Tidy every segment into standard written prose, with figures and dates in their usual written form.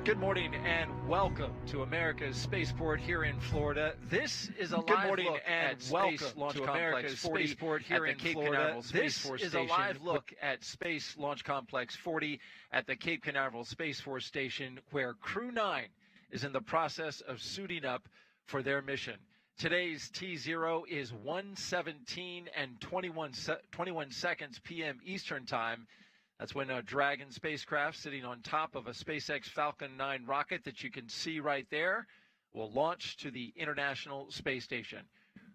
Good morning and welcome to America's Spaceport here in Florida. This is a live look at Space Launch Complex 40 spaceport here in Florida. This is a live look at Space Launch Complex 40 at the Cape Canaveral Space Force Station, where Crew-9 is in the process of suiting up for their mission. Today's T0 is 1:17 and 21 seconds p.m. Eastern Time. That's when a Dragon spacecraft sitting on top of a SpaceX Falcon 9 rocket that you can see right there will launch to the International Space Station.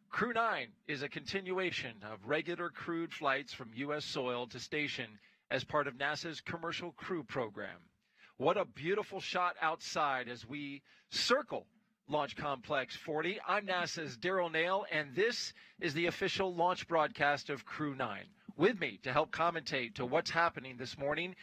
Crew-9 is a continuation of regular crewed flights from U.S. soil to station as part of NASA's Commercial Crew program. What a beautiful shot outside as we circle Launch Complex 40. I'm NASA's Daryl Nail, and this is the official launch broadcast of Crew-9. With me to help commentate to what's happening this morning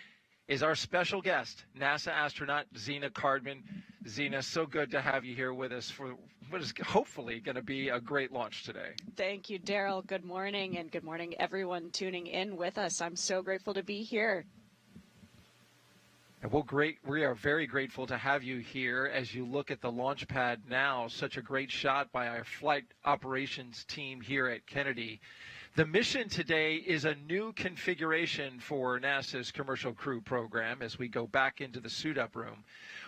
is our special guest, NASA astronaut Zena Cardman. Zena, so good to have you here with us for what is hopefully going to be a great launch today. Thank you, Daryl. Good morning, and good morning, everyone tuning in with us. I'm so grateful to be here. And we are very grateful to have you here as you look at the launch pad now. Such a great shot by our flight operations team here at Kennedy. The mission today is a new configuration for NASA's Commercial Crew program as we go back into the suit-up room.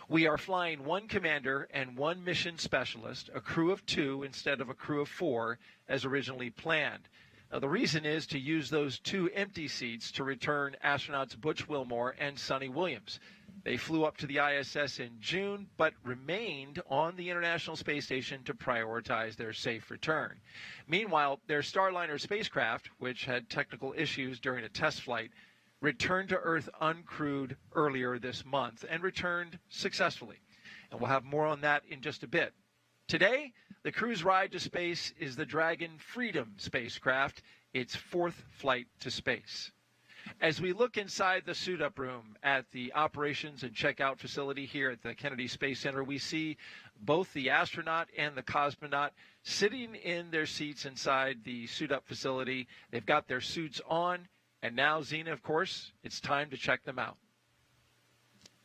We are flying one commander and one mission specialist, a crew of 2 instead of a crew of 4 as originally planned. Now, the reason is to use those 2 empty seats to return astronauts Butch Wilmore and Sonny Williams. They flew up to the ISS in June, but remained on the International Space Station to prioritize their safe return. Meanwhile, their Starliner spacecraft, which had technical issues during a test flight, returned to Earth uncrewed earlier this month and returned successfully. And we'll have more on that in just a bit. Today, the crew's ride to space is the Dragon Freedom spacecraft, its 4th flight to space. As we look inside the suit-up room at the operations and checkout facility here at the Kennedy Space Center, we see both the astronaut and the cosmonaut sitting in their seats inside the suit-up facility. They've got their suits on, and now, Zena, of course, it's time to check them out.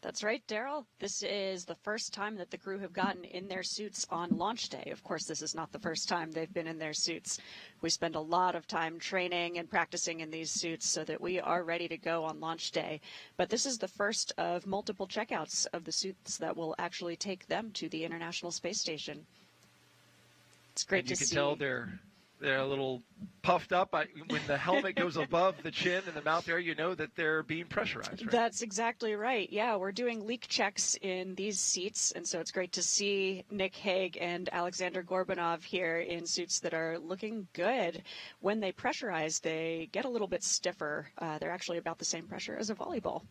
That's right, Daryl. This is the first time that the crew have gotten in their suits on launch day. Of course, this is not the first time they've been in their suits. We spend a lot of time training and practicing in these suits so that we are ready to go on launch day. But this is the first of multiple checkouts of the suits that will actually take them to the International Space Station. It's great to see. You can tell they're a little puffed up. When the helmet goes above the chin and the mouth area, you know that they're being pressurized, right? That's exactly right. Yeah, we're doing leak checks in these seats, and so it's great to see Nick Hague and Alexander Gorbanov here in suits that are looking good. When they pressurize, they get a little bit stiffer. They're actually about the same pressure as a volleyball.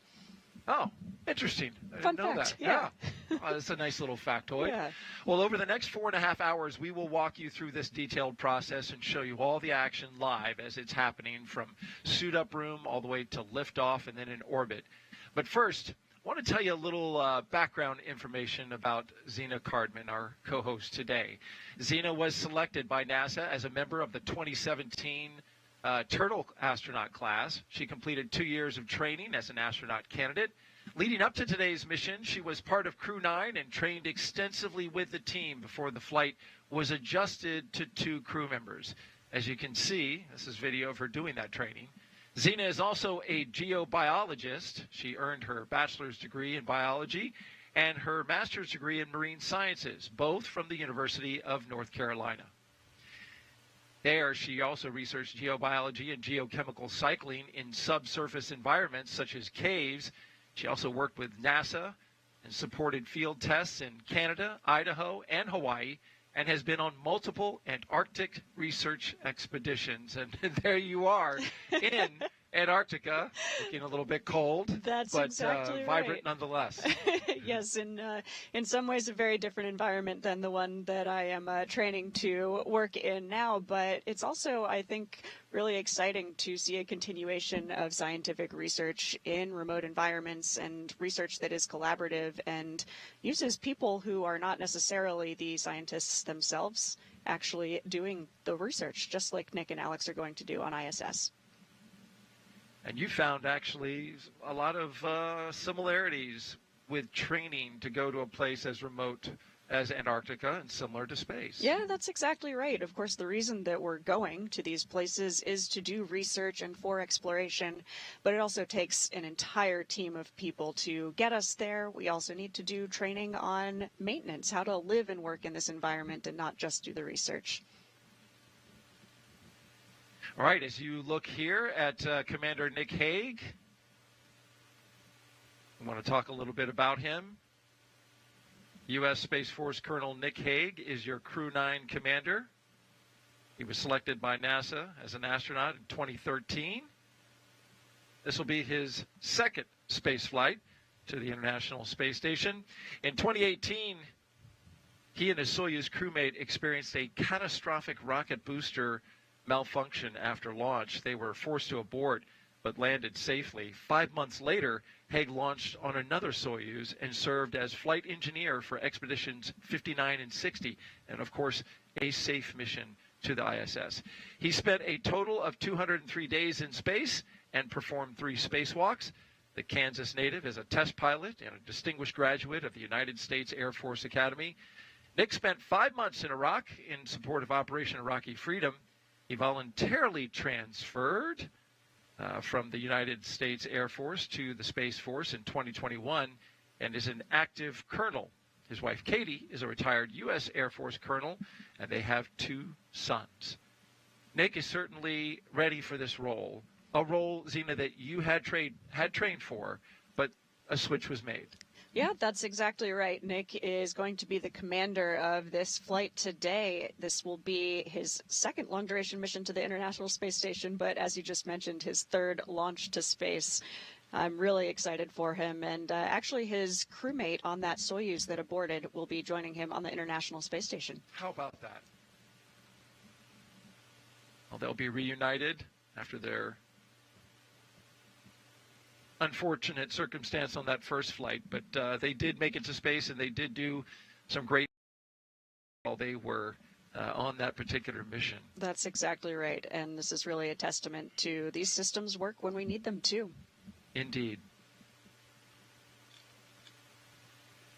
Oh, interesting. I Fun didn't know fact, that. yeah. That's a nice little factoid. Yeah. Well, over the next 4.5 hours, we will walk you through this detailed process and show you all the action live as it's happening from suit-up room all the way to liftoff and then in orbit. But first, I want to tell you a little background information about Zena Cardman, our co-host today. Zena was selected by NASA as a member of the 2017 Turtle astronaut class. She completed 2 years of training as an astronaut candidate. Leading up to today's mission, she was part of Crew-9 and trained extensively with the team before the flight was adjusted to 2 crew members. As you can see, this is video of her doing that training. Zena is also a geobiologist. She earned her bachelor's degree in biology and her master's degree in marine sciences, both from the University of North Carolina. There, she also researched geobiology and geochemical cycling in subsurface environments such as caves. She also worked with NASA and supported field tests in Canada, Idaho, and Hawaii, and has been on multiple Antarctic research expeditions. And there you are in Antarctica, looking a little bit cold, That's but exactly vibrant right. nonetheless. Yes, in some ways a very different environment than the one that I am training to work in now, but it's also, I think, really exciting to see a continuation of scientific research in remote environments and research that is collaborative and uses people who are not necessarily the scientists themselves actually doing the research, just like Nick and Alex are going to do on ISS. And you found actually a lot of similarities with training to go to a place as remote as Antarctica and similar to space. Yeah, that's exactly right. Of course, the reason that we're going to these places is to do research and for exploration, but it also takes an entire team of people to get us there. We also need to do training on maintenance, how to live and work in this environment and not just do the research. All right, as you look here at Commander Nick Hague, I want to talk a little bit about him. U.S. Space Force Colonel Nick Hague is your CREW-9 commander. He was selected by NASA as an astronaut in 2013. This will be his second space flight to the International Space Station. In 2018, he and his Soyuz crewmate experienced a catastrophic rocket booster malfunction after launch. They were forced to abort but landed safely. 5 months later, Hague launched on another Soyuz and served as flight engineer for expeditions 59 and 60, and of course, a safe mission to the ISS. He spent a total of 203 days in space and performed 3 spacewalks. The Kansas native is a test pilot and a distinguished graduate of the United States Air Force Academy. Nick spent 5 months in Iraq in support of Operation Iraqi Freedom. He voluntarily transferred from the United States Air Force to the Space Force in 2021 and is an active colonel. His wife, Katie, is a retired U.S. Air Force colonel, and they have 2 sons. Nick is certainly ready for this role, a role, Zena, that you had trained for, but a switch was made. Yeah, that's exactly right. Nick is going to be the commander of this flight today. This will be his second long-duration mission to the International Space Station, but as you just mentioned, his third launch to space. I'm really excited for him, and actually his crewmate on that Soyuz that aborted will be joining him on the International Space Station. How about that? Well, they'll be reunited after their unfortunate circumstance on that first flight, but they did make it to space, and they did do some great while they were on that particular mission. That's exactly right, and this is really a testament to these systems work when we need them to. Indeed.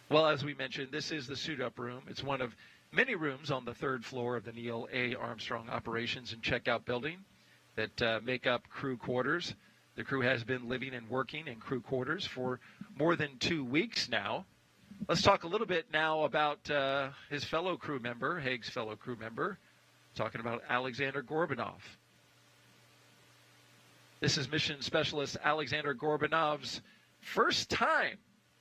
Well, as we mentioned, this is the suit-up room. It's one of many rooms on the 3rd floor of the Neil A. Armstrong Operations and Checkout Building that make up crew quarters. The crew has been living and working in crew quarters for more than 2 weeks now. Let's talk a little bit now about his fellow crew member, Hague's fellow crew member, talking about Alexander Gorbanov. This is mission specialist Alexander Gorbanov's first time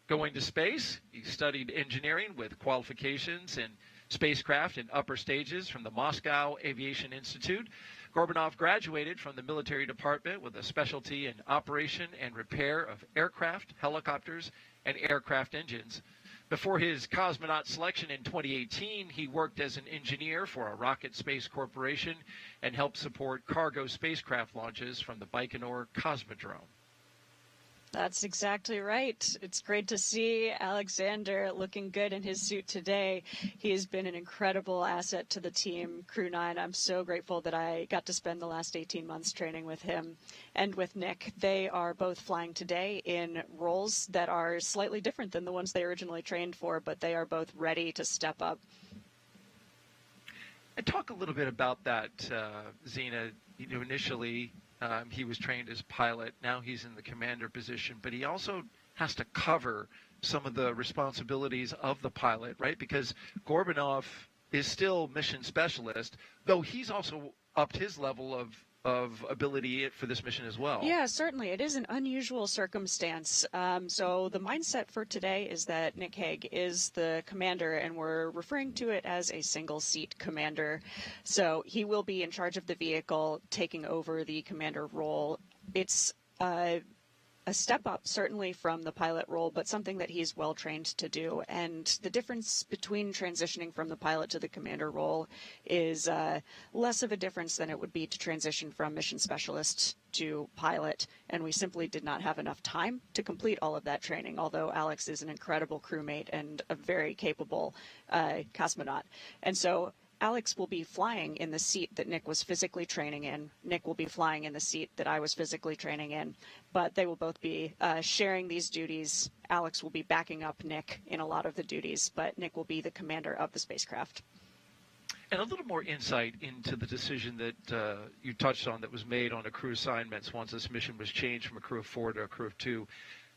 going to space. He studied engineering with qualifications in spacecraft and upper stages from the Moscow Aviation Institute. Gorbanov graduated from the military department with a specialty in operation and repair of aircraft, helicopters, and aircraft engines. Before his cosmonaut selection in 2018, he worked as an engineer for a rocket space corporation and helped support cargo spacecraft launches from the Baikonur Cosmodrome. That's exactly right. It's great to see Alexander looking good in his suit today. He has been an incredible asset to the team, CREW-9. I'm so grateful that I got to spend the last 18 months training with him and with Nick. They are both flying today in roles that are slightly different than the ones they originally trained for, but they are both ready to step up. And talk a little bit about that, Zena. Initially, he was trained as pilot. Now he's in the commander position, but he also has to cover some of the responsibilities of the pilot, right? Because Gorbanov is still mission specialist, though he's also upped his level of ability for this mission as well. Yeah, certainly. It is an unusual circumstance. So the mindset for today is that Nick Hague is the commander, and we're referring to it as a single-seat commander. So he will be in charge of the vehicle, taking over the commander role. It's a step up, certainly, from the pilot role, but something that he's well trained to do. And the difference between transitioning from the pilot to the commander role is less of a difference than it would be to transition from mission specialist to pilot. And we simply did not have enough time to complete all of that training, although Alex is an incredible crewmate and a very capable cosmonaut. And so Alex will be flying in the seat that Nick was physically training in. Nick will be flying in the seat that I was physically training in. But they will both be sharing these duties. Alex will be backing up Nick in a lot of the duties, but Nick will be the commander of the spacecraft. And a little more insight into the decision that you touched on that was made on the crew assignments once this mission was changed from a crew of 4 to a crew of 2.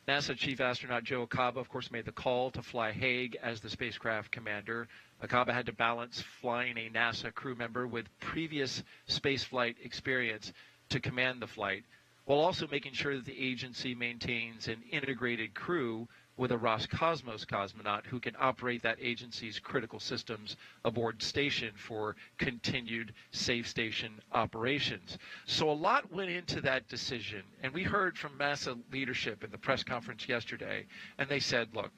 NASA Chief Astronaut Joe Acaba, of course, made the call to fly Hague as the spacecraft commander. Acaba had to balance flying a NASA crew member with previous spaceflight experience to command the flight, while also making sure that the agency maintains an integrated crew with a Roscosmos cosmonaut who can operate that agency's critical systems aboard station for continued safe station operations. So a lot went into that decision, and we heard from NASA leadership in the press conference yesterday, and they said, look,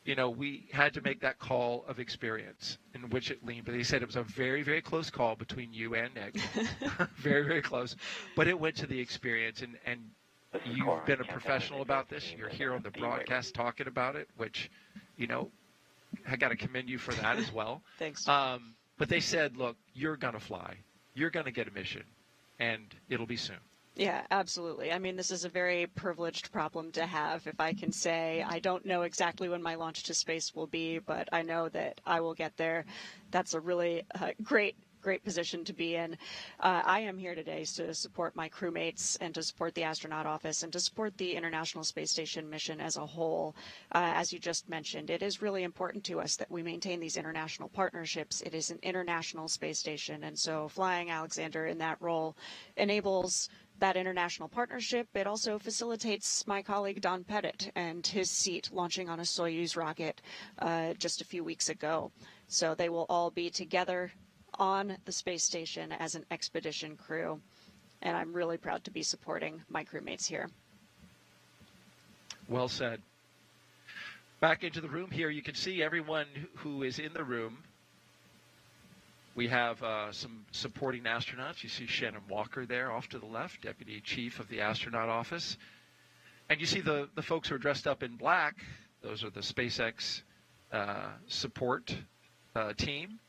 you know, we had to make that call of experience in which it leaned, but they said it was a very, very close call between you and Nick. Very, very close. But it went to the experience, and you've been a professional about this. You're here on the broadcast talking about it, which, you know, I got to commend you for that as well. Thanks. But they said, look, you're going to fly. You're going to get a mission, and it'll be soon. Yeah, absolutely. I mean, this is a very privileged problem to have. If I can say, I don't know exactly when my launch to space will be, but I know that I will get there. That's a really great position to be in. I am here today to support my crewmates and to support the astronaut office and to support the International Space Station mission as a whole. As you just mentioned, it is really important to us that we maintain these international partnerships. It is an international space station, and so flying Alexander in that role enables that international partnership. It also facilitates my colleague Don Pettit and his seat launching on a Soyuz rocket just a few weeks ago. So they will all be together on the space station as an expedition crew, and I'm really proud to be supporting my crewmates here. Well said. Back into the room here, you can see everyone who is in the room. We have some supporting astronauts. You see Shannon Walker there off to the left, Deputy Chief of the Astronaut Office. And you see the folks who are dressed up in black. Those are the SpaceX support team.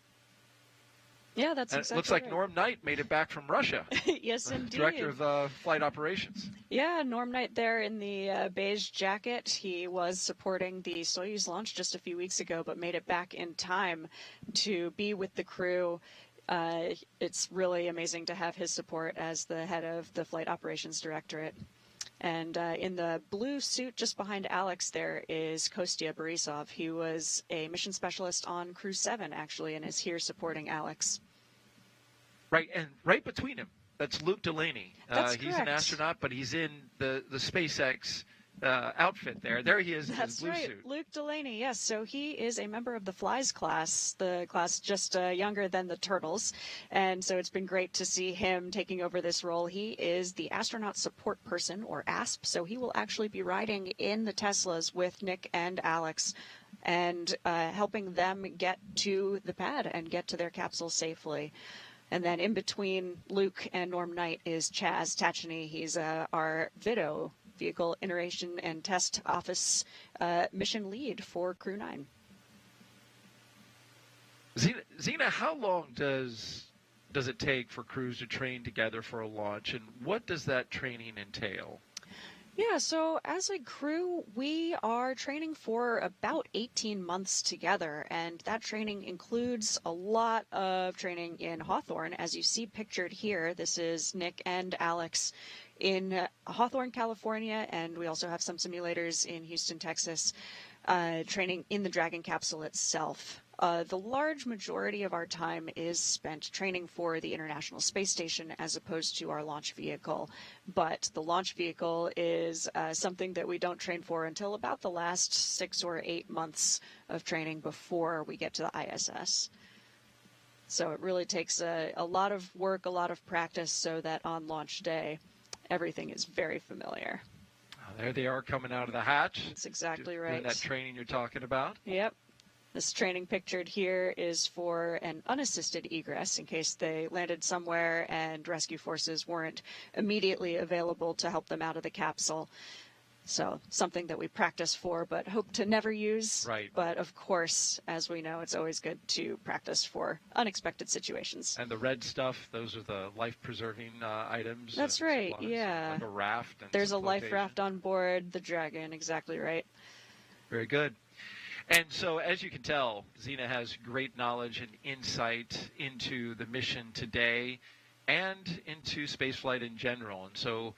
Yeah, that's exactly It looks like right. Norm Knight made it back from Russia. Yes, indeed. Director of flight operations. Yeah, Norm Knight there in the beige jacket. He was supporting the Soyuz launch just a few weeks ago, but made it back in time to be with the crew. It's really amazing to have his support as the head of the Flight Operations Directorate. And in the blue suit just behind Alex there is Kostya Borisov. He was a mission specialist on CREW-9, actually, and is here supporting Alex. Right, and right between him, that's Luke Delaney. That's he's correct. an astronaut, but he's in the SpaceX outfit there. There he is in his That's blue right, suit. Luke Delaney, yes. So he is a member of the Flies class, the class just younger than the Turtles. And so it's been great to see him taking over this role. He is the astronaut support person, or ASP, so he will actually be riding in the Teslas with Nick and Alex and helping them get to the pad and get to their capsule safely. And then in between Luke and Norm Knight is Chaz Tacheny. He's our VITO, Vehicle Iteration and Test Office mission lead for CREW-9. Zena, how long does it take for crews to train together for a launch, and what does that training entail? Yeah, so as a crew, we are training for about 18 months together, and that training includes a lot of training in Hawthorne. As you see pictured here, this is Nick and Alex in Hawthorne, California, and we also have some simulators in Houston, Texas, training in the Dragon capsule itself. The large majority of our time is spent training for the International Space Station as opposed to our launch vehicle. But the launch vehicle is something that we don't train for until about the last 6 or 8 months of training before we get to the ISS. So it really takes a lot of work, a lot of practice, so that on launch day, everything is very familiar. Oh, there they are coming out of the hatch. That's exactly right. Doing that training you're talking about. Yep. This training pictured here is for an unassisted egress in case they landed somewhere and rescue forces weren't immediately available to help them out of the capsule. So something that we practice for, but hope to never use. Right. But of course, as we know, it's always good to practice for unexpected situations. And the red stuff, those are the life-preserving items. That's right, yeah. Like a raft. And there's a some life flotation. raft on board the Dragon, exactly right. Very good. And so, as you can tell, Zena has great knowledge and insight into the mission today and into spaceflight in general. And so,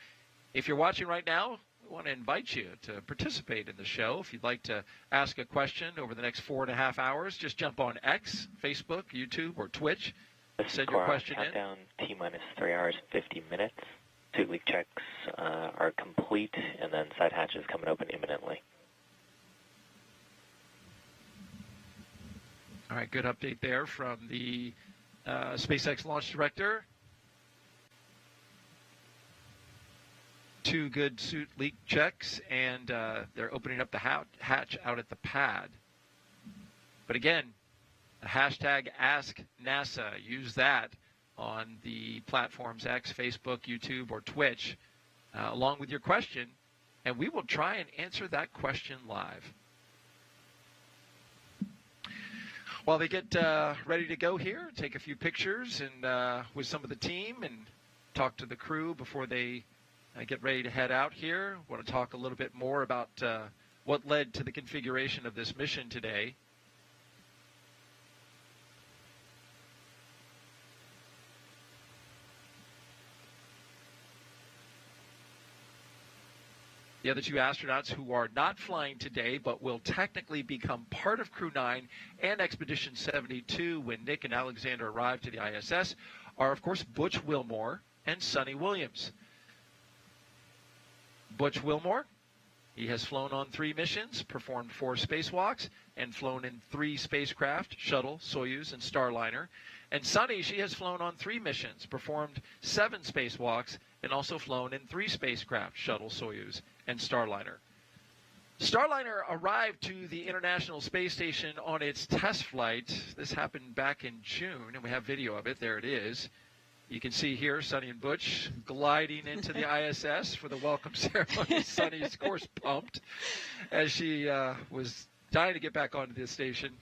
if you're watching right now, we want to invite you to participate in the show. If you'd like to ask a question over the next 4.5 hours, just jump on X, Facebook, YouTube, or Twitch. Send your question in. Countdown T-minus 3 hours, 50 minutes. Suit leak checks are complete, and then side hatches coming open imminently. All right, good update there from the SpaceX launch director. 2 good suit leak checks, and they're opening up the hatch out at the pad. But again, the hashtag #AskNASA, use that on the platforms X, Facebook, YouTube, or Twitch, along with your question, and we will try and answer that question live. While they get ready to go here, take a few pictures and with some of the team and talk to the crew before they get ready to head out here. I want to talk a little bit more about what led to the configuration of this mission today. The other 2 astronauts who are not flying today but will technically become part of CREW-9 and Expedition 72 when Nick and Alexander arrive to the ISS are, of course, Butch Wilmore and Sonny Williams. Butch Wilmore, he has flown on 3 missions, performed 4 spacewalks, and flown in 3 spacecraft, Shuttle, Soyuz, and Starliner. And Sonny, she has flown on 3 missions, performed 7 spacewalks, and also flown in 3 spacecraft, Shuttle, Soyuz, and Starliner. Starliner arrived to the International Space Station on its test flight. This happened back in June, and we have video of it. There it is. You can see here Sonny and Butch gliding into the ISS for the welcome ceremony. Sonny, of course, pumped as she was dying to get back onto the station.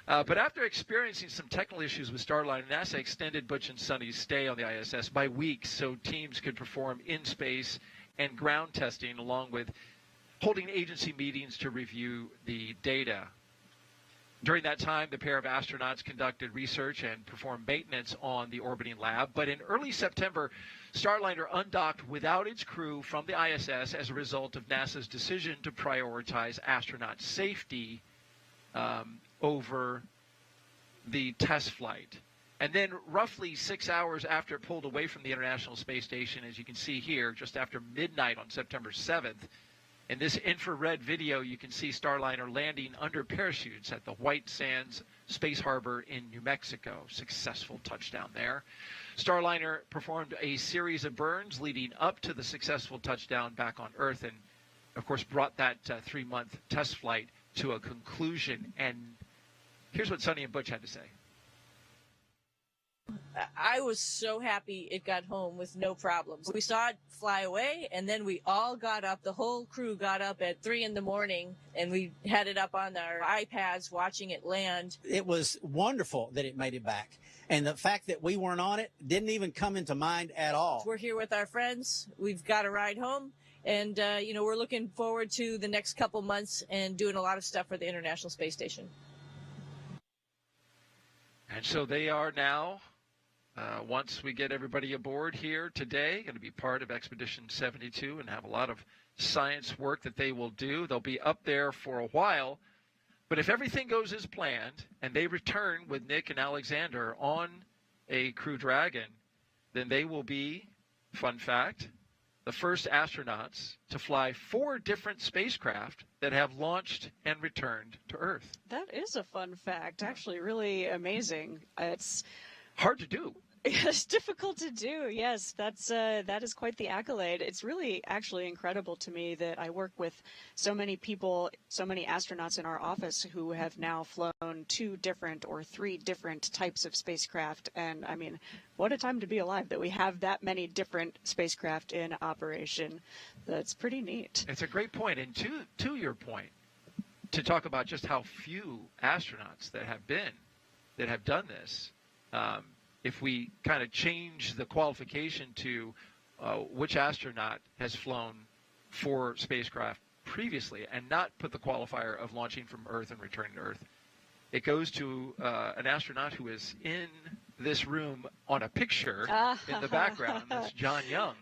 But after experiencing some technical issues with Starliner, NASA extended Butch and Sonny's stay on the ISS by weeks so teams could perform in-space and ground testing, along with holding agency meetings to review the data. During that time, the pair of astronauts conducted research and performed maintenance on the orbiting lab. But in early September, Starliner undocked without its crew from the ISS as a result of NASA's decision to prioritize astronaut safety over the test flight. And then roughly 6 hours after it pulled away from the International Space Station, as you can see here, just after midnight on September 7th, in this infrared video, you can see Starliner landing under parachutes at the White Sands Space Harbor in New Mexico. Successful touchdown there. Starliner performed a series of burns leading up to the successful touchdown back on Earth and, of course, brought that 3-month test flight to a conclusion. And here's what Sonny and Butch had to say. I was so happy it got home with no problems. We saw it fly away, and then we all got up. The whole crew got up at 3 in the morning, and we had it up on our iPads watching it land. It was wonderful that it made it back. And the fact that we weren't on it didn't even come into mind at all. We're here with our friends. We've got a ride home. And, we're looking forward to the next couple months and doing a lot of stuff for the International Space Station. And so they are now, once we get everybody aboard here today, going to be part of Expedition 72 and have a lot of science work that they will do. They'll be up there for a while. But if everything goes as planned and they return with Nick and Alexander on a Crew Dragon, then they will be, fun fact, the first astronauts to fly 4 different spacecraft that have launched and returned to Earth. That is a fun fact. Actually, really amazing. It's hard to do. It's difficult to do. Yes, that is quite the accolade. It's really actually incredible to me that I work with so many people, so many astronauts in our office who have now flown 2 different or 3 different types of spacecraft. And I mean, what a time to be alive that we have that many different spacecraft in operation. That's pretty neat. It's a great point. And to your point, to talk about just how few astronauts that have done this. If we kind of change the qualification to which astronaut has flown 4 spacecraft previously and not put the qualifier of launching from Earth and returning to Earth, it goes to an astronaut who is in this room on a picture in the background. That's John Young,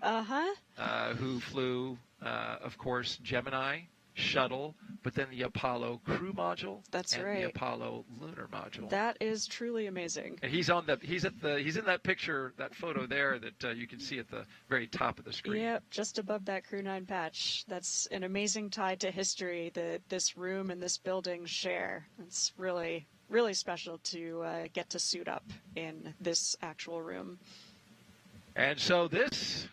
who flew, of course, Gemini, Shuttle, but then the Apollo Crew module. That's and right. the Apollo Lunar module. That is truly amazing. And he's in that picture, that photo there that you can see at the very top of the screen. Yep, just above that CREW-9 patch. That's an amazing tie to history that this room and this building share. It's really, really special to get to suit up in this actual room. And so this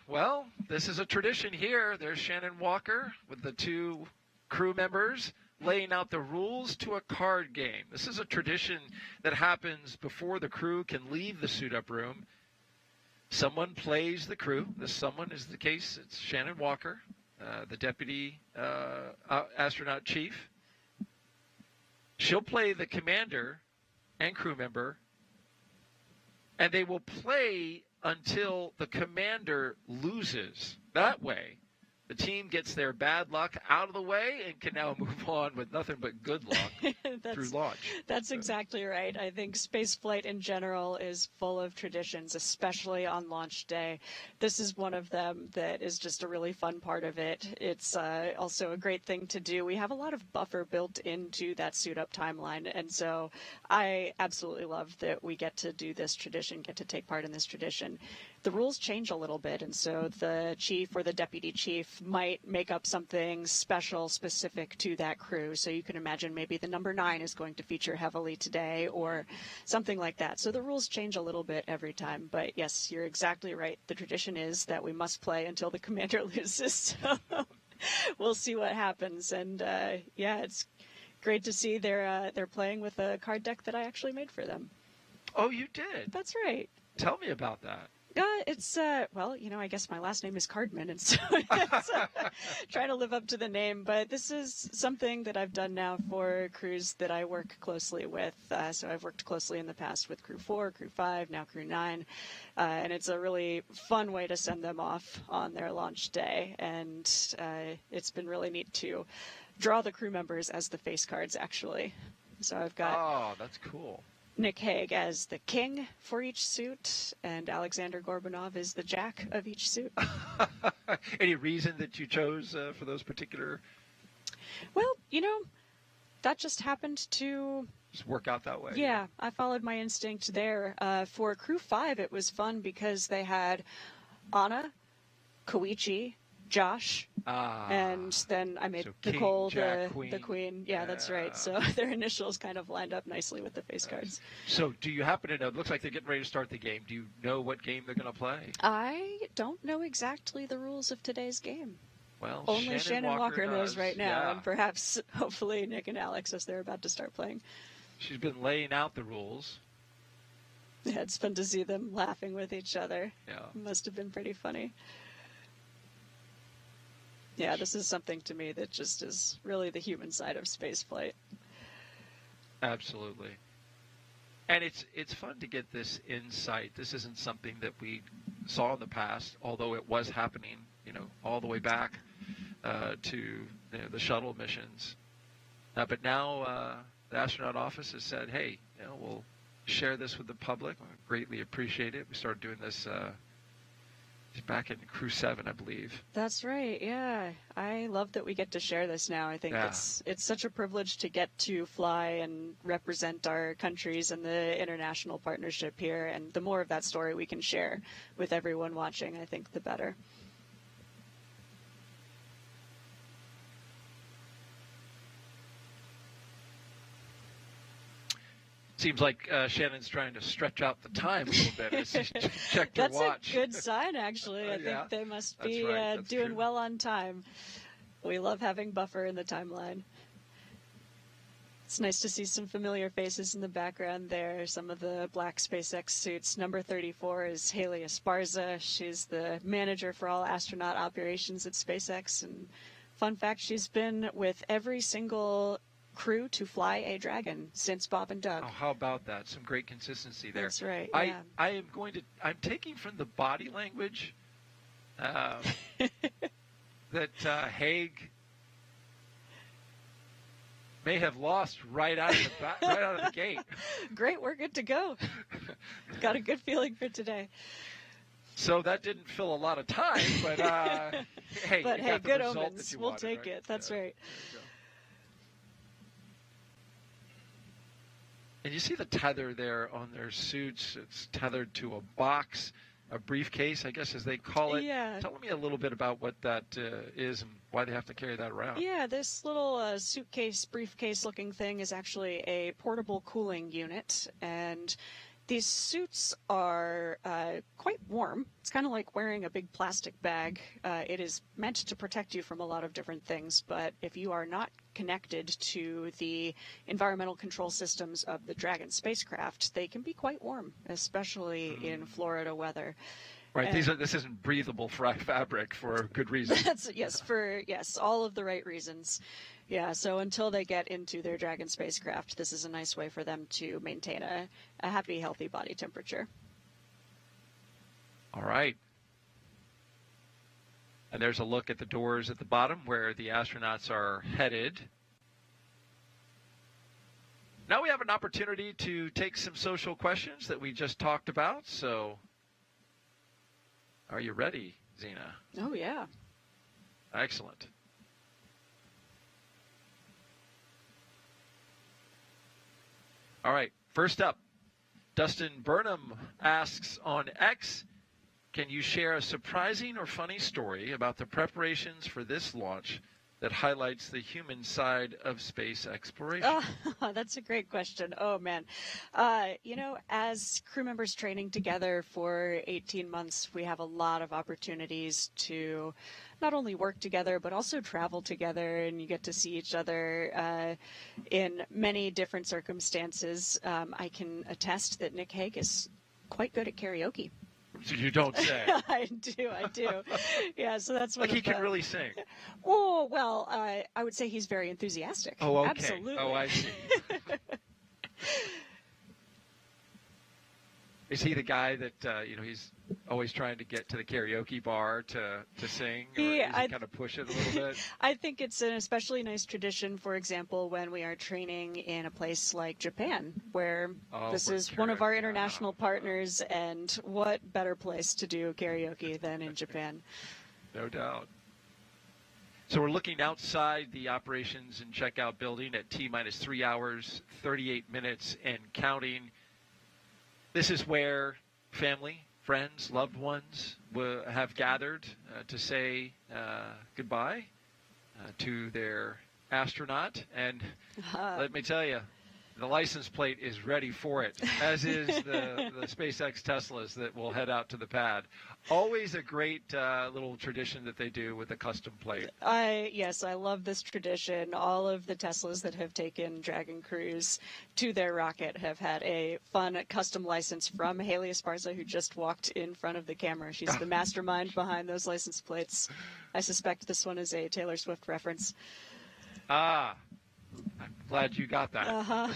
is a tradition here. There's Shannon Walker with the 2 crew members laying out the rules to a card game. This is a tradition that happens before the crew can leave the suit-up room. Someone plays the crew. This someone is the case. It's Shannon Walker, the deputy astronaut chief. She'll play the commander and crew member, and they will play until the commander loses. That way, the team gets their bad luck out of the way and can now move on with nothing but good luck through launch. That's exactly right. I think spaceflight in general is full of traditions, especially on launch day. This is one of them that is just a really fun part of it. It's also a great thing to do. We have a lot of buffer built into that suit-up timeline, and so I absolutely love that we get to do this tradition, get to take part in this tradition. The rules change a little bit, and so the chief or the deputy chief might make up something special specific to that crew. So you can imagine maybe the number 9 is going to feature heavily today or something like that. So the rules change a little bit every time. But yes, you're exactly right. The tradition is that we must play until the commander loses. So we'll see what happens. And yeah, it's great to see they're playing with a card deck that I actually made for them. Oh, you did? That's right. Tell me about that. It's, well, I guess my last name is Cardman, and so it's trying to live up to the name. But this is something that I've done now for crews that I work closely with. So I've worked closely in the past with Crew 4, Crew 5, now Crew 9. And it's a really fun way to send them off on their launch day. And it's been really neat to draw the crew members as the face cards, actually. So I've got... Oh, that's cool. Nick Hague as the king for each suit, and Alexander Gorbanov is the jack of each suit. Any reason that you chose for those particular? Well, that just happened to just work out that way. Yeah, I followed my instinct there. For Crew 5, it was fun because they had Anna, Koichi, Josh, and then I made so Nicole King, Jack, the Queen. queen. Yeah, that's right. So their initials kind of lined up nicely with the face cards. So do you happen to know, it looks like they're getting ready to start the game. Do you know what game they're going to play? I don't know exactly the rules of today's game. Well, only Shannon Walker knows right now, yeah. and perhaps, hopefully, Nick and Alex as they're about to start playing. She's been laying out the rules. Yeah, it's fun to see them laughing with each other. Yeah. It must have been pretty funny. Yeah, this is something to me that just is really the human side of spaceflight. Absolutely. And it's fun to get this insight. This isn't something that we saw in the past, although it was happening, all the way back to the shuttle missions. But now the astronaut office has said, hey, we'll share this with the public. I greatly appreciate it. We started doing this back in Crew 7, I believe. That's right. Yeah, I love that we get to share this now. I think it's such a privilege to get to fly and represent our countries and the international partnership here. And the more of that story we can share with everyone watching, I think the better. Seems like Shannon's trying to stretch out the time a little bit as she checked her That's watch. a good sign, actually. I Yeah, think they must that's be right, that's doing true. well on time. We love having buffer in the timeline. It's nice to see some familiar faces in the background there. Some of the black SpaceX suits. Number 34 is Haley Esparza. She's the manager for all astronaut operations at SpaceX. And fun fact, she's been with every single crew to fly a Dragon since Bob and Doug. Oh, how about that? Some great consistency there. That's right. I Yeah. I'm taking from the body language that Haig may have lost right out of the gate. Great, we're good to go. Got a good feeling for today. So that didn't fill a lot of time, but hey, But you hey, got the good result omens. that you We'll wanted, take right? it. That's Yeah, right. there you go. And you see the tether there on their suits. It's tethered to a box, a briefcase, I guess, as they call it. Yeah. Tell me a little bit about what that is and why they have to carry that around. Yeah, this little suitcase, briefcase-looking thing is actually a portable cooling unit, and these suits are quite warm. It's kind of like wearing a big plastic bag. It is meant to protect you from a lot of different things, but if you are not connected to the environmental control systems of the Dragon spacecraft, they can be quite warm, especially in Florida weather. Right. This isn't breathable fabric for good reason. That's yes, all of the right reasons. Yeah, so until they get into their Dragon spacecraft, this is a nice way for them to maintain a happy, healthy body temperature. All right. And there's a look at the doors at the bottom where the astronauts are headed. Now we have an opportunity to take some social questions that we just talked about. So are you ready, Zena? Oh, yeah. Excellent. All right, first up, Dustin Burnham asks on X, can you share a surprising or funny story about the preparations for this launch that highlights the human side of space exploration? Oh, that's a great question. Oh, man. As crew members training together for 18 months, we have a lot of opportunities to not only work together, but also travel together, and you get to see each other in many different circumstances. I can attest that Nick Hague is quite good at karaoke. You don't say. I do. Yeah, so that's what like he can really sing. Oh, well, I would say he's very enthusiastic. Oh, okay. Absolutely. Oh, I see. Is he the guy that, he's always trying to get to the karaoke bar to sing? Or does he kind of push it a little bit? I think it's an especially nice tradition, for example, when we are training in a place like Japan, where this is one of our international partners, and what better place to do karaoke than in Japan? No doubt. So we're looking outside the operations and checkout building at T-minus 3 hours, 38 minutes, and counting. This is where family, friends, loved ones have gathered to say goodbye to their astronaut. And let me tell you, the license plate is ready for it, as is the SpaceX Teslas that will head out to the pad. Always a great little tradition that they do with a custom plate. Yes, I love this tradition. All of the Teslas that have taken Dragon crews to their rocket have had a fun custom license from Haley Esparza, who just walked in front of the camera. She's the mastermind behind those license plates. I suspect this one is a Taylor Swift reference. Ah, I'm glad you got that. Uh-huh.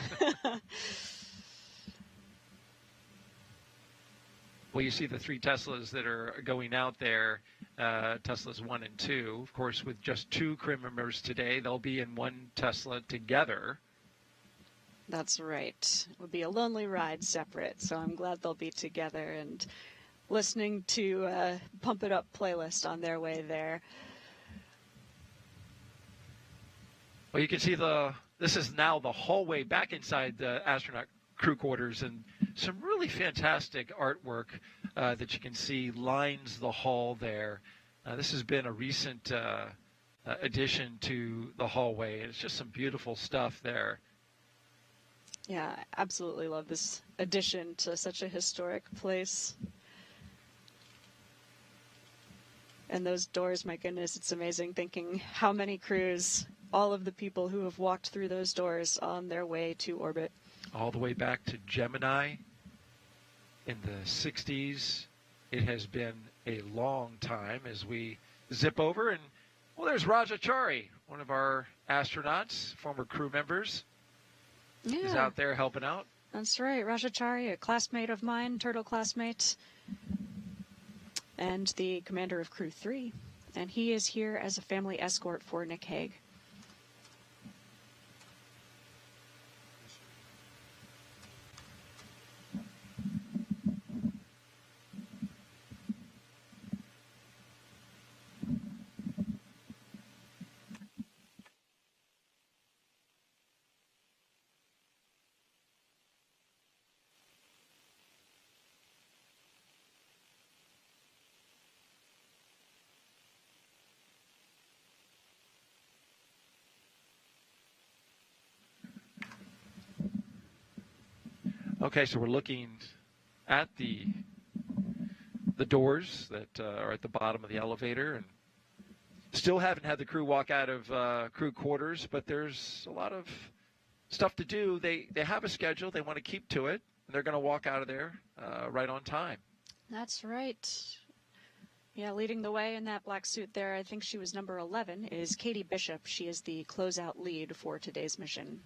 Well, you see the 3 Teslas that are going out there, Teslas 1 and 2. Of course, with just 2 crew members today, they'll be in 1 Tesla together. That's right. It would be a lonely ride separate, so I'm glad they'll be together and listening to Pump It Up playlist on their way there. Well, you can see this is now the hallway back inside the astronaut crew quarters, and some really fantastic artwork that you can see lines the hall there. This has been a recent addition to the hallway. It's just some beautiful stuff there. Yeah, I absolutely love this addition to such a historic place. And those doors, my goodness, it's amazing thinking how many crews, all of the people who have walked through those doors on their way to orbit. All the way back to Gemini in the 60s. It has been a long time as we zip over. And, well, there's Rajachari, one of our astronauts, former crew members. Yeah. Is out there helping out. That's right. Rajachari, a classmate of mine, Turtle classmate, and the commander of Crew-9. And he is here as a family escort for Nick Hague. Okay, so we're looking at the doors that are at the bottom of the elevator, and still haven't had the crew walk out of crew quarters, but there's a lot of stuff to do. They have a schedule. They want to keep to it, and they're going to walk out of there right on time. That's right. Yeah, leading the way in that black suit there, I think she was number 11, is Katie Bishop. She is the closeout lead for today's mission.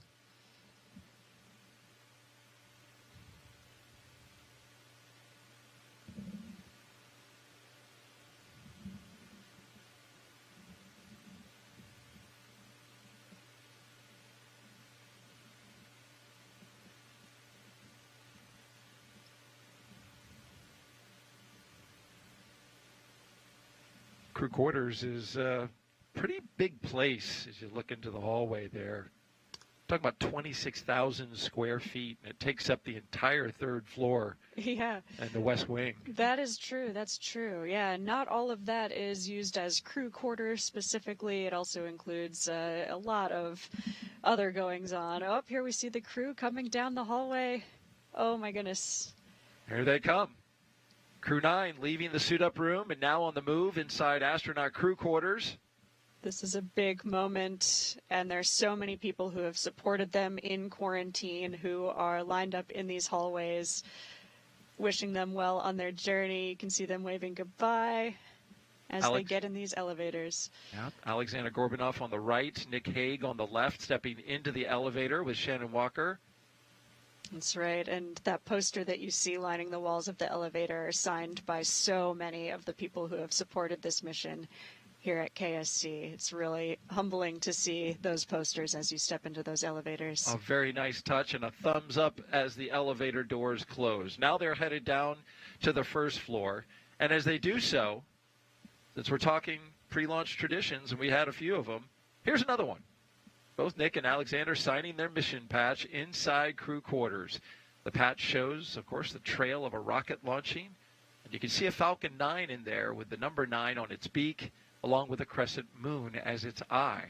Crew quarters is a pretty big place as you look into the hallway there. Talking about 26,000 square feet, and it takes up the entire third floor. Yeah. And the West Wing. That is true. That's true. Yeah, not all of that is used as crew quarters specifically. It also includes a lot of other goings on. Oh, here we see the crew coming down the hallway. Oh my goodness. Here they come. Crew-9 leaving the suit-up room and now on the move inside astronaut crew quarters. This is a big moment, and there's so many people who have supported them in quarantine who are lined up in these hallways, wishing them well on their journey. You can see them waving goodbye as they get in these elevators. Yeah, Alexander Gorbunov on the right, Nick Hague on the left, stepping into the elevator with Shannon Walker. That's right, and that poster that you see lining the walls of the elevator are signed by so many of the people who have supported this mission here at KSC. It's really humbling to see those posters as you step into those elevators. A very nice touch and a thumbs up as the elevator doors close. Now they're headed down to the first floor, and as they do so, since we're talking pre-launch traditions, and we had a few of them, here's another one. Both Nick and Alexander signing their mission patch inside crew quarters. The patch shows, of course, the trail of a rocket launching. And you can see a Falcon 9 in there with the number 9 on its beak, along with a crescent moon as its eye.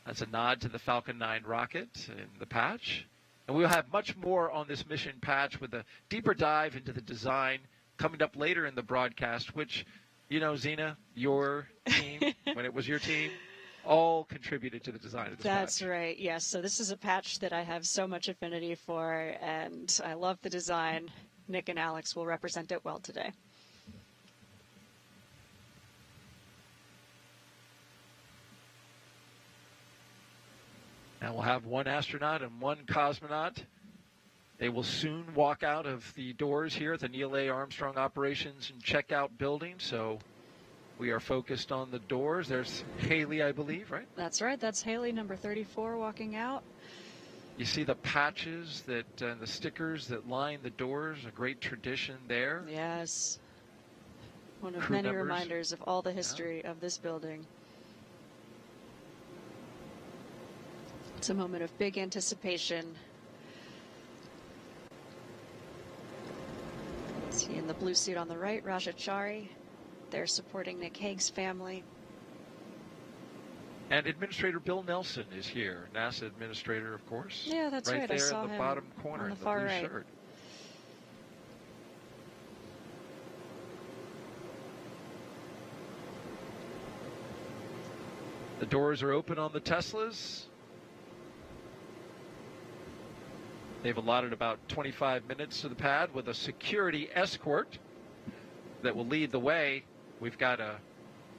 That's a nod to the Falcon 9 rocket in the patch. And we'll have much more on this mission patch with a deeper dive into the design coming up later in the broadcast, which, you know, Zena, your team, when it was your team, all contributed to the design of this That's patch. right, yes. So this is a patch that I have so much affinity for, and I love the design. Nick and Alex will represent it well today. Now we'll have one astronaut and one cosmonaut. They will soon walk out of the doors here at the Neil A. Armstrong Operations and Checkout Building, so we are focused on the doors. There's Haley, I believe, right? That's right. That's Haley, number 34, walking out. You see the patches that the stickers that line the doors, a great tradition there. Yes. One of Crew many members. reminders of all the history of this building. It's a moment of big anticipation. See in the blue suit on the right, Rajachari. They're supporting Nick Hague's family. And Administrator Bill Nelson is here, NASA Administrator, of course. Yeah, that's right. Right there I saw in the him bottom corner on in the the far blue right. shirt. The doors are open on the Teslas. They've allotted about 25 minutes to the pad with a security escort that will lead the way. We've got a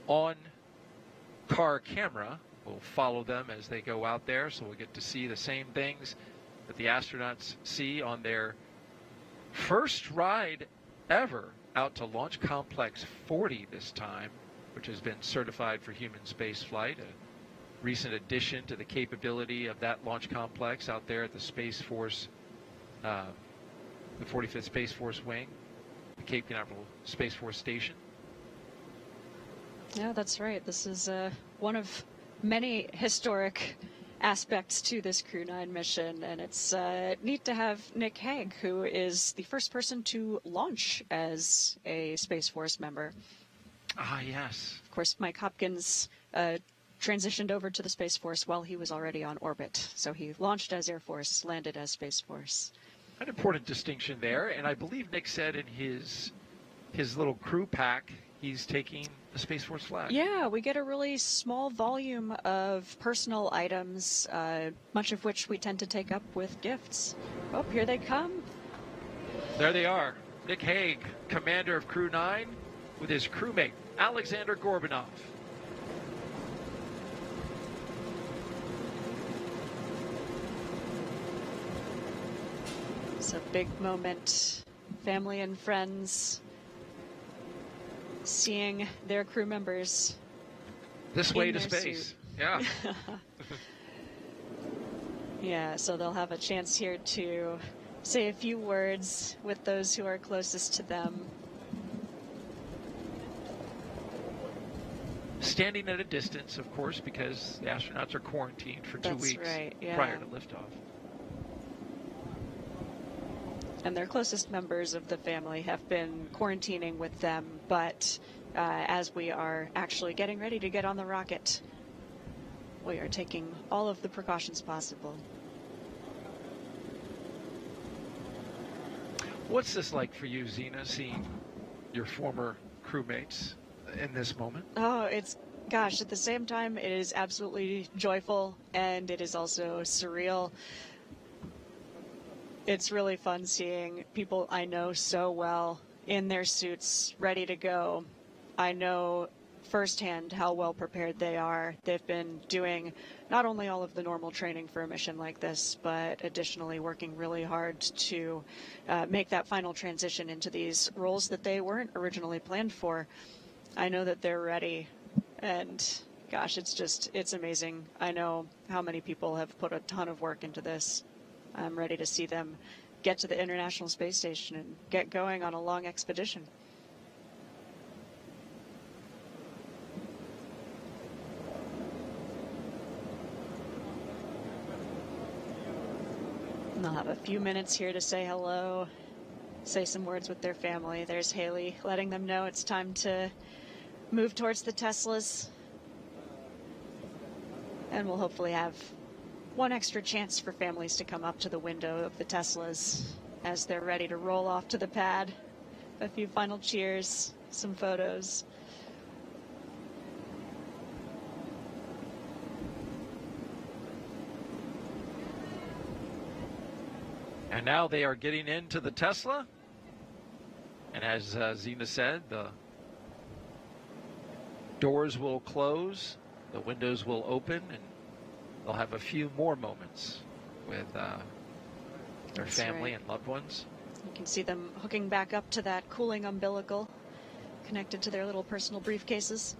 on-car camera. We'll follow them as they go out there, so we'll get to see the same things that the astronauts see on their first ride ever out to Launch Complex 40 this time, which has been certified for human spaceflight, a recent addition to the capability of that launch complex out there at the Space Force, the 45th Space Force Wing, the Cape Canaveral Space Force Station. Yeah, that's right. This is one of many historic aspects to this CREW-9 mission, and it's neat to have Nick Hague, who is the first person to launch as a Space Force member. Ah, yes. Of course, Mike Hopkins transitioned over to the Space Force while he was already on orbit. So he launched as Air Force, landed as Space Force. An important distinction there, and I believe Nick said in his little crew pack, he's taking the Space Force flag. Yeah, we get a really small volume of personal items, much of which we tend to take up with gifts. Oh, here they come. There they are. Nick Hague, commander of CREW-9, with his crewmate, Alexander Gorbanov. It's a big moment. Family and friends seeing their crew members This way in to their space. suit. Yeah. Yeah, so they'll have a chance here to say a few words with those who are closest to them. Standing at a distance, of course, because the astronauts are quarantined for 2 That's weeks right, yeah. prior to liftoff. And their closest members of the family have been quarantining with them, but as we are actually getting ready to get on the rocket, we are taking all of the precautions possible. What's this like for you, Zena, seeing your former crewmates in this moment? Oh, gosh, at the same time, it is absolutely joyful, and it is also surreal. It's really fun seeing people I know so well in their suits, ready to go. I know firsthand how well prepared they are. They've been doing not only all of the normal training for a mission like this, but additionally working really hard to make that final transition into these roles that they weren't originally planned for. I know that they're ready, and gosh, it's amazing. I know how many people have put a ton of work into this. I'm ready to see them get to the International Space Station and get going on a long expedition. And they'll have a few minutes here to say hello, say some words with their family. There's Haley letting them know it's time to move towards the Teslas. And we'll hopefully have one extra chance for families to come up to the window of the Teslas as they're ready to roll off to the pad. A few final cheers, some photos. And now they are getting into the Tesla. And as Zena said, the doors will close, the windows will open, and they'll have a few more moments with their family and loved ones. You can see them hooking back up to that cooling umbilical connected to their little personal briefcases.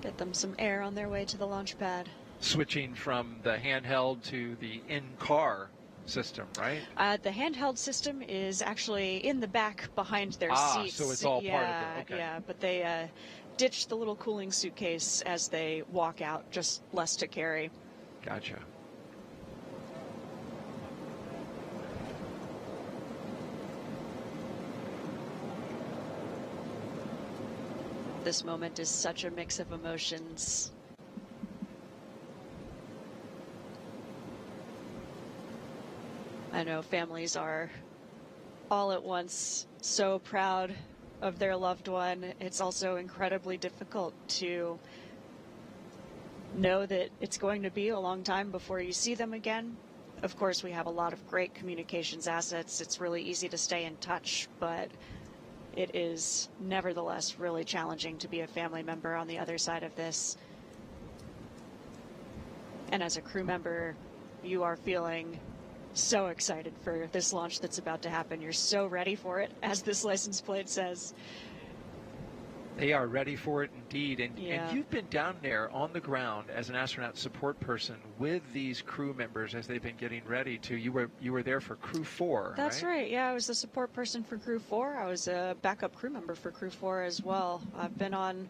Get them some air on their way to the launch pad. Switching from the handheld to the in-car system, right? The handheld system is actually in the back behind their seats. So it's all part of it. Okay. Yeah, but they ditch the little cooling suitcase as they walk out, just less to carry. Gotcha. This moment is such a mix of emotions. I know families are all at once so proud of their loved one. It's also incredibly difficult to know that it's going to be a long time before you see them again. Of course, we have a lot of great communications assets. It's really easy to stay in touch, but it is nevertheless really challenging to be a family member on the other side of this. And as a crew member, you are feeling so excited for this launch that's about to happen. You're so ready for it, as this license plate says. They are ready for it indeed. And you've been down there on the ground as an astronaut support person with these crew members as they've been getting ready to. You were there for Crew 4, That's right. Yeah, I was the support person for Crew 4. I was a backup crew member for Crew 4 as well. I've been on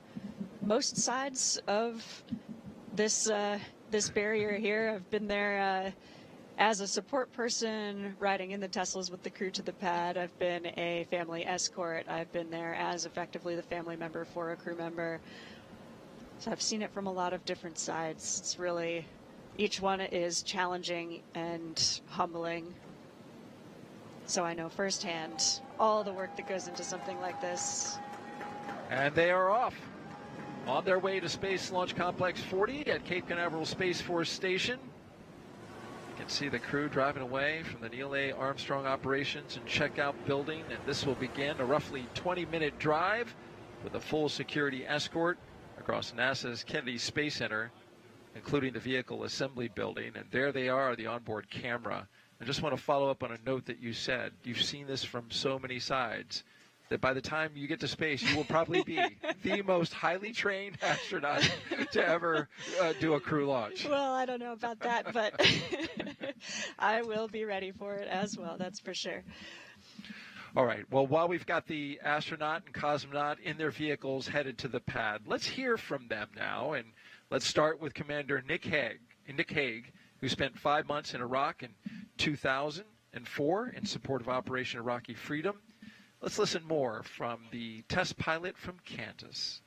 most sides of this this barrier here. I've been there as a support person, riding in the Teslas with the crew to the pad. I've been a family escort. I've been there as effectively the family member for a crew member. So I've seen it from a lot of different sides. It's really, each one is challenging and humbling. So I know firsthand all the work that goes into something like this. And they are off on their way to Space Launch Complex 40 at Cape Canaveral Space Force Station. You can see the crew driving away from the Neil A. Armstrong Operations and Checkout Building, and this will begin a roughly 20-minute drive with a full security escort across NASA's Kennedy Space Center, including the Vehicle Assembly Building. And there they are, the onboard camera. I just want to follow up on a note that you said. You've seen this from so many sides that by the time you get to space, you will probably be the most highly trained astronaut to ever do a crew launch. Well, I don't know about that, but I will be ready for it as well, that's for sure. All right. Well, while we've got the astronaut and cosmonaut in their vehicles headed to the pad, let's hear from them now. And let's start with Commander Nick Hague, who spent 5 months in Iraq in 2004 in support of Operation Iraqi Freedom. Let's listen more from the test pilot from Kansas.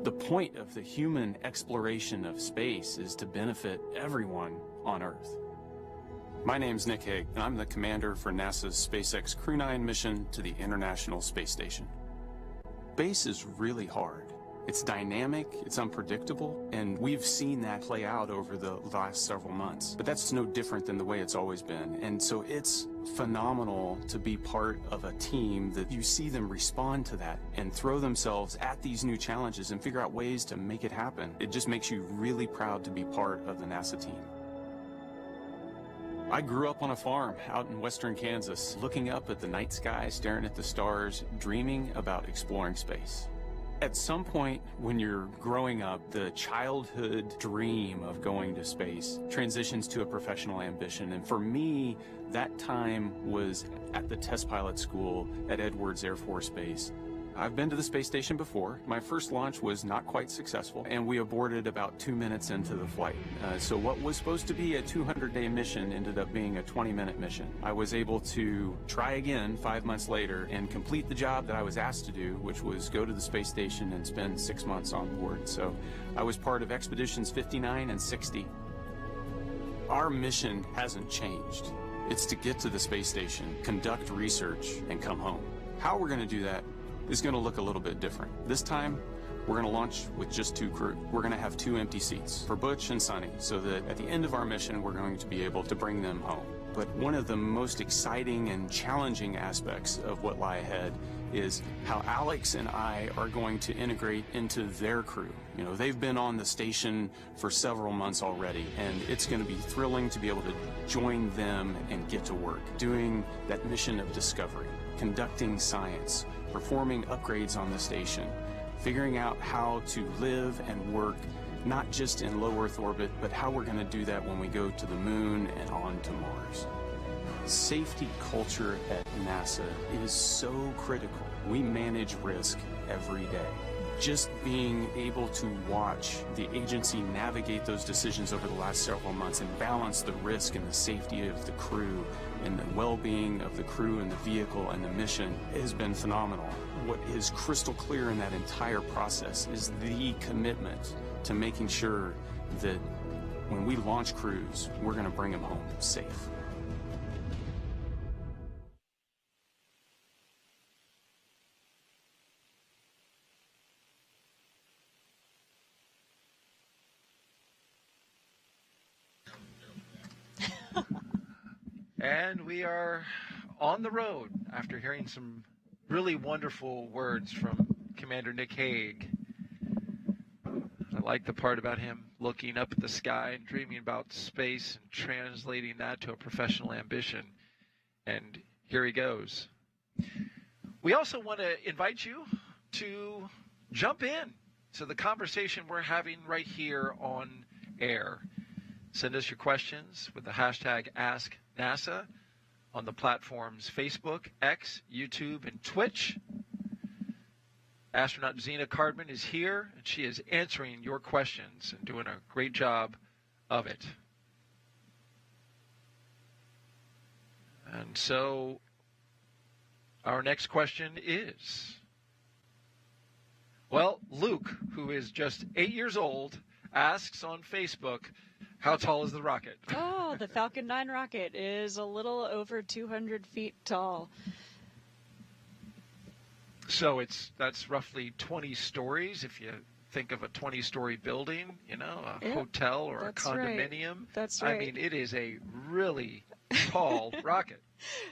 The point of the human exploration of space is to benefit everyone on Earth. My name's Nick Hague, and I'm the commander for NASA's SpaceX CREW-9 mission to the International Space Station. Space is really hard. It's dynamic, it's unpredictable, and we've seen that play out over the last several months. But that's no different than the way it's always been. And so it's phenomenal to be part of a team that you see them respond to that and throw themselves at these new challenges and figure out ways to make it happen. It just makes you really proud to be part of the NASA team. I grew up on a farm out in western Kansas, looking up at the night sky, staring at the stars, dreaming about exploring space. At some point when you're growing up, the childhood dream of going to space transitions to a professional ambition. And for me, that time was at the test pilot school at Edwards Air Force Base. I've been to the space station before. My first launch was not quite successful, and we aborted about 2 minutes into the flight. So what was supposed to be a 200-day mission ended up being a 20-minute mission. I was able to try again 5 months later and complete the job that I was asked to do, which was go to the space station and spend 6 months on board. So I was part of Expeditions 59 and 60. Our mission hasn't changed. It's to get to the space station, conduct research, and come home. How we're going to do that is going to look a little bit different. This time, we're going to launch with just 2 crew. We're going to have 2 empty seats for Butch and Sonny, so that at the end of our mission, we're going to be able to bring them home. But one of the most exciting and challenging aspects of what lie ahead is how Alex and I are going to integrate into their crew. You know, they've been on the station for several months already, and it's going to be thrilling to be able to join them and get to work, doing that mission of discovery, conducting science, performing upgrades on the station, figuring out how to live and work not just in low Earth orbit, but how we're going to do that when we go to the moon and on to Mars. Safety culture at NASA is so critical. We manage risk every day. Just being able to watch the agency navigate those decisions over the last several months and balance the risk and the safety of the crew and the well-being of the crew and the vehicle and the mission has been phenomenal. What is crystal clear in that entire process is the commitment to making sure that when we launch crews, we're going to bring them home safe. And we are on the road after hearing some really wonderful words from Commander Nick Hague. I like the part about him looking up at the sky and dreaming about space and translating that to a professional ambition. And here he goes. We also want to invite you to jump in to the conversation we're having right here on air. Send us your questions with the hashtag AskNASA on the platforms Facebook, X, YouTube, and Twitch. Astronaut Zena Cardman is here, and she is answering your questions and doing a great job of it. And so our next question is, well, Luke, who is just 8 years old, asks on Facebook, how tall is the rocket? Oh, the Falcon 9 rocket is a little over 200 feet tall. So that's roughly 20 stories. If you think of a 20-story building, a hotel or a condominium. Right. That's right. I mean, it is a really tall rocket.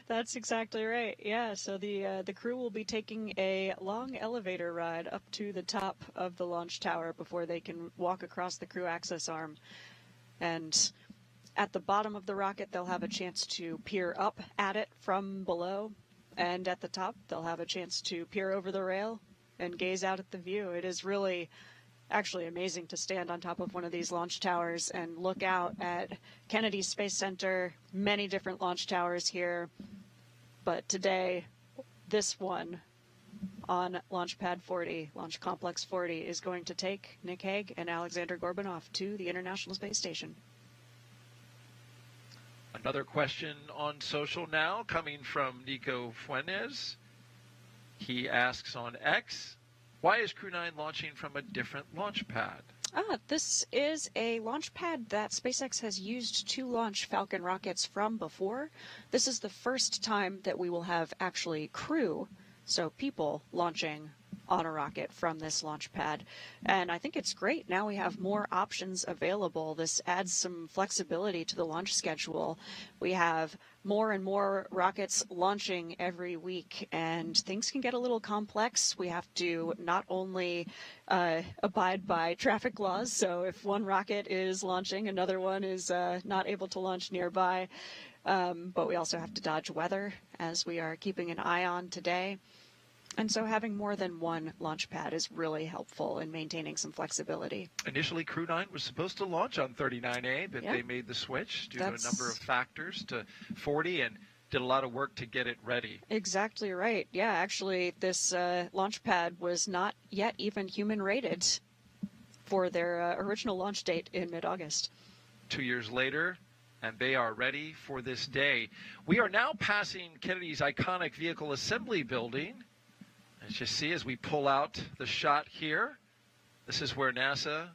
That's exactly right. Yeah, so the crew will be taking a long elevator ride up to the top of the launch tower before they can walk across the crew access arm. And at the bottom of the rocket, they'll have a chance to peer up at it from below. And at the top, they'll have a chance to peer over the rail and gaze out at the view. It is really actually amazing to stand on top of one of these launch towers and look out at Kennedy Space Center, many different launch towers here. But today, this one on Launch Pad 40, Launch Complex 40, is going to take Nick Hague and Alexander Gorbunoff to the International Space Station. Another question on social now coming from Nico Fuentes. He asks on X, why is CREW-9 launching from a different launch pad? This is a launch pad that SpaceX has used to launch Falcon rockets from before. This is the first time that we will have actually crew, so people, launching on a rocket from this launch pad. And I think it's great. Now we have more options available. This adds some flexibility to the launch schedule. We have more and more rockets launching every week, and things can get a little complex. We have to not only abide by traffic laws, so if one rocket is launching, another one is not able to launch nearby, but we also have to dodge weather, as we are keeping an eye on today. And so having more than one launch pad is really helpful in maintaining some flexibility. Initially, CREW-9 was supposed to launch on 39A, but they made the switch due to a number of factors to 40 and did a lot of work to get it ready. Exactly right. Yeah, actually, this launch pad was not yet even human rated for their original launch date in mid-August. 2 years later, and they are ready for this day. We are now passing Kennedy's iconic vehicle assembly building. As you see, as we pull out the shot here, this is where NASA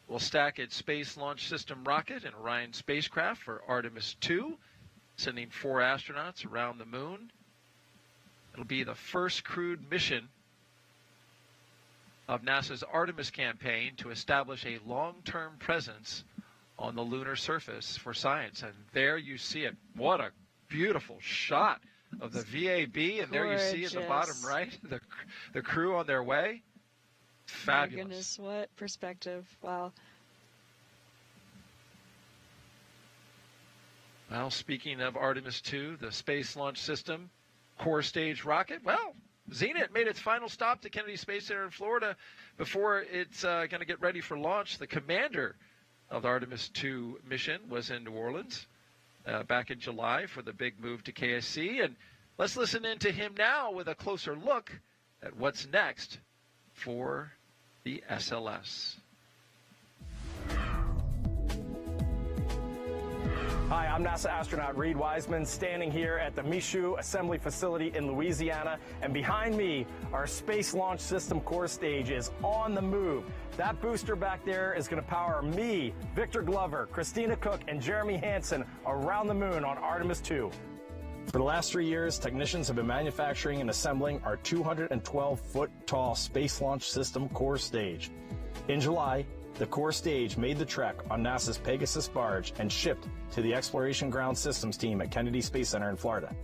will stack its Space Launch System rocket and Orion spacecraft for Artemis II, sending 4 astronauts around the moon. It'll be the first crewed mission of NASA's Artemis campaign to establish a long-term presence on the lunar surface for science. And there you see it. What a beautiful shot of the VAB, and there you see at the bottom right the crew on their way. Fabulous. My goodness, what perspective. Wow. Well, speaking of Artemis II, the Space Launch System core stage rocket, well, Xena made its final stop to Kennedy Space Center in Florida before it's going to get ready for launch. The commander of the Artemis II mission was in New Orleans back in July for the big move to KSC. And let's listen in to him now with a closer look at what's next for the SLS. Hi, I'm NASA astronaut Reed Wiseman, standing here at the Michoud Assembly Facility in Louisiana, and behind me, our Space Launch System core stage is on the move. That booster back there is going to power me, Victor Glover, Christina Cook, and Jeremy Hansen around the moon on Artemis 2. For the last 3 years, technicians have been manufacturing and assembling our 212-foot-tall Space Launch System core stage. In July, the core stage made the trek on NASA's Pegasus barge and shipped to the Exploration Ground Systems team at Kennedy Space Center in Florida.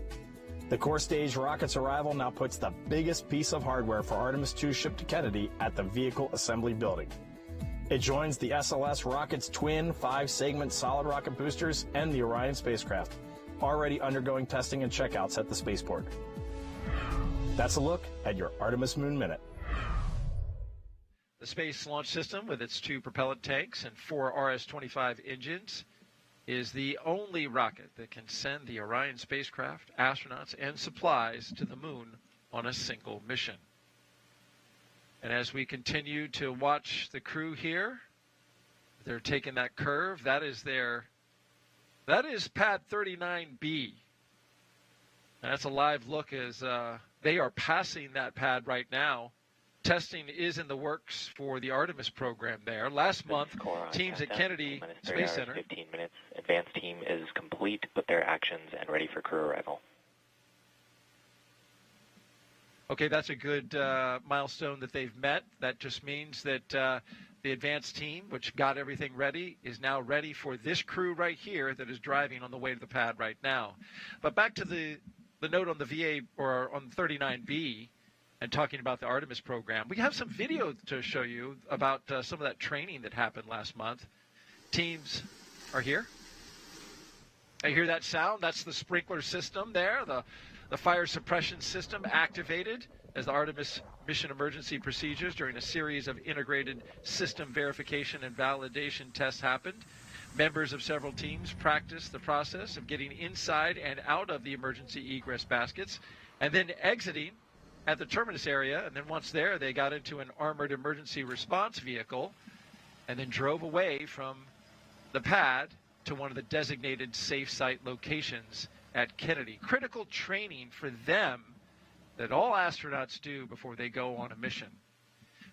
The core stage rocket's arrival now puts the biggest piece of hardware for Artemis 2 shipped to Kennedy at the Vehicle Assembly Building. It joins the SLS rocket's twin 5-segment solid rocket boosters and the Orion spacecraft, already undergoing testing and checkouts at the spaceport. That's a look at your Artemis Moon Minute. The Space Launch System, with its 2 propellant tanks and 4 RS-25 engines, is the only rocket that can send the Orion spacecraft, astronauts, and supplies to the moon on a single mission. And as we continue to watch the crew here, they're taking that curve. That is pad 39B. And that's a live look as they are passing that pad right now. Testing is in the works for the Artemis program there. Last month, teams at Kennedy Space Center. 15 minutes. Advanced team is complete with their actions and ready for crew arrival. Okay, that's a good milestone that they've met. That just means that the advanced team, which got everything ready, is now ready for this crew right here that is driving on the way to the pad right now. But back to the note on the VA, or on 39B, and talking about the Artemis program. We have some video to show you about some of that training that happened last month. Teams are here. I hear that sound. That's the sprinkler system there, the fire suppression system activated as the Artemis mission emergency procedures during a series of integrated system verification and validation tests happened. Members of several teams practiced the process of getting inside and out of the emergency egress baskets and then exiting at the terminus area, and then once there, they got into an armored emergency response vehicle and then drove away from the pad to one of the designated safe site locations at Kennedy. Critical training for them that all astronauts do before they go on a mission.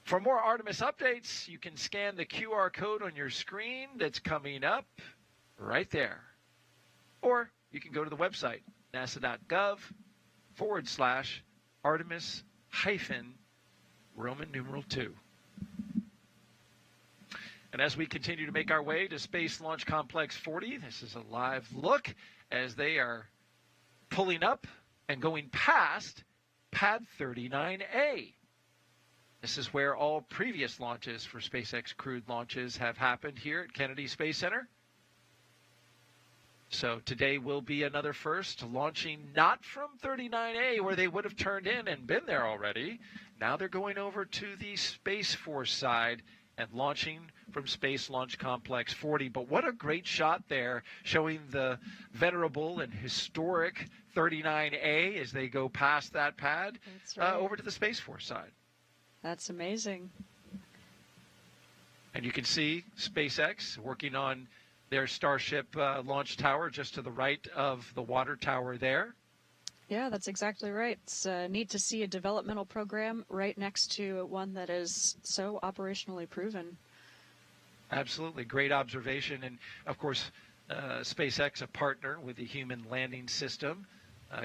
For more Artemis updates, you can scan the QR code on your screen that's coming up right there. Or you can go to the website, nasa.gov/Artemis-Roman numeral 2. And as we continue to make our way to Space Launch Complex 40, this is a live look as they are pulling up and going past Pad 39A. This is where all previous launches for SpaceX crewed launches have happened here at Kennedy Space Center. So today will be another first, launching not from 39A where they would have turned in and been there already. Now they're going over to the Space Force side and launching from Space Launch Complex 40. But what a great shot there, showing the venerable and historic 39A as they go past that pad. That's right. Over to the Space Force side. That's amazing. And you can see SpaceX working on their Starship launch tower just to the right of the water tower there. Yeah, that's exactly right. It's neat to see a developmental program right next to one that is so operationally proven. Absolutely. Great observation. And, of course, SpaceX, a partner with the Human Landing System,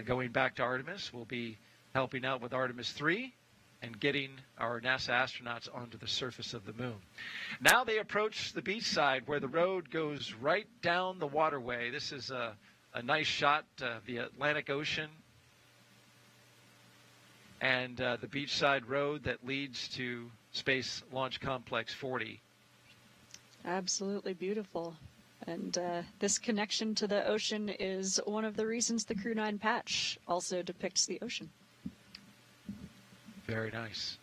going back to Artemis, will be helping out with Artemis 3 and getting our NASA astronauts onto the surface of the moon. Now they approach the beach side where the road goes right down the waterway. This is a nice shot of the Atlantic Ocean and the beachside road that leads to Space Launch Complex 40. Absolutely beautiful. And this connection to the ocean is one of the reasons the CREW-9 patch also depicts the ocean. Very nice.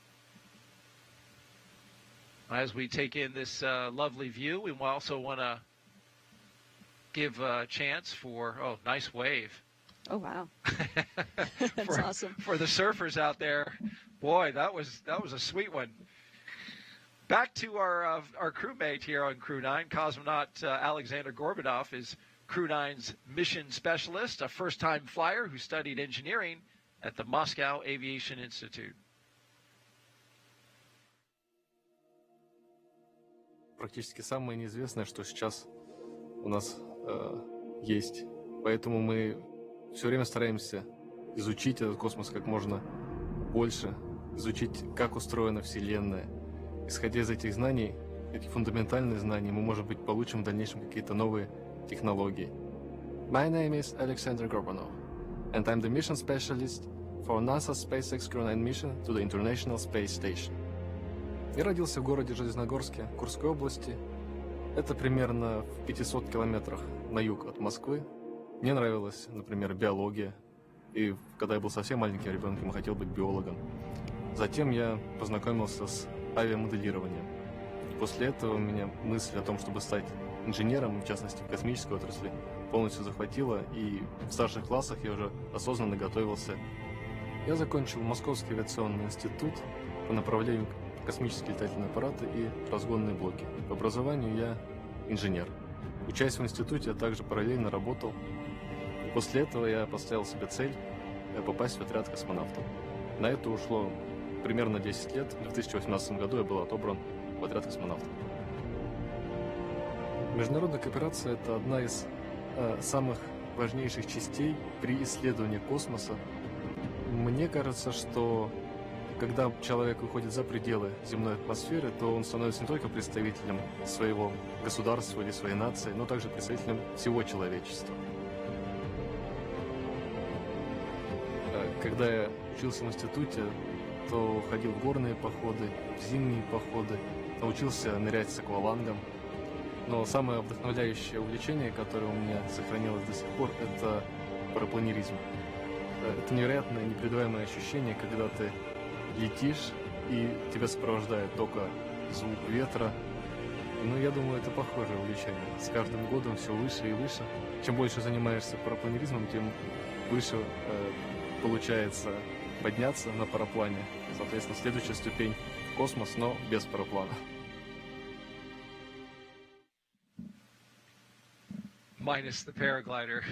As we take in this lovely view, we also want to give a chance for, nice wave. Oh, wow. That's awesome. For the surfers out there, boy, that was a sweet one. Back to our crewmate here on CREW-9, cosmonaut Alexander Gorbachev is CREW-9's mission specialist, a first-time flyer who studied engineering at the Moscow Aviation Institute. Практически самое неизвестное, что сейчас у нас есть. Поэтому мы все время стараемся изучить этот космос как можно больше, изучить, как устроена Вселенная. Исходя из этих знаний, эти фундаментальные знания, мы, может быть, получим в дальнейшем какие-то новые технологии. My name is Alexander Gorbanov, and I'm the mission specialist for NASA's SpaceX CREW-9 mission to the International Space Station. Я родился в городе Железногорске, Курской области. Это примерно в 500 километрах на юг от Москвы. Мне нравилась, например, биология. И когда я был совсем маленьким ребенком, я хотел быть биологом. Затем я познакомился с авиамоделированием. После этого меня мысль о том, чтобы стать инженером, в частности в космической отрасли, полностью захватила. И в старших классах я уже осознанно готовился. Я закончил Московский авиационный институт по направлению космические летательные аппараты и разгонные блоки. По образованию я инженер. Учась в институте, я также параллельно работал. И после этого я поставил себе цель попасть в отряд космонавтов. На это ушло примерно 10 лет. В 2018 году я был отобран в отряд космонавтов. Международная кооперация – это одна из самых важнейших частей при исследовании космоса. Мне кажется, что когда человек выходит за пределы земной атмосферы, то он становится не только представителем своего государства или своей нации, но также представителем всего человечества. Когда я учился в институте, то ходил в горные походы, в зимние походы, научился нырять с аквалангом. Но самое вдохновляющее увлечение, которое у меня сохранилось до сих пор, это парапланеризм. Это невероятное, непередаваемое ощущение, когда ты летишь, и тебя сопровождает только звук ветра. Ну, я думаю, это похожее увлечение. С каждым годом все выше и выше. Чем больше занимаешься парапланеризмом, тем выше получается подняться на параплане. Соответственно, следующая ступень — космос, но без параплана. Minus the paraglider.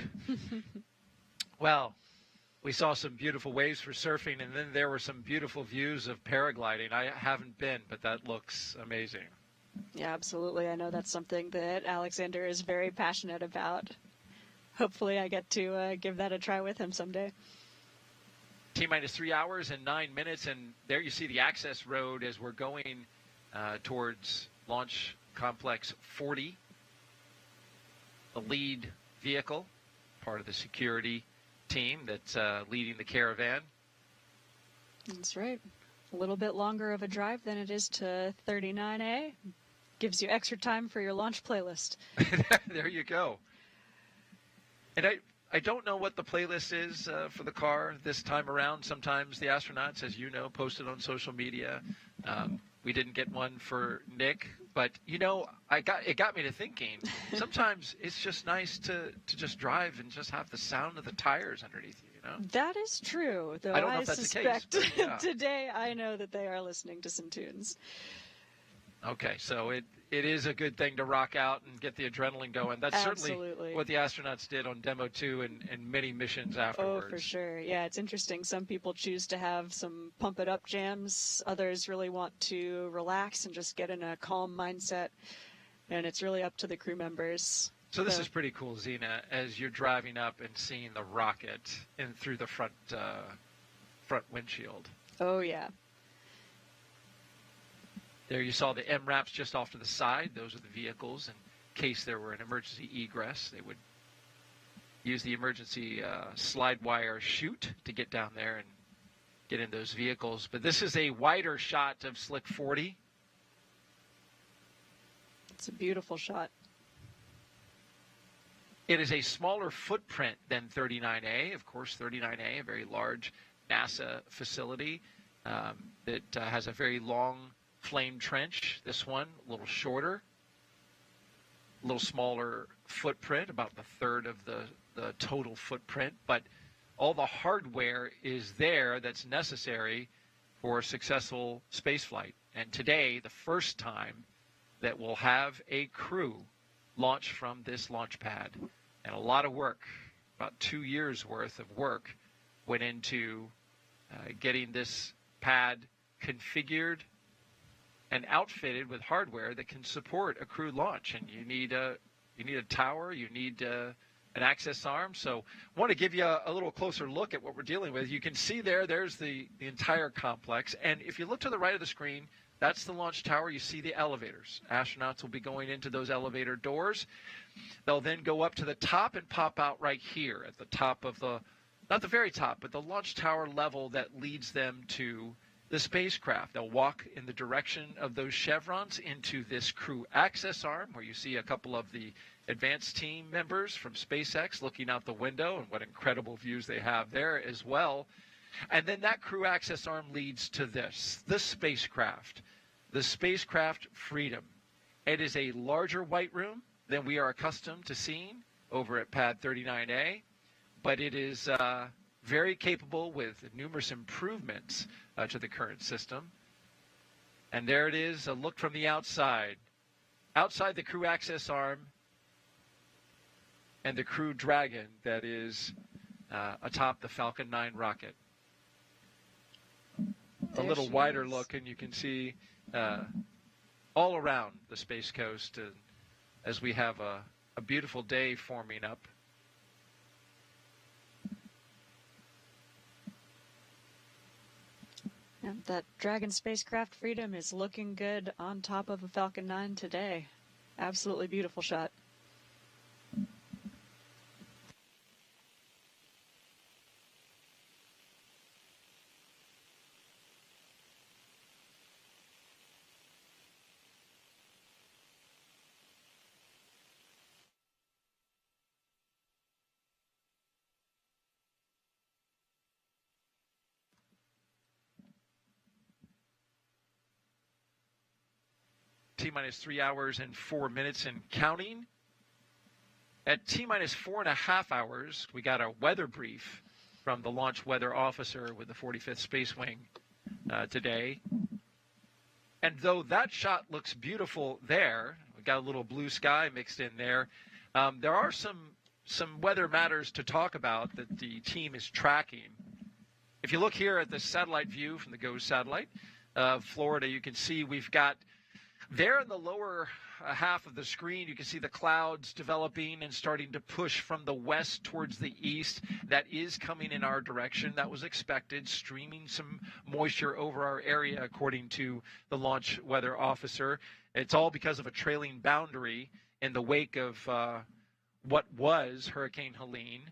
Well, we saw some beautiful waves for surfing, and then there were some beautiful views of paragliding. I haven't been, but that looks amazing. Yeah, absolutely. I know that's something that Alexander is very passionate about. Hopefully I get to give that a try with him someday. T-minus 3 hours and 9 minutes, and there you see the access road as we're going towards Launch Complex 40. The lead vehicle, part of the security team that's leading the caravan. That's right. A little bit longer of a drive than it is to 39A. Gives you extra time for your launch playlist. There you go. And I don't know what the playlist is for the car this time around. Sometimes the astronauts, as you know, post it on social media. We didn't get one for Nick, but you know, it got me to thinking. Sometimes it's just nice to just drive and just have the sound of the tires underneath you. You know? That is true. Though I don't know if that's the case, but, yeah. Today I know that they are listening to some tunes. Okay, so it is a good thing to rock out and get the adrenaline going. That's Absolutely. Certainly what the astronauts did on Demo 2 and many missions afterwards. Oh, for sure. Yeah, it's interesting. Some people choose to have some pump it up jams. Others really want to relax and just get in a calm mindset. And it's really up to the crew members. So this is pretty cool, Zena, as you're driving up and seeing the rocket in through the front windshield. Oh, yeah. There you saw the MRAPs just off to the side. Those are the vehicles. In case there were an emergency egress, they would use the emergency slide wire chute to get down there and get in those vehicles. But this is a wider shot of Slick 40. It's a beautiful shot. It is a smaller footprint than 39A. Of course, 39A, a very large NASA facility that has a very long flame trench. This one a little shorter, a little smaller footprint, about the third of the total footprint, but all the hardware is there that's necessary for successful spaceflight. And today, the first time that we'll have a crew launch from this launch pad. And a lot of work, about 2 years worth of work, went into getting this pad configured and outfitted with hardware that can support a crewed launch. And you need a tower, you need an access arm. So I want to give you a little closer look at what we're dealing with. You can see there's the entire complex. And if you look to the right of the screen, that's the launch tower. You see the elevators. Astronauts will be going into those elevator doors. They'll then go up to the top and pop out right here at the top of the, not the very top, but the launch tower level that leads them to the spacecraft. They'll walk in the direction of those chevrons into this crew access arm, where you see a couple of the advanced team members from SpaceX looking out the window, and what incredible views they have there as well. And then that crew access arm leads to this, the spacecraft Freedom. It is a larger white room than we are accustomed to seeing over at Pad 39A, but it is very capable with numerous improvements to the current system. And there it is, a look from the outside. Outside the crew access arm and the Crew Dragon that is atop the Falcon 9 rocket. A little wider look, and you can see all around the Space Coast as we have a beautiful day forming up. And that Dragon spacecraft Freedom is looking good on top of a Falcon 9 today. Absolutely beautiful shot. T-minus 3 hours and 4 minutes and counting. At T-minus 4.5 hours, we got a weather brief from the launch weather officer with the 45th Space Wing today. And though that shot looks beautiful there, we got a little blue sky mixed in there, there are some weather matters to talk about that the team is tracking. If you look here at the satellite view from the GOES satellite of Florida, you can see we've got there in the lower half of the screen, you can see the clouds developing and starting to push from the west towards the east. That is coming in our direction. That was expected, streaming some moisture over our area, according to the launch weather officer. It's all because of a trailing boundary in the wake of what was Hurricane Helene.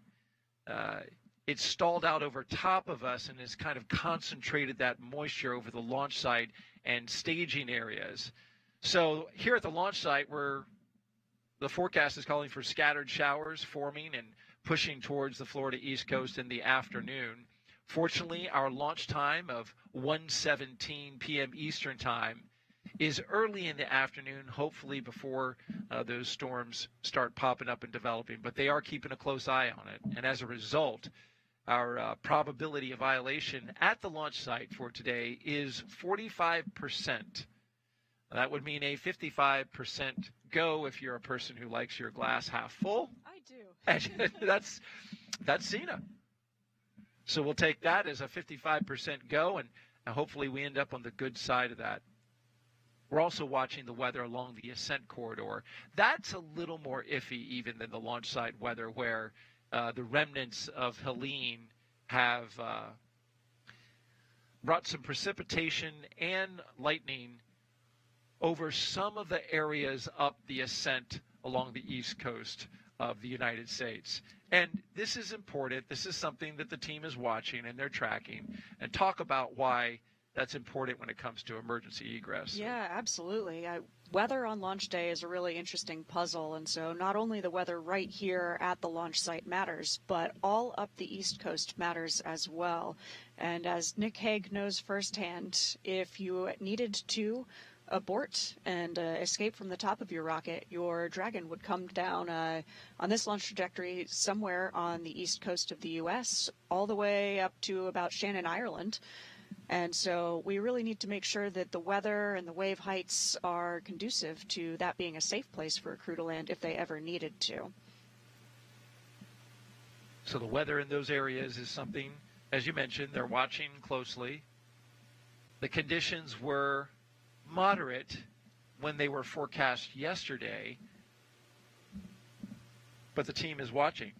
It stalled out over top of us and has kind of concentrated that moisture over the launch site and staging areas. So here at the launch site, the forecast is calling for scattered showers forming and pushing towards the Florida East Coast in the afternoon. Fortunately, our launch time of 1:17 p.m. Eastern Time is early in the afternoon, hopefully before those storms start popping up and developing. But they are keeping a close eye on it. And as a result, our probability of violation at the launch site for today is 45%. That would mean a 55% go if you're a person who likes your glass half full. I do. That's Cena. So we'll take that as a 55% go, and hopefully we end up on the good side of that. We're also watching the weather along the ascent corridor. That's a little more iffy even than the launch site weather, where the remnants of Helene have brought some precipitation and lightning over some of the areas up the ascent along the east coast of the United States. And this is important. This is something that the team is watching and they're tracking, and talk about why that's important when it comes to emergency egress. Yeah, absolutely. Weather on launch day is a really interesting puzzle, and so not only the weather right here at the launch site matters, but all up the East Coast matters as well. And as Nick Hague knows firsthand, if you needed to abort and escape from the top of your rocket, your Dragon would come down on this launch trajectory somewhere on the east coast of the U.S., all the way up to about Shannon, Ireland. And so we really need to make sure that the weather and the wave heights are conducive to that being a safe place for a crew to land if they ever needed to. So the weather in those areas is something, as you mentioned, they're watching closely. The conditions were moderate when they were forecast yesterday, but the team is watching.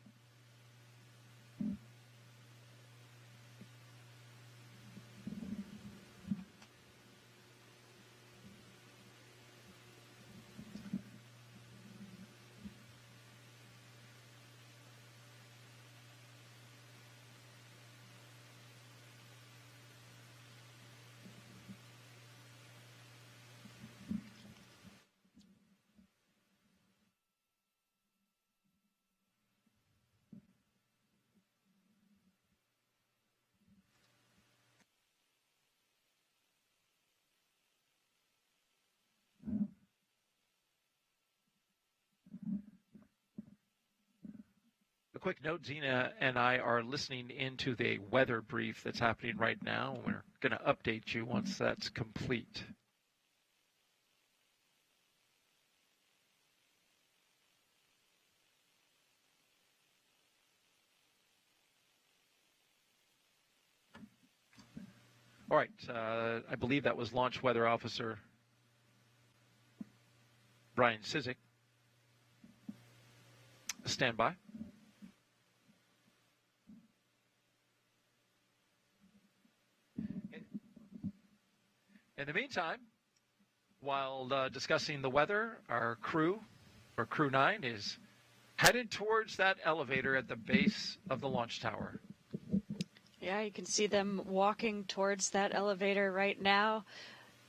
A quick note, Zena and I are listening into the weather brief that's happening right now. We're going to update you once that's complete. All right, I believe that was Launch Weather Officer Brian Sizik. Stand by. In the meantime, while discussing the weather, our crew, or CREW-9, is headed towards that elevator at the base of the launch tower. Yeah, you can see them walking towards that elevator right now.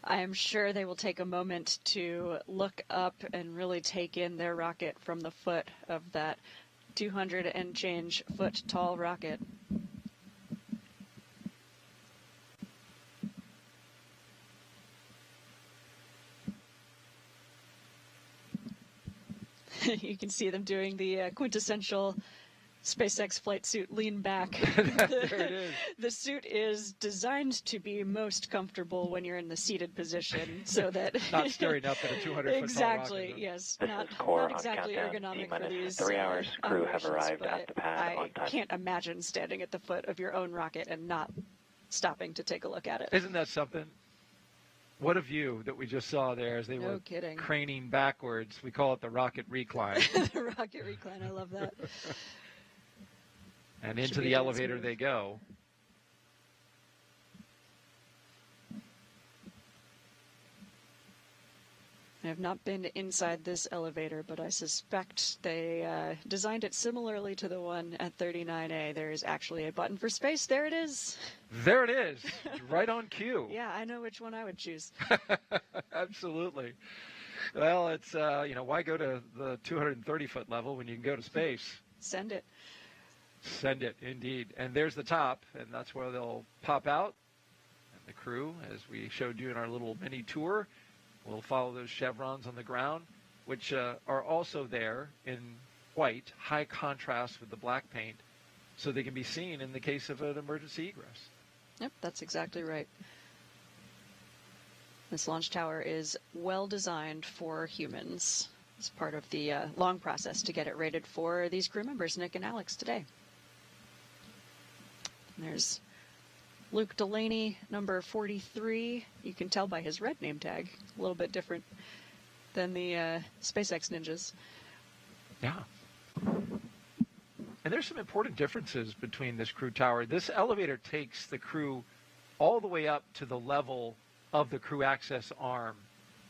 I am sure they will take a moment to look up and really take in their rocket from the foot of that 200 and change foot tall rocket. You can see them doing the quintessential SpaceX flight suit lean back. There it is. The suit is designed to be most comfortable when you're in the seated position, so that Not staring up at a 200-foot exactly, tall rocket. yes, This not is core on exactly countdown. ergonomic for T-minus these 3 hours. Crew have operations, arrived but at the pad on I time. can't imagine standing at the foot of your own rocket and not stopping to take a look at it. Isn't that something? What a view that we just saw there as they No were kidding. craning backwards. We call it the rocket recline. The rocket recline, I love that. And Should into be the a elevator smooth. they go. I have not been inside this elevator, but I suspect they designed it similarly to the one at 39A. There is actually a button for space. There it is. There it is, right on cue. Yeah, I know which one I would choose. Absolutely. Well, it's, why go to the 230-foot level when you can go to space? Send it. Send it, indeed. And there's the top, and that's where they'll pop out. And the crew, as we showed you in our little mini tour, will follow those chevrons on the ground, which are also there in white, high contrast with the black paint, so they can be seen in the case of an emergency egress. Yep, that's exactly right. This launch tower is well designed for humans. It's part of the long process to get it rated for these crew members, Nick and Alex, today. And there's Luke Delaney, number 43. You can tell by his red name tag. A little bit different than the SpaceX ninjas. Yeah. And there's some important differences between this crew tower. This elevator takes the crew all the way up to the level of the crew access arm,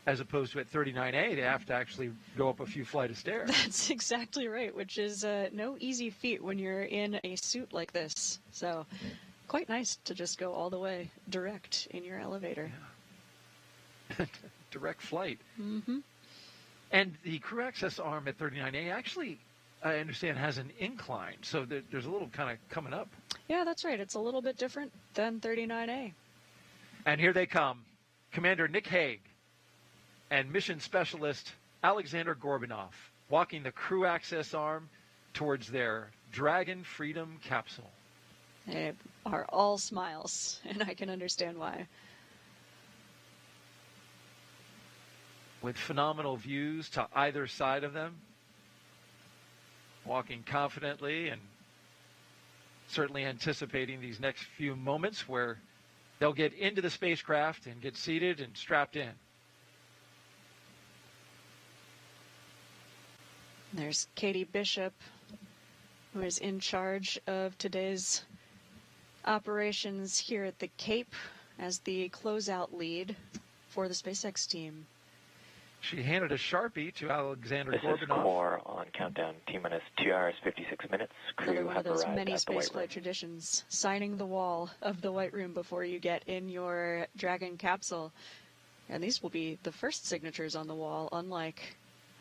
as opposed to at 39A, they have to actually go up a few flight of stairs. That's exactly right, which is no easy feat when you're in a suit like this. So quite nice to just go all the way direct in your elevator. Yeah. Direct flight. Mm-hmm. And the crew access arm at 39A actually, I understand, has an incline. So there's a little kind of coming up. Yeah, that's right. It's a little bit different than 39A. And here they come. Commander Nick Hague and mission specialist Alexander Gorbanov walking the crew access arm towards their Dragon Freedom capsule. They are all smiles, and I can understand why. With phenomenal views to either side of them, walking confidently and certainly anticipating these next few moments where they'll get into the spacecraft and get seated and strapped in. There's Katie Bishop, who is in charge of today's operations here at the Cape as the closeout lead for the SpaceX team. She handed a Sharpie to Alexander This Gorbunov. is CORE on countdown, T-minus 2 hours, 56 minutes. Another Crew one have of those arrived many at the White Room. spaceflight traditions, signing the wall of the White Room before you get in your Dragon capsule. And these will be the first signatures on the wall, unlike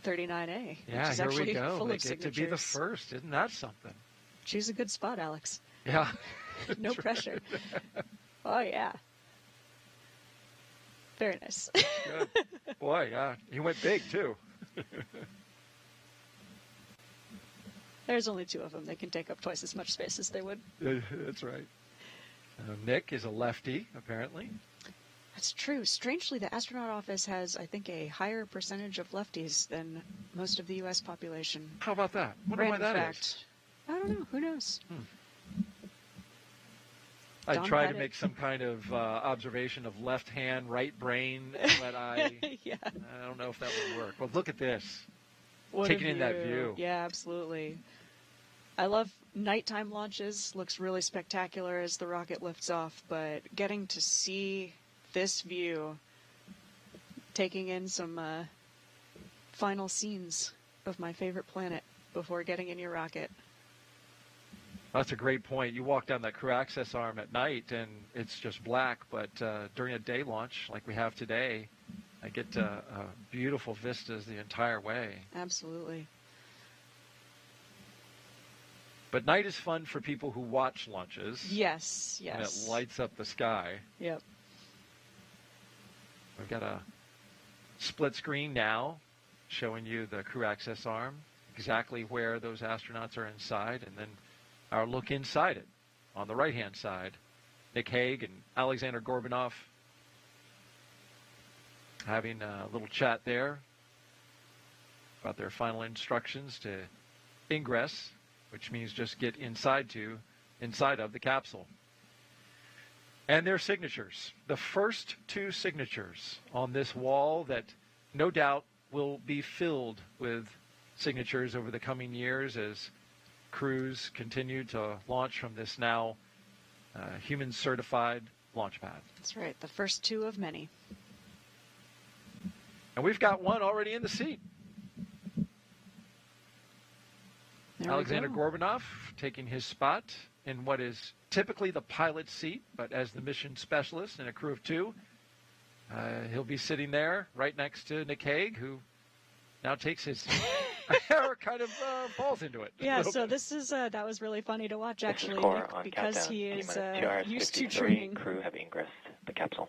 39A, Yeah, which is here actually we go. full They of get signatures. to be the first. Isn't that something? Choose a good spot, Alex. Yeah. No pressure. Oh, yeah. Very nice. Good. Boy, yeah. He went big, too. There's only two of them. They can take up twice as much space as they would. That's right. Nick is a lefty, apparently. That's true. Strangely, the astronaut office has, I think, a higher percentage of lefties than most of the U.S. population. How about that? Wonder why Random that is. fact. I don't know. Who knows? I Don tried to Pettit. make some kind of observation of left hand, right brain, but Yeah. I don't know if that would work. Well, look at this. What a Taking in that view. Yeah, absolutely. I love nighttime launches. Looks really spectacular as the rocket lifts off, but getting to see this view, taking in some final scenes of my favorite planet before getting in your rocket. That's a great point. You walk down that crew access arm at night, and it's just black, but during a day launch like we have today, I get beautiful vistas the entire way. Absolutely. But night is fun for people who watch launches. Yes, And yes. it lights up the sky. Yep. We've got a split screen now showing you the crew access arm, exactly where those astronauts are inside, and then our look inside it on the right-hand side. Nick Hague and Alexander Gorbunov having a little chat there about their final instructions to ingress, which means just get inside of the capsule. And their signatures, the first two signatures on this wall that no doubt will be filled with signatures over the coming years as crews continue to launch from this now human-certified launch pad. That's right. The first two of many. And we've got one already in the seat. There we Alexander go. Gorbunov taking his spot in what is typically the pilot's seat, but as the mission specialist in a crew of two, he'll be sitting there right next to Nick Hague, who now takes his or kind of falls into it. Yeah, so this is that was really funny to watch, This is actually, CORE Nick, on because countdown, he is T-minus 2 hours, used to 53. training. Crew have ingressed the capsule.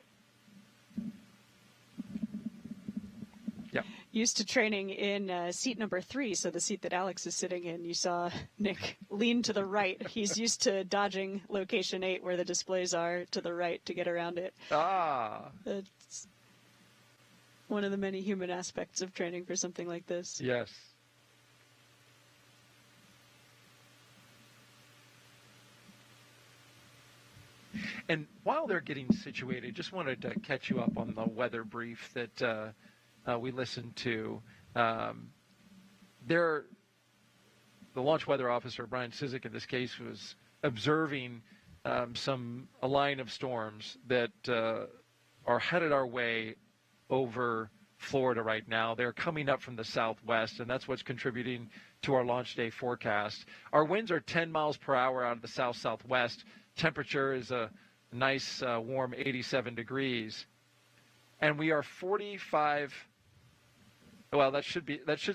Used to training in seat number 3, so the seat that Alex is sitting in. You saw Nick lean to the right. He's used to dodging location 8, where the displays are, to the right to get around it. Ah, It's one of the many human aspects of training for something like this. yes. And while they're getting situated, just wanted to catch you up on the weather brief that we listened to. The launch weather officer, Brian Sizik, in this case, was observing a line of storms that are headed our way over Florida right now. They're coming up from the southwest, and that's what's contributing to our launch day forecast. Our winds are 10 miles per hour out of the south-southwest. Temperature is a nice, warm 87 degrees. And we are 45, well, that should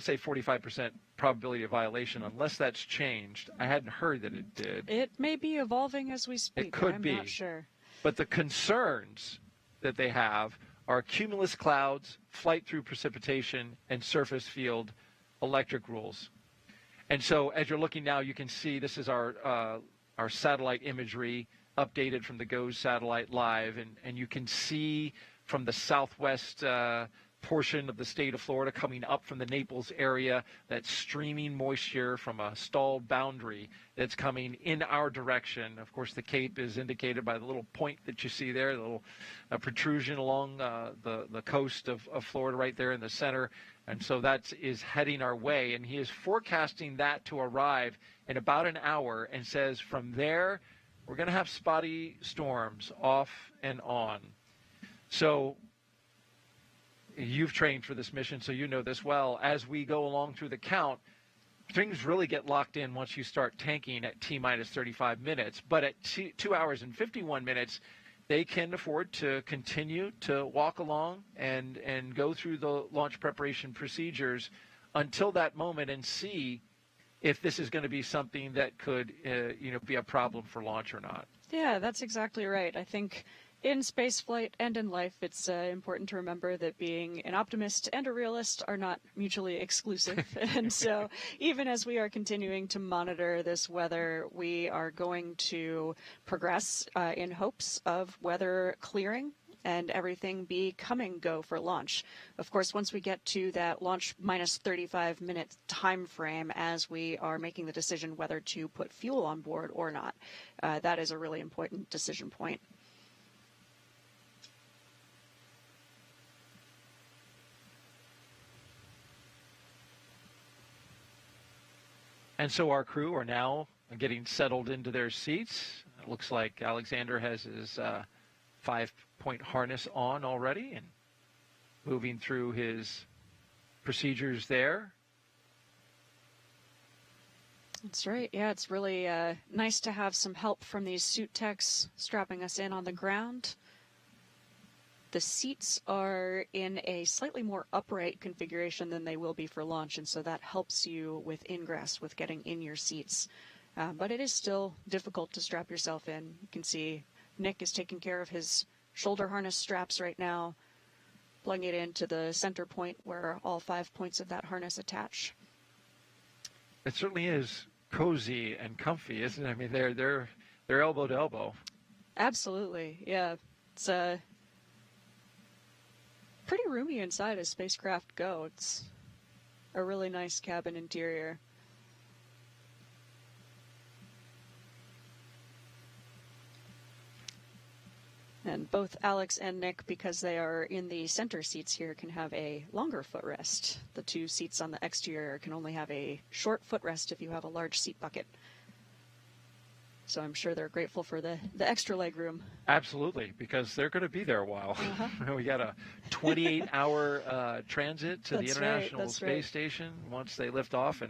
say 45% probability of violation, unless that's changed. I hadn't heard that it did. It may be evolving as we speak. It could I'm be. not sure. But the concerns that they have are cumulus clouds, flight through precipitation, and surface field electric rules. And so as you're looking now, you can see this is our satellite imagery updated from the GOES satellite live, and you can see from the southwest portion of the state of Florida coming up from the Naples area, that streaming moisture from a stalled boundary that's coming in our direction. Of course, the Cape is indicated by the little point that you see there, the little protrusion along the coast of Florida right there in the center. And so that is heading our way. And he is forecasting that to arrive in about an hour, and says from there, we're going to have spotty storms off and on. So you've trained for this mission, so you know this well. As we go along through the count, things really get locked in once you start tanking at T-minus 35 minutes. But at 2 hours and 51 minutes, they can afford to continue to walk along and go through the launch preparation procedures until that moment and see if this is going to be something that could be a problem for launch or not. Yeah, that's exactly right. I think in spaceflight and in life, it's important to remember that being an optimist and a realist are not mutually exclusive. And so even as we are continuing to monitor this weather, we are going to progress in hopes of weather clearing and everything be come and go for launch. Of course, once we get to that launch minus 35 minute time frame as we are making the decision whether to put fuel on board or not, that is a really important decision point. And so our crew are now getting settled into their seats. It looks like Alexander has his 5-point harness on already and moving through his procedures there. That's right. Yeah, it's really nice to have some help from these suit techs strapping us in on the ground. The seats are in a slightly more upright configuration than they will be for launch, and so that helps you with ingress, with getting in your seats. But it is still difficult to strap yourself in. You can see Nick is taking care of his shoulder harness straps right now, plugging it into the center point where all 5 points of that harness attach. It certainly is cozy and comfy, isn't it? I mean, they're elbow to elbow. Absolutely, yeah. It's pretty roomy inside as spacecraft go. It's a really nice cabin interior. And both Alex and Nick, because they are in the center seats here, can have a longer footrest. The two seats on the exterior can only have a short footrest if you have a large seat bucket. So I'm sure they're grateful for the extra leg room. Absolutely, because they're going to be there a while. Uh-huh. We got a 28-hour transit to the International Space Station once they lift off,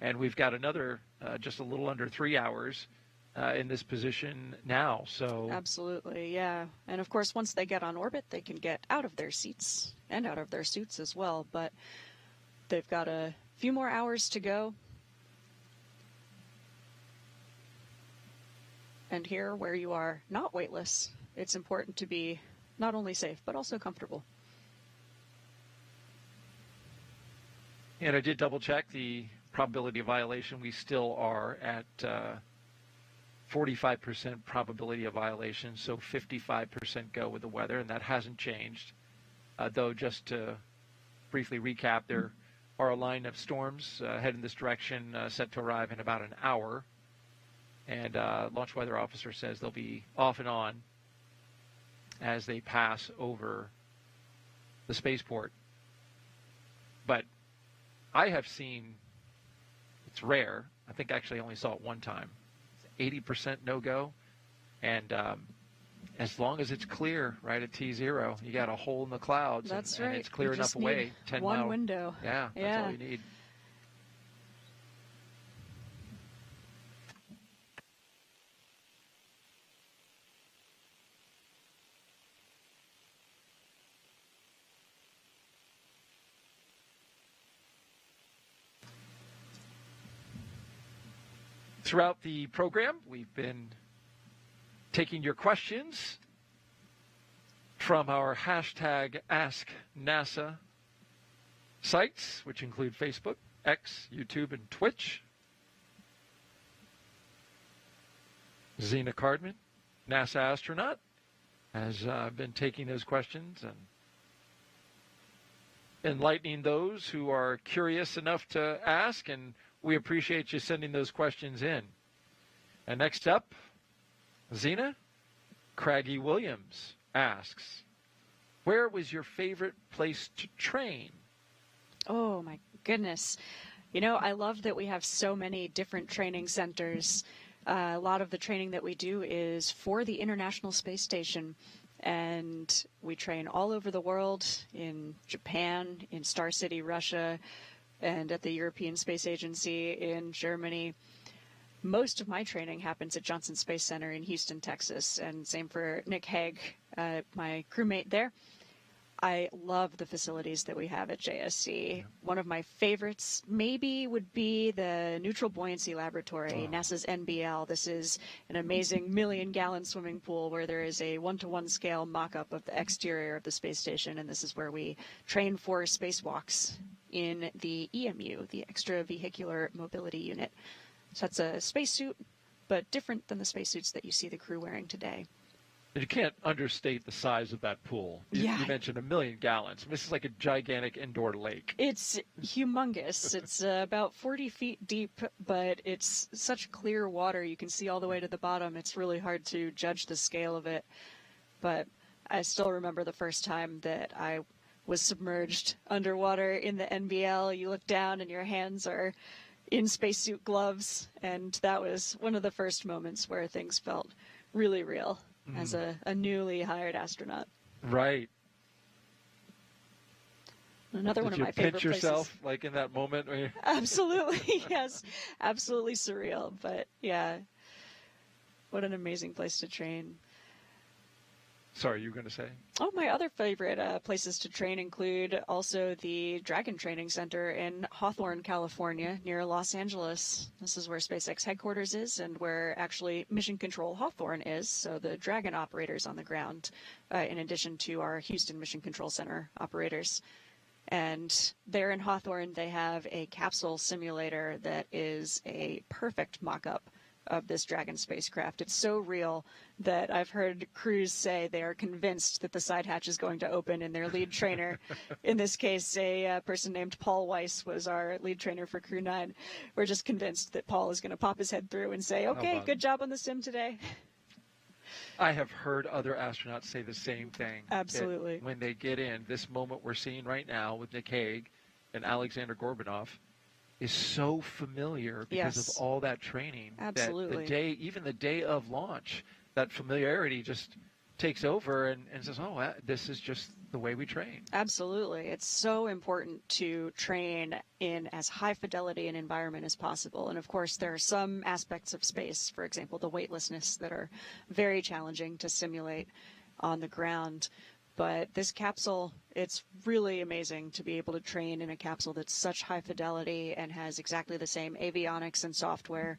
and we've got another just a little under 3 hours in this position now. So absolutely, yeah. And of course, once they get on orbit, they can get out of their seats and out of their suits as well. But they've got a few more hours to go. And here, where you are not weightless, it's important to be not only safe, but also comfortable. And I did double check the probability of violation. We still are at 45% probability of violation, so 55% go with the weather, and that hasn't changed. Though, just to briefly recap, there are a line of storms heading this direction set to arrive in about an hour. And launch weather officer says they'll be off and on as they pass over the spaceport. But I have seen, it's rare, I think I actually only saw it one time, 80% no-go. And as long as it's clear right at T0, you got a hole in the clouds. That's and right. it's clear You enough just away. need 10 one mile window. Yeah, that's all you need. Throughout the program, we've been taking your questions from our hashtag AskNASA sites, which include Facebook, X, YouTube, and Twitch. Zena Cardman, NASA astronaut, has been taking those questions, and enlightening those who are curious enough to ask, and we appreciate you sending those questions in. And next up, Zena Craggy Williams asks, where was your favorite place to train? Oh, my goodness. You know, I love that we have so many different training centers. A lot of the training that we do is for the International Space Station. And we train all over the world, in Japan, in Star City, Russia, and at the European Space Agency in Germany. Most of my training happens at Johnson Space Center in Houston, Texas, and same for Nick Hague, my crewmate there. I love the facilities that we have at JSC. Yeah. One of my favorites maybe would be the Neutral Buoyancy Laboratory, NASA's NBL. This is an amazing million-gallon swimming pool where there is a 1-to-1 scale mock-up of the exterior of the space station, and this is where we train for spacewalks in the EMU, the Extravehicular Mobility Unit. So that's a spacesuit, but different than the spacesuits that you see the crew wearing today. You can't understate the size of that pool. You mentioned 1 million gallons. This is like a gigantic indoor lake. It's humongous. It's about 40 feet deep, but it's such clear water. You can see all the way to the bottom. It's really hard to judge the scale of it. But I still remember the first time that I was submerged underwater in the NBL. You look down and your hands are in spacesuit gloves. And that was one of the first moments where things felt really real. As a newly hired astronaut. Right. Another one of my favorite places. Did you pinch yourself, like in that moment? Absolutely, yes. Absolutely surreal. But yeah, what an amazing place to train. Sorry, you were going to say? Oh, my other favorite places to train include also the Dragon Training Center in Hawthorne, California, near Los Angeles. This is where SpaceX headquarters is and where actually Mission Control Hawthorne is, so the Dragon operators on the ground, in addition to our Houston Mission Control Center operators. And there in Hawthorne, they have a capsule simulator that is a perfect mock-up of this Dragon spacecraft. It's so real that I've heard crews say they are convinced that the side hatch is going to open, and their lead trainer, in this case, a person named Paul Weiss was our lead trainer for CREW-9. We're just convinced that Paul is going to pop his head through and say, okay, good job on the sim today. I have heard other astronauts say the same thing. Absolutely. When they get in, this moment we're seeing right now with Nick Hague and Alexander Gorbanov is so familiar because of all that training. Absolutely. That the day, even the day of launch, that familiarity just takes over and says, oh, this is just the way we train. Absolutely. It's so important to train in as high fidelity an environment as possible. And of course, there are some aspects of space, for example, the weightlessness, that are very challenging to simulate on the ground. But this capsule, it's really amazing to be able to train in a capsule that's such high fidelity and has exactly the same avionics and software,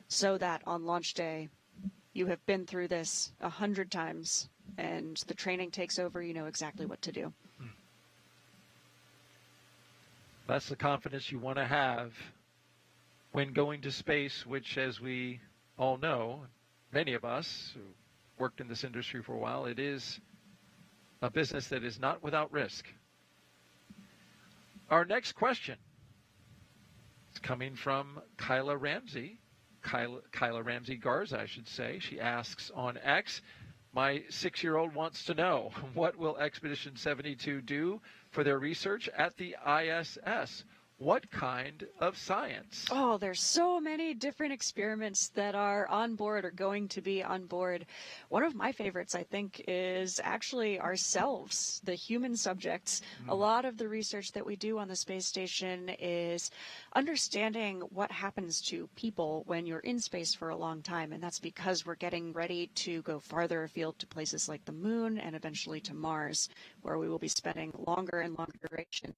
so that on launch day, you have been through this 100 times, and the training takes over, you know exactly what to do. That's the confidence you want to have when going to space, which, as we all know, many of us who worked in this industry for a while, it is a business that is not without risk. Our next question is coming from Kyla Ramsey. Kyla Ramsey Garza, I should say. She asks on X, my 6-year-old wants to know, what will Expedition 72 do for their research at the ISS? What kind of science? Oh, there's so many different experiments that are on board or going to be on board. One of my favorites, I think, is actually ourselves, the human subjects. A lot of the research that we do on the space station is understanding what happens to people when you're in space for a long time. And that's because we're getting ready to go farther afield to places like the moon and eventually to Mars, where we will be spending longer and longer duration.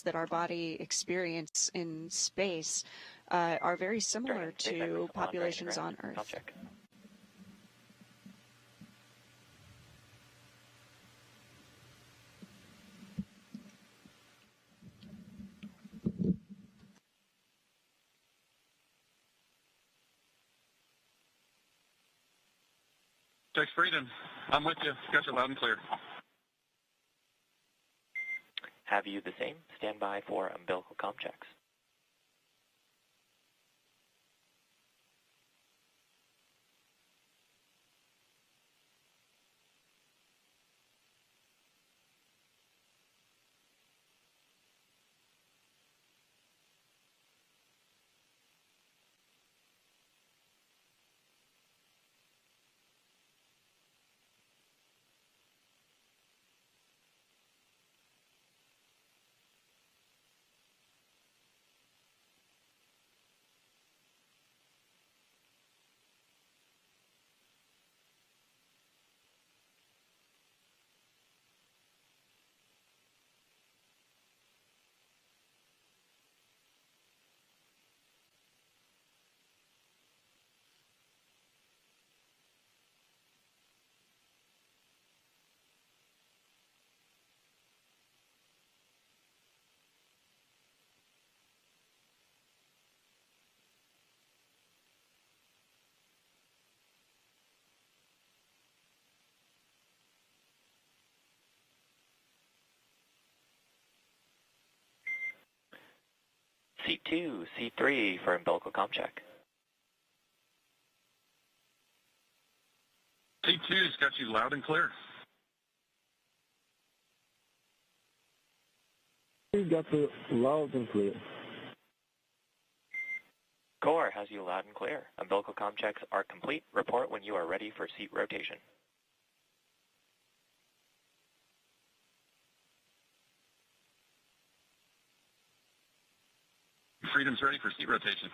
That our body experience in space are very similar to populations on Earth. I'll check. Tex Frieden, I'm with you. Got you loud and clear. have you the same. Stand by for umbilical comm checks. C2, C3 for umbilical comm check. C2's got you loud and clear. We got you loud and clear. Core has you loud and clear. Umbilical comm checks are complete. Report when you are ready for seat rotation. Freedom's ready for seat rotation.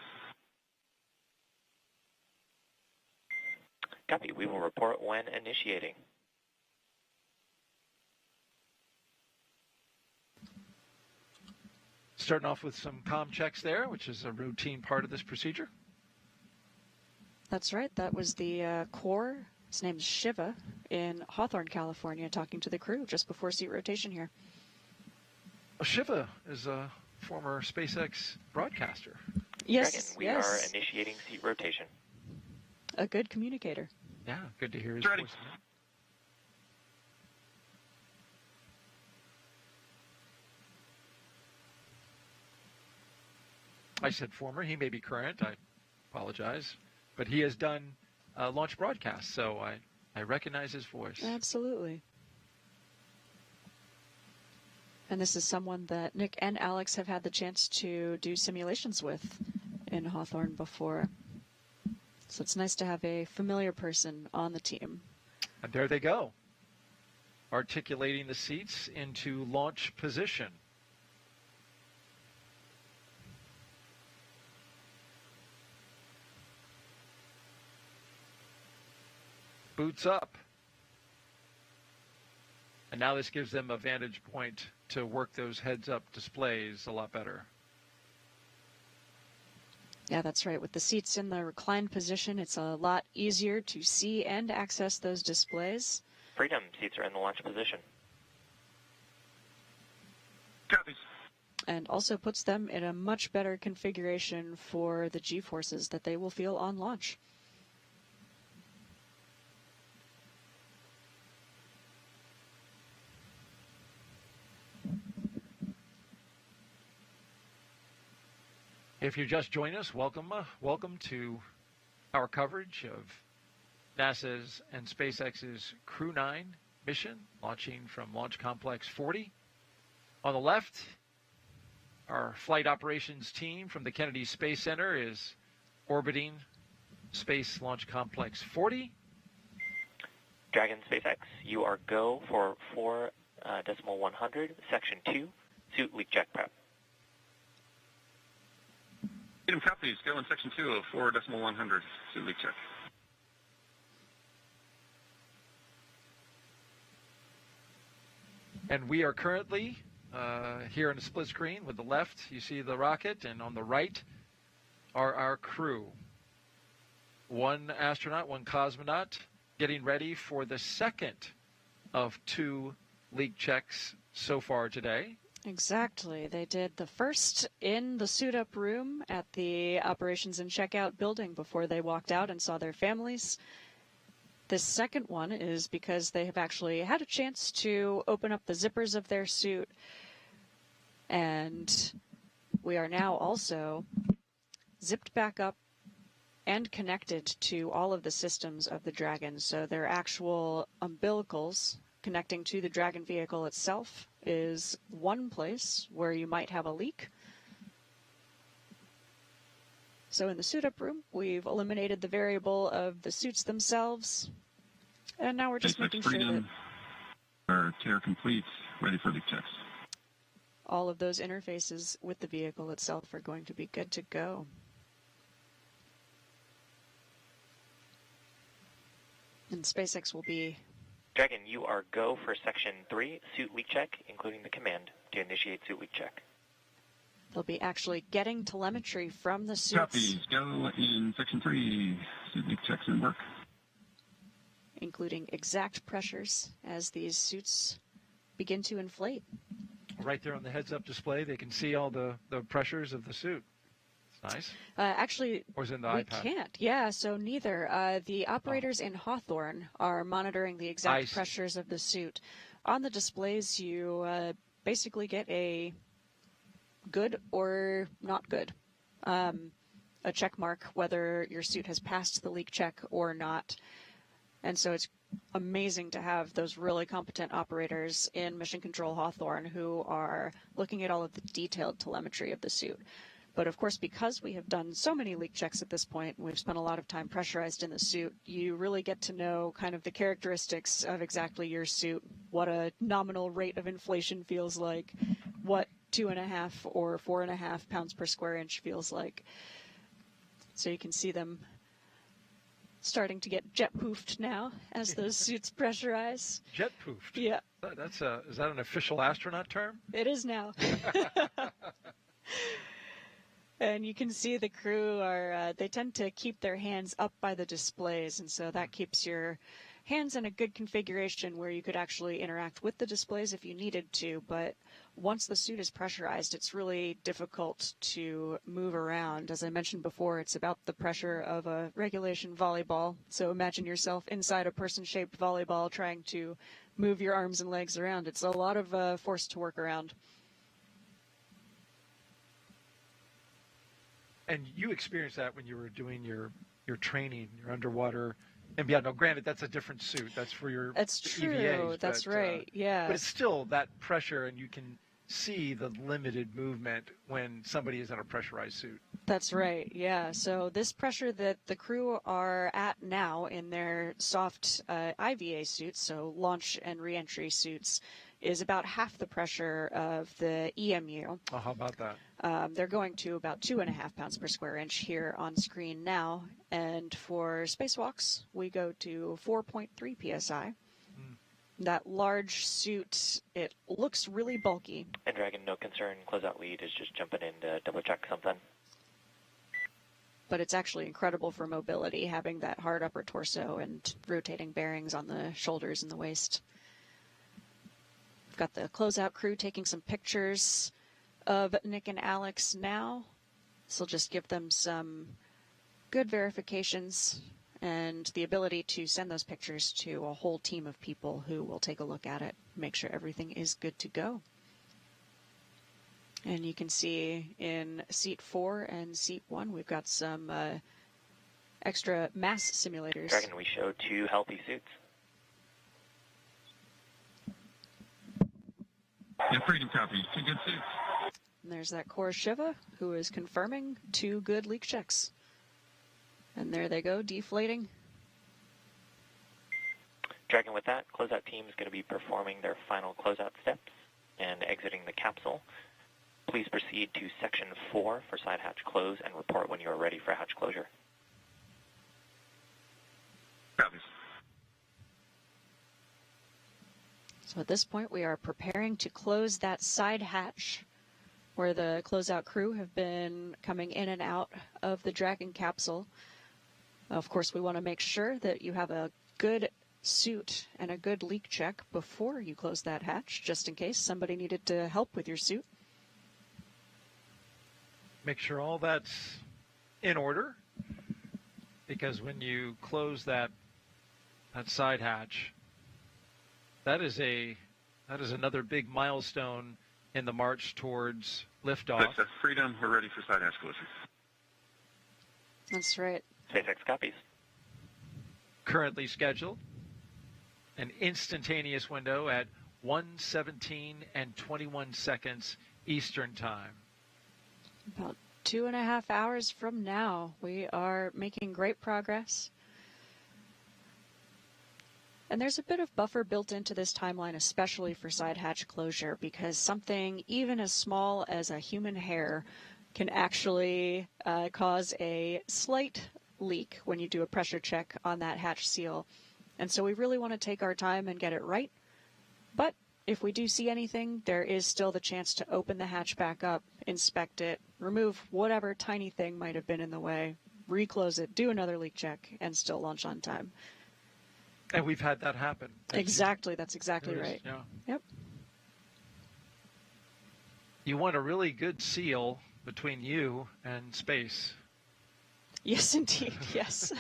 Copy. We will report when initiating. Starting off with some comm checks there, which is a routine part of this procedure. That's right. That was the core. His name's Shiva in Hawthorne, California, talking to the crew just before seat rotation here. Shiva is a former SpaceX broadcaster. Yes, Dragon, we are initiating seat rotation. A good communicator. Yeah, good to hear his Ready. voice. I said former. He may be current. I apologize. But he has done launch broadcasts, so I recognize his voice. Absolutely. And this is someone that Nick and Alex have had the chance to do simulations with in Hawthorne before. So it's nice to have a familiar person on the team. And there they go, articulating the seats into launch position. Boots up. And now this gives them a vantage point to work those heads-up displays a lot better. Yeah, that's right. With the seats in the reclined position, it's a lot easier to see and access those displays. Freedom, seats are in the launch position. Copy. And also puts them in a much better configuration for the G-forces that they will feel on launch. If you're just joining us, welcome to our coverage of NASA's and SpaceX's CREW-9 mission, launching from Launch Complex 40. On the left, our flight operations team from the Kennedy Space Center is orbiting Space Launch Complex 40. Dragon SpaceX, you are go for 4.100, Section 2, suit leak check prep. Freedom copies. Go in Section 2 of 4.100, suit leak check. And we are currently here on the split screen. With the left, you see the rocket, and on the right are our crew. One astronaut, one cosmonaut, getting ready for the second of 2 leak checks so far today. Exactly. They did the first in the suit-up room at the operations and checkout building before they walked out and saw their families. The second one is because they have actually had a chance to open up the zippers of their suit, And we are now also zipped back up and connected to all of the systems of the Dragon. So their actual umbilicals connecting to the Dragon vehicle itself is one place where you might have a leak. So in the suit-up room, we've eliminated the variable of the suits themselves, and now we're just making sure that our tear complete, ready for leak checks. all of those interfaces with the vehicle itself are going to be good to go. And SpaceX will be... Dragon, you are go for Section 3, suit leak check, including the command to initiate suit leak check. They'll be actually getting telemetry from the suits. Copy. Go in Section 3, suit leak checks and work. Including exact pressures as these suits begin to inflate. Right there on the heads-up display, they can see all the pressures of the suit. It's nice. Actually, or is it in the we iPad? can't. Yeah, so neither. The operators in Hawthorne are monitoring the exact pressures of the suit. On the displays, you basically get a good or not good, a check mark whether your suit has passed the leak check or not. And so it's amazing to have those really competent operators in Mission Control Hawthorne who are looking at all of the detailed telemetry of the suit. But of course, because we have done so many leak checks at this point, we've spent a lot of time pressurized in the suit, you really get to know kind of the characteristics of exactly your suit, what a nominal rate of inflation feels like, what 2.5 or 4.5 pounds per square inch feels like. So you can see them starting to get jet-poofed now as those suits pressurize. Jet-poofed? Yeah. Is that an official astronaut term? It is now. And you can see the crew are, they tend to keep their hands up by the displays, and so that keeps your hands in a good configuration where you could actually interact with the displays if you needed to, but once the suit is pressurized, it's really difficult to move around. As I mentioned before, it's about the pressure of a regulation volleyball, so imagine yourself inside a person-shaped volleyball trying to move your arms and legs around. It's a lot of force to work around. And you experienced that when you were doing your training, your underwater. And yeah, no, granted, that's a different suit. That's for your That's true. EVAs, That's but, right. Yeah. But it's still that pressure, and you can see the limited movement when somebody is in a pressurized suit. That's right. Yeah. So this pressure that the crew are at now in their soft IVA suits, so launch and reentry suits, is about half the pressure of the EMU. Oh, how about that? They're going to about 2.5 pounds per square inch here on screen now. And for spacewalks, we go to 4.3 psi. That large suit, it looks really bulky. And Dragon, no concern, closeout lead is just jumping in to double check something. But it's actually incredible for mobility, having that hard upper torso and rotating bearings on the shoulders and the waist. We've got the closeout crew taking some pictures of Nick and Alex now. This will just give them some good verifications and the ability to send those pictures to a whole team of people who will take a look at it, make sure everything is good to go. And you can see in seat 4 and seat 1, we've got some extra mass simulators. Dragon, we show 2 healthy suits. Yeah, freedom copy. 2 good suits. And there's that core Shiva who is confirming 2 good leak checks. And there they go, deflating. Dragon, with that, closeout team is going to be performing their final closeout steps and exiting the capsule. Please proceed to Section 4 for side hatch close and report when you are ready for hatch closure. Copies. So at this point, we are preparing to close that side hatch where the closeout crew have been coming in and out of the Dragon capsule. Of course, we want to make sure that you have a good suit and a good leak check before you close that hatch, just in case somebody needed to help with your suit. Make sure all that's in order, because when you close that side hatch, that is another big milestone in the march towards liftoff. That's Freedom. We're ready for side hatch closure. That's right. SpaceX copies. Currently scheduled an instantaneous window at 1:17 and 21 seconds Eastern Time. About 2.5 hours from now, we are making great progress. And there's a bit of buffer built into this timeline, especially for side hatch closure, because something even as small as a human hair can actually cause a slight leak when you do a pressure check on that hatch seal. And so we really want to take our time and get it right. But if we do see anything, there is still the chance to open the hatch back up, inspect it, remove whatever tiny thing might have been in the way, reclose it, do another leak check, and still launch on time. And we've had that happen. Exactly. That's exactly right. Yeah. Yep. You want a really good seal between you and space. Yes, indeed. Yes.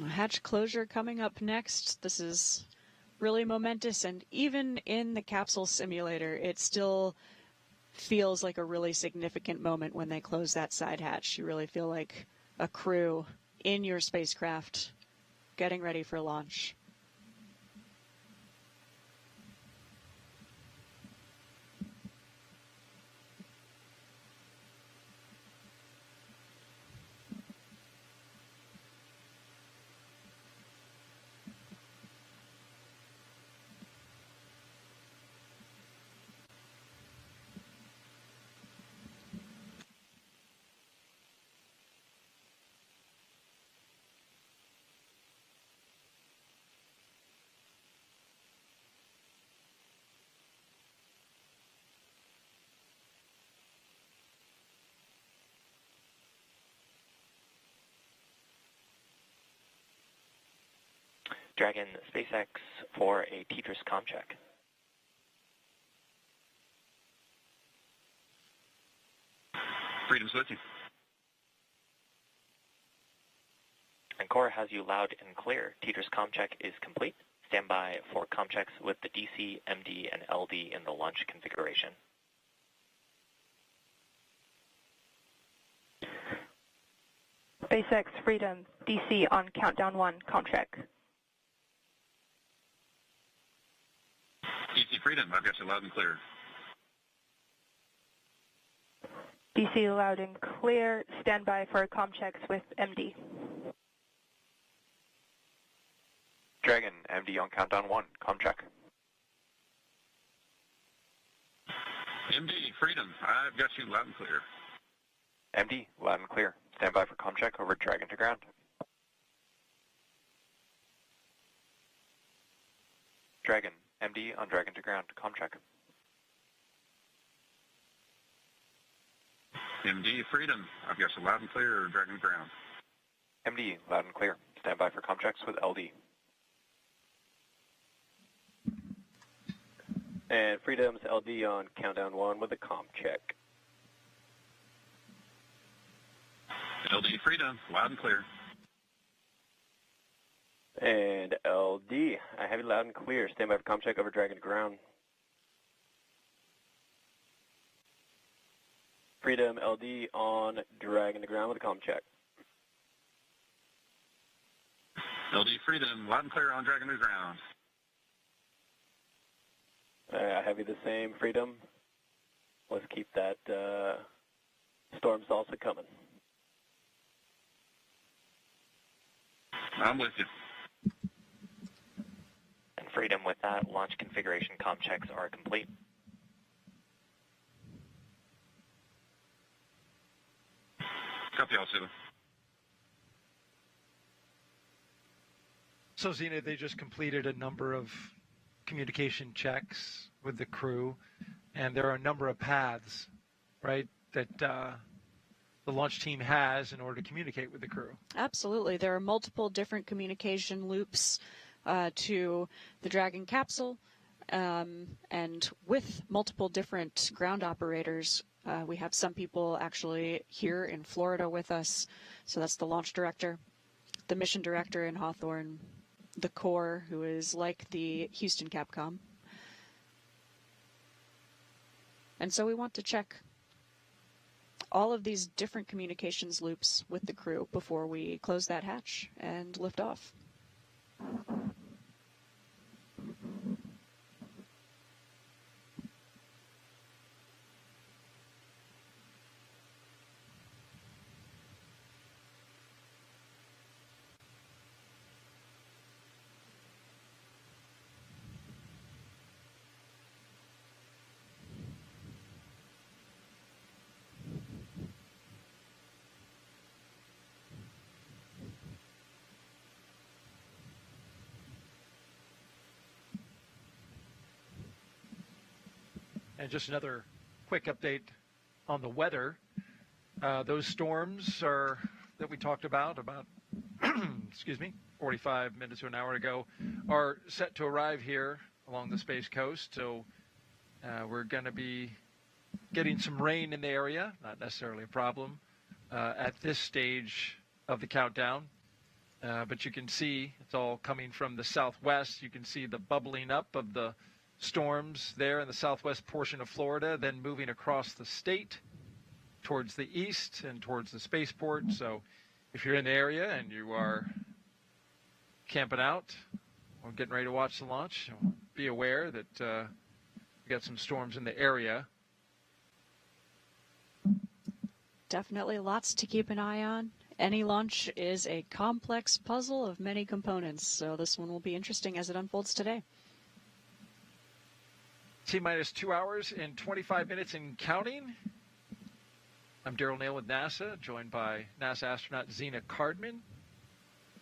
Hatch closure coming up next. This is really momentous, and even in the capsule simulator, it still feels like a really significant moment when they close that side hatch. You really feel like a crew in your spacecraft getting ready for launch. Dragon, SpaceX for a Tetris comm check. Freedom's with you. And Core has you loud and clear. Tetris comm check is complete. Stand by for comm checks with the DC, MD, and LD in the launch configuration. SpaceX Freedom, DC on countdown 1, comm check. DC Freedom, I've got you loud and clear. DC loud and clear. Stand by for comm checks with MD. Dragon, MD on countdown 1, comm check. MD Freedom, I've got you loud and clear. MD, loud and clear. Stand by for comm check over Dragon to ground. Dragon, MD on Dragon to ground, comm check. MD Freedom, I've got you loud and clear, Dragon to ground. MD, loud and clear. Stand by for comm checks with LD. And Freedom's LD on countdown 1 with a comm check. LD Freedom, loud and clear. And LD, I have you loud and clear. Stand by for comm check over Dragon to ground. Freedom LD on Dragon to ground with a comm check. LD Freedom, loud and clear on Dragon to ground. I have you the same, Freedom. Let's keep that storm salsa coming. I'm with you. And Freedom, with that, launch configuration comm checks are complete. Copy all, Sulu. So, Zena, they just completed a number of communication checks with the crew, and there are a number of paths, right, that the launch team has in order to communicate with the crew. Absolutely. There are multiple different communication loops to the Dragon capsule, and with multiple different ground operators We have some people actually here in Florida with us. So that's the launch director, the mission director in Hawthorne, the core, who is like the Houston Capcom. And so we want to check all of these different communications loops with the crew before we close that hatch and lift off. And just another quick update on the weather. Those storms that we talked about excuse me, 45 minutes to an hour ago, are set to arrive here along the Space Coast. So we're going to be getting some rain in the area, not necessarily a problem at this stage of the countdown. But you can see it's all coming from the southwest. You can see the bubbling up of the storms there in the southwest portion of Florida, then moving across the state towards the east and towards the spaceport. So if you're in the area and you are camping out or getting ready to watch the launch, be aware that we got some storms in the area. Definitely lots to keep an eye on. Any launch is a complex puzzle of many components, so this one will be interesting as it unfolds today. T-minus 2 hours and 25 minutes and counting. I'm Daryl Nail with NASA, joined by NASA astronaut Zena Cardman,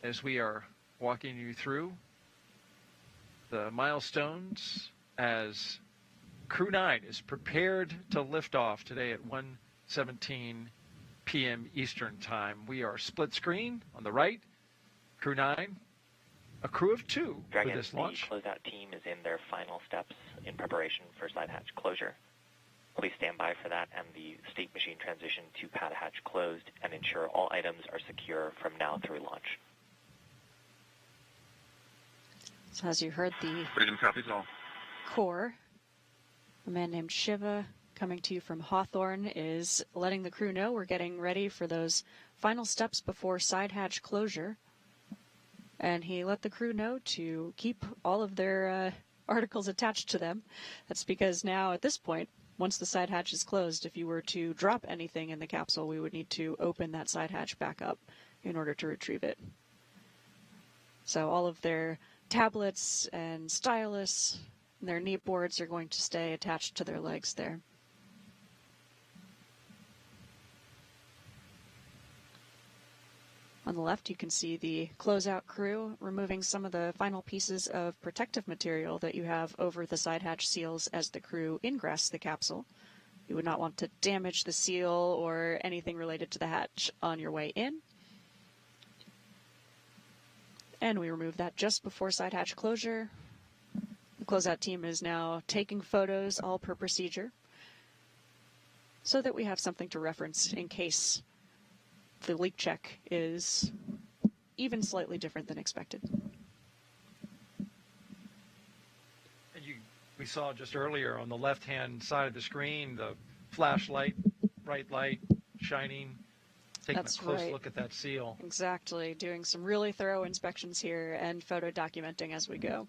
as we are walking you through the milestones as CREW-9 is prepared to lift off today at 1:17 p.m. Eastern Time. We are split screen on the right, CREW-9, a crew of 2 Dragon, for this launch. The closeout team is in their final steps in preparation for side hatch closure. Please stand by for that and the state machine transition to pad hatch closed, and ensure all items are secure from now through launch. So as you heard, the Freedom copies all. core, a man named Shiva, coming to you from Hawthorne, is letting the crew know we're getting ready for those final steps before side hatch closure. And he let the crew know to keep all of their articles attached to them. That's because now, at this point, once the side hatch is closed, if you were to drop anything in the capsule, we would need to open that side hatch back up in order to retrieve it. So all of their tablets and stylus and their neat boards are going to stay attached to their legs there. On the left, you can see the closeout crew removing some of the final pieces of protective material that you have over the side hatch seals as the crew ingress the capsule. You would not want to damage the seal or anything related to the hatch on your way in. And we remove that just before side hatch closure. The closeout team is now taking photos, all per procedure, so that we have something to reference in case the leak check is even slightly different than expected. And we saw just earlier on the left-hand side of the screen the flashlight, bright light, shining, taking That's a close right. look at that seal. Exactly, doing some really thorough inspections here and photo documenting as we go.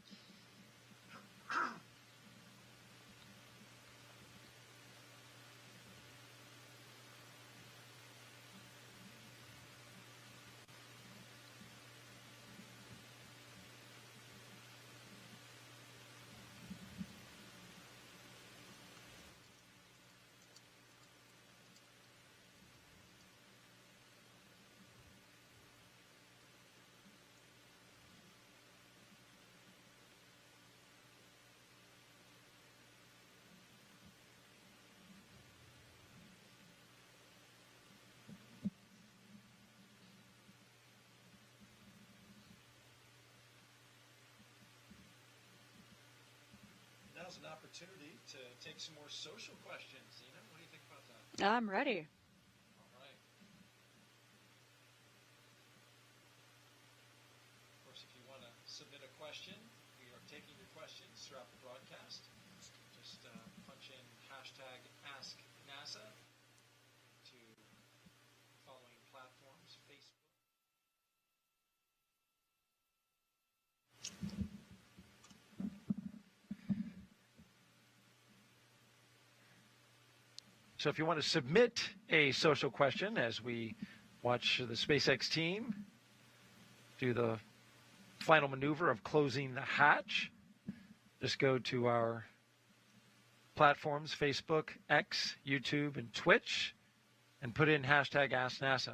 Now's an opportunity to take some more social questions. Zena, what do you think about that? I'm ready. All right. Of course, if you want to submit a question, we are taking your questions throughout the broadcast. Just punch in hashtag #AskNASA to following platforms, Facebook. So if you want to submit a social question as we watch the SpaceX team do the final maneuver of closing the hatch, just go to our platforms, Facebook, X, YouTube, and Twitch, and put in hashtag #AskNASA.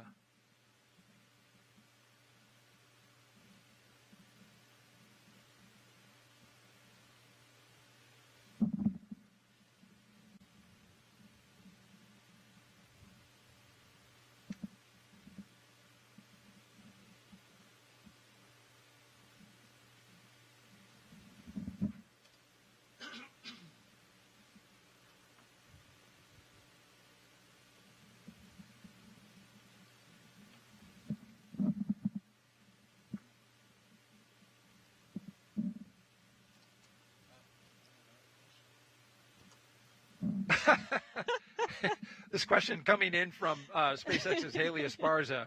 This question coming in from SpaceX's Haley Esparza.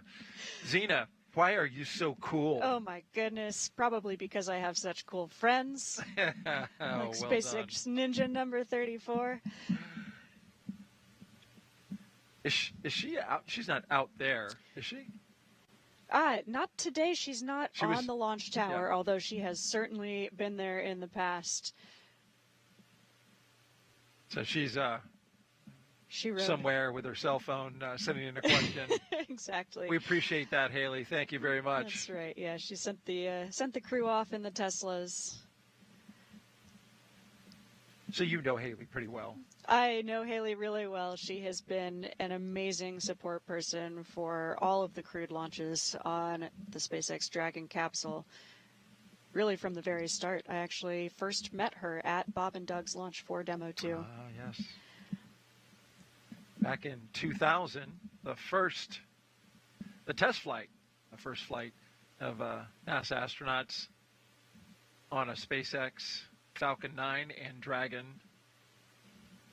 Zena, why are you so cool? Oh my goodness, probably because I have such cool friends. Like SpaceX Ninja number 34. Is she out? She's not out there, is she? Not today. She's not on the launch tower, although she has certainly been there in the past. So she's somewhere with her cell phone sending in a question. Exactly. We appreciate that, Haley. Thank you very much. That's right. Yeah, she sent the crew off in the Teslas. So you know Haley pretty well. I know Haley really well. She has been an amazing support person for all of the crewed launches on the SpaceX Dragon capsule. Really from the very start. I actually first met her at Bob and Doug's Launch 4 Demo 2. Yes. Back in 2000, the first flight of NASA astronauts on a SpaceX Falcon 9 and Dragon.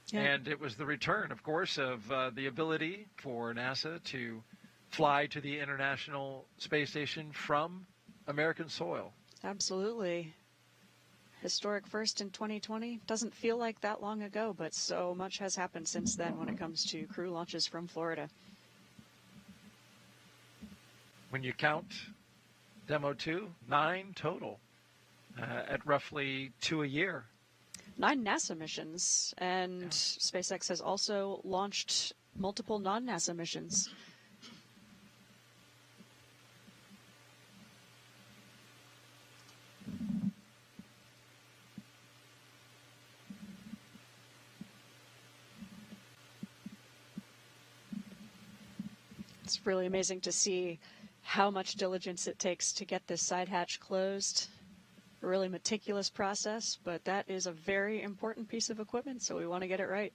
Yeah. And it was the return, of course, of the ability for NASA to fly to the International Space Station from American soil. Absolutely. Historic first in 2020. Doesn't feel like that long ago, but so much has happened since then when it comes to crew launches from Florida. When you count Demo 2, 9 total at roughly 2 a year. 9 NASA missions, and SpaceX has also launched multiple non-NASA missions. It's really amazing to see how much diligence it takes to get this side hatch closed. A really meticulous process, but that is a very important piece of equipment, so we want to get it right.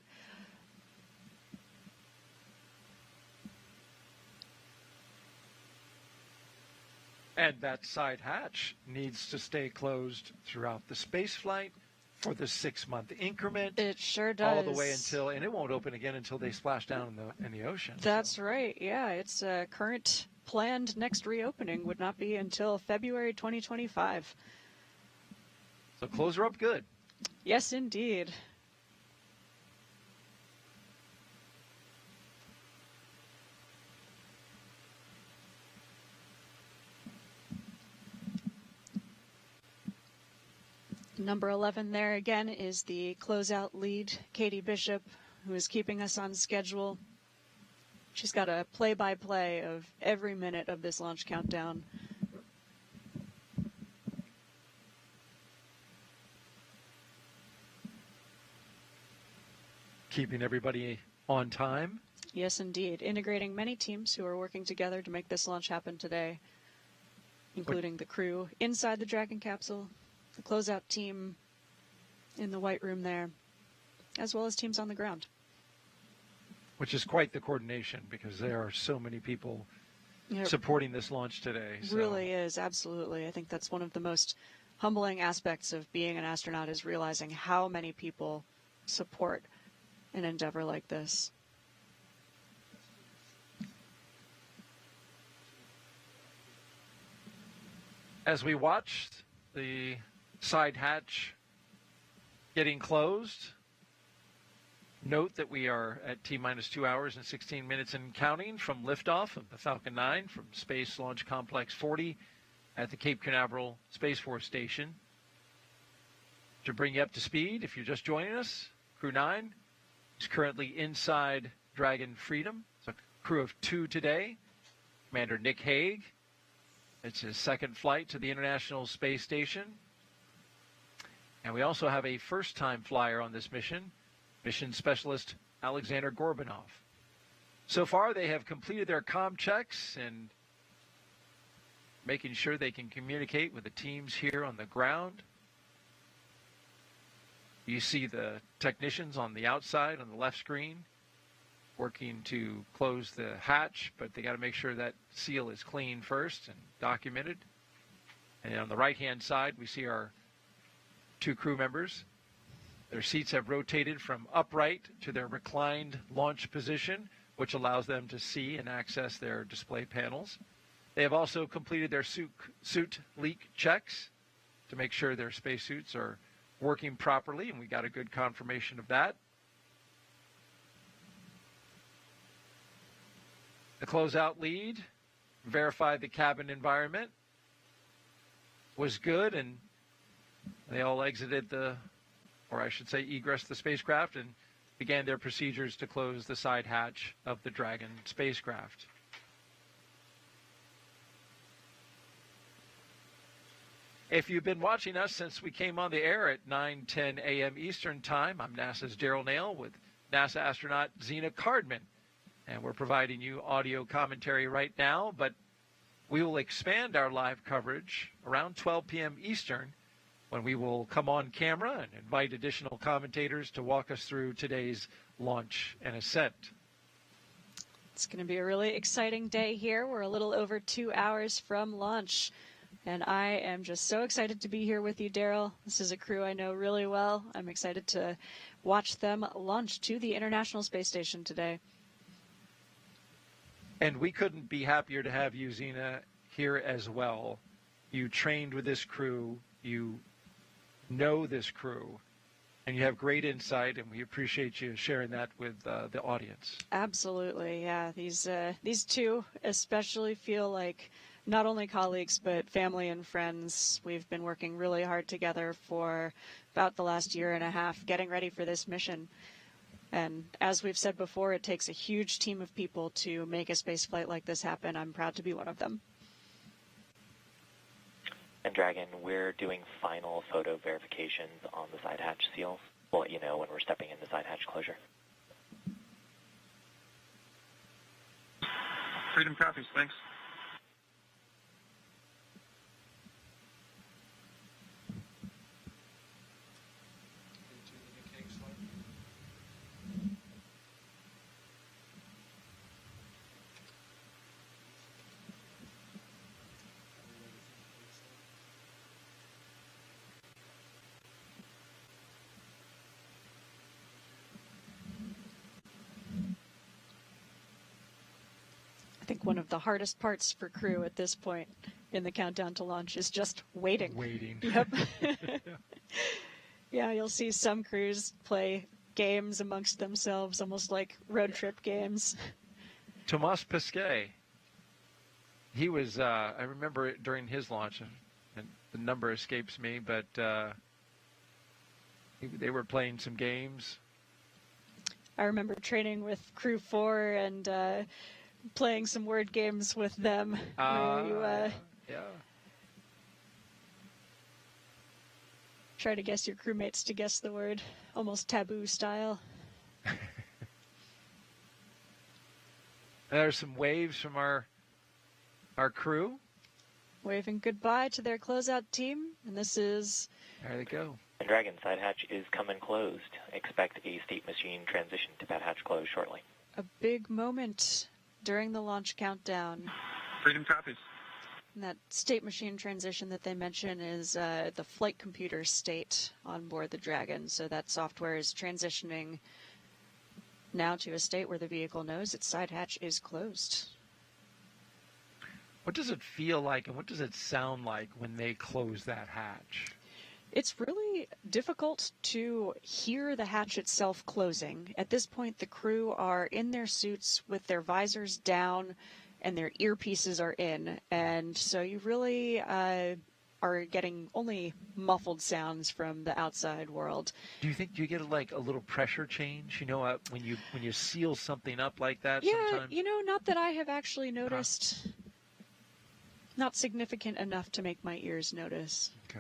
And that side hatch needs to stay closed throughout the space flight for the 6-month increment. It sure does. All the way until, and it won't open again until they splash down in the ocean. That's right. Yeah, its current planned next reopening would not be until February 2025. So close her up good. Yes, indeed. Number 11 there again is the closeout lead, Katie Bishop, who is keeping us on schedule. She's got a play-by-play of every minute of this launch countdown. Keeping everybody on time. Yes, indeed. Integrating many teams who are working together to make this launch happen today, including the crew inside the Dragon capsule, the closeout team in the White Room there, as well as teams on the ground. which is quite the coordination because there are so many people supporting this launch today. It really is, absolutely. I think that's one of the most humbling aspects of being an astronaut is realizing how many people support an endeavor like this. As we watched the side hatch getting closed, note that we are at T-minus 2 hours and 16 minutes and counting from liftoff of the Falcon 9 from Space Launch Complex 40 at the Cape Canaveral Space Force Station. To bring you up to speed, if you're just joining us, CREW-9 is currently inside Dragon Freedom. It's a crew of 2 today. Commander Nick Hague. It's his second flight to the International Space Station. And we also have a first-time flyer on this mission, Mission Specialist Alexander Gorbanov. So far, they have completed their comm checks and making sure they can communicate with the teams here on the ground. You see the technicians on the outside on the left screen working to close the hatch, but they got to make sure that seal is clean first and documented. And on the right-hand side, we see our 2 crew members. Their seats have rotated from upright to their reclined launch position, which allows them to see and access their display panels. They have also completed their suit leak checks to make sure their spacesuits are working properly, and we got a good confirmation of that. The closeout lead verified the cabin environment was good, and they all exited or I should say egressed the spacecraft and began their procedures to close the side hatch of the Dragon spacecraft. If you've been watching us since we came on the air at 9:10 a.m. Eastern Time, I'm NASA's Daryl Nail with NASA astronaut Zena Cardman. And we're providing you audio commentary right now, but we will expand our live coverage around 12 p.m. Eastern when we will come on camera and invite additional commentators to walk us through today's launch and ascent. It's going to be a really exciting day here. We're a little over 2 hours from launch, and I am just so excited to be here with you, Daryl. This is a crew I know really well. I'm excited to watch them launch to the International Space Station today. And we couldn't be happier to have you, Zena, here as well. You trained with this crew, you know this crew, and you have great insight, and we appreciate you sharing that with the audience. Absolutely, yeah. These 2 especially feel like not only colleagues, but family and friends. We've been working really hard together for about the last year and a half, getting ready for this mission. And as we've said before, it takes a huge team of people to make a space flight like this happen. I'm proud to be one of them. And Dragon, we're doing final photo verifications on the side hatch seals. We'll let you know when we're stepping in the side hatch closure. Freedom copies, thanks. I think one of the hardest parts for crew at this point in the countdown to launch is just waiting. Yep. Yeah, you'll see some crews play games amongst themselves, almost like road trip games. Thomas Pesquet, he was, I remember it during his launch, and the number escapes me, but they were playing some games. I remember training with Crew 4 and playing some word games with them. Yeah. Try to guess your crewmates to guess the word, almost taboo style. There's some waves from our crew. Waving goodbye to their closeout team, and this is... There they go. And Dragon, side hatch is coming closed. Expect a state machine transition to that hatch close shortly. a big moment during the launch countdown. Freedom copies. And that state machine transition that they mention is the flight computer state on board the Dragon. So that software is transitioning now to a state where the vehicle knows its side hatch is closed. What does it feel like and what does it sound like when they close that hatch? It's really difficult to hear the hatch itself closing. At this point, the crew are in their suits with their visors down and their earpieces are in. And so you really are getting only muffled sounds from the outside world. Do you get like a little pressure change? You know, when you seal something up like that? Yeah, sometimes? you know, not that I have actually noticed. Not significant enough to make my ears notice. Okay.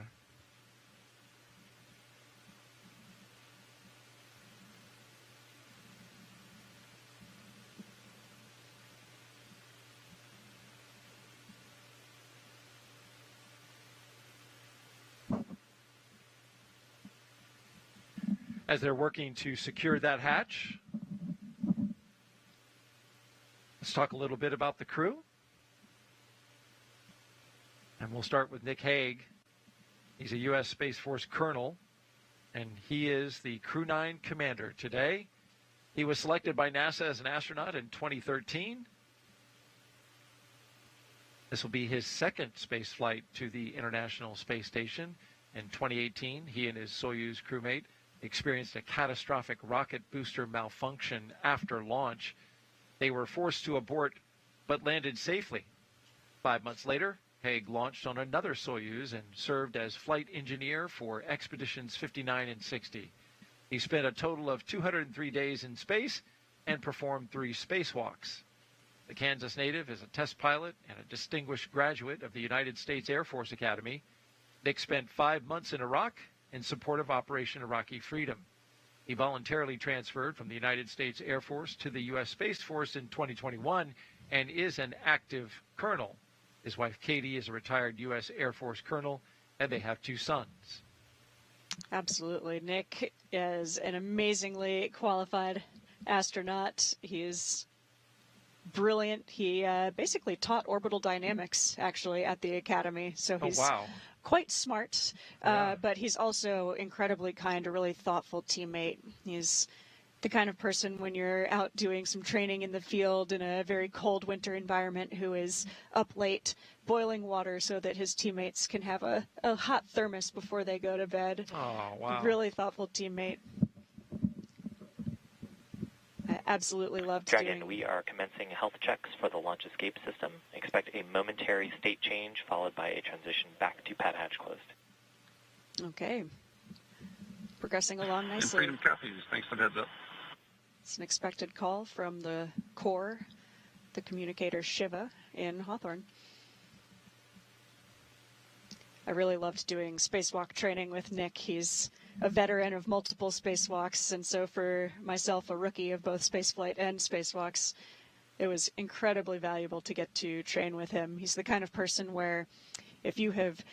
As they're working to secure that hatch, let's talk a little bit about the crew. And we'll start with Nick Hague. He's a U.S. Space Force colonel, and he is the CREW-9 commander today. He was selected by NASA as an astronaut in 2013. This will be his second space flight to the International Space Station. In 2018, he and his Soyuz crewmate experienced a catastrophic rocket booster malfunction after launch. They were forced to abort, but landed safely. 5 months later, Hague launched on another Soyuz and served as flight engineer for expeditions 59 and 60. He spent a total of 203 days in space and performed 3 spacewalks. The Kansas native is a test pilot and a distinguished graduate of the United States Air Force Academy. Nick spent 5 months in Iraq in support of Operation Iraqi Freedom. He voluntarily transferred from the United States Air Force to the U.S. Space Force in 2021 and is an active colonel. His wife, Katie, is a retired U.S. Air Force colonel, and they have 2 sons. Absolutely. Nick is an amazingly qualified astronaut. He is brilliant. He basically taught orbital dynamics, actually, at the Academy. So he's quite smart, but he's also incredibly kind, a really thoughtful teammate. He's the kind of person when you're out doing some training in the field in a very cold winter environment who is up late boiling water so that his teammates can have a hot thermos before they go to bed. Oh, wow. Really thoughtful teammate. I absolutely loved Dragon, we are commencing health checks for the launch escape system. Expect a momentary state change followed by a transition back to pad hatch closed. Okay. Progressing along nicely. And Freedom copies. Thanks for the heads up. It's an expected call from the core, the communicator Shiva in Hawthorne. I really loved doing spacewalk training with Nick. He's a veteran of multiple spacewalks, and so for myself, a rookie of both spaceflight and spacewalks, it was incredibly valuable to get to train with him. He's the kind of person where if you have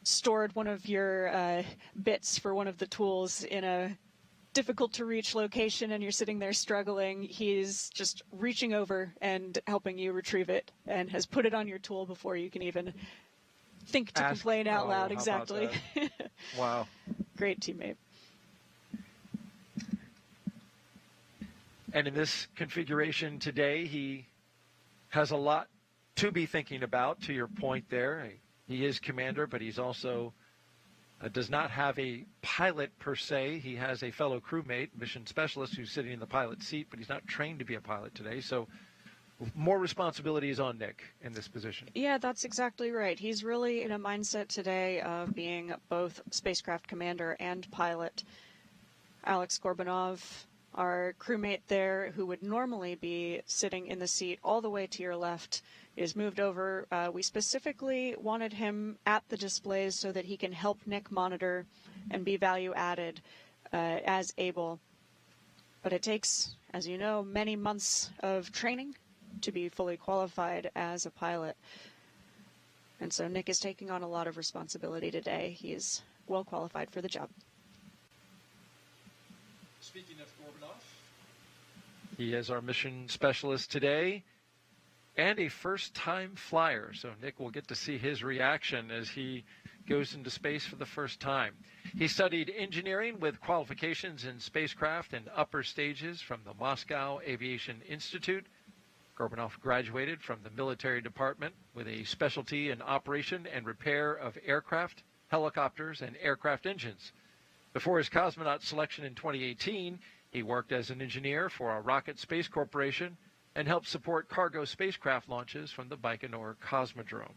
stored one of your bits for one of the tools in a difficult to reach location and you're sitting there struggling, he's just reaching over and helping you retrieve it and has put it on your tool before you can even think to complain out loud. Exactly. Wow. Great teammate. And in this configuration today, he has a lot to be thinking about, to your point there. He is commander, but he's also does not have a pilot per se. He has a fellow crewmate, mission specialist, who's sitting in the pilot seat, but he's not trained to be a pilot today. So more responsibility is on Nick in this position. Yeah, that's exactly right. He's really in a mindset today of being both spacecraft commander and pilot. Alex Gorbanov, our crewmate there, who would normally be sitting in the seat all the way to your left, is moved over. We specifically wanted him at the displays so that he can help Nick monitor and be value added as able. But it takes, as you know, many months of training to be fully qualified as a pilot. And so Nick is taking on a lot of responsibility today. He is well qualified for the job. Speaking of Gorbanov, He is our mission specialist today and a first-time flyer. So Nick will get to see his reaction as he goes into space for the first time. He studied engineering with qualifications in spacecraft and upper stages from the Moscow Aviation Institute. Gorbunov graduated from the military department with a specialty in operation and repair of aircraft, helicopters, and aircraft engines. Before his cosmonaut selection in 2018, he worked as an engineer for a rocket space corporation and helped support cargo spacecraft launches from the Baikonur Cosmodrome.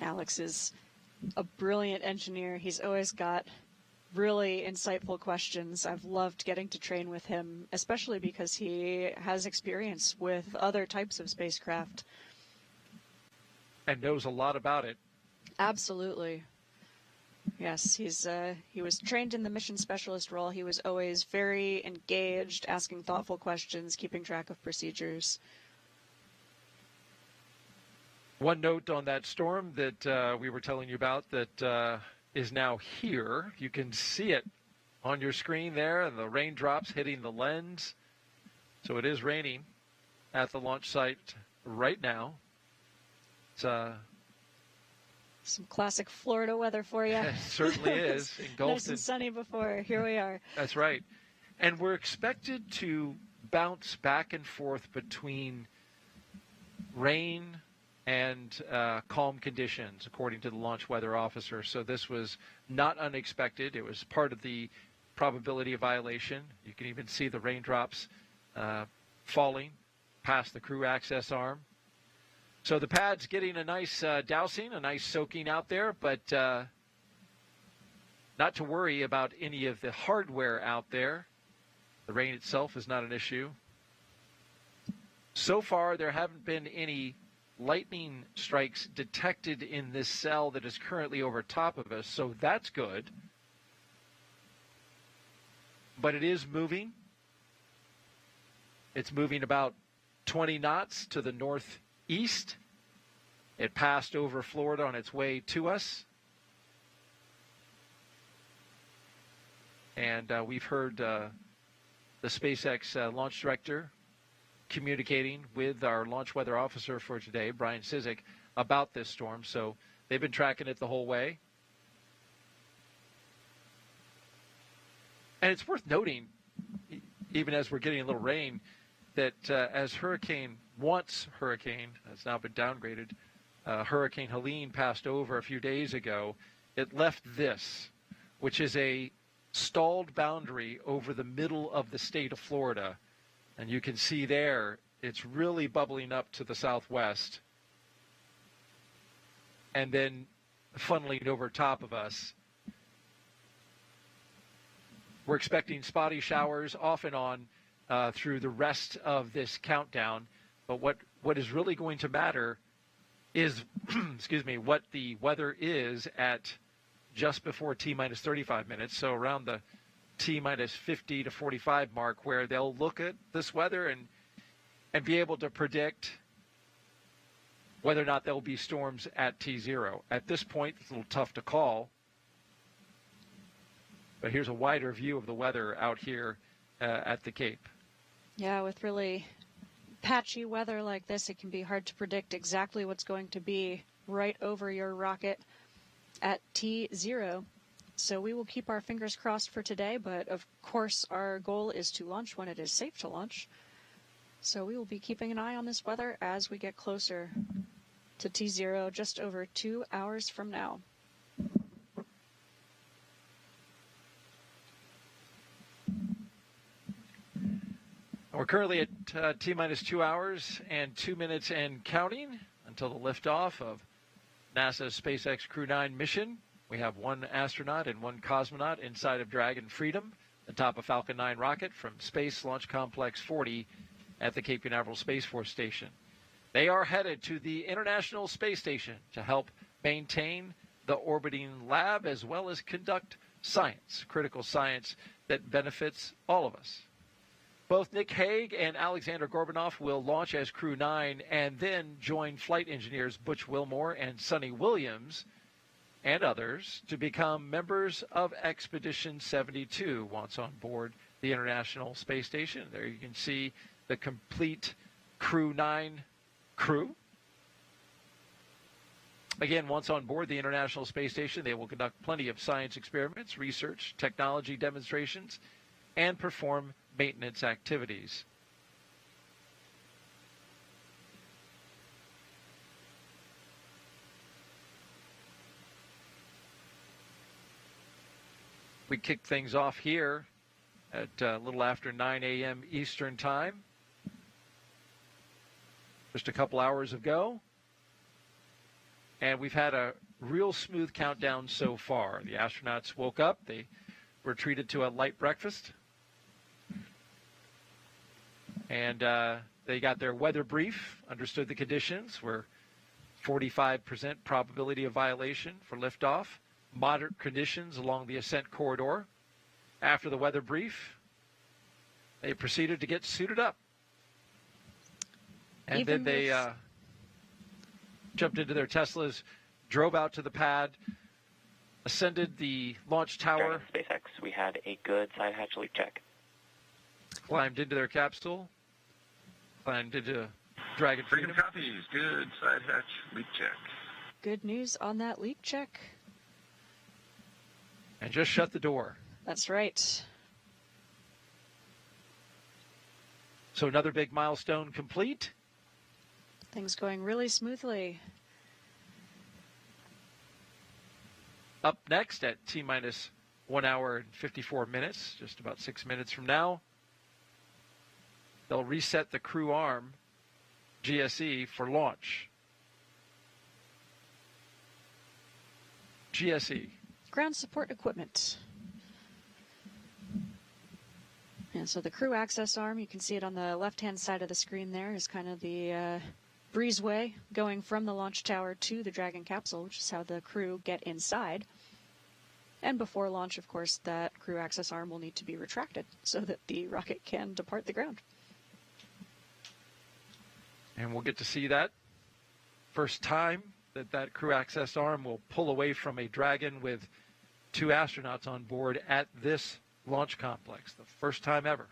Alex is a brilliant engineer. He's always got really insightful questions. I've loved getting to train with him, especially because he has experience with other types of spacecraft. And knows a lot about it. Absolutely. Yes, he was trained in the mission specialist role. He was always very engaged, asking thoughtful questions, keeping track of procedures. One note on that storm that we were telling you about that is now here. You can see it on your screen there, and the raindrops hitting the lens. So it is raining at the launch site right now. It's some classic Florida weather for you. It certainly is. Engulfed nice and sunny before. Here we are. That's right. And we're expected to bounce back and forth between rain and calm conditions, according to the launch weather officer. So this was not unexpected. It was part of the probability of violation. You can even see the raindrops falling past the crew access arm. So the pad's getting a nice dousing, a nice soaking out there, but not to worry about any of the hardware out there. The rain itself is not an issue. So far, there haven't been any lightning strikes detected in this cell that is currently over top of us, so that's good. But it is moving. It's moving about 20 knots to the northeast. It passed over Florida on its way to us. And we've heard the SpaceX launch director communicating with our launch weather officer for today, Brian Cizik, about this storm. So they've been tracking it the whole way. And it's worth noting, even as we're getting a little rain, that as once hurricane, has now been downgraded, Hurricane Helene passed over a few days ago, it left this, which is a stalled boundary over the middle of the state of Florida. And you can see there, it's really bubbling up to the southwest and then funneling over top of us. We're expecting spotty showers off and on through the rest of this countdown. But what is really going to matter is, excuse me, what the weather is at just before T-minus 35 minutes, so around the T-minus 50 to 45 mark, where they'll look at this weather and be able to predict whether or not there will be storms at T0. At this point, it's a little tough to call, but here's a wider view of the weather out here at the Cape. Yeah, with really patchy weather like this, it can be hard to predict exactly what's going to be right over your rocket at T0. So we will keep our fingers crossed for today, but of course our goal is to launch when it is safe to launch. So we will be keeping an eye on this weather as we get closer to T0 just over 2 hours from now. We're currently at T-minus 2 hours and 2 minutes and counting until the liftoff of NASA's SpaceX CREW-9 mission. We have one astronaut and one cosmonaut inside of Dragon Freedom, the top of Falcon 9 rocket from Space Launch Complex 40 at the Cape Canaveral Space Force Station. They are headed to the International Space Station to help maintain the orbiting lab as well as conduct science, critical science that benefits all of us. Both Nick Hague and Alexander Gorbunov will launch as CREW-9 and then join flight engineers Butch Wilmore and Sonny Williams and others to become members of Expedition 72 once on board the International Space Station. There you can see the complete CREW-9 crew. Again, once on board the International Space Station, they will conduct plenty of science experiments, research, technology demonstrations, and perform maintenance activities. We kick things off here at a little after 9 a.m. Eastern Time. Just a couple hours ago. And we've had a real smooth countdown so far. The astronauts woke up. They were treated to a light breakfast. And they got their weather brief, understood the conditions. Were 45% probability of violation for liftoff. Moderate conditions along the ascent corridor. After the weather brief, they proceeded to get suited up. And then they jumped into their Teslas, drove out to the pad, ascended the launch tower. SpaceX, we had a good side hatch leak check. Climbed into their capsule, climbed into Dragon Freedom. Copies, good side hatch leak check. Good news on that leak check. And just shut the door. That's right. So another big milestone complete. Things going really smoothly. Up next at T-minus 1 hour and 54 minutes, just about 6 minutes from now, they'll reset the crew arm, GSE, for launch. GSE. Ground support equipment. And so the crew access arm, you can see it on the left-hand side of the screen there, is kind of the breezeway going from the launch tower to the Dragon capsule, which is how the crew get inside. And before launch, of course, that crew access arm will need to be retracted so that the rocket can depart the ground. And we'll get to see that first time that crew access arm will pull away from a Dragon with 2 astronauts on board at this launch complex. The first time ever.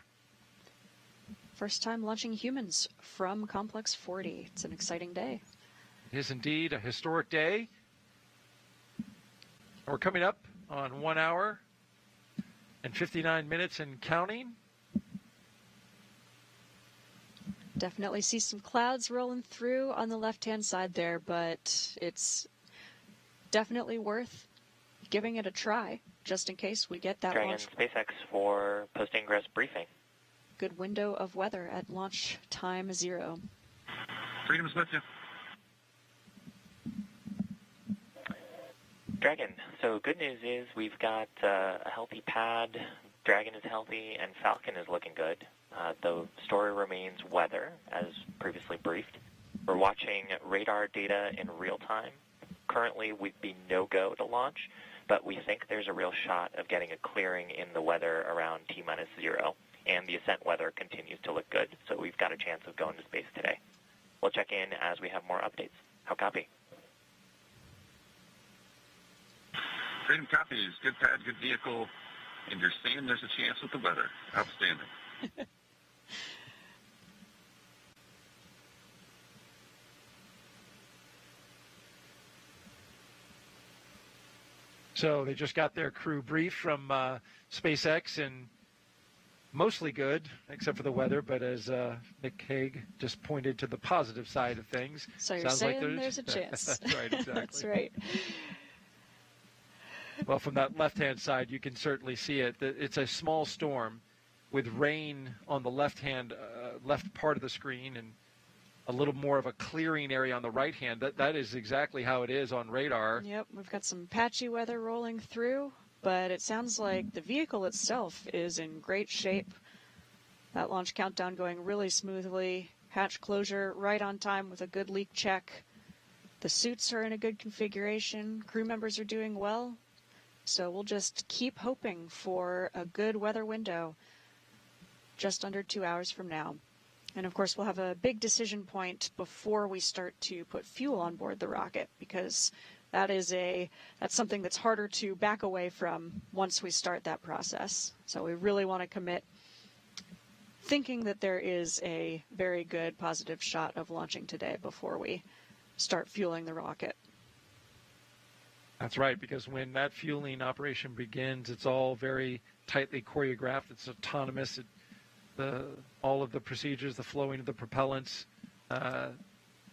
First time launching humans from Complex 40. It's an exciting day. It is indeed a historic day. We're coming up on 1 hour and 59 minutes and counting. Definitely see some clouds rolling through on the left-hand side there, but it's definitely worth giving it a try, just in case we get that Dragon launch. SpaceX for post-ingress briefing. Good window of weather at launch time 0. Freedom's with you. Dragon, so good news is we've got a healthy pad, Dragon is healthy, and Falcon is looking good. The story remains weather, as previously briefed. We're watching radar data in real time. Currently, we'd be no-go to launch, but we think there's a real shot of getting a clearing in the weather around T-minus 0, and the ascent weather continues to look good, so we've got a chance of going to space today. We'll check in as we have more updates. How copy? Freedom copies, good pad, good vehicle, and you're saying there's a chance with the weather. Outstanding. So they just got their crew brief from SpaceX, and mostly good, except for the weather. But as Nick Hague just pointed to the positive side of things. So you're saying there's a chance. That's right, exactly. That's right. Well, from that left-hand side, you can certainly see it. It's a small storm with rain on the left-hand, left part of the screen, and a little more of a clearing area on the right hand. That is exactly how it is on radar. Yep, we've got some patchy weather rolling through, but it sounds like the vehicle itself is in great shape. That launch countdown going really smoothly. Hatch closure right on time with a good leak check. The suits are in a good configuration. Crew members are doing well. So we'll just keep hoping for a good weather window just under 2 hours from now. And of course, we'll have a big decision point before we start to put fuel on board the rocket, because that's something that's harder to back away from once we start that process. So we really want to commit thinking that there is a very good positive shot of launching today before we start fueling the rocket. That's right, because when that fueling operation begins, it's all very tightly choreographed. It's autonomous. All of the procedures, the flowing of the propellants,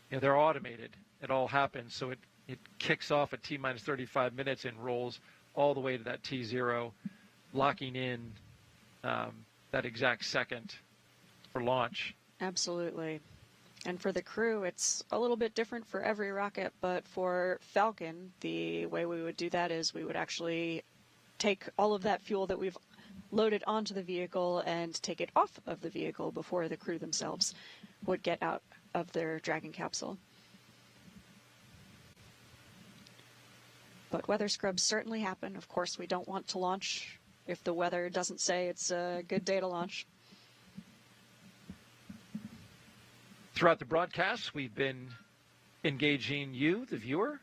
they're automated. It all happens. So it kicks off at T-minus 35 minutes and rolls all the way to that T0, locking in that exact second for launch. Absolutely. And for the crew, it's a little bit different for every rocket, but for Falcon, the way we would do that is we would actually take all of that fuel that we've loaded onto the vehicle and take it off of the vehicle before the crew themselves would get out of their Dragon capsule. But weather scrubs certainly happen. Of course, we don't want to launch if the weather doesn't say it's a good day to launch. Throughout the broadcast, we've been engaging you, the viewer,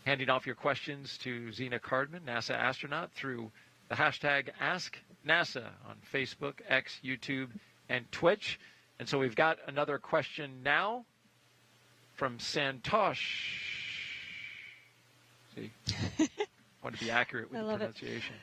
handing off your questions to Zena Cardman, NASA astronaut, through the hashtag AskNASA on Facebook, X, YouTube, and Twitch. And so we've got another question now from Santosh. See, I want to be accurate with the pronunciation.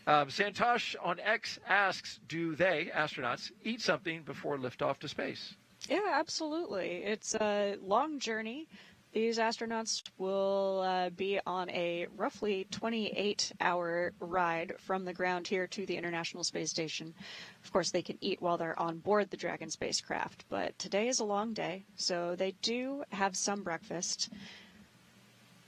Santosh on X asks, do they, astronauts, eat something before liftoff to space? Yeah, absolutely. It's a long journey. These astronauts will be on a roughly 28-hour ride from the ground here to the International Space Station. Of course, they can eat while they're on board the Dragon spacecraft, but today is a long day, so they do have some breakfast.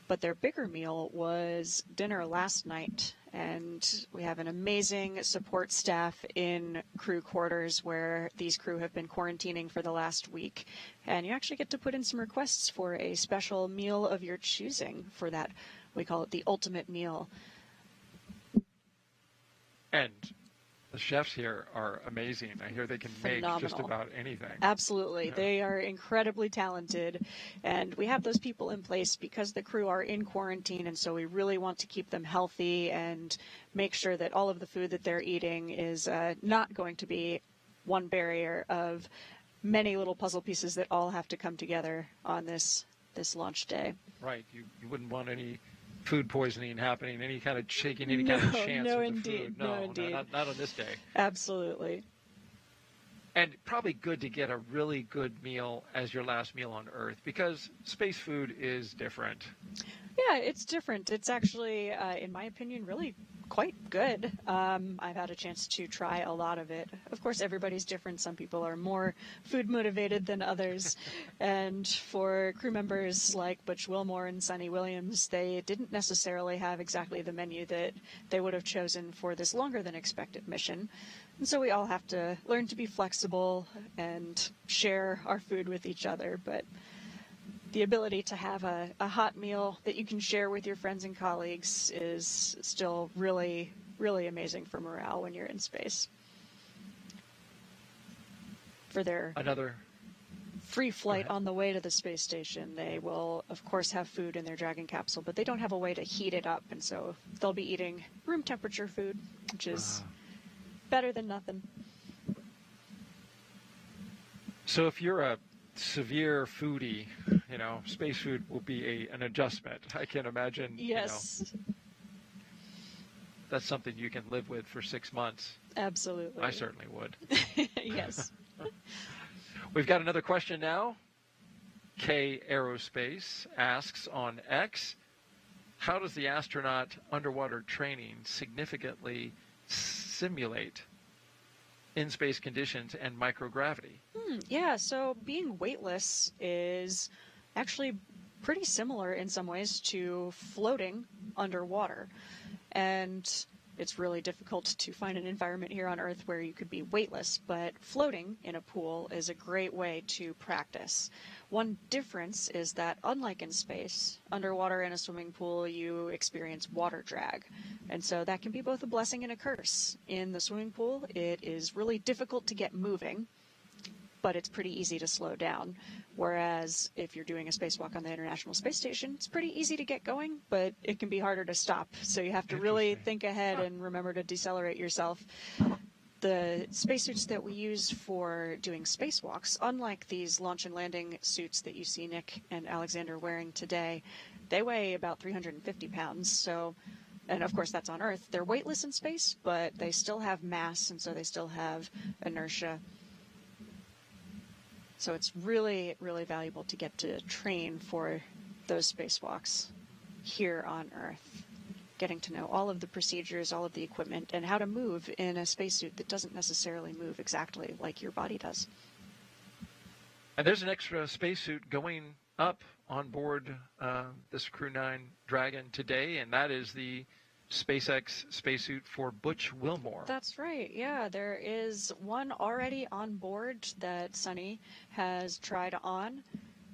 But their bigger meal was dinner last night, and we have an amazing support staff in crew quarters where these crew have been quarantining for the last week. And you actually get to put in some requests for a special meal of your choosing for that. We call it the ultimate meal. And the chefs here are amazing. I hear they can Phenomenal. Make just about anything. Absolutely. They are incredibly talented, and we have those people in place because the crew are in quarantine, and so we really want to keep them healthy and make sure that all of the food that they're eating is not going to be one barrier of many little puzzle pieces that all have to come together on this launch day. Right. You wouldn't want any food poisoning happening, any kind of shaking, any kind of chance no, with indeed. the food. No, indeed. Not on this day. Absolutely. And probably good to get a really good meal as your last meal on Earth, because space food is different. Yeah, it's different. It's actually, in my opinion, really quite good. I've had a chance to try a lot of it. Of course, everybody's different. Some people are more food motivated than others. And for crew members like Butch Wilmore and Sunny Williams, they didn't necessarily have exactly the menu that they would have chosen for this longer than expected mission. And so we all have to learn to be flexible and share our food with each other. But the ability to have a hot meal that you can share with your friends and colleagues is still really, really amazing for morale when you're in space. For their free flight on the way to the space station, they will, of course, have food in their Dragon capsule, but they don't have a way to heat it up, and so they'll be eating room temperature food, which is better than nothing. So if you're a severe foodie, space food will be an adjustment. I can imagine. Yes. That's something you can live with for 6 months. Absolutely. I certainly would. Yes. We've got another question now. K Aerospace asks on X, how does the astronaut underwater training significantly simulate in-space conditions and microgravity? Yeah, so being weightless is actually pretty similar in some ways to floating underwater. And it's really difficult to find an environment here on Earth where you could be weightless, but floating in a pool is a great way to practice. One difference is that, unlike in space, underwater in a swimming pool, you experience water drag. And so that can be both a blessing and a curse. In the swimming pool, it is really difficult to get moving, but it's pretty easy to slow down. Whereas if you're doing a spacewalk on the International Space Station, it's pretty easy to get going, but it can be harder to stop. So you have to really think ahead and remember to decelerate yourself. The spacesuits that we use for doing spacewalks, unlike these launch and landing suits that you see Nick and Alexander wearing today, they weigh about 350 pounds. So, and of course that's on Earth. They're weightless in space, but they still have mass, and so they still have inertia. So it's really, really valuable to get to train for those spacewalks here on Earth. Getting to know all of the procedures, all of the equipment, and how to move in a spacesuit that doesn't necessarily move exactly like your body does. And there's an extra spacesuit going up on board this Crew-9 Dragon today, and that is the SpaceX spacesuit for Butch Wilmore. That's right. Yeah, there is one already on board that Sunny has tried on,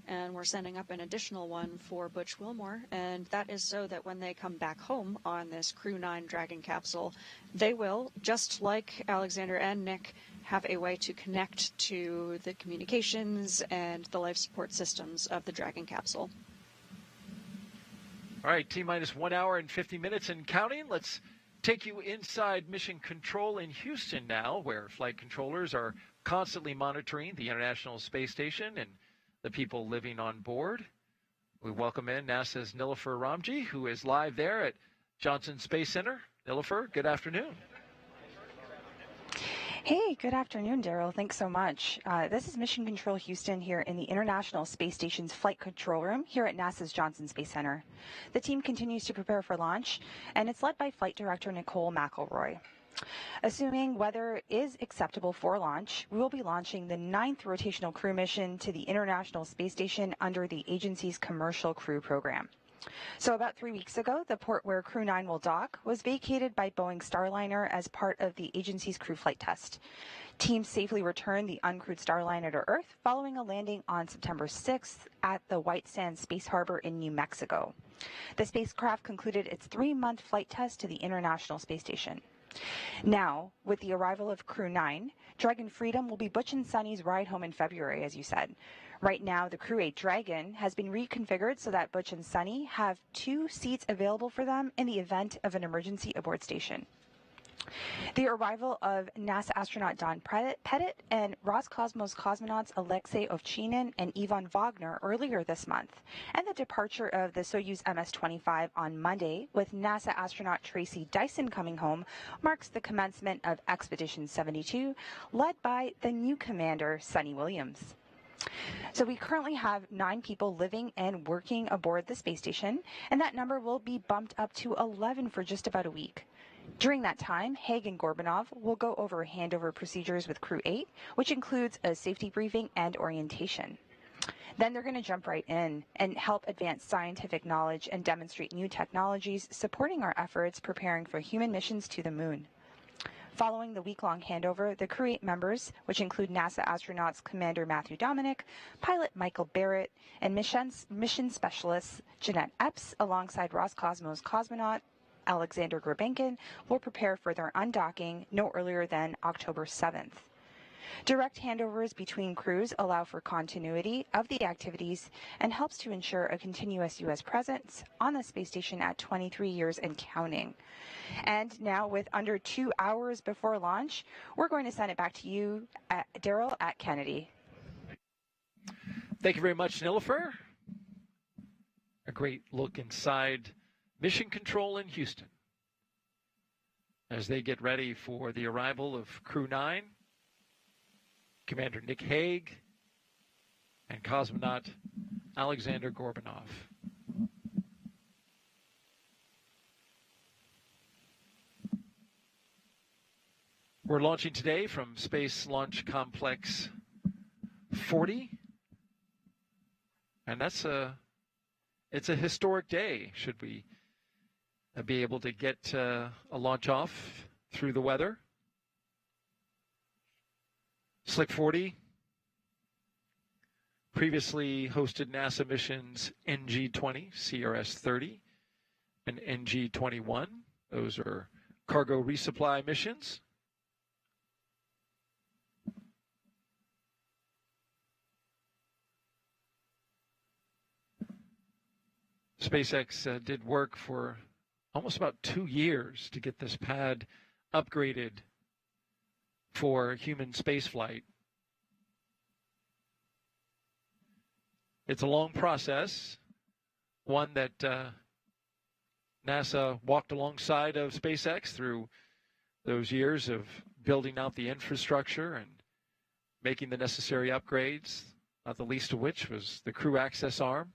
and we're sending up an additional one for Butch Wilmore, and that is so that when they come back home on this Crew-9 Dragon capsule, they will, just like Alexander and Nick, have a way to connect to the communications and the life support systems of the Dragon capsule. All right, T-minus 1 hour and 50 minutes and counting. Let's take you inside Mission Control in Houston now, where flight controllers are constantly monitoring the International Space Station and the people living on board. We welcome in NASA's Nilofer Ramji, who is live there at Johnson Space Center. Nilofer, good afternoon. Hey, good afternoon, Daryl. Thanks so much. This is Mission Control Houston here in the International Space Station's Flight Control Room here at NASA's Johnson Space Center. The team continues to prepare for launch, and it's led by Flight Director Nicole McElroy. Assuming weather is acceptable for launch, we will be launching the 9th rotational crew mission to the International Space Station under the agency's Commercial Crew Program. So about 3 weeks ago, the port where Crew-9 will dock was vacated by Boeing Starliner as part of the agency's crew flight test. Teams safely returned the uncrewed Starliner to Earth following a landing on September 6th at the White Sands Space Harbor in New Mexico. The spacecraft concluded its 3-month flight test to the International Space Station. Now, with the arrival of Crew-9, Dragon Freedom will be Butch and Sunny's ride home in February, as you said. Right now, the Crew-8 Dragon has been reconfigured so that Butch and Sunny have 2 seats available for them in the event of an emergency aboard station. The arrival of NASA astronaut Don Pettit and Roscosmos cosmonauts Alexei Ovchinin and Ivan Wagner earlier this month, and the departure of the Soyuz MS-25 on Monday with NASA astronaut Tracy Dyson coming home marks the commencement of Expedition 72, led by the new commander, Sunny Williams. So we currently have 9 people living and working aboard the space station, and that number will be bumped up to 11 for just about a week. During that time, Haig and Gorbanov will go over handover procedures with Crew-8, which includes a safety briefing and orientation. Then they're going to jump right in and help advance scientific knowledge and demonstrate new technologies supporting our efforts preparing for human missions to the moon. Following the week-long handover, the Crew-8 members, which include NASA astronauts Commander Matthew Dominic, pilot Michael Barrett, and mission specialists Jeanette Epps, alongside Roscosmos cosmonaut Alexander Gurbenkin, will prepare for their undocking no earlier than October 7th. Direct handovers between crews allow for continuity of the activities and helps to ensure a continuous U.S. presence on the space station at 23 years and counting. And now, with under 2 hours before launch, we're going to send it back to you, Daryl, at Kennedy. Thank you very much, Nilofer. A great look inside Mission Control in Houston as they get ready for the arrival of Crew-9, Commander Nick Haig, and cosmonaut Alexander Gorbanov. We're launching today from Space Launch Complex 40, and it's a historic day, should we be able to get a launch off through the weather. Slick 40 previously hosted NASA missions NG-20, CRS-30, and NG-21. Those are cargo resupply missions. SpaceX did work for almost about 2 years to get this pad upgraded for human spaceflight. It's a long process, one that NASA walked alongside of SpaceX through those years of building out the infrastructure and making the necessary upgrades, not the least of which was the crew access arm,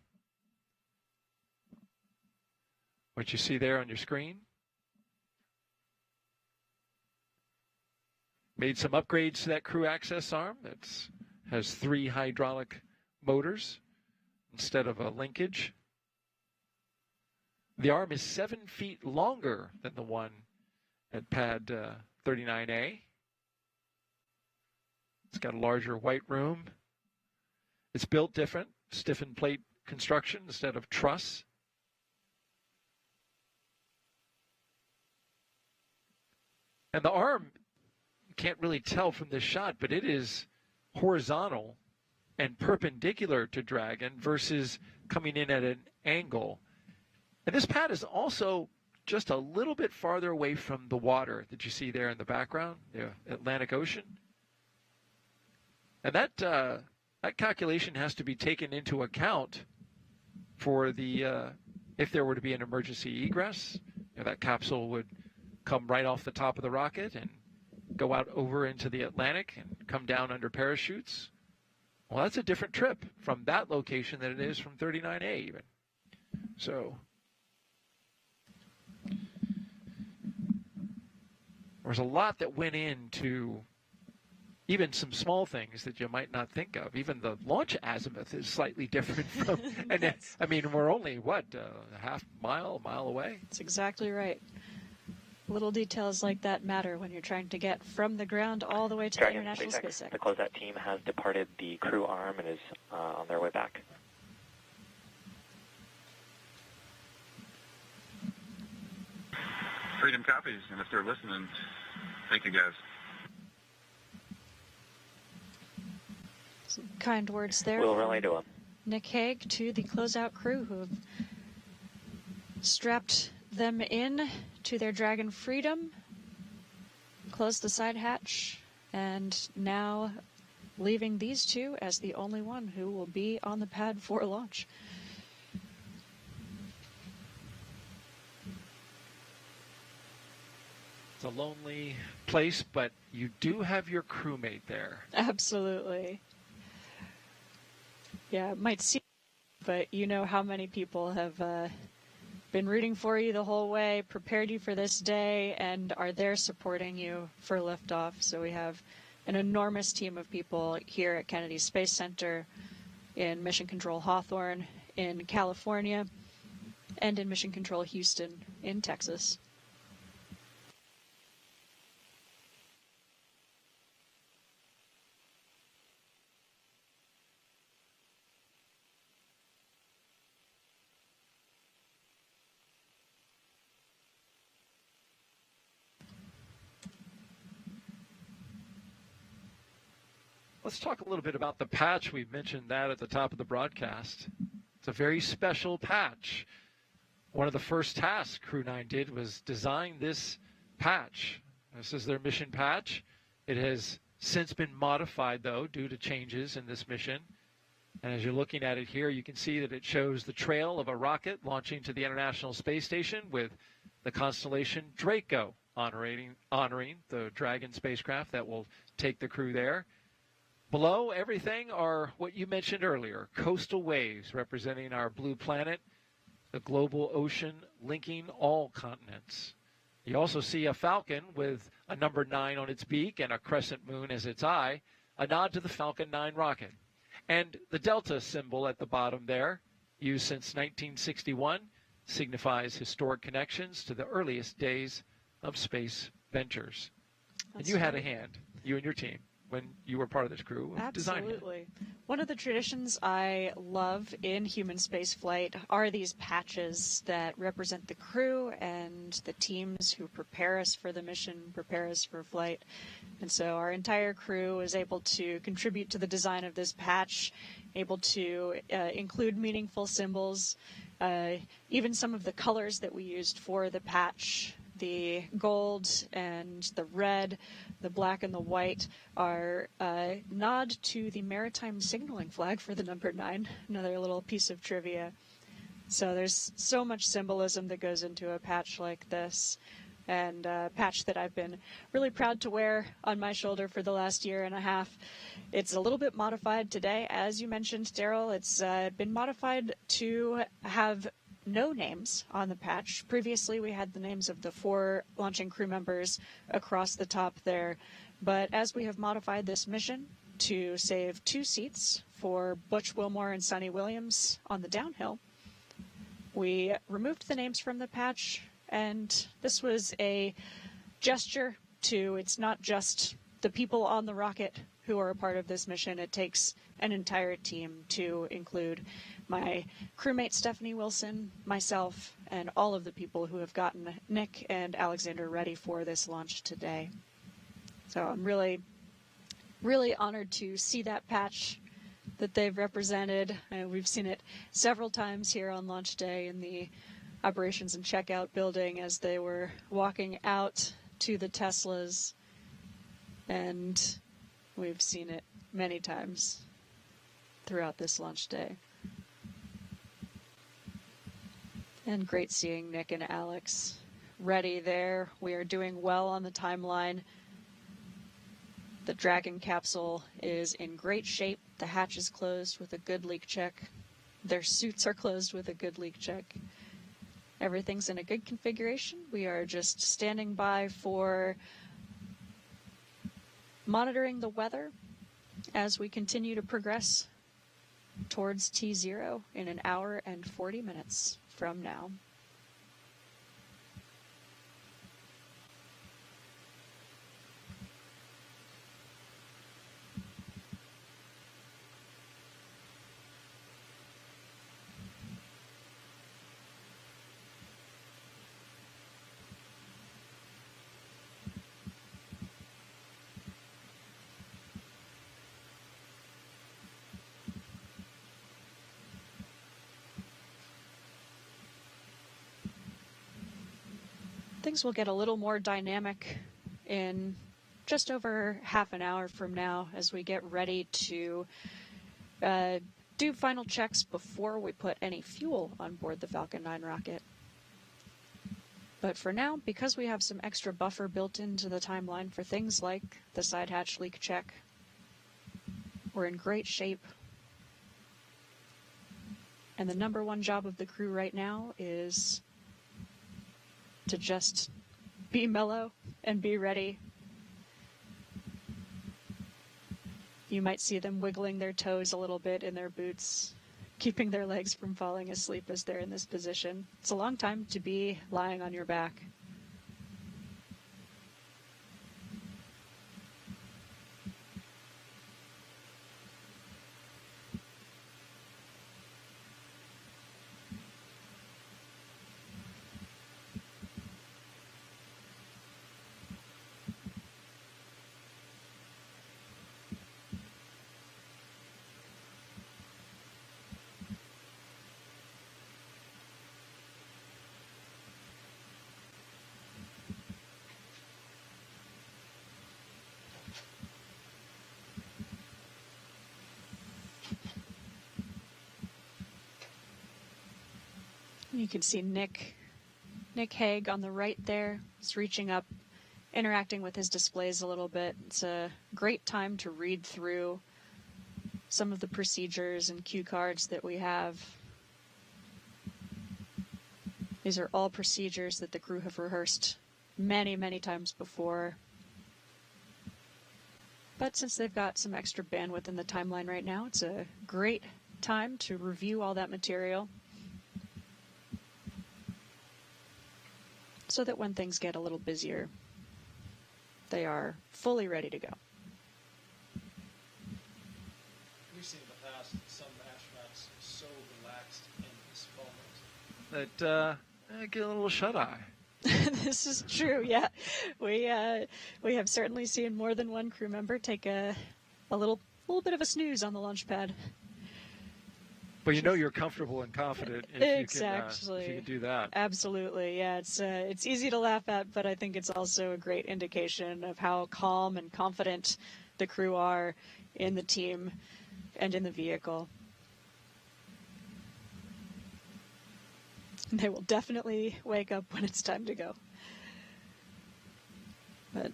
what you see there on your screen. Made some upgrades to that crew access arm that has 3 hydraulic motors instead of a linkage. The arm is 7 feet longer than the one at pad 39A. It's got a larger white room. It's built different, stiffened plate construction instead of truss. And the arm, you can't really tell from this shot, but it is horizontal and perpendicular to Dragon versus coming in at an angle. And this pad is also just a little bit farther away from the water that you see there in the background, the Atlantic Ocean. And that calculation has to be taken into account for the if there were to be an emergency egress. That capsule would come right off the top of the rocket and go out over into the Atlantic and come down under parachutes. Well, that's a different trip from that location than it is from 39A even. So there's a lot that went into even some small things that you might not think of. Even the launch azimuth is slightly different from, and I mean, we're only, what, a half mile, a mile away? That's exactly right. Little details like that matter when you're trying to get from the ground all the way to the International Space Center. The closeout team has departed the crew arm and is on their way back. Freedom copies, and if they're listening, thank you guys. Some kind words there. We'll relay to them. Nick Hague to the closeout crew who have strapped them in to their Dragon Freedom, closed the side hatch, and now leaving these two as the only one who will be on the pad for launch. It's a lonely place, but you do have your crewmate there. Absolutely. Yeah, it might seem, but you know how many people have been rooting for you the whole way, prepared you for this day, and are there supporting you for liftoff. So we have an enormous team of people here at Kennedy Space Center, in Mission Control Hawthorne, in California, and in Mission Control Houston in Texas. Let's talk a little bit about the patch. We've mentioned that at the top of the broadcast. It's a very special patch. One of the first tasks CREW-9 did was design this patch. This is their mission patch. It has since been modified, though, due to changes in this mission. And as you're looking at it here, you can see that it shows the trail of a rocket launching to the International Space Station with the constellation Draco honoring the Dragon spacecraft that will take the crew there. Below everything are what you mentioned earlier, coastal waves representing our blue planet, the global ocean linking all continents. You also see a Falcon with a number 9 on its beak and a crescent moon as its eye, a nod to the Falcon 9 rocket. And the Delta symbol at the bottom there, used since 1961, signifies historic connections to the earliest days of space ventures. And you had a hand, you and your team. when you were part of this crew of designing it. Absolutely. One of the traditions I love in human spaceflight are these patches that represent the crew and the teams who prepare us for the mission, prepare us for flight. And so our entire crew is able to contribute to the design of this patch, able to include meaningful symbols, even some of the colors that we used for the patch. The gold and the red, the black and the white are a nod to the maritime signaling flag for the number 9, another little piece of trivia. So there's so much symbolism that goes into a patch like this, and a patch that I've been really proud to wear on my shoulder for the last year and a half. It's a little bit modified today, as you mentioned, Daryl. It's been modified to have no names on the patch. Previously, we had the names of the 4 launching crew members across the top there. But as we have modified this mission to save 2 seats for Butch Wilmore and Sonny Williams on the downhill, we removed the names from the patch, and this was a gesture to, it's not just the people on the rocket who are a part of this mission. It takes an entire team to include my crewmate Stephanie Wilson, myself, and all of the people who have gotten Nick and Alexander ready for this launch today. So I'm really, really honored to see that patch that they've represented. We've seen it several times here on launch day in the operations and checkout building as they were walking out to the Teslas, and we've seen it many times throughout this launch day. And great seeing Nick and Alex ready there. We are doing well on the timeline. The Dragon capsule is in great shape. The hatch is closed with a good leak check. Their suits are closed with a good leak check. Everything's in a good configuration. We are just standing by for monitoring the weather as we continue to progress towards T0 in an hour and 40 minutes from now. Things will get a little more dynamic in just over half an hour from now as we get ready to do final checks before we put any fuel on board the Falcon 9 rocket. But for now, because we have some extra buffer built into the timeline for things like the side hatch leak check, we're in great shape. And the number one job of the crew right now is to just be mellow and be ready. You might see them wiggling their toes a little bit in their boots, keeping their legs from falling asleep as they're in this position. It's a long time to be lying on your back. You can see Nick Hague on the right there. He's reaching up, interacting with his displays a little bit. It's a great time to read through some of the procedures and cue cards that we have. These are all procedures that the crew have rehearsed many, many times before. But since they've got some extra bandwidth in the timeline right now, it's a great time to review all that material, so that when things get a little busier, they are fully ready to go. seen in the past some astronauts so relaxed in this moment that get a little shut-eye. This is true. Yeah, we have certainly seen more than one crew member take a little bit of a snooze on the launch pad. But you know you're comfortable and confident if you can do that. Absolutely, yeah. It's easy to laugh at, but I think it's also a great indication of how calm and confident the crew are in the team and in the vehicle. They will definitely wake up when it's time to go. But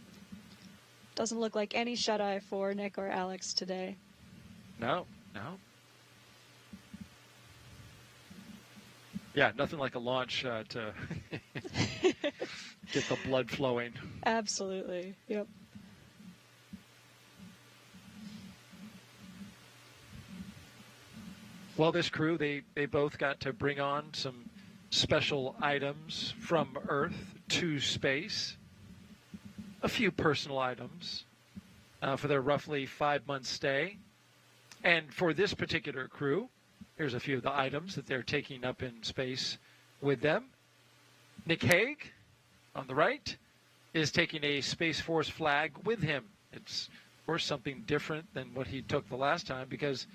doesn't look like any shut-eye for Nick or Alex today. No. Yeah, nothing like a launch to get the blood flowing. Absolutely. Yep. Well, this crew, they both got to bring on some special items from Earth to space. A few personal items for their roughly 5-month stay. And for this particular crew, here's a few of the items that they're taking up in space with them. Nick Hague, on the right, is taking a Space Force flag with him. It's, of course, something different than what he took the last time because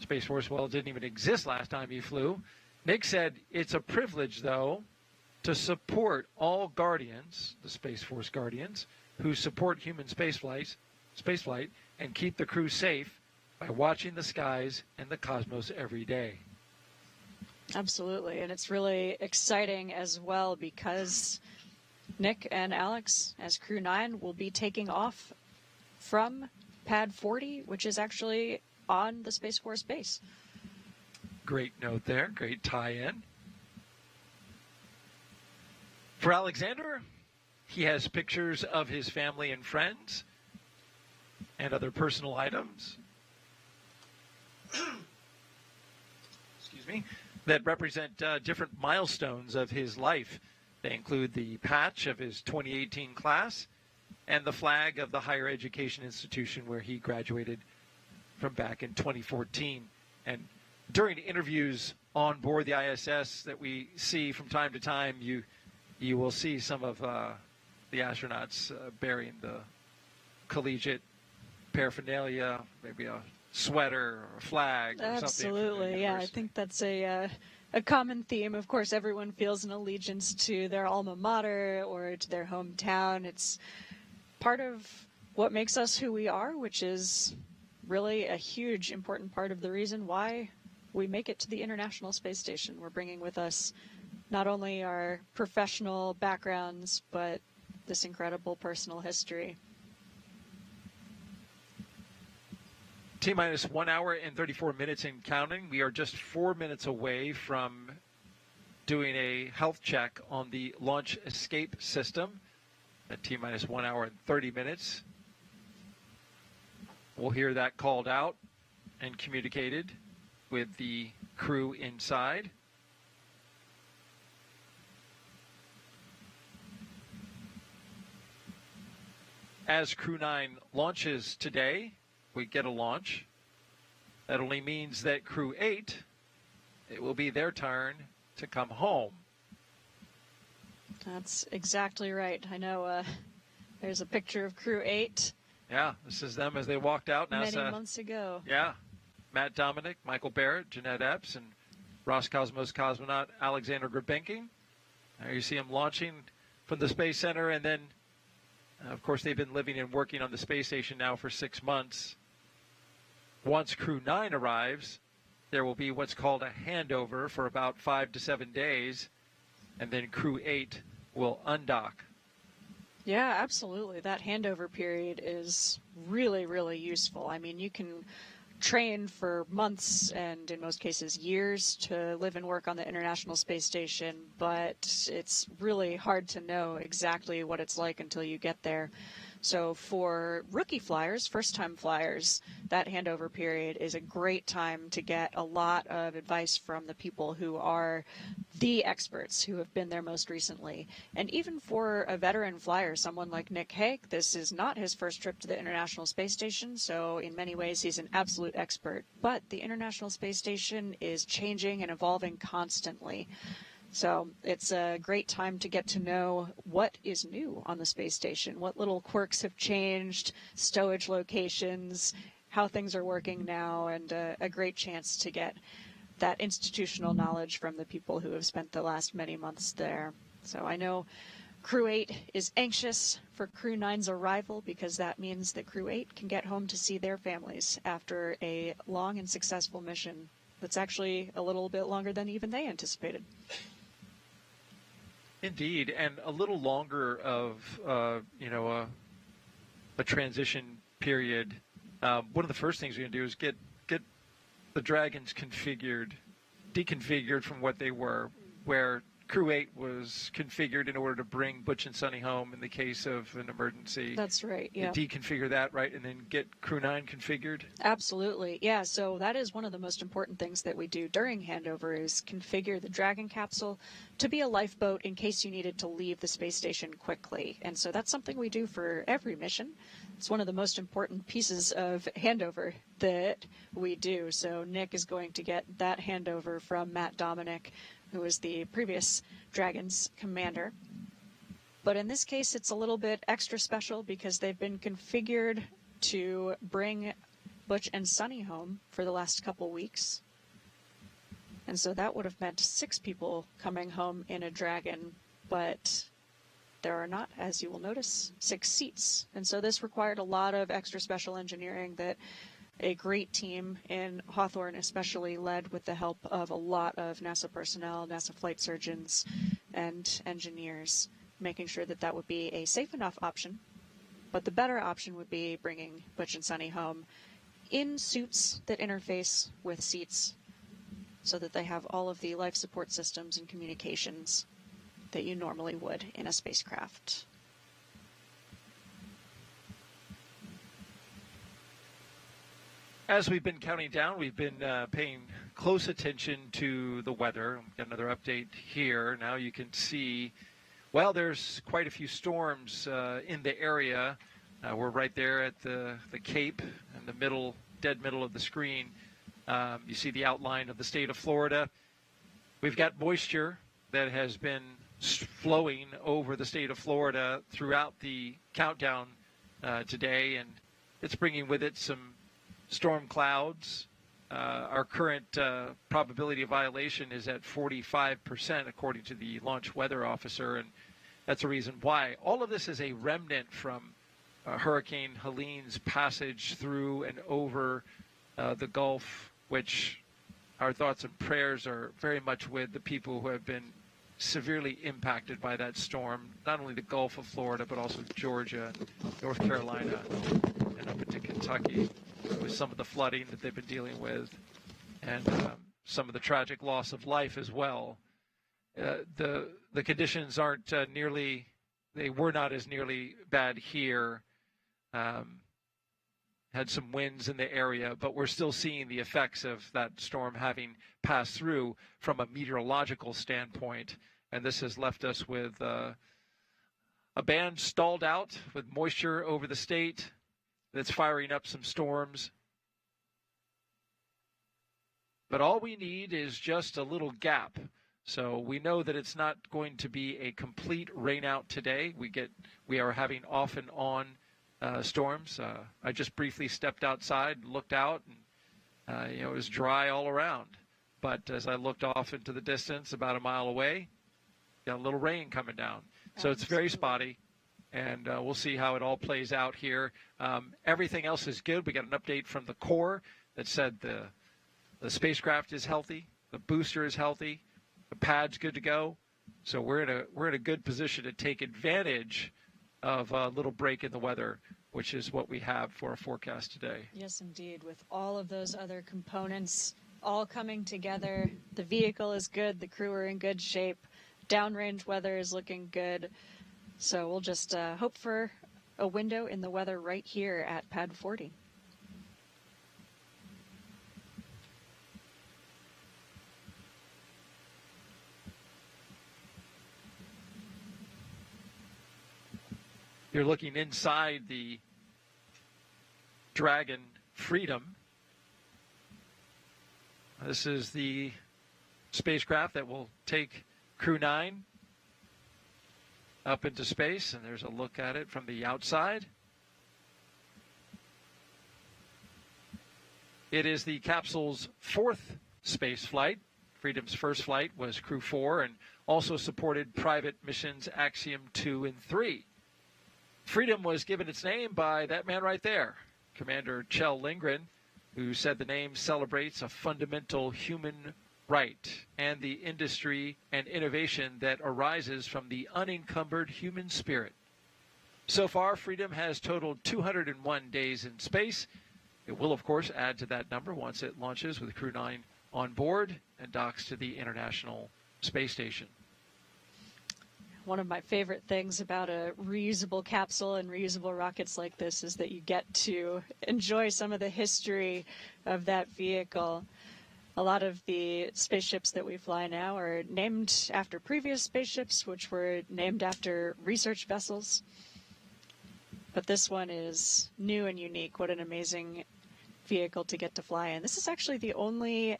Space Force, well, didn't even exist last time he flew. Nick said it's a privilege, though, to support all Guardians, the Space Force Guardians, who support human spaceflight and keep the crew safe by watching the skies and the cosmos every day. Absolutely, and it's really exciting as well because Nick and Alex, as Crew-9, will be taking off from Pad 40, which is actually on the Space Force base. Great note there, great tie-in. For Alexander, he has pictures of his family and friends and other personal items that represent different milestones of his life. They include the patch of his 2018 class and the flag of the higher education institution where he graduated from back in 2014. And during interviews on board the ISS that we see from time to time, you will see some of the astronauts bearing the collegiate paraphernalia, maybe a sweater or a flag or something. Absolutely, yeah. I think that's a common theme. Of course, everyone feels an allegiance to their alma mater or to their hometown. It's part of what makes us who we are, which is really a huge, important part of the reason why we make it to the International Space Station. We're bringing with us not only our professional backgrounds, but this incredible personal history. T-minus 1 hour and 34 minutes and counting. We are just 4 minutes away from doing a health check on the launch escape system at T-minus 1 hour and 30 minutes. We'll hear that called out and communicated with the crew inside. As Crew-9 launches today, we get a launch. That only means that Crew-8, it will be their turn to come home. That's exactly right. I know there's a picture of Crew-8. Yeah, this is them as they walked out. NASA, many months ago. Yeah. Matt Dominic, Michael Barrett, Jeanette Epps, and Roscosmos cosmonaut Alexander Grebenkin. There you see them launching from the Space Center, and then, of course, they've been living and working on the space station now for 6 months. Once Crew-9 arrives, there will be what's called a handover for about 5 to 7 days, and then Crew-8 will undock. Yeah, absolutely. That handover period is really, really useful. I mean, you can train for months and in most cases years to live and work on the International Space Station, but it's really hard to know exactly what it's like until you get there. So for rookie flyers, first-time flyers, that handover period is a great time to get a lot of advice from the people who are the experts who have been there most recently. And even for a veteran flyer, someone like Nick Hague, this is not his first trip to the International Space Station, so in many ways he's an absolute expert. But the International Space Station is changing and evolving constantly. So it's a great time to get to know what is new on the space station, what little quirks have changed, stowage locations, how things are working now, and a great chance to get that institutional knowledge from the people who have spent the last many months there. So I know CREW-8 is anxious for CREW-9's arrival because that means that CREW-8 can get home to see their families after a long and successful mission that's actually a little bit longer than even they anticipated. Indeed, and a little longer of, a transition period. One of the first things we're going to do is get the Dragons deconfigured from what they were, where CREW-8 was configured in order to bring Butch and Sunny home in the case of an emergency. That's right, yeah. Deconfigure that, right, and then get CREW-9 configured? Absolutely, yeah. So that is one of the most important things that we do during handover is configure the Dragon capsule to be a lifeboat in case you needed to leave the space station quickly. And so that's something we do for every mission. It's one of the most important pieces of handover that we do. So Nick is going to get that handover from Matt Dominic, who was the previous Dragons commander. But in this case, it's a little bit extra special because they've been configured to bring Butch and Sunny home for the last couple weeks. And so that would have meant 6 people coming home in a Dragon, but there are not, as you will notice, 6 seats. And so this required a lot of extra special engineering that a great team in Hawthorne especially led with the help of a lot of NASA personnel, NASA flight surgeons, and engineers, making sure that that would be a safe enough option. But the better option would be bringing Butch and Sunny home in suits that interface with seats so that they have all of the life support systems and communications that you normally would in a spacecraft. As we've been counting down, we've been paying close attention to the weather. Got another update here. Now you can see, well, there's quite a few storms in the area. We're right there at the Cape in the middle, dead middle of the screen. You see the outline of the state of Florida. We've got moisture that has been flowing over the state of Florida throughout the countdown today, and it's bringing with it some storm clouds. Our current probability of violation is at 45%, according to the launch weather officer, and that's a reason why. All of this is a remnant from Hurricane Helene's passage through and over the Gulf, which our thoughts and prayers are very much with the people who have been severely impacted by that storm, not only the Gulf of Florida, but also Georgia, North Carolina, and up into Kentucky, with some of the flooding that they've been dealing with, and some of the tragic loss of life as well. The conditions aren't they were not as nearly bad here. Had some winds in the area, but we're still seeing the effects of that storm having passed through from a meteorological standpoint, and this has left us with a band stalled out with moisture over the state that's firing up some storms. But all we need is just a little gap. So we know that it's not going to be a complete rainout today. We are having off and on storms. I just briefly stepped outside, looked out, and it was dry all around. But as I looked off into the distance, about a mile away, got a little rain coming down. So it's very spotty, and we'll see how it all plays out here. Everything else is good. We got an update from the Corps that said the spacecraft is healthy, the booster is healthy, the pad's good to go. So we're in a good position to take advantage of a little break in the weather, which is what we have for our forecast today. Yes, indeed. With all of those other components all coming together, the vehicle is good, the crew are in good shape, downrange weather is looking good. So we'll just hope for a window in the weather right here at Pad 40. You're looking inside the Dragon Freedom. This is the spacecraft that will take Crew-9 up into space, and there's a look at it from the outside. It is the capsule's 4th space flight. Freedom's first flight was Crew-4 and also supported private missions Axiom 2 and 3. Freedom was given its name by that man right there, Commander Kjell Lindgren, who said the name celebrates a fundamental human right and the industry and innovation that arises from the unencumbered human spirit. So far, Freedom has totaled 201 days in space. It will, of course, add to that number once it launches with Crew-9 on board and docks to the International Space Station. One of my favorite things about a reusable capsule and reusable rockets like this is that you get to enjoy some of the history of that vehicle. A lot of the spaceships that we fly now are named after previous spaceships, which were named after research vessels. But this one is new and unique. What an amazing vehicle to get to fly in. This is actually the only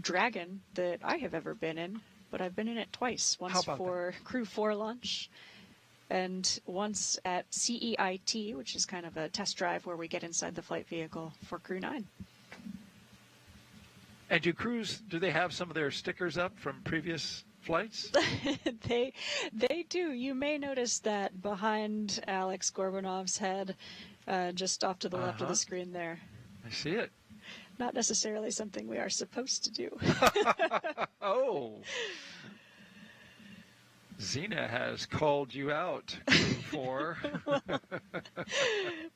Dragon that I have ever been in, but I've been in it twice. Once for Crew-4 launch and once at CEIT, which is kind of a test drive where we get inside the flight vehicle for Crew-9. And do they have some of their stickers up from previous flights? They do. You may notice that behind Alex Gorbanov's head, just off to the left of the screen there. I see it. Not necessarily something we are supposed to do. Oh. Xena has called you out for.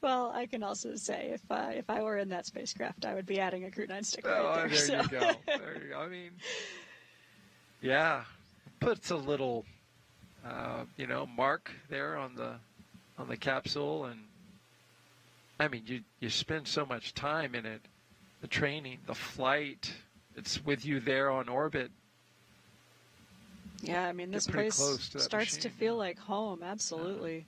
Well, I can also say if I were in that spacecraft, I would be adding a Crew-9 sticker Oh, right there. there you go. There you go. I mean, yeah, puts a little, mark there on the capsule, and I mean, you spend so much time in it, the training, the flight. It's with you there on orbit. Yeah, I mean, this place starts to feel like home, absolutely.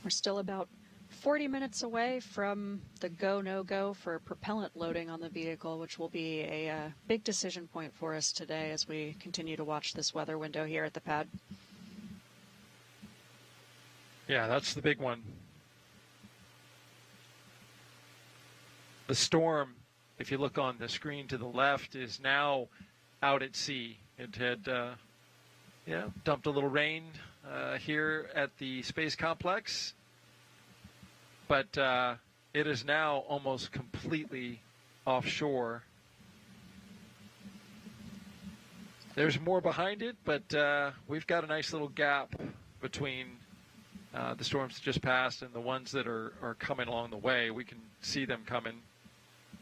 We're still about 40 minutes away from the go, no-go for propellant loading on the vehicle, which will be a big decision point for us today as we continue to watch this weather window here at the pad. Yeah, that's the big one. The storm, if you look on the screen to the left, is now out at sea. It had dumped a little rain here at the space complex, but it is now almost completely offshore. There's more behind it, but we've got a nice little gap between the storms that just passed and the ones that are coming along the way. We can see them coming.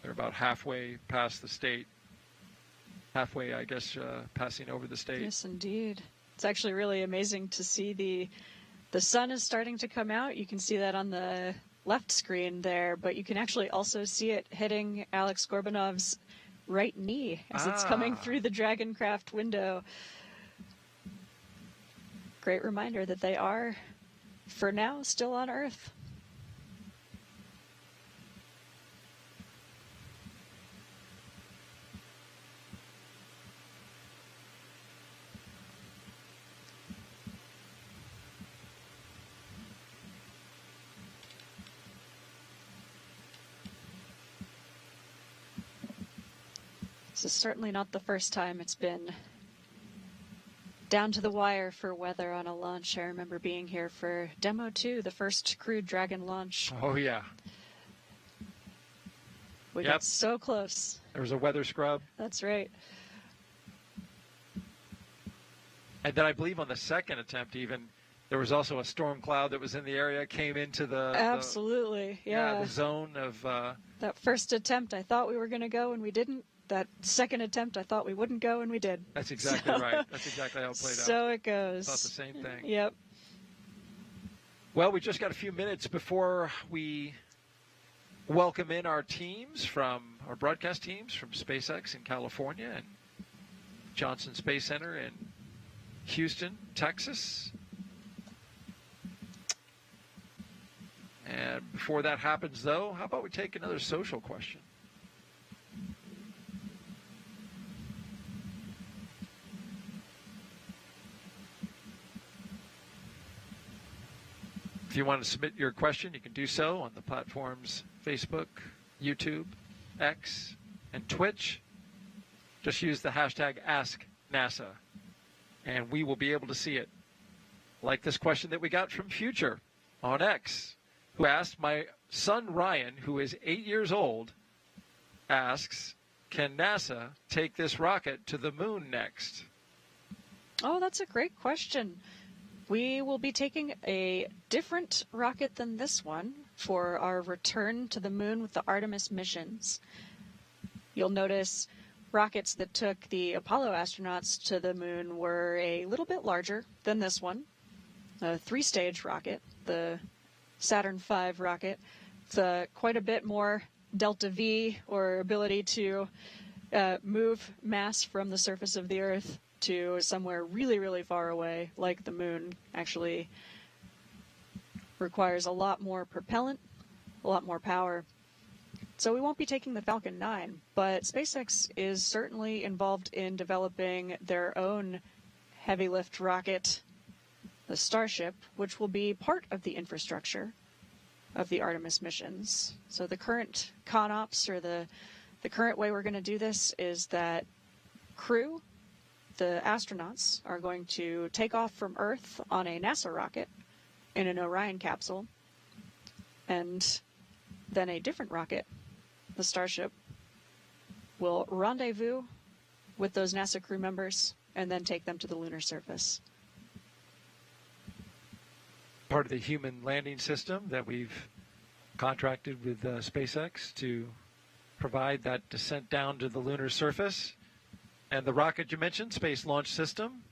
They're about halfway past the state. Halfway, I guess, passing over the state. Yes, indeed. It's actually really amazing to see the sun is starting to come out. You can see that on the left screen there, but you can actually also see it hitting Alex Gorbanov's right knee as it's coming through the Dragon craft window. Great reminder that they are, for now, still on Earth. This is certainly not the first time it's been down to the wire for weather on a launch. I remember being here for Demo 2, the first Crew Dragon launch. Oh, yeah. We got so close. There was a weather scrub. That's right. And then I believe on the second attempt even, there was also a storm cloud that was in the area, came into the... Absolutely, the zone of... That first attempt, I thought we were going to go and we didn't. That second attempt, I thought we wouldn't go and we did. That's exactly right. That's exactly how it played out. So it goes. Thought the same thing. Yep. Well, we just got a few minutes before we welcome in our teams from our broadcast teams from SpaceX in California and Johnson Space Center in Houston, Texas. And before that happens, though, how about we take another social question? If you want to submit your question, you can do so on the platforms Facebook, YouTube, X, and Twitch. Just use the hashtag AskNASA, and we will be able to see it. Like this question that we got from Future on X, who asked, my son Ryan, who is 8 years old, asks, can NASA take this rocket to the moon next? Oh, that's a great question. We will be taking a different rocket than this one for our return to the moon with the Artemis missions. You'll notice rockets that took the Apollo astronauts to the moon were a little bit larger than this one. A 3-stage rocket, the Saturn V rocket. It's quite a bit more delta V, or ability to move mass from the surface of the Earth to somewhere really, really far away, like the moon. Actually requires a lot more propellant, a lot more power. So we won't be taking the Falcon 9, but SpaceX is certainly involved in developing their own heavy lift rocket, the Starship, which will be part of the infrastructure of the Artemis missions. So the current CONOPS, or the current way we're going to do this, is that crew, the astronauts, are going to take off from Earth on a NASA rocket in an Orion capsule, and then a different rocket, the Starship, will rendezvous with those NASA crew members and then take them to the lunar surface. Part of the human landing system that we've contracted with SpaceX to provide that descent down to the lunar surface. And the rocket you mentioned, Space Launch System.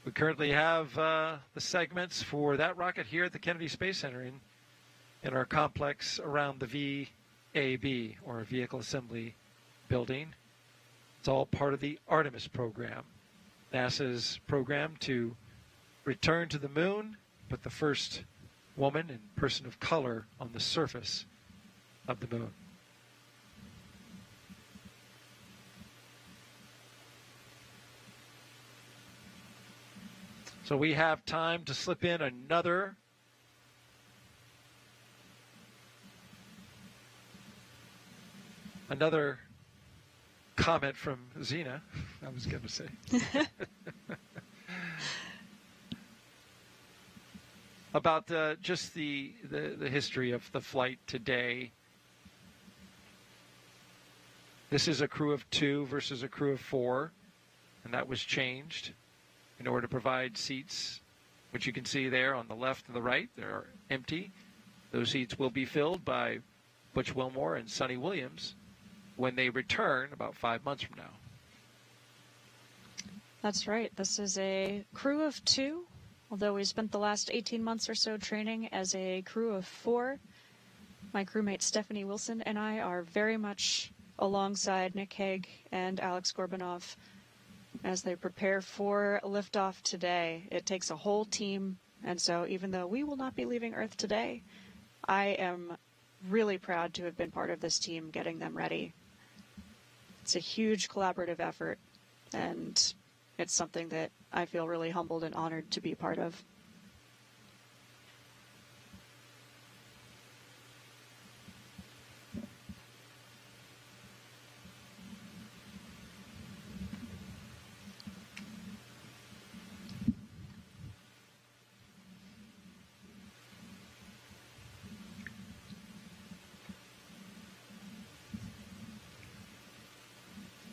We currently have the segments for that rocket here at the Kennedy Space Center in our complex around the VAB, or Vehicle Assembly Building. It's all part of the Artemis program, NASA's program to return to the moon, put the first woman and person of color on the surface of the moon. So we have time to slip in another comment from Xena, I was going to say. About just the history of the flight today. This is a crew of 2 versus a crew of 4, and that was changed in order to provide seats, which you can see there on the left and the right. They're empty. Those seats will be filled by Butch Wilmore and Sonny Williams when they return about 5 months from now. That's right. This is a crew of 2, although we spent the last 18 months or so training as a crew of 4. My crewmate Stephanie Wilson and I are very much alongside Nick Hague and Alex Gorbanov as they prepare for liftoff today. It takes a whole team, and so even though we will not be leaving Earth today, I am really proud to have been part of this team getting them ready. It's a huge collaborative effort, and it's something that I feel really humbled and honored to be part of.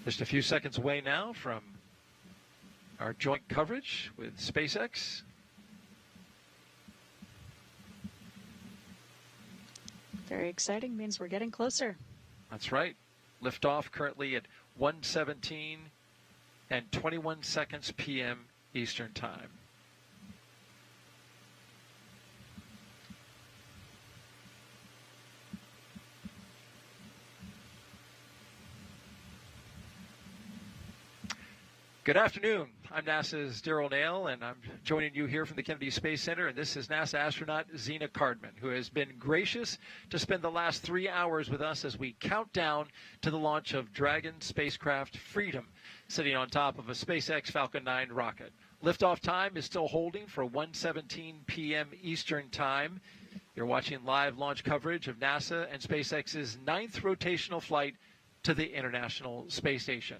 Just a few seconds away now from our joint coverage with SpaceX. Very exciting, means we're getting closer. That's right. Liftoff currently at 1:17 and 21 seconds p.m. Eastern Time. Good afternoon. I'm NASA's Daryl Nail, and I'm joining you here from the Kennedy Space Center. And this is NASA astronaut Zena Cardman, who has been gracious to spend the last 3 hours with us as we count down to the launch of Dragon spacecraft Freedom, sitting on top of a SpaceX Falcon 9 rocket. Liftoff time is still holding for 1:17 p.m. Eastern Time. You're watching live launch coverage of NASA and SpaceX's 9th rotational flight to the International Space Station.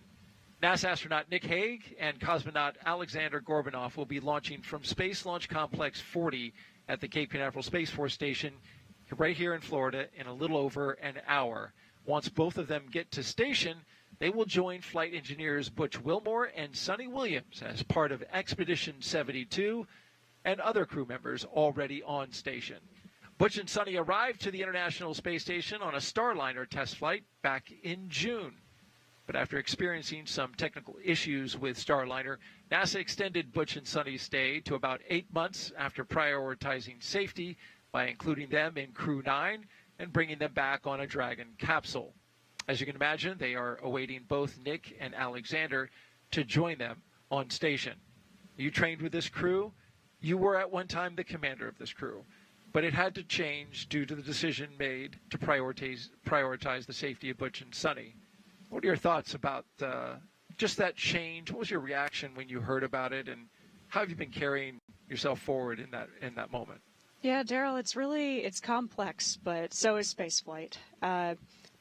NASA astronaut Nick Hague and cosmonaut Alexander Gorbanov will be launching from Space Launch Complex 40 at the Cape Canaveral Space Force Station right here in Florida in a little over an hour. Once both of them get to station, they will join flight engineers Butch Wilmore and Sonny Williams as part of Expedition 72 and other crew members already on station. Butch and Sonny arrived to the International Space Station on a Starliner test flight back in June. But after experiencing some technical issues with Starliner, NASA extended Butch and Sonny's stay to about 8 months after prioritizing safety by including them in CREW-9 and bringing them back on a Dragon capsule. As you can imagine, they are awaiting both Nick and Alexander to join them on station. You trained with this crew. You were at one time the commander of this crew, but it had to change due to the decision made to prioritize the safety of Butch and Sonny. What are your thoughts about just that change? What was your reaction when you heard about it, and how have you been carrying yourself forward in that moment? Yeah, Daryl, it's complex, but so is spaceflight.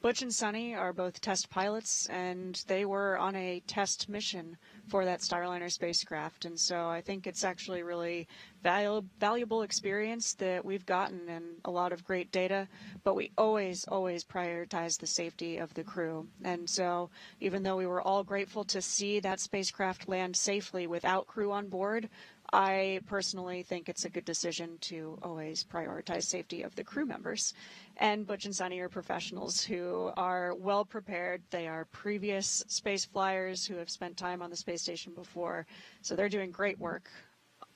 Butch and Sonny are both test pilots, and they were on a test mission for that Starliner spacecraft. And so I think it's actually really valuable experience that we've gotten and a lot of great data, but we always prioritize the safety of the crew. And so even though we were all grateful to see that spacecraft land safely without crew on board, I personally think it's a good decision to always prioritize safety of the crew members. And Butch and Sonny are professionals who are well prepared. They are previous space flyers who have spent time on the space station before. So they're doing great work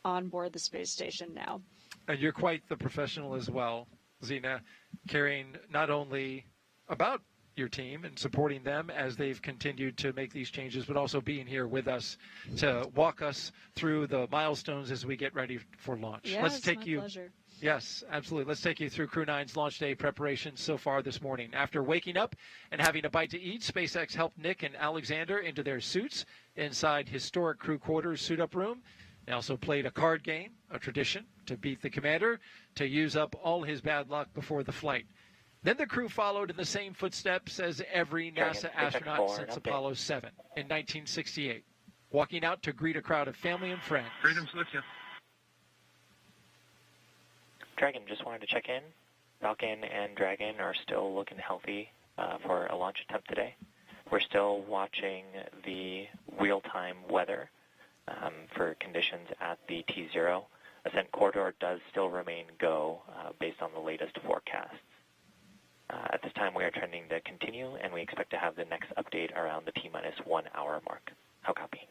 on board the space station now. And you're quite the professional as well, Zena, caring not only about your team and supporting them as they've continued to make these changes, but also being here with us to walk us through the milestones as we get ready for launch. Yes, it's my pleasure. Yes, absolutely. Let's take you through CREW-9's launch day preparations so far this morning. After waking up and having a bite to eat, SpaceX helped Nick and Alexander into their suits inside historic crew quarters suit-up room. They also played a card game, a tradition, to beat the commander, to use up all his bad luck before the flight. Then the crew followed in the same footsteps as every NASA astronaut since Apollo 7 in 1968, walking out to greet a crowd of family and friends. Freedom's with you. Dragon, just wanted to check in. Falcon and Dragon are still looking healthy for a launch attempt today. We're still watching the real-time weather for conditions at the T0. Ascent corridor does still remain go based on the latest forecasts. At this time, we are trending to continue, and we expect to have the next update around the T-minus 1 hour mark. How copy?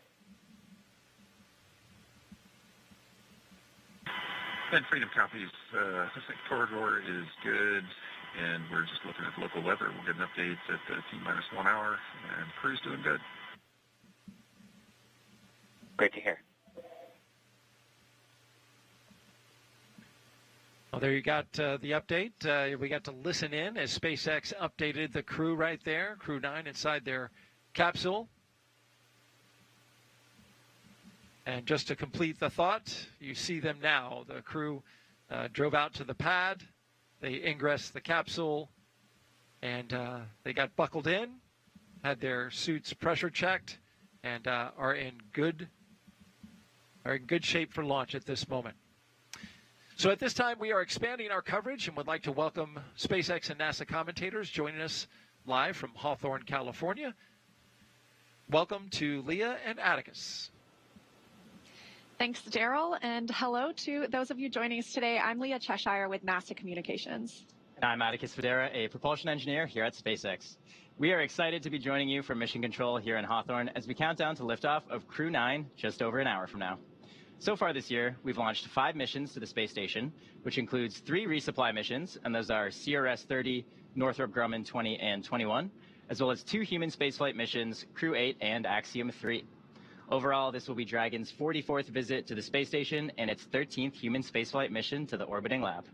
And Freedom copies. Ascent corridor is good, and we're just looking at the local weather. We'll get an update at the T-minus 1 hour, and the crew's doing good. Great to hear. Well, there you got the update. We got to listen in as SpaceX updated the crew right there, CREW-9 inside their capsule. And just to complete the thought, you see them now. The crew drove out to the pad. They ingressed the capsule, and they got buckled in, had their suits pressure checked, and are in good shape for launch at this moment. So at this time, we are expanding our coverage and would like to welcome SpaceX and NASA commentators joining us live from Hawthorne, California. Welcome to Leah and Atticus. Thanks, Daryl, and hello to those of you joining us today. I'm Leah Cheshire with NASA Communications. And I'm Atticus Federa, a propulsion engineer here at SpaceX. We are excited to be joining you from Mission Control here in Hawthorne as we count down to liftoff of CREW-9 just over an hour from now. So far this year, we've launched 5 missions to the space station, which includes 3 resupply missions, and those are CRS-30, Northrop Grumman 20 and 21, as well as 2 human spaceflight missions, CREW-8 and Axiom-3. Overall, this will be Dragon's 44th visit to the space station and its 13th human spaceflight mission to the orbiting lab.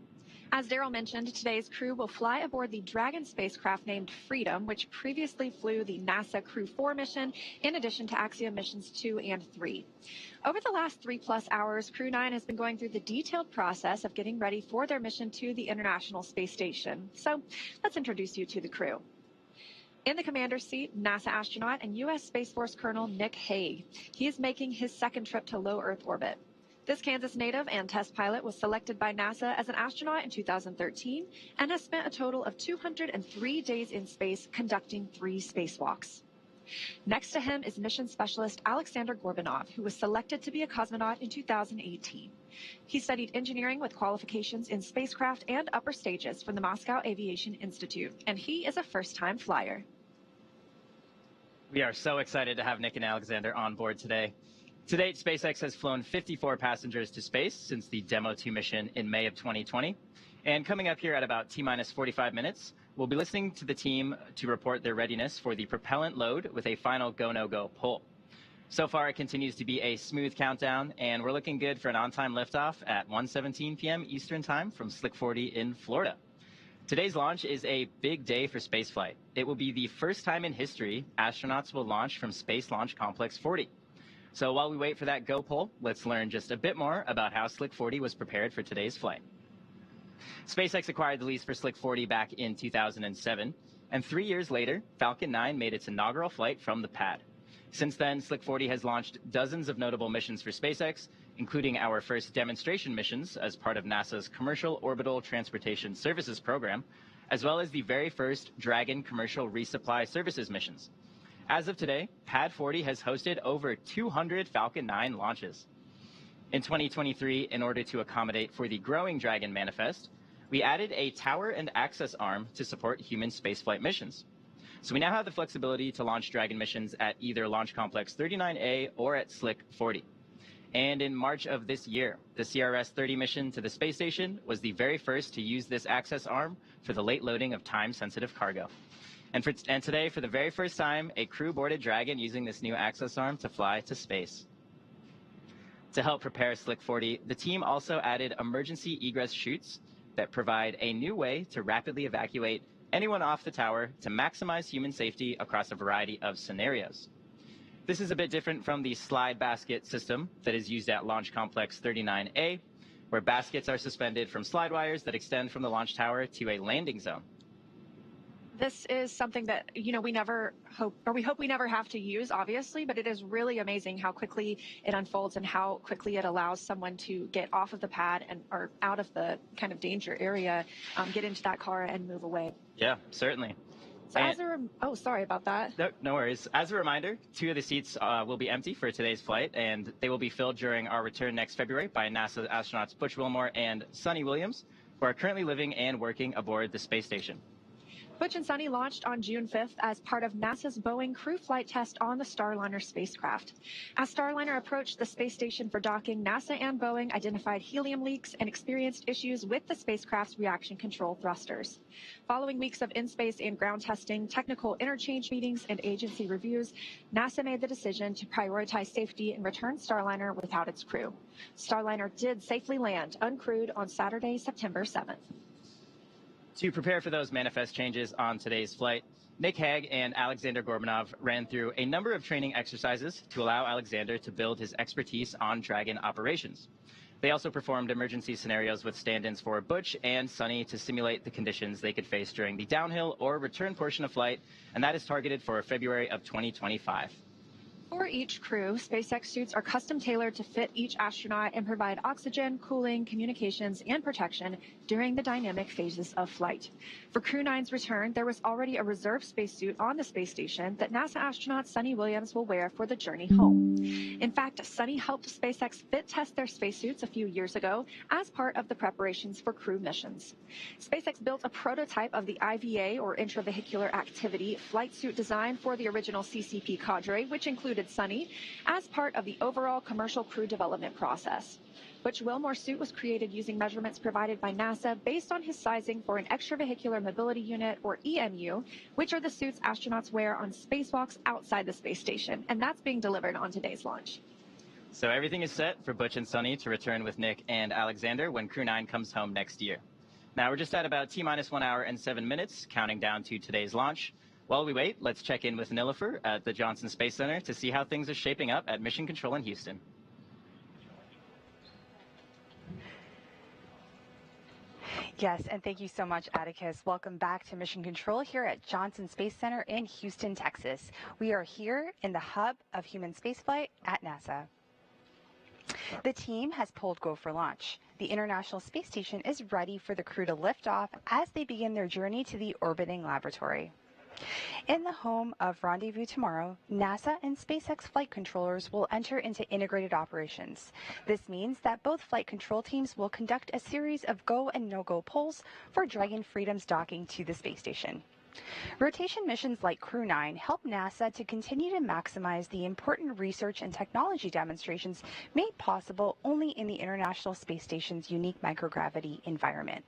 As Daryl mentioned, today's crew will fly aboard the Dragon spacecraft named Freedom, which previously flew the NASA CREW-4 mission, in addition to Axiom missions 2 and 3. Over the last 3+ hours, CREW-9 has been going through the detailed process of getting ready for their mission to the International Space Station. So let's introduce you to the crew. In the commander's seat, NASA astronaut and U.S. Space Force Colonel Nick Hague. He is making his second trip to low Earth orbit. This Kansas native and test pilot was selected by NASA as an astronaut in 2013 and has spent a total of 203 days in space conducting 3 spacewalks. Next to him is mission specialist Alexander Gorbanov, who was selected to be a cosmonaut in 2018. He studied engineering with qualifications in spacecraft and upper stages from the Moscow Aviation Institute, and he is a first-time flyer. We are so excited to have Nick and Alexander on board today. To date, SpaceX has flown 54 passengers to space since the Demo 2 mission in May of 2020. And coming up here at about T-minus 45 minutes, we'll be listening to the team to report their readiness for the propellant load with a final go-no-go pull. So far, it continues to be a smooth countdown, and we're looking good for an on-time liftoff at 1:17 p.m. Eastern Time from Slick 40 in Florida. Today's launch is a big day for spaceflight. It will be the first time in history astronauts will launch from Space Launch Complex 40. So while we wait for that go pull, let's learn just a bit more about how Slick 40 was prepared for today's flight. SpaceX acquired the lease for Slick 40 back in 2007, and 3 years later, Falcon 9 made its inaugural flight from the pad. Since then, Slick 40 has launched dozens of notable missions for SpaceX, including our first demonstration missions as part of NASA's Commercial Orbital Transportation Services program, as well as the very first Dragon commercial resupply services missions. As of today, Pad 40 has hosted over 200 Falcon 9 launches. In 2023, in order to accommodate for the growing Dragon manifest, we added a tower and access arm to support human spaceflight missions. So we now have the flexibility to launch Dragon missions at either Launch Complex 39A or at Slick 40. And in March of this year, the CRS-30 mission to the space station was the very first to use this access arm for the late loading of time-sensitive cargo. And today, for the very first time, a crew boarded Dragon using this new access arm to fly to space. To help prepare Slick 40, the team also added emergency egress chutes that provide a new way to rapidly evacuate anyone off the tower to maximize human safety across a variety of scenarios. This is a bit different from the slide basket system that is used at Launch Complex 39A, where baskets are suspended from slide wires that extend from the launch tower to a landing zone. This is something that, we hope we never have to use, obviously, but it is really amazing how quickly it unfolds and how quickly it allows someone to get off of the pad or out of the kind of danger area, get into that car and move away. Yeah, certainly. So sorry about that. No worries. As a reminder, 2 of the seats will be empty for today's flight, and they will be filled during our return next February by NASA astronauts Butch Wilmore and Sonny Williams, who are currently living and working aboard the space station. Butch and Sonny launched on June 5th as part of NASA's Boeing crew flight test on the Starliner spacecraft. As Starliner approached the space station for docking, NASA and Boeing identified helium leaks and experienced issues with the spacecraft's reaction control thrusters. Following weeks of in-space and ground testing, technical interchange meetings, and agency reviews, NASA made the decision to prioritize safety and return Starliner without its crew. Starliner did safely land uncrewed on Saturday, September 7th. To prepare for those manifest changes on today's flight, Nick Hague and Alexander Gorbanov ran through a number of training exercises to allow Alexander to build his expertise on Dragon operations. They also performed emergency scenarios with stand-ins for Butch and Sonny to simulate the conditions they could face during the downhill or return portion of flight, and that is targeted for February of 2025. For each crew, SpaceX suits are custom tailored to fit each astronaut and provide oxygen, cooling, communications, and protection during the dynamic phases of flight. For Crew-9's return, there was already a reserve spacesuit on the space station that NASA astronaut Sunny Williams will wear for the journey home. In fact, Sunny helped SpaceX fit test their spacesuits a few years ago as part of the preparations for crew missions. SpaceX built a prototype of the IVA, or intravehicular activity, flight suit design for the original CCP cadre, which included Sunny, as part of the overall commercial crew development process. Butch Wilmore's suit was created using measurements provided by NASA based on his sizing for an extravehicular mobility unit, or EMU, which are the suits astronauts wear on spacewalks outside the space station, and that's being delivered on today's launch. So everything is set for Butch and Sunny to return with Nick and Alexander when Crew-9 comes home next year. Now we're just at about T-minus 1 hour and 7 minutes, counting down to today's launch. While we wait, let's check in with Nilofer at the Johnson Space Center to see how things are shaping up at Mission Control in Houston. Yes, and thank you so much, Atticus. Welcome back to Mission Control here at Johnson Space Center in Houston, Texas. We are here in the hub of human spaceflight at NASA. The team has pulled go for launch. The International Space Station is ready for the crew to lift off as they begin their journey to the orbiting laboratory. In the home of Rendezvous Tomorrow, NASA and SpaceX flight controllers will enter into integrated operations. This means that both flight control teams will conduct a series of go and no-go polls for Dragon Freedom's docking to the space station. Rotation missions like Crew-9 help NASA to continue to maximize the important research and technology demonstrations made possible only in the International Space Station's unique microgravity environment.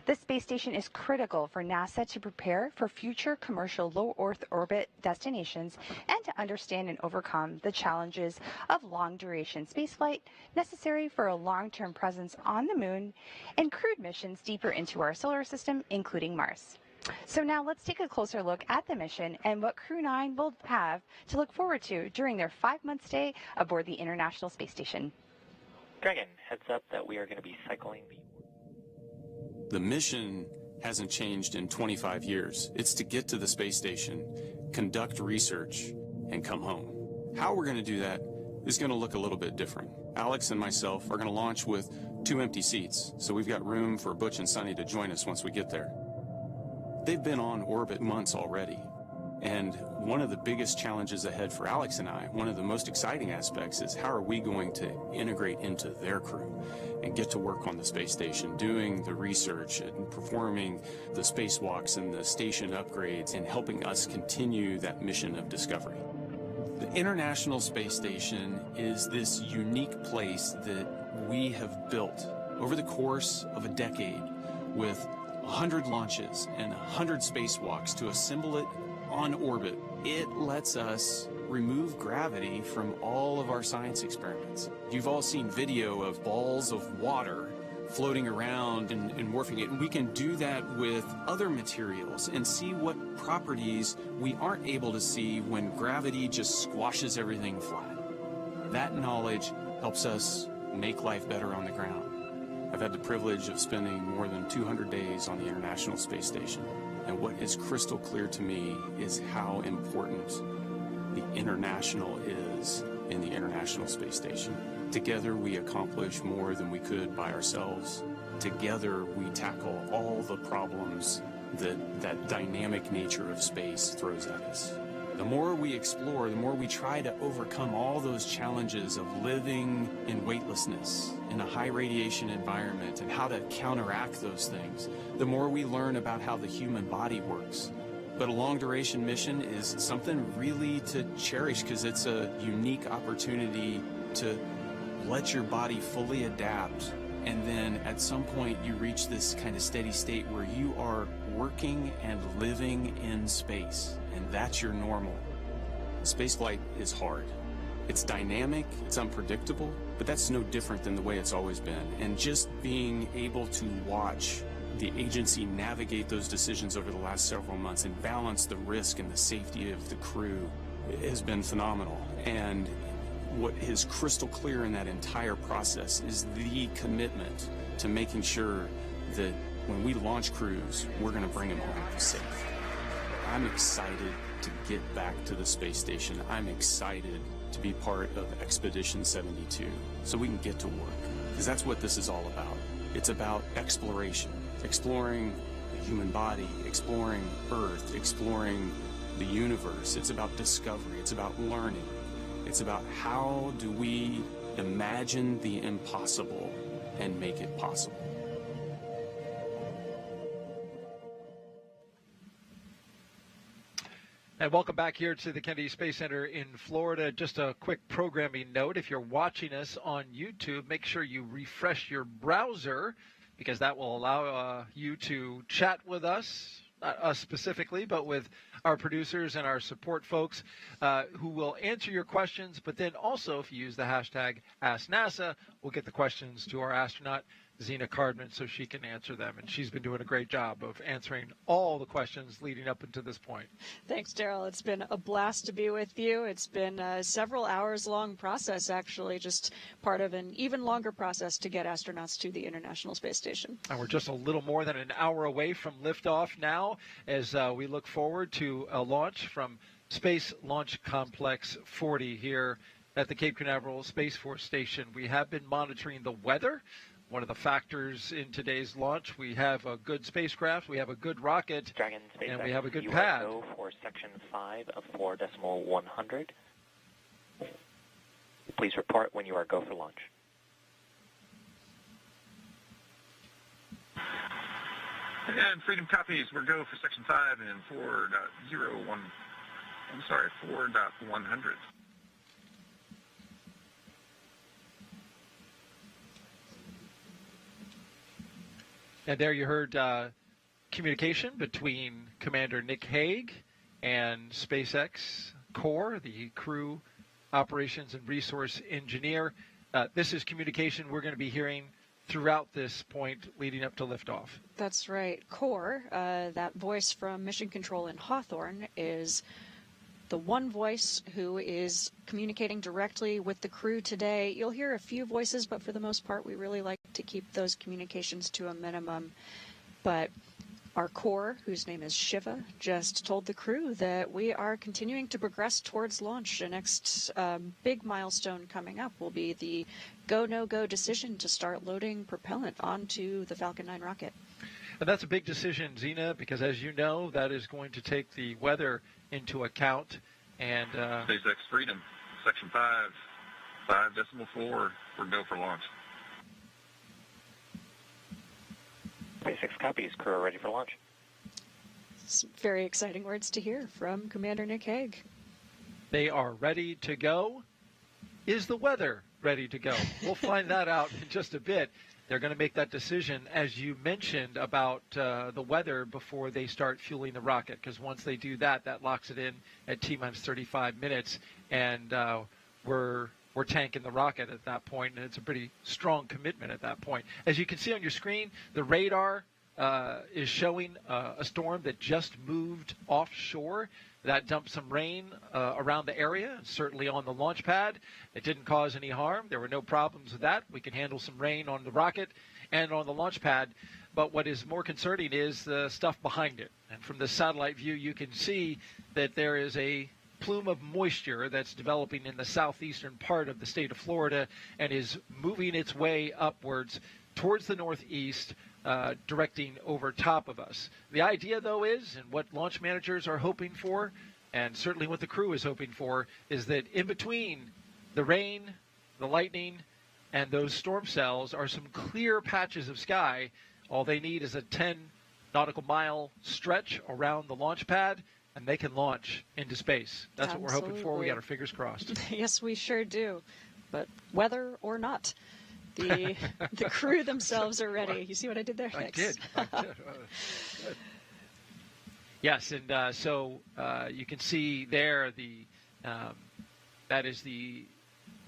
The space station is critical for NASA to prepare for future commercial low Earth orbit destinations and to understand and overcome the challenges of long-duration spaceflight necessary for a long-term presence on the Moon and crewed missions deeper into our solar system, including Mars. So now let's take a closer look at the mission and what Crew-9 will have to look forward to during their 5-month stay aboard the International Space Station. Dragon, heads up that we are going to be cycling The mission hasn't changed in 25 years. It's to get to the space station, conduct research, and come home. How we're going to do that is going to look a little bit different. Alex and myself are going to launch with 2 empty seats, so we've got room for Butch and Sunny to join us once we get there. They've been on orbit months already, and one of the biggest challenges ahead for Alex and I, one of the most exciting aspects, is how are we going to integrate into their crew and get to work on the space station, doing the research and performing the spacewalks and the station upgrades and helping us continue that mission of discovery. The International Space Station is this unique place that we have built over the course of a decade with 100 launches and 100 spacewalks to assemble it on orbit. It lets us remove gravity from all of our science experiments. You've all seen video of balls of water floating around and morphing it, and we can do that with other materials and see what properties we aren't able to see when gravity just squashes everything flat. That knowledge helps us make life better on the ground. I've had the privilege of spending more than 200 days on the International Space Station, and what is crystal clear to me is how important the international is in the International Space Station. Together we accomplish more than we could by ourselves. Together we tackle all the problems that dynamic nature of space throws at us. The more we explore, the more we try to overcome all those challenges of living in weightlessness, in a high radiation environment, and how to counteract those things, the more we learn about how the human body works. But a long-duration mission is something really to cherish because it's a unique opportunity to let your body fully adapt, and then at some point you reach this kind of steady state where you are working and living in space, and that's your normal. Spaceflight is hard. It's dynamic, it's unpredictable, but that's no different than the way it's always been. And just being able to watch the agency navigate those decisions over the last several months and balance the risk and the safety of the crew has been phenomenal. And what is crystal clear in that entire process is the commitment to making sure that when we launch crews, we're going to bring them home safe. I'm excited to get back to the space station. I'm excited to be part of Expedition 72 so we can get to work. Because that's what this is all about. It's about exploration, exploring the human body, exploring Earth, exploring the universe. It's about discovery. It's about learning. It's about how do we imagine the impossible and make it possible. And welcome back here to the Kennedy Space Center in Florida. Just a quick programming note. If you're watching us on YouTube, make sure you refresh your browser because that will allow you to chat with us, not us specifically, but with our producers and our support folks who will answer your questions. But then also, if you use the hashtag AskNASA, we'll get the questions to our astronaut, Zena Cardman, so she can answer them. And she's been doing a great job of answering all the questions leading up until this point. Thanks, Daryl. It's been a blast to be with you. It's been a several hours long process, actually, just part of an even longer process to get astronauts to the International Space Station. And we're just a little more than an hour away from liftoff now as we look forward to a launch from Space Launch Complex 40 here at the Cape Canaveral Space Force Station. We have been monitoring the weather. One of the factors in today's launch, we have a good spacecraft, we have a good rocket, Dragon and we have a good you pad. are go for section 5 of 4.100. Please report when you are go for launch. And Freedom copies. We're go for section 5 and 4.100. And there you heard communication between Commander Nick Hague and SpaceX Core, the Crew Operations and Resource Engineer. This is communication we're going to be hearing throughout this point leading up to liftoff. That's right. Core, that voice from Mission Control in Hawthorne, is the one voice who is communicating directly with the crew today. You'll hear a few voices, but for the most part, we really like to keep those communications to a minimum. But our core, whose name is Shiva, just told the crew that we are continuing to progress towards launch. The next big milestone coming up will be the go, no-go decision to start loading propellant onto the Falcon 9 rocket. And that's a big decision, Zena, because as you know, that is going to take the weather into account. And SpaceX Freedom, section 5, 5.4, we're go for launch. SpaceX copies. Crew are ready for launch. Some very exciting words to hear from Commander Nick Hague. They are ready to go. Is the weather ready to go? We'll find that out in just a bit. They're going to make that decision, as you mentioned, about the weather before they start fueling the rocket, because once they do that, that locks it in at T-minus 35 minutes, and we're tanking the rocket at that point, and it's a pretty strong commitment at that point. As you can see on your screen, the radar is showing a storm that just moved offshore. That dumped some rain around the area, certainly on the launch pad. It didn't cause any harm. There were no problems with that. We can handle some rain on the rocket and on the launch pad. But what is more concerning is the stuff behind it. And from the satellite view, you can see that there is a plume of moisture that's developing in the southeastern part of the state of Florida and is moving its way upwards towards the northeast, directing over top of us. The idea, though, is, and what launch managers are hoping for, and certainly what the crew is hoping for, is that in between the rain, the lightning, and those storm cells are some clear patches of sky. All they need is a 10 nautical mile stretch around the launch pad, and they can launch into space. That's what we're hoping for. We got our fingers crossed. Yes, we sure do. But weather or not, the crew themselves are ready. You see what I did there? I did. Yes, and so you can see there that is the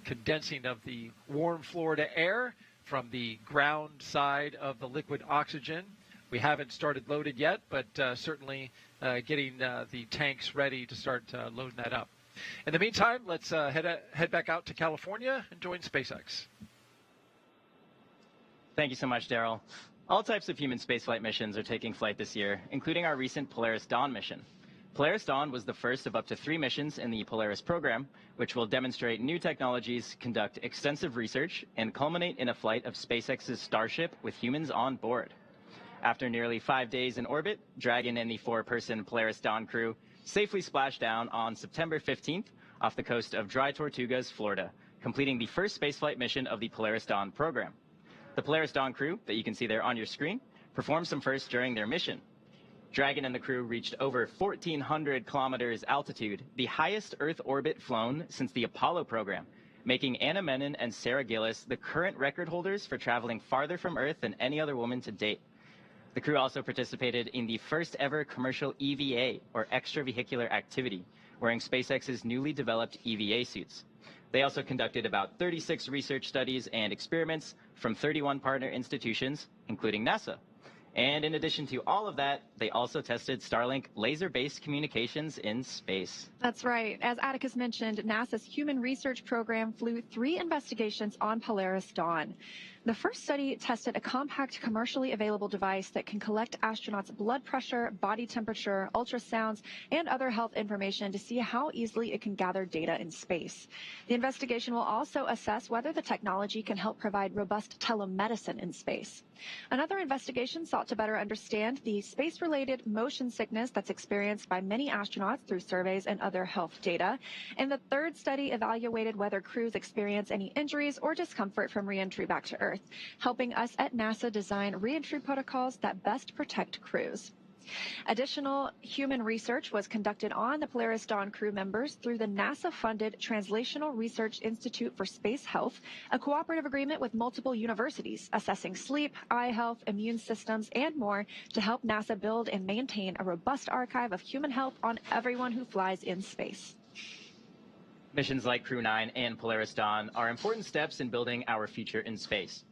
condensing of the warm Florida air from the ground side of the liquid oxygen. We haven't started loaded yet, but certainly getting the tanks ready to start loading that up. In the meantime, let's head back out to California and join SpaceX. Thank you so much, Daryl. All types of human spaceflight missions are taking flight this year, including our recent Polaris Dawn mission. Polaris Dawn was the first of up to 3 missions in the Polaris program, which will demonstrate new technologies, conduct extensive research, and culminate in a flight of SpaceX's Starship with humans on board. After nearly 5 days in orbit, Dragon and the 4-person Polaris Dawn crew safely splashed down on September 15th off the coast of Dry Tortugas, Florida, completing the first spaceflight mission of the Polaris Dawn program. The Polaris Dawn crew, that you can see there on your screen, performed some firsts during their mission. Dragon and the crew reached over 1,400 kilometers altitude, the highest Earth orbit flown since the Apollo program, making Anna Menon and Sarah Gillis the current record holders for traveling farther from Earth than any other woman to date. The crew also participated in the first ever commercial EVA, or extravehicular activity, wearing SpaceX's newly developed EVA suits. They also conducted about 36 research studies and experiments from 31 partner institutions, including NASA. And in addition to all of that, they also tested Starlink laser-based communications in space. That's right. As Atticus mentioned, NASA's Human Research Program flew 3 investigations on Polaris Dawn. The first study tested a compact, commercially available device that can collect astronauts' blood pressure, body temperature, ultrasounds, and other health information to see how easily it can gather data in space. The investigation will also assess whether the technology can help provide robust telemedicine in space. Another investigation sought to better understand the space-related motion sickness that's experienced by many astronauts through surveys and other health data. And the third study evaluated whether crews experience any injuries or discomfort from re-entry back to Earth, helping us at NASA design re-entry protocols that best protect crews. Additional human research was conducted on the Polaris Dawn crew members through the NASA-funded Translational Research Institute for Space Health, a cooperative agreement with multiple universities assessing sleep, eye health, immune systems, and more to help NASA build and maintain a robust archive of human health on everyone who flies in space. Missions like CREW-9 and Polaris Dawn are important steps in building our future in space.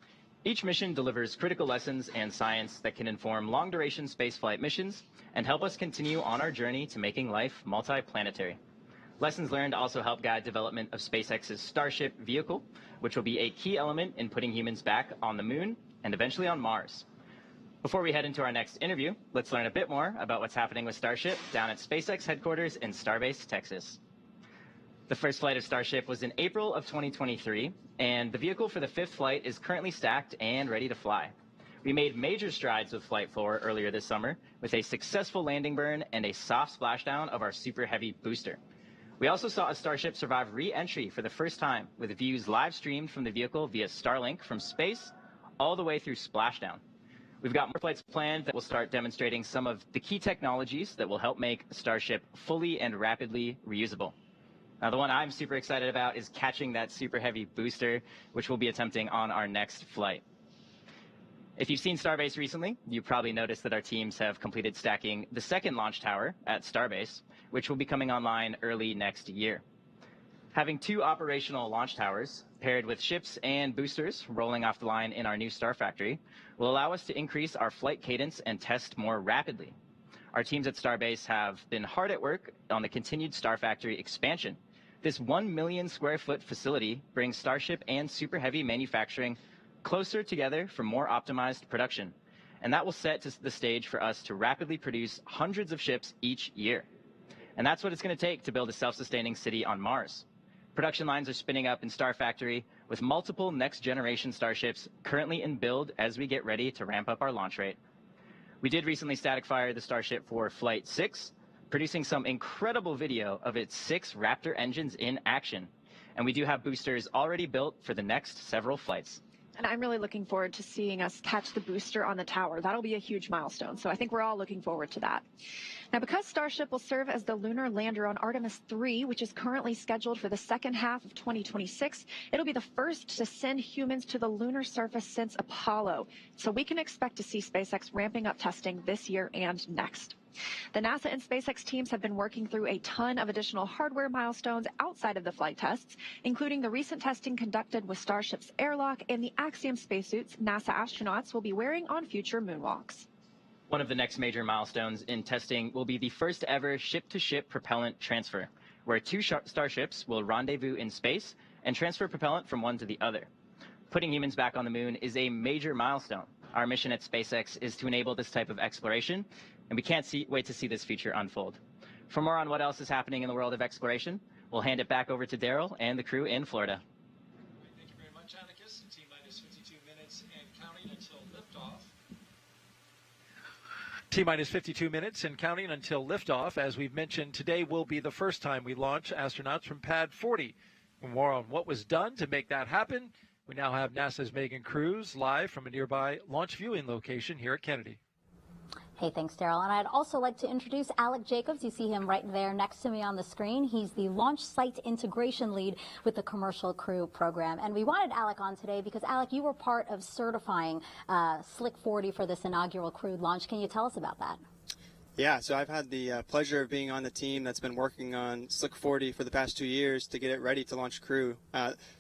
Each mission delivers critical lessons and science that can inform long-duration spaceflight missions and help us continue on our journey to making life multiplanetary. Lessons learned also help guide development of SpaceX's Starship vehicle, which will be a key element in putting humans back on the Moon and eventually on Mars. Before we head into our next interview, let's learn a bit more about what's happening with Starship down at SpaceX headquarters in Starbase, Texas. The first flight of Starship was in April of 2023, and the vehicle for the 5th flight is currently stacked and ready to fly. We made major strides with Flight 4 earlier this summer with a successful landing burn and a soft splashdown of our Super Heavy booster. We also saw a Starship survive re-entry for the first time with views live streamed from the vehicle via Starlink from space all the way through splashdown. We've got more flights planned that will start demonstrating some of the key technologies that will help make Starship fully and rapidly reusable. Now, the one I'm super excited about is catching that Super Heavy booster, which we'll be attempting on our next flight. If you've seen Starbase recently, you probably noticed that our teams have completed stacking the 2nd launch tower at Starbase, which will be coming online early next year. Having 2 operational launch towers paired with ships and boosters rolling off the line in our new Star Factory will allow us to increase our flight cadence and test more rapidly. Our teams at Starbase have been hard at work on the continued Star Factory expansion. This 1 million square foot facility brings Starship and Super Heavy manufacturing closer together for more optimized production. And that will set the stage for us to rapidly produce hundreds of ships each year. And that's what it's going to take to build a self-sustaining city on Mars. Production lines are spinning up in Star Factory with multiple next-generation Starships currently in build as we get ready to ramp up our launch rate. We did recently static fire the Starship for Flight 6, producing some incredible video of its 6 Raptor engines in action. And we do have boosters already built for the next several flights. And I'm really looking forward to seeing us catch the booster on the tower. That'll be a huge milestone. So I think we're all looking forward to that. Now, because Starship will serve as the lunar lander on Artemis 3, which is currently scheduled for the second half of 2026, it'll be the first to send humans to the lunar surface since Apollo. So we can expect to see SpaceX ramping up testing this year and next. The NASA and SpaceX teams have been working through a ton of additional hardware milestones outside of the flight tests, including the recent testing conducted with Starship's airlock and the Axiom spacesuits NASA astronauts will be wearing on future moonwalks. One of the next major milestones in testing will be the first ever ship-to-ship propellant transfer, where 2 Starships will rendezvous in space and transfer propellant from one to the other. Putting humans back on the Moon is a major milestone. Our mission at SpaceX is to enable this type of exploration, and we can't wait to see this feature unfold. For more on what else is happening in the world of exploration, we'll hand it back over to Daryl and the crew in Florida. Thank you very much, Atticus. T-minus 52 minutes and counting until liftoff. T-minus 52 minutes and counting until liftoff. As we've mentioned, today will be the first time we launch astronauts from Pad 40. For more on what was done to make that happen, we now have NASA's Megan Cruz live from a nearby launch viewing location here at Kennedy. Hey, thanks, Daryl. And I'd also like to introduce Alec Jacobs. You see him right there next to me on the screen. He's the launch site integration lead with the Commercial Crew program. And we wanted Alec on today because, Alec, you were part of certifying Slick 40 for this inaugural crewed launch. Can you tell us about that? Yeah, so I've had the pleasure of being on the team that's been working on Slick 40 for the past 2 years to get it ready to launch Crew.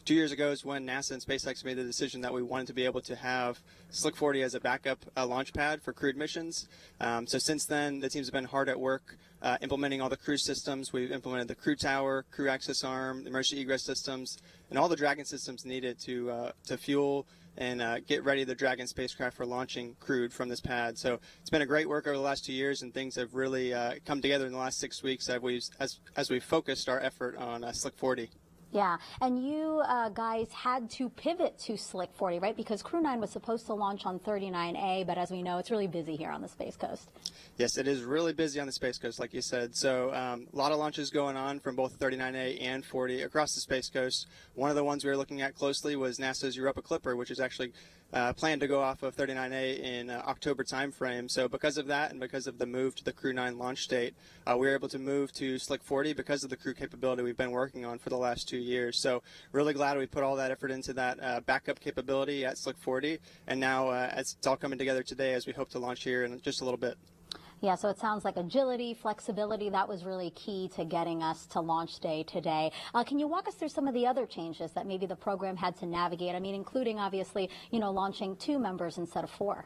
2 years ago is when NASA and SpaceX made the decision that we wanted to be able to have Slick 40 as a backup launch pad for crewed missions. So since then, the teams have been hard at work implementing all the crew systems. We've implemented the crew tower, crew access arm, the emergency egress systems, and all the Dragon systems needed to fuel and get ready the Dragon spacecraft for launching crewed from this pad. So it's been a great work over the last 2 years, and things have really come together in the last 6 weeks as we've focused our effort on Slick 40. Yeah, and you guys had to pivot to Slick 40, right? Because CREW-9 was supposed to launch on 39A, but as we know, it's really busy here on the Space Coast. Yes, it is really busy on the Space Coast, like you said. So a lot of launches going on from both 39A and 40 across the Space Coast. One of the ones we were looking at closely was NASA's Europa Clipper, which is actually planned to go off of 39A in October timeframe. So because of that and because of the move to the CREW-9 launch date, we were able to move to Slick 40 because of the crew capability we've been working on for the last 2 years. So really glad we put all that effort into that backup capability at Slick 40. And now it's all coming together today as we hope to launch here in just a little bit. Yeah, so it sounds like agility, flexibility, that was really key to getting us to launch day today. Can you walk us through some of the other changes that maybe the program had to navigate? I mean, including, obviously, launching 2 members instead of 4.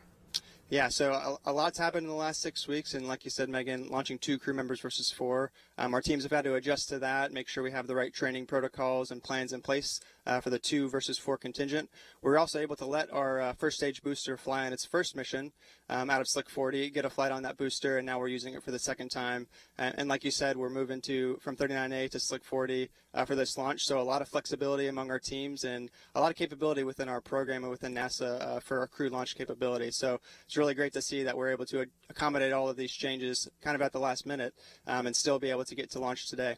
Yeah, so a lot's happened in the last 6 weeks, and like you said, Megan, launching 2 crew members versus 4. Our teams have had to adjust to that, make sure we have the right training protocols and plans in place for the 2 versus 4 contingent. We're also able to let our first stage booster fly on its first mission out of Slick 40, get a flight on that booster, and now we're using it for the second time. And like you said, we're moving from 39A to Slick 40 for this launch, so a lot of flexibility among our teams and a lot of capability within our program and within NASA for our crew launch capability. So it's really great to see that we're able to accommodate all of these changes kind of at the last minute and still be able to get to launch today.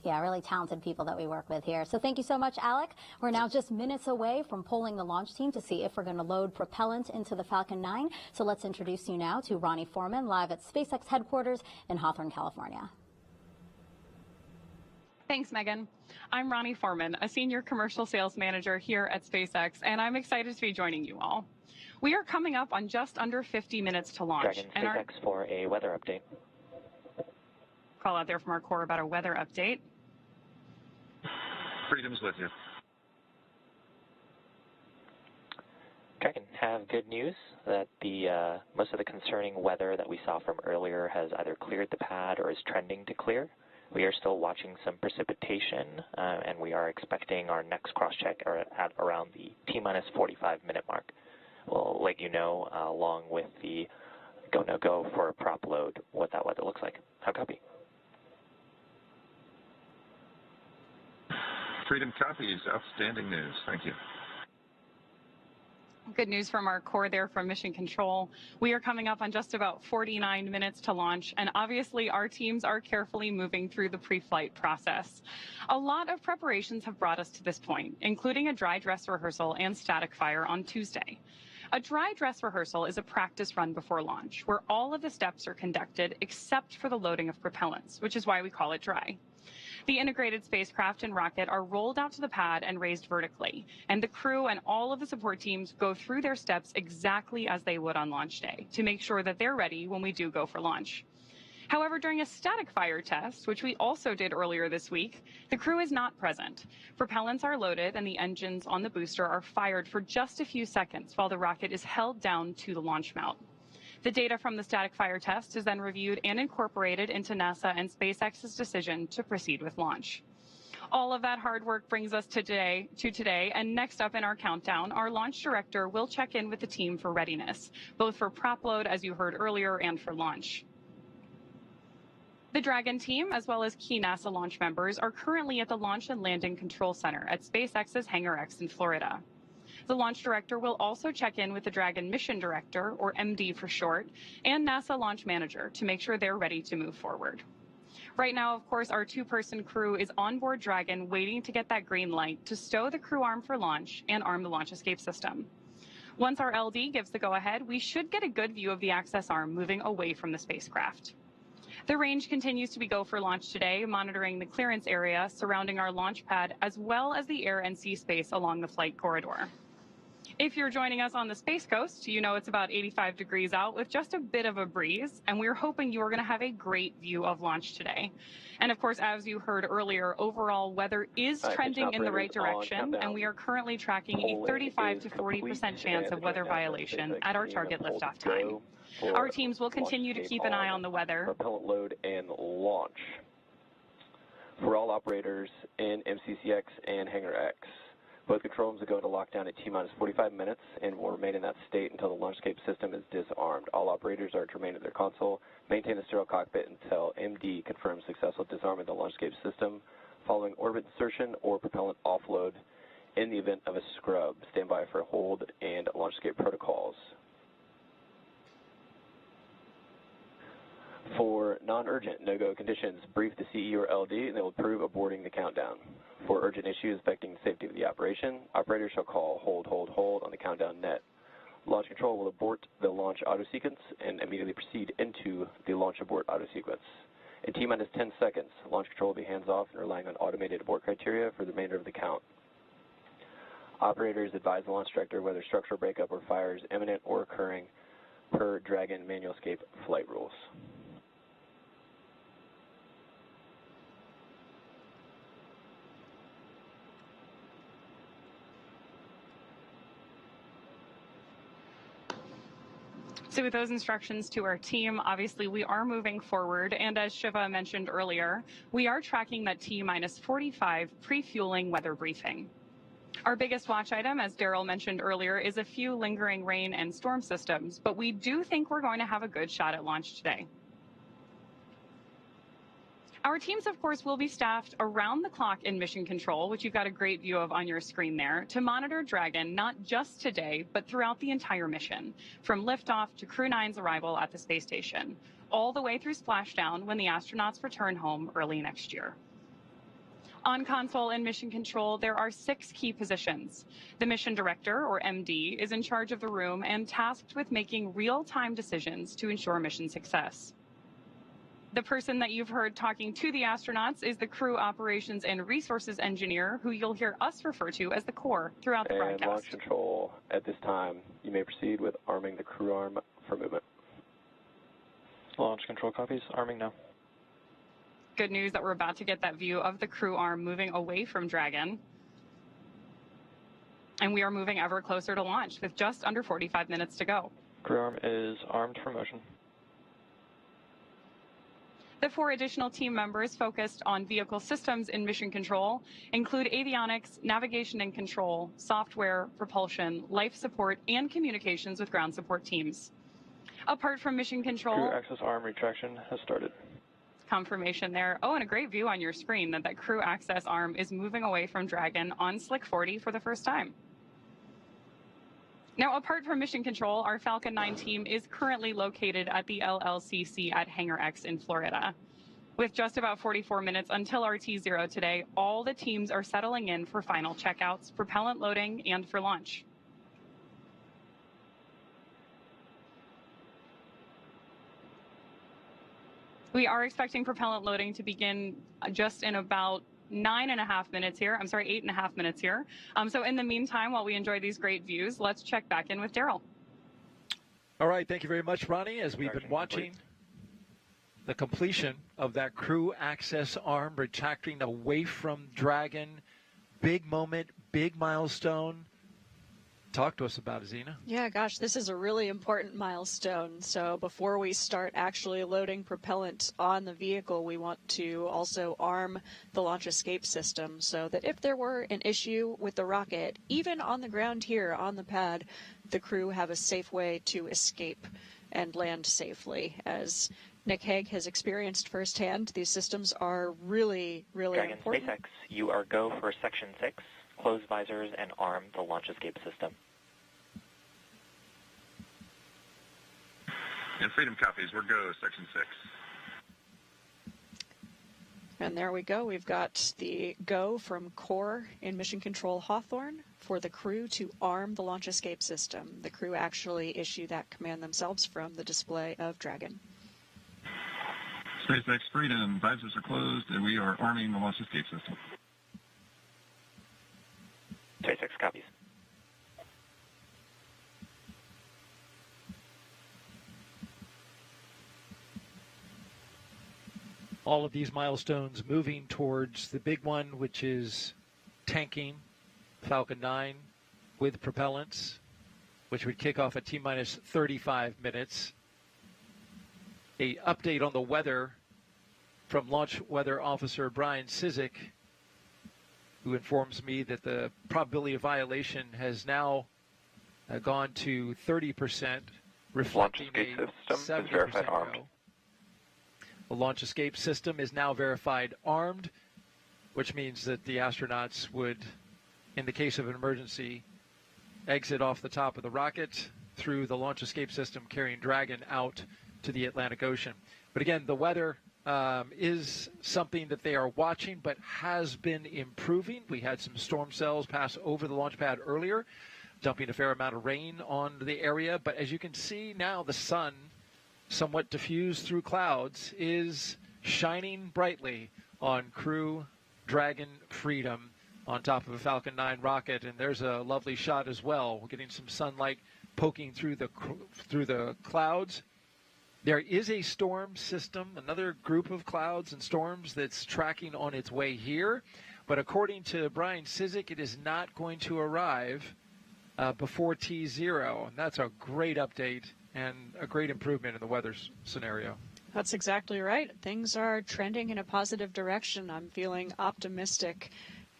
Yeah, really talented people that we work with here. So thank you so much, Alec. We're now just minutes away from polling the launch team to see if we're going to load propellant into the Falcon 9. So let's introduce you now to Ronnie Foreman, live at SpaceX headquarters in Hawthorne, California. Thanks, Megan. I'm Ronnie Foreman, a senior commercial sales manager here at SpaceX, and I'm excited to be joining you all. We are coming up on just under 50 minutes to launch. Dragon SpaceX for a weather update. Call out there from our core about a weather update. Freedom's with you. Dragon, have good news that the most of the concerning weather that we saw from earlier has either cleared the pad or is trending to clear. We are still watching some precipitation, and we are expecting our next cross-check at around the T-minus 45-minute mark. We'll let you know, along with the go-no-go for a prop load, what that weather looks like. How copy? Freedom copies. Outstanding news. Thank you. Good news from our core there from Mission Control. We are coming up on just about 49 minutes to launch, and obviously our teams are carefully moving through the pre-flight process. A lot of preparations have brought us to this point, including a dry dress rehearsal and static fire on Tuesday. A dry dress rehearsal is a practice run before launch, where all of the steps are conducted except for the loading of propellants, which is why we call it dry. The integrated spacecraft and rocket are rolled out to the pad and raised vertically, and the crew and all of the support teams go through their steps exactly as they would on launch day to make sure that they're ready when we do go for launch. However, during a static fire test, which we also did earlier this week, the crew is not present. Propellants are loaded and the engines on the booster are fired for just a few seconds while the rocket is held down to the launch mount. The data from the static fire test is then reviewed and incorporated into NASA and SpaceX's decision to proceed with launch. All of that hard work brings us to today, and next up in our countdown, our launch director will check in with the team for readiness, both for prop load, as you heard earlier, and for launch. The Dragon team, as well as key NASA launch members, are currently at the Launch and Landing Control Center at SpaceX's Hangar X in Florida. The launch director will also check in with the Dragon mission director, or MD for short, and NASA launch manager to make sure they're ready to move forward. Right now, of course, our two-person crew is on board Dragon waiting to get that green light to stow the crew arm for launch and arm the launch escape system. Once our LD gives the go-ahead, we should get a good view of the access arm moving away from the spacecraft. The range continues to be go for launch today, monitoring the clearance area surrounding our launch pad as well as the air and sea space along the flight corridor. If you're joining us on the Space Coast, you know it's about 85 degrees out with just a bit of a breeze, and we're hoping you are going to have a great view of launch today. And of course, as you heard earlier, overall weather is trending in the right direction, and we are currently tracking a 35 to 40% chance of weather violation at our target liftoff time. Our teams will continue to keep an eye on the weather. Propellant load and launch. For all operators in MCCX and Hangar X, both control rooms will go into lockdown at T-minus 45 minutes and will remain in that state until the launch escape system is disarmed. All operators are to remain at their console, maintain the sterile cockpit until MD confirms successful disarmament of the launch escape system following orbit insertion or propellant offload. In the event of a scrub, stand by for hold and launch escape protocols. For non-urgent no-go conditions, brief the CE or LD and they will approve aborting the countdown. For urgent issues affecting the safety of the operation, operators shall call hold, hold, hold on the countdown net. Launch control will abort the launch auto sequence and immediately proceed into the launch abort auto sequence. In T-minus 10 seconds, launch control will be hands-off and relying on automated abort criteria for the remainder of the count. Operators advise the launch director whether structural breakup or fire is imminent or occurring per Dragon manual escape flight rules. So with those instructions to our team, obviously we are moving forward. And as Shiva mentioned earlier, we are tracking that T-minus 45 pre-fueling weather briefing. Our biggest watch item, as Daryl mentioned earlier, is a few lingering rain and storm systems, but we do think we're going to have a good shot at launch today. Our teams, of course, will be staffed around the clock in mission control, which you've got a great view of on your screen there, to monitor Dragon not just today, but throughout the entire mission, from liftoff to CREW-9's arrival at the space station, all the way through splashdown when the astronauts return home early next year. On console and mission control, there are 6 key positions. The mission director, or MD, is in charge of the room and tasked with making real-time decisions to ensure mission success. The person that you've heard talking to the astronauts is the crew operations and resources engineer, who you'll hear us refer to as the core throughout the broadcast. And launch control, at this time, you may proceed with arming the crew arm for movement. Launch control copies, arming now. Good news that we're about to get that view of the crew arm moving away from Dragon. And we are moving ever closer to launch with just under 45 minutes to go. Crew arm is armed for motion. The 4 additional team members focused on vehicle systems in mission control include avionics, navigation and control, software, propulsion, life support, and communications with ground support teams. Apart from mission control, crew access arm retraction has started. Confirmation there. Oh, and a great view on your screen that crew access arm is moving away from Dragon on Slick 40 for the first time. Now, apart from mission control, our Falcon 9 team is currently located at the LLCC at Hangar X in Florida. With just about 44 minutes until RT0 today, all the teams are settling in for final checkouts, propellant loading, and for launch. We are expecting propellant loading to begin just in about 8.5 minutes here. So in the meantime, while we enjoy these great views, let's check back in with Daryl. All right, thank you very much, Ronnie. As we've been watching the completion of that crew access arm retracting away from Dragon, big moment, big milestone. Talk to us about it, Zena. Yeah, gosh, this is a really important milestone. So before we start actually loading propellant on the vehicle, we want to also arm the launch escape system so that if there were an issue with the rocket, even on the ground here on the pad, the crew have a safe way to escape and land safely, as Nick Hague has experienced firsthand. These systems are really, really Dragon important. SpaceX, you are go for Section 6. Close visors and arm the launch escape system. And Freedom copies. We're go, Section 6. And there we go. We've got the go from CORE in Mission Control Hawthorne for the crew to arm the launch escape system. The crew actually issue that command themselves from the display of Dragon. SpaceX Freedom, visors are closed, and we are arming the launch escape system. SpaceX copies. All of these milestones moving towards the big one, which is tanking Falcon 9 with propellants, which would kick off at T-minus 35 minutes. A update on the weather from Launch Weather Officer Brian Cizik, who informs me that the probability of violation has now gone to 30%, reflecting a 70% go. The launch escape system is now verified armed, which means that the astronauts would, in the case of an emergency, exit off the top of the rocket through the launch escape system, carrying Dragon out to the Atlantic Ocean. But again, the weather is something that they are watching, but has been improving. We had some storm cells pass over the launch pad earlier, dumping a fair amount of rain on the area. But as you can see now, the sun, somewhat diffused through clouds, is shining brightly on Crew Dragon Freedom on top of a Falcon 9 rocket. And there's a lovely shot as well. We're getting some sunlight poking through the clouds. There is a storm system, another group of clouds and storms that's tracking on its way here. But according to Brian Cizik, it is not going to arrive before T0. And that's a great update and a great improvement in the weather scenario. That's exactly right. Things are trending in a positive direction. I'm feeling optimistic.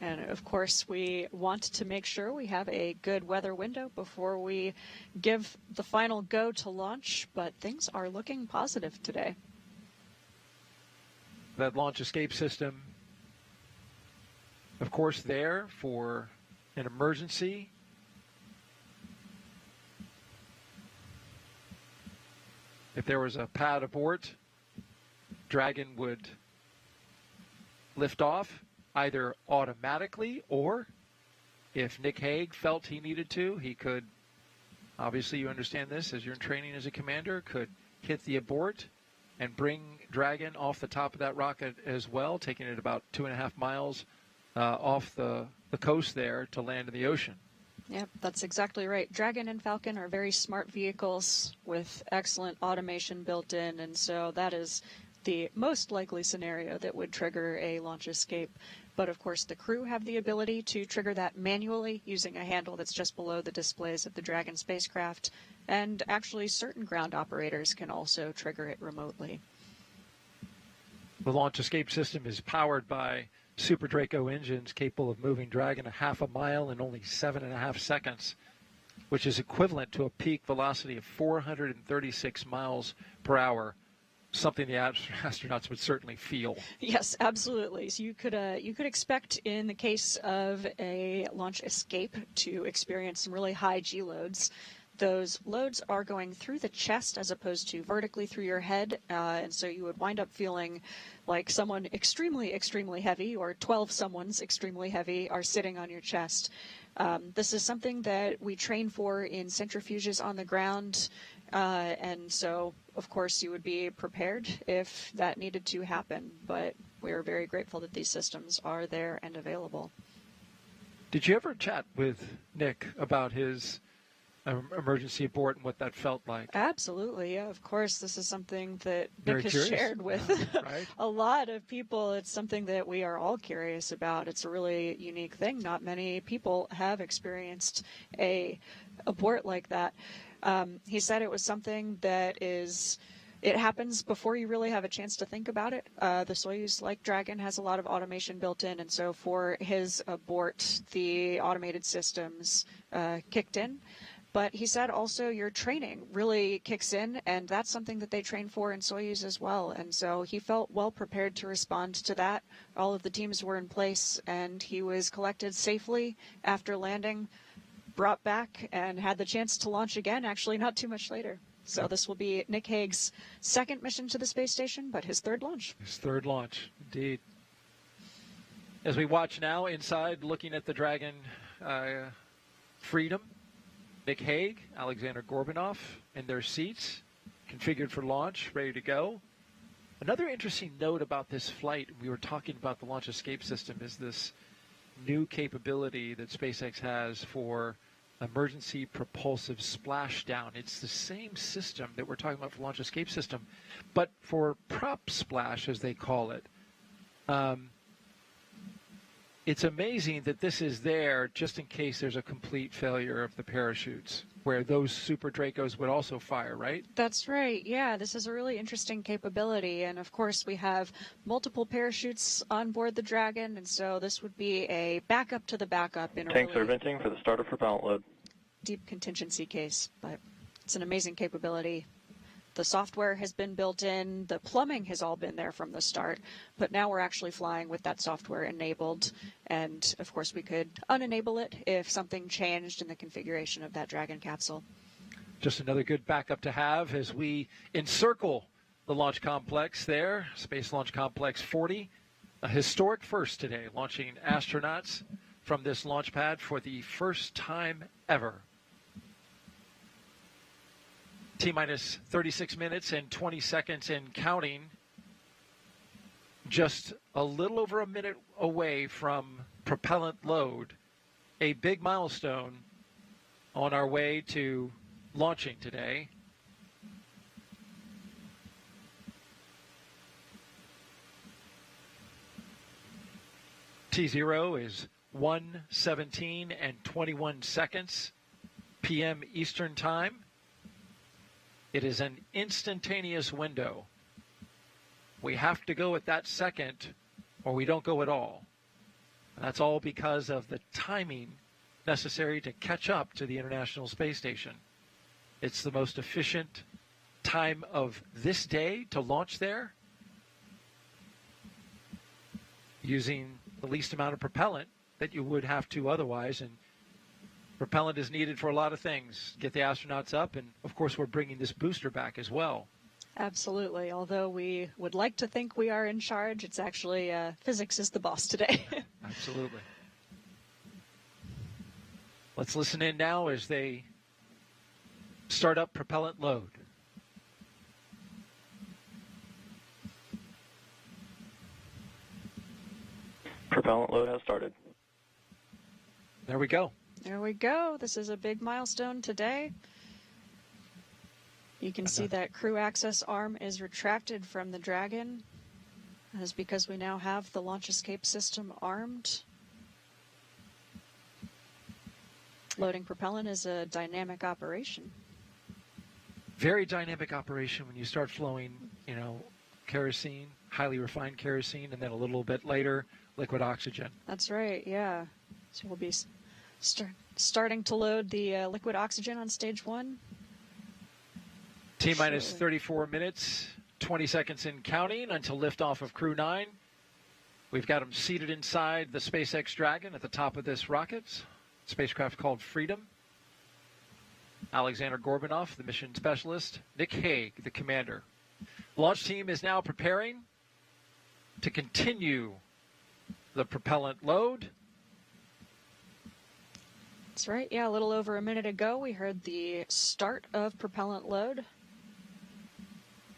And of course, we want to make sure we have a good weather window before we give the final go to launch, but things are looking positive today. That launch escape system, of course, there for an emergency. If there was a pad abort, Dragon would lift off either automatically, or if Nick Hague felt he needed to, he could, obviously you understand this as you're in training as a commander, could hit the abort and bring Dragon off the top of that rocket as well, taking it about 2.5 miles off the coast there to land in the ocean. Yep, that's exactly right. Dragon and Falcon are very smart vehicles with excellent automation built in, and so that is the most likely scenario that would trigger a launch escape. But of course, the crew have the ability to trigger that manually using a handle that's just below the displays of the Dragon spacecraft, and actually certain ground operators can also trigger it remotely. The launch escape system is powered by Super Draco engines capable of moving Dragon 1/2 mile in only 7.5 seconds, which is equivalent to a peak velocity of 436 miles per hour, something the astronauts would certainly feel. Yes, absolutely. So you could expect in the case of a launch escape to experience some really high G loads. Those loads are going through the chest as opposed to vertically through your head, and so you would wind up feeling like someone extremely, extremely heavy, or 12 someone's extremely heavy, are sitting on your chest. This is something that we train for in centrifuges on the ground, and so, of course, you would be prepared if that needed to happen, but we're very grateful that these systems are there and available. Did you ever chat with Nick about his emergency abort and what that felt like? Absolutely, yeah, of course. This is something that Very Nick has curious. shared with Right? a lot of people. It's something that we are all curious about. It's a really unique thing. Not many people have experienced a abort like that. He said it was something that it happens before you really have a chance to think about it. The Soyuz, like Dragon, has a lot of automation built in, and so for his abort, the automated systems kicked in. But he said also your training really kicks in, and that's something that they train for in Soyuz as well. And so he felt well prepared to respond to that. All of the teams were in place, and he was collected safely after landing, brought back, and had the chance to launch again, actually not too much later. So this will be Nick Hague's second mission to the space station, but his third launch. His third launch, indeed. As we watch now inside, looking at the Dragon Freedom, Nick Hague, Alexander Gorbanov in their seats, configured for launch, ready to go. Another interesting note about this flight, we were talking about the launch escape system, is this new capability that SpaceX has for emergency propulsive splashdown. It's the same system that we're talking about for launch escape system, but for prop splash, as they call it. It's amazing that this is there just in case there's a complete failure of the parachutes, where those Super Dracos would also fire, right? That's right. Yeah, this is a really interesting capability. And of course, we have multiple parachutes on board the Dragon, and so this would be a backup to the backup in a Tanks really are venting for the start of propellant load. deep contingency case. But it's an amazing capability. The software has been built in, the plumbing has all been there from the start, but now we're actually flying with that software enabled. And of course, we could unenable it if something changed in the configuration of that Dragon capsule. Just another good backup to have as we encircle the launch complex there, Space Launch Complex 40. A historic first today, launching astronauts from this launch pad for the first time ever. T-minus 36 minutes and 20 seconds and counting. Just a little over a minute away from propellant load. A big milestone on our way to launching today. T0 is 1:17 and 21 seconds p.m. Eastern Time. It is an instantaneous window. We have to go at that second or we don't go at all. And that's all because of the timing necessary to catch up to the International Space Station. It's the most efficient time of this day to launch there, using the least amount of propellant that you would have to otherwise. And propellant is needed for a lot of things. Get the astronauts up, and of course we're bringing this booster back as well. Absolutely. Although we would like to think we are in charge, it's actually physics is the boss today. Absolutely. Let's listen in now as they start up propellant load. Propellant load has started. There we go. There we go. This is a big milestone today. You can see that crew access arm is retracted from the Dragon. That is because we now have the launch escape system armed. Loading propellant is a dynamic operation. Very dynamic operation when you start flowing, kerosene, highly refined kerosene, and then a little bit later, liquid oxygen. That's right, yeah. So we'll be starting to load the liquid oxygen on stage 1. T-minus 34 minutes, 20 seconds in counting until liftoff of Crew-9. We've got them seated inside the SpaceX Dragon at the top of this rocket, spacecraft called Freedom. Alexander Gorbanov, the mission specialist. Nick Hague, the commander. The launch team is now preparing to continue the propellant load. That's right. Yeah, a little over a minute ago, we heard the start of propellant load.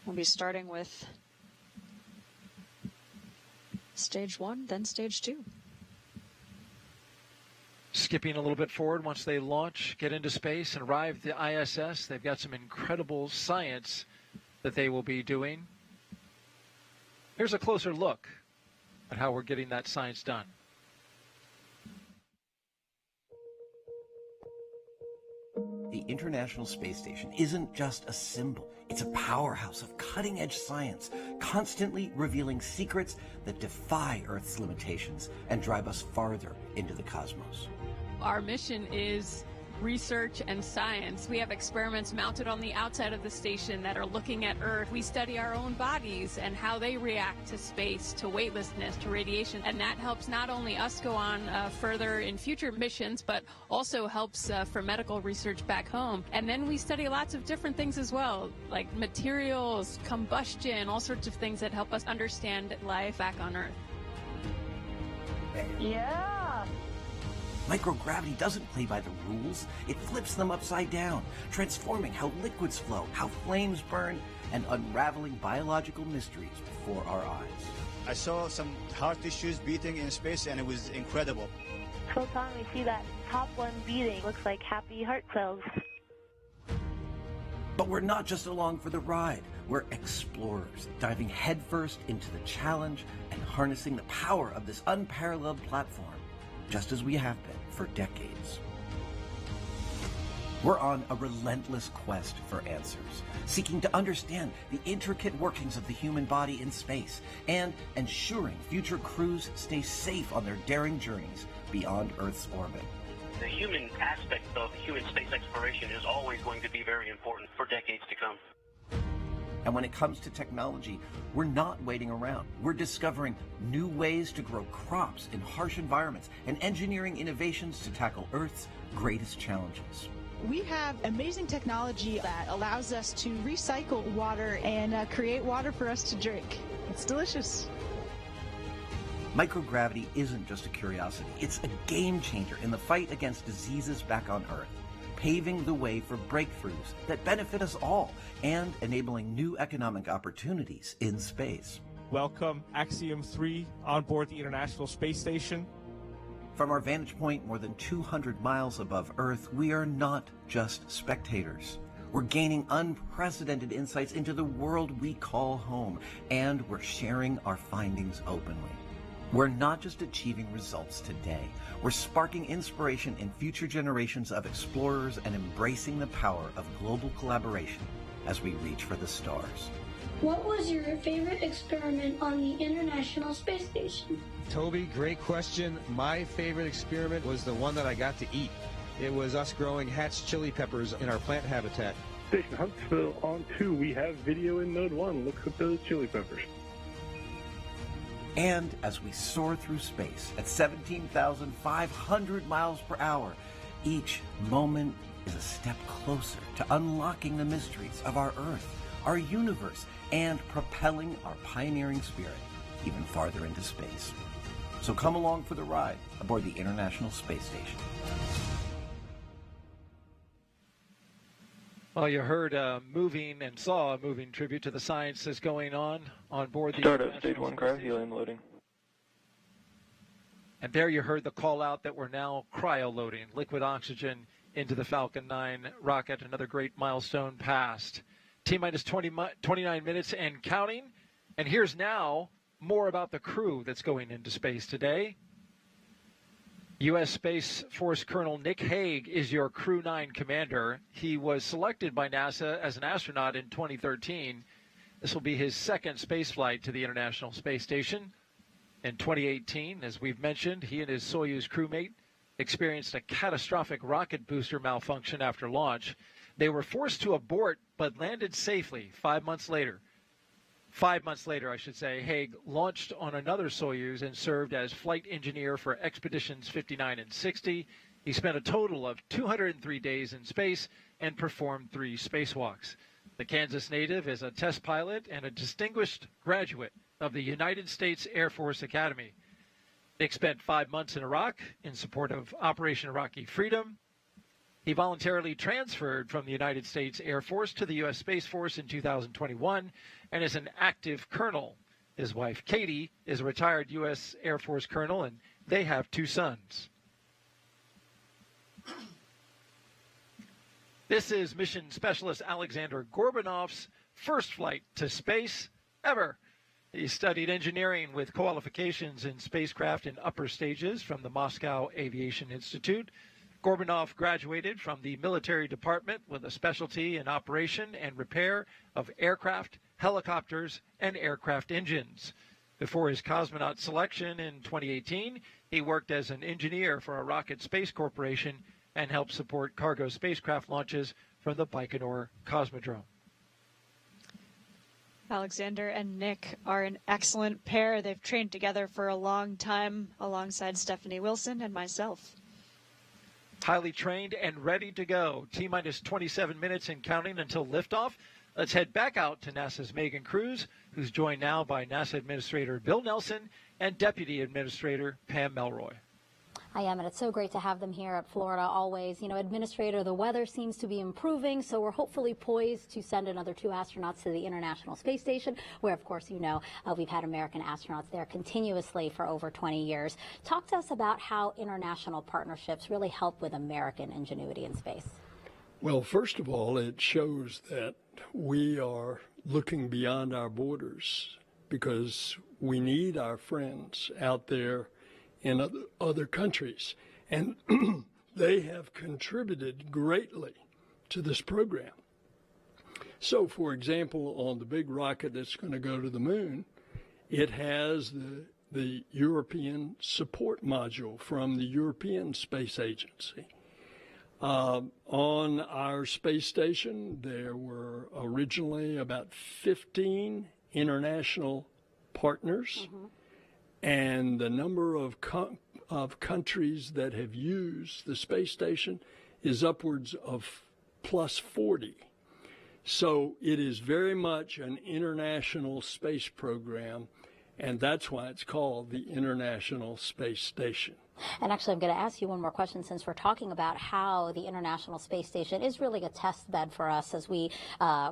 We'll be starting with stage 1, then stage 2. Skipping a little bit forward once they launch, get into space, and arrive at the ISS. They've got some incredible science that they will be doing. Here's a closer look at how we're getting that science done. The International Space Station isn't just a symbol. It's a powerhouse of cutting-edge science, constantly revealing secrets that defy Earth's limitations and drive us farther into the cosmos. Our mission is research and science. We have experiments mounted on the outside of the station that are looking at Earth. We study our own bodies and how they react to space, to weightlessness, to radiation, and that helps not only us go on further in future missions, but also helps for medical research back home. And then we study lots of different things as well, like materials, combustion, all sorts of things that help us understand life back on Earth. Yeah! Microgravity doesn't play by the rules. It flips them upside down, transforming how liquids flow, how flames burn, and unraveling biological mysteries before our eyes. I saw some heart tissues beating in space, and it was incredible. Photon, we see that top one beating. Looks like happy heart cells. But we're not just along for the ride. We're explorers, diving headfirst into the challenge and harnessing the power of this unparalleled platform, just as we have been for decades. We're on a relentless quest for answers, seeking to understand the intricate workings of the human body in space and ensuring future crews stay safe on their daring journeys beyond Earth's orbit. The human aspect of human space exploration is always going to be very important for decades to come. And when it comes to technology, we're not waiting around. We're discovering new ways to grow crops in harsh environments and engineering innovations to tackle Earth's greatest challenges. We have amazing technology that allows us to recycle water and create water for us to drink. It's delicious. Microgravity isn't just a curiosity. It's a game changer in the fight against diseases back on Earth, paving the way for breakthroughs that benefit us all and enabling new economic opportunities in space. Welcome Axiom 3 on board the International Space Station. From our vantage point more than 200 miles above Earth, we are not just spectators. We're gaining unprecedented insights into the world we call home, and we're sharing our findings openly. We're not just achieving results today. We're sparking inspiration in future generations of explorers and embracing the power of global collaboration as we reach for the stars. What was your favorite experiment on the International Space Station? Toby, great question. My favorite experiment was the one that I got to eat. It was us growing hatch chili peppers in our plant habitat. Station Huntsville on 2, we have video in Node 1. Look at those chili peppers. And as we soar through space at 17,500 miles per hour, each moment is a step closer to unlocking the mysteries of our Earth, our universe, and propelling our pioneering spirit even farther into space. So come along for the ride aboard the International Space Station. Well, you heard moving and saw a moving tribute to the science that's going on board the Startup, stage 1 cryogel loading. And there you heard the call out that we're now cryo-loading liquid oxygen into the Falcon 9 rocket. Another great milestone passed. T-minus 29 minutes and counting. And here's now more about the crew that's going into space today. U.S. Space Force Colonel Nick Hague is your CREW-9 commander. He was selected by NASA as an astronaut in 2013. This will be his second space flight to the International Space Station. In 2018, as we've mentioned, he and his Soyuz crewmate experienced a catastrophic rocket booster malfunction after launch. They were forced to abort but landed safely 5 months later. 5 months later, I should say, Hague launched on another Soyuz and served as flight engineer for Expeditions 59 and 60. He spent a total of 203 days in space and performed 3 spacewalks. The Kansas native is a test pilot and a distinguished graduate of the United States Air Force Academy. Nick spent 5 months in Iraq in support of Operation Iraqi Freedom. He voluntarily transferred from the United States Air Force to the U.S. Space Force in 2021 and is an active colonel. His wife, Katie, is a retired U.S. Air Force colonel, and they have 2 sons. This is mission specialist Alexander Gorbanov's first flight to space ever. He studied engineering with qualifications in spacecraft in upper stages from the Moscow Aviation Institute. Gorbanov graduated from the military department with a specialty in operation and repair of aircraft, helicopters, and aircraft engines. Before his cosmonaut selection in 2018, he worked as an engineer for a rocket space corporation and help support cargo spacecraft launches from the Baikonur Cosmodrome. Alexander and Nick are an excellent pair. They've trained together for a long time alongside Stephanie Wilson and myself. Highly trained and ready to go. T-minus 27 minutes and counting until liftoff. Let's head back out to NASA's Megan Cruz, who's joined now by NASA Administrator Bill Nelson and Deputy Administrator Pam Melroy. I am, and it's so great to have them here at Florida always. You know, Administrator, the weather seems to be improving, so we're hopefully poised to send another 2 astronauts to the International Space Station, where, of course, you know, we've had American astronauts there continuously for over 20 years. Talk to us about how international partnerships really help with American ingenuity in space. Well, first of all, it shows that we are looking beyond our borders because we need our friends out there in other countries, and they have contributed greatly to this program. So, for example, on the big rocket that's going to go to the moon, it has the European support module from the European Space Agency. On our space station, there were originally about 15 international partners. Mm-hmm. And the number of countries that have used the space station is upwards of plus 40. So it is very much an international space program, and that's why it's called the International Space Station. And actually, I'm going to ask you one more question since we're talking about how the International Space Station is really a test bed for us as we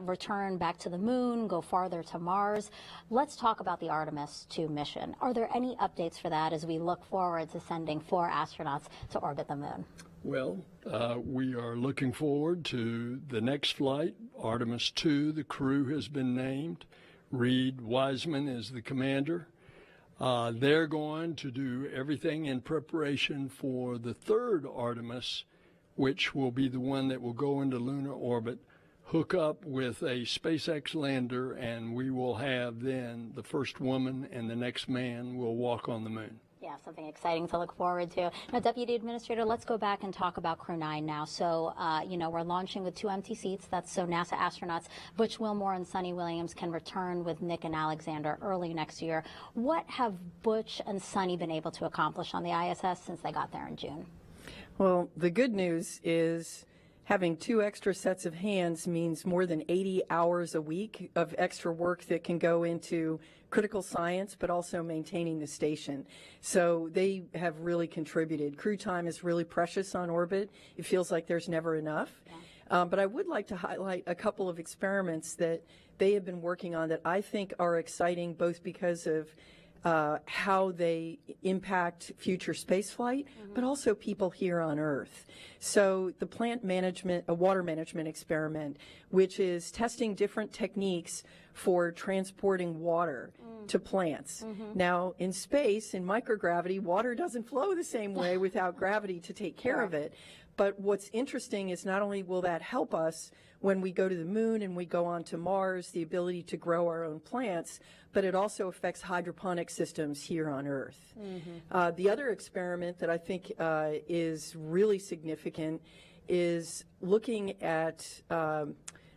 return back to the moon, go farther to Mars. Let's talk about the Artemis II mission. Are there any updates for that as we look forward to sending 4 astronauts to orbit the moon? Well, we are looking forward to the next flight, Artemis II. The crew has been named. Reed Wiseman is the commander. They're going to do everything in preparation for the 3rd Artemis, which will be the one that will go into lunar orbit, hook up with a SpaceX lander, and we will have then the first woman and the next man will walk on the moon. Yeah, something exciting to look forward to. Now, Deputy Administrator, let's go back and talk about CREW-9 now. So, you know, we're launching with 2 empty seats. That's so NASA astronauts Butch Wilmore and Sunny Williams can return with Nick and Alexander early next year. What have Butch and Sunny been able to accomplish on the ISS since they got there in June? Well, the good news is having 2 extra sets of hands means more than 80 hours a week of extra work that can go into critical science, but also maintaining the station. So they have really contributed. Crew time is really precious on orbit. It feels like there's never enough. Yeah. But I would like to highlight a couple of experiments that they have been working on that I think are exciting, both because of how they impact future spaceflight, but also people here on Earth. So the plant management, a water management experiment, which is testing different techniques for transporting water to plants. Now, in space, in microgravity, water doesn't flow the same way without gravity to take care of it. But what's interesting is not only will that help us when we go to the moon and we go on to Mars, the ability to grow our own plants, but it also affects hydroponic systems here on Earth. The other experiment that I think is really significant is looking at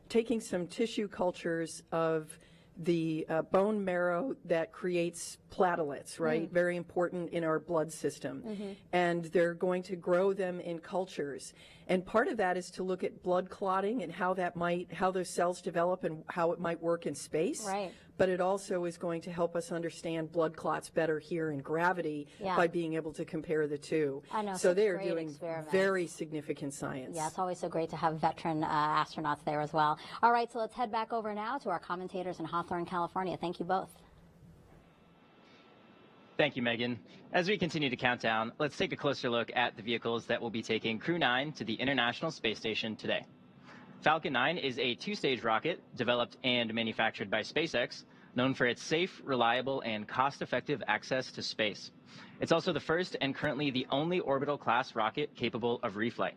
taking some tissue cultures of the bone marrow that creates platelets, right? Very important in our blood system. And they're going to grow them in cultures. And part of that is to look at blood clotting and how those cells develop and how it might work in space. Right. But it also is going to help us understand blood clots better here in gravity by being able to compare the two. I know, so they are great doing experiments. very significant science. Yeah, it's always so great to have veteran astronauts there as well. All right, so let's head back over now to our commentators in Hawthorne, California. Thank you both. Thank you, Megan. As we continue to count down, let's take a closer look at the vehicles that will be taking CREW-9 to the International Space Station today. Falcon 9 is a 2-stage rocket developed and manufactured by SpaceX, known for its safe, reliable, and cost-effective access to space. It's also the first and currently the only orbital-class rocket capable of reflight.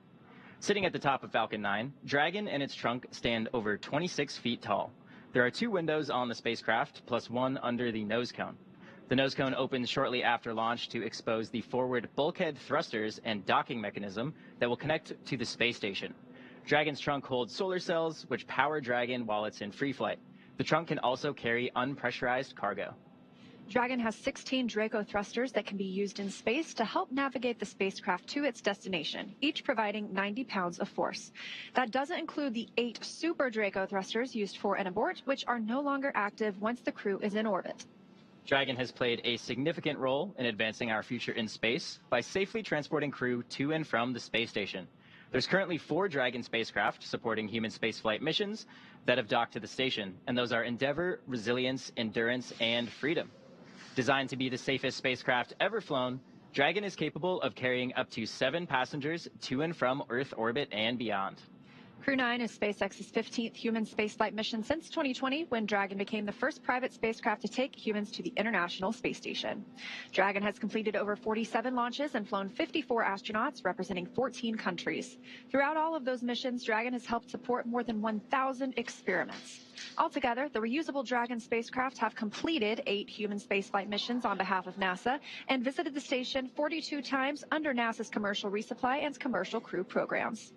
Sitting at the top of Falcon 9, Dragon and its trunk stand over 26 feet tall. There are 2 windows on the spacecraft, plus 1 under the nose cone. The nose cone opens shortly after launch to expose the forward bulkhead thrusters and docking mechanism that will connect to the space station. Dragon's trunk holds solar cells, which power Dragon while it's in free flight. The trunk can also carry unpressurized cargo. Dragon has 16 Draco thrusters that can be used in space to help navigate the spacecraft to its destination, each providing 90 pounds of force. That doesn't include the 8 Super Draco thrusters used for an abort, which are no longer active once the crew is in orbit. Dragon has played a significant role in advancing our future in space by safely transporting crew to and from the space station. There's currently 4 Dragon spacecraft supporting human spaceflight missions that have docked to the station, and those are Endeavour, Resilience, Endurance, and Freedom. Designed to be the safest spacecraft ever flown, Dragon is capable of carrying up to 7 passengers to and from Earth orbit and beyond. CREW-9 is SpaceX's 15th human spaceflight mission since 2020, when Dragon became the first private spacecraft to take humans to the International Space Station. Dragon has completed over 47 launches and flown 54 astronauts representing 14 countries. Throughout all of those missions, Dragon has helped support more than 1,000 experiments. Altogether, the reusable Dragon spacecraft have completed 8 human spaceflight missions on behalf of NASA and visited the station 42 times under NASA's commercial resupply and commercial crew programs.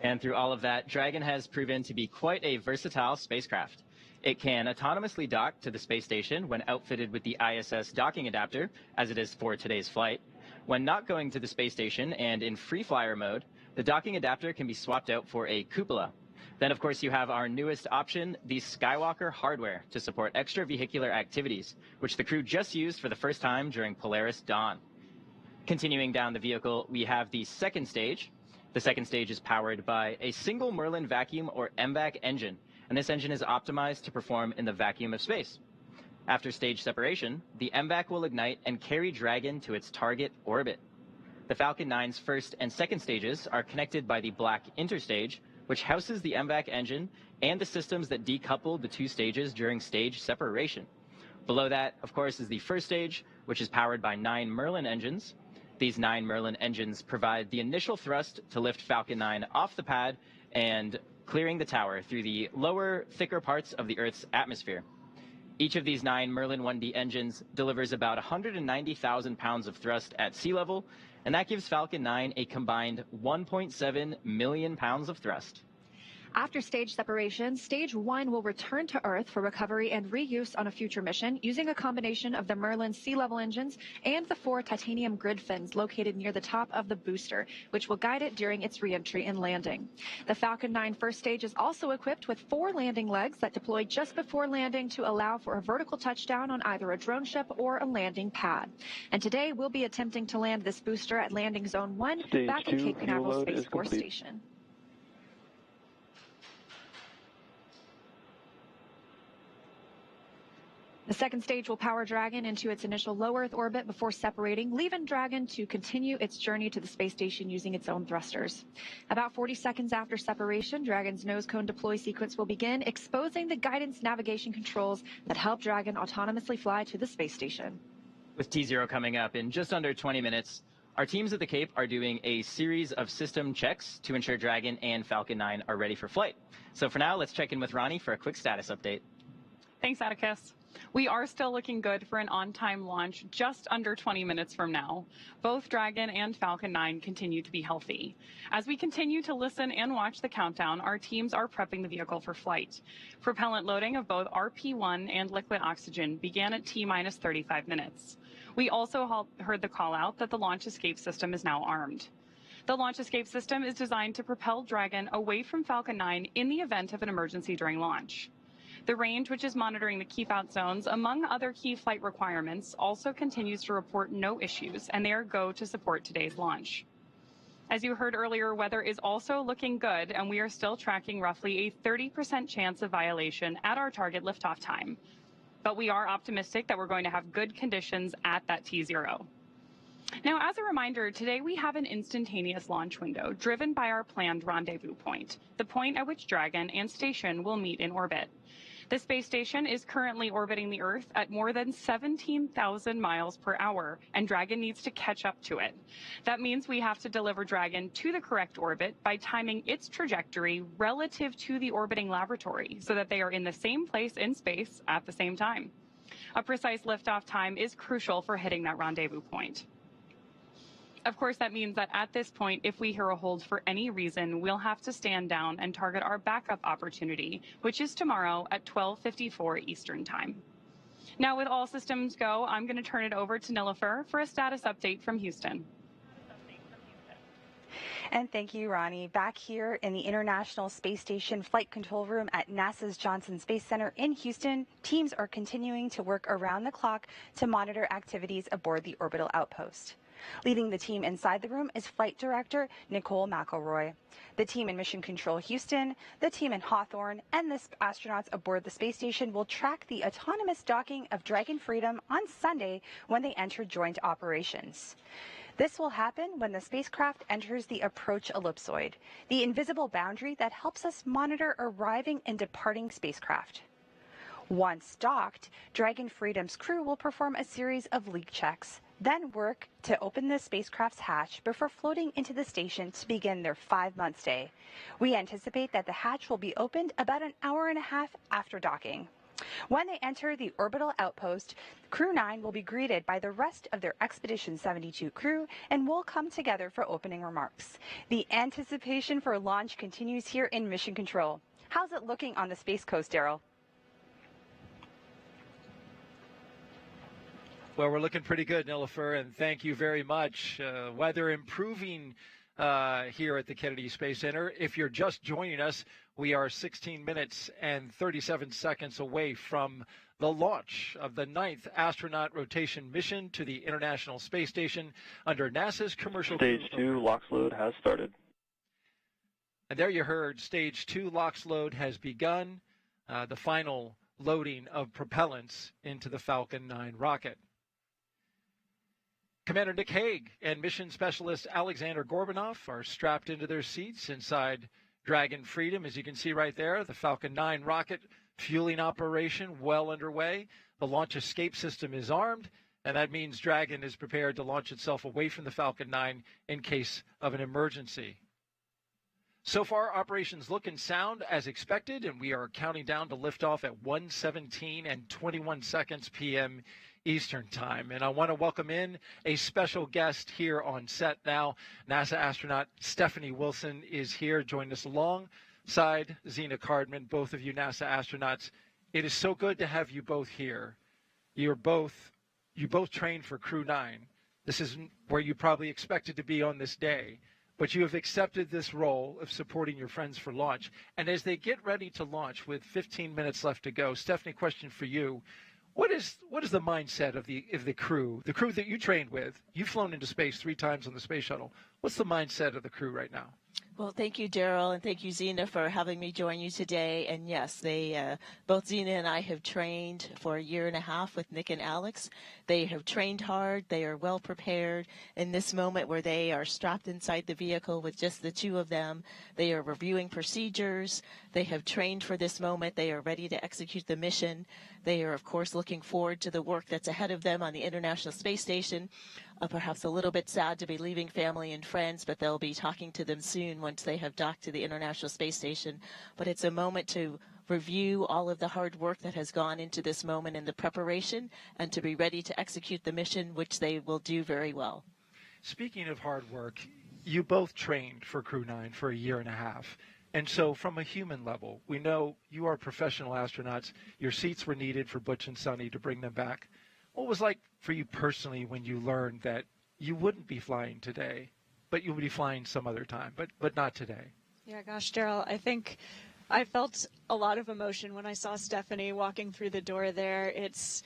And through all of that, Dragon has proven to be quite a versatile spacecraft. It can autonomously dock to the space station when outfitted with the ISS docking adapter, as it is for today's flight. When not going to the space station and in free flyer mode, the docking adapter can be swapped out for a cupola. Then, of course, you have our newest option, the Skywalker hardware, to support extravehicular activities, which the crew just used for the first time during Polaris Dawn. Continuing down the vehicle, we have the second stage. The second stage is powered by a single Merlin vacuum or MVAC engine, and this engine is optimized to perform in the vacuum of space. After stage separation, the MVAC will ignite and carry Dragon to its target orbit. The Falcon 9's first and second stages are connected by the black interstage, which houses the MVAC engine and the systems that decoupled the 2 stages during stage separation. Below that, of course, is the first stage, which is powered by 9 Merlin engines. These 9 Merlin engines provide the initial thrust to lift Falcon 9 off the pad and clearing the tower through the lower, thicker parts of the Earth's atmosphere. Each of these 9 Merlin 1D engines delivers about 190,000 pounds of thrust at sea level, and that gives Falcon 9 a combined 1.7 million pounds of thrust. After stage separation, Stage 1 will return to Earth for recovery and reuse on a future mission using a combination of the Merlin sea-level engines and the 4 titanium grid fins located near the top of the booster, which will guide it during its re-entry and landing. The Falcon 9 first stage is also equipped with 4 landing legs that deploy just before landing to allow for a vertical touchdown on either a drone ship or a landing pad. And today, we'll be attempting to land this booster at Landing Zone 1 back at Cape Canaveral Space Force Station. The second stage will power Dragon into its initial low Earth orbit before separating, leaving Dragon to continue its journey to the space station using its own thrusters. About 40 seconds after separation, Dragon's nose cone deploy sequence will begin, exposing the guidance navigation controls that help Dragon autonomously fly to the space station. With T0 coming up in just under 20 minutes, our teams at the Cape are doing a series of system checks to ensure Dragon and Falcon 9 are ready for flight. So for now, let's check in with Ronnie for a quick status update. Thanks, Atticus. We are still looking good for an on-time launch just under 20 minutes from now. Both Dragon and Falcon 9 continue to be healthy. As we continue to listen and watch the countdown, our teams are prepping the vehicle for flight. Propellant loading of both RP1 and liquid oxygen began at T-minus 35 minutes. We also heard the call out that the launch escape system is now armed. The launch escape system is designed to propel Dragon away from Falcon 9 in the event of an emergency during launch. The range, which is monitoring the keep-out zones, among other key flight requirements, also continues to report no issues, and they are go to support today's launch. As you heard earlier, weather is also looking good, and we are still tracking roughly a 30% chance of violation at our target liftoff time. But we are optimistic that we're going to have good conditions at that T0. Now, as a reminder, today we have an instantaneous launch window driven by our planned rendezvous point, the point at which Dragon and station will meet in orbit. The space station is currently orbiting the Earth at more than 17,000 miles per hour, and Dragon needs to catch up to it. That means we have to deliver Dragon to the correct orbit by timing its trajectory relative to the orbiting laboratory so that they are in the same place in space at the same time. A precise liftoff time is crucial for hitting that rendezvous point. Of course, that means that at this point, if we hear a hold for any reason, we'll have to stand down and target our backup opportunity, which is tomorrow at 12:54 Eastern Time. Now, with all systems go, I'm going to turn it over to Nilofer for a status update from Houston. And thank you, Ronnie. Back here in the International Space Station Flight Control Room at NASA's Johnson Space Center in Houston, teams are continuing to work around the clock to monitor activities aboard the orbital outpost. Leading the team inside the room is Flight Director Nicole McElroy. The team in Mission Control Houston, the team in Hawthorne, and the astronauts aboard the space station will track the autonomous docking of Dragon Freedom on Sunday when they enter joint operations. This will happen when the spacecraft enters the approach ellipsoid, the invisible boundary that helps us monitor arriving and departing spacecraft. Once docked, Dragon Freedom's crew will perform a series of leak checks, then work to open the spacecraft's hatch before floating into the station to begin their 5-month stay. We anticipate that the hatch will be opened about an hour and a half after docking. When they enter the orbital outpost, CREW-9 will be greeted by the rest of their Expedition 72 crew and will come together for opening remarks. The anticipation for launch continues here in Mission Control. How's it looking on the Space Coast, Daryl? Well, we're looking pretty good, Nilofer, and thank you very much. Weather improving here at the Kennedy Space Center. If you're just joining us, we are 16 minutes and 37 seconds away from the launch of the 9th astronaut rotation mission to the International Space Station under NASA's commercial Stage 2 LOX load has started. And there you heard, Stage 2 LOX load has begun, the final loading of propellants into the Falcon 9 rocket. Commander Nick Hague and Mission Specialist Alexander Gorbanoff are strapped into their seats inside Dragon Freedom. As you can see right there, the Falcon 9 rocket fueling operation well underway. The launch escape system is armed, and that means Dragon is prepared to launch itself away from the Falcon 9 in case of an emergency. So far, operations look and sound as expected, and we are counting down to liftoff at 1:17 and 21 seconds p.m. Eastern Time. And I want to welcome in a special guest here on set now. NASA astronaut Stephanie Wilson is here, joining us alongside Zena Cardman, both of you NASA astronauts. It is so good to have you both here. You both trained for CREW-9. This is where you probably expected to be on this day, but you have accepted this role of supporting your friends for launch. And as they get ready to launch with 15 minutes left to go, Stephanie, question for you. What is the mindset of the crew that you trained with? You've flown into space 3 times on the space shuttle. What's the mindset of the crew right now? Well, thank you, Daryl, and thank you, Zena, for having me join you today. And yes, both Zena and I have trained for 1.5 years with Nick and Alex. They have trained hard. They are well prepared. In this moment where they are strapped inside the vehicle with just the 2 of them, they are reviewing procedures. They have trained for this moment. They are ready to execute the mission. They are, of course, looking forward to the work that's ahead of them on the International Space Station. Perhaps a little bit sad to be leaving family and friends, but they'll be talking to them soon once they have docked to the International Space Station. But it's a moment to review all of the hard work that has gone into this moment in the preparation and to be ready to execute the mission, which they will do very well. Speaking of hard work, you both trained for CREW-9 for 1.5 years. And so from a human level, we know you are professional astronauts. Your seats were needed for Butch and Sunny to bring them back. What was it like for you personally when you learned that you wouldn't be flying today, but you would be flying some other time, but not today? Yeah, gosh, Daryl, I think I felt a lot of emotion when I saw Stephanie walking through the door there. It's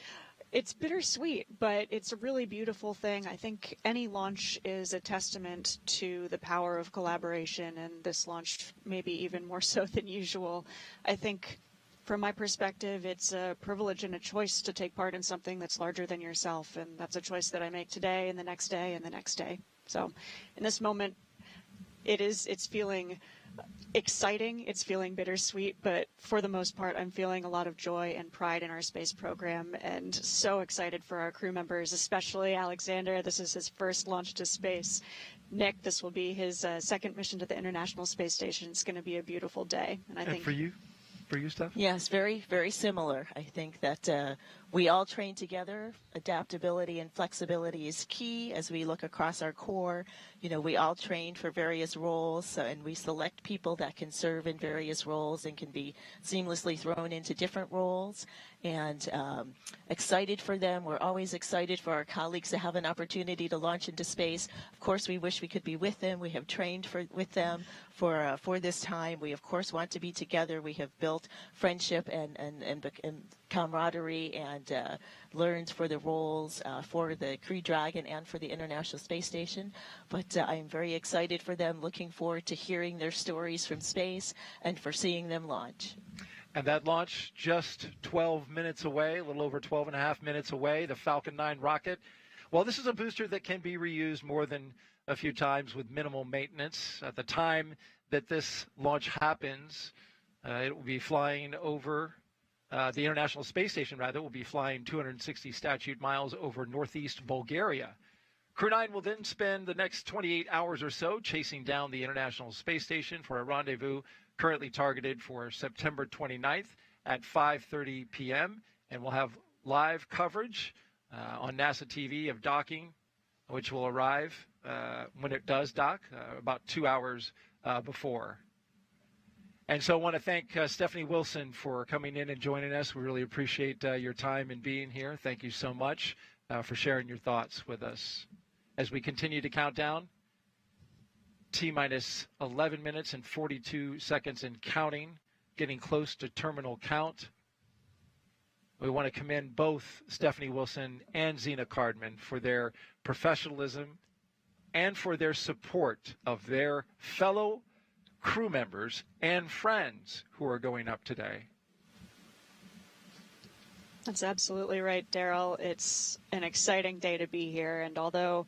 bittersweet, but it's a really beautiful thing. I think any launch is a testament to the power of collaboration, and this launch maybe even more so than usual. I think from my perspective, it's a privilege and a choice to take part in something that's larger than yourself, and that's a choice that I make today and the next day and the next day. So in this moment, it's feeling exciting, it's feeling bittersweet, but for the most part, I'm feeling a lot of joy and pride in our space program, and so excited for our crew members, especially Alexander. This is his first launch to space. Nick, this will be his second mission to the International Space Station. It's going to be a beautiful day. And I think for you, Steph? Yes, very, very similar. I think that We all train together. Adaptability and flexibility is key as we look across our corps. You know, we all train for various roles, and we select people that can serve in various roles and can be seamlessly thrown into different roles. And excited for them. We're always excited for our colleagues to have an opportunity to launch into space. Of course, we wish we could be with them. We have trained with them for this time. We, of course, want to be together. We have built friendship and camaraderie and learned for the roles for the Crew-Dragon and for the International Space Station. But I am very excited for them, looking forward to hearing their stories from space and for seeing them launch. And that launch just 12 minutes away, a little over 12 and a half minutes away, the Falcon 9 rocket. Well, this is a booster that can be reused more than a few times with minimal maintenance. At the time that this launch happens, it will be flying over the International Space Station, will be flying 260 statute miles over northeast Bulgaria. Crew-9 will then spend the next 28 hours or so chasing down the International Space Station for a rendezvous currently targeted for September 29th at 5:30 p.m. And we'll have live coverage on NASA TV of docking, which will arrive when it does dock, about 2 hours before. And so I want to thank Stephanie Wilson for coming in and joining us. We really appreciate your time and being here. Thank you so much for sharing your thoughts with us. As we continue to count down, T-minus 11 minutes and 42 seconds and counting, getting close to terminal count. We want to commend both Stephanie Wilson and Zena Cardman for their professionalism and for their support of their fellow crew members and friends who are going up today. That's absolutely right, Daryl. It's an exciting day to be here, and although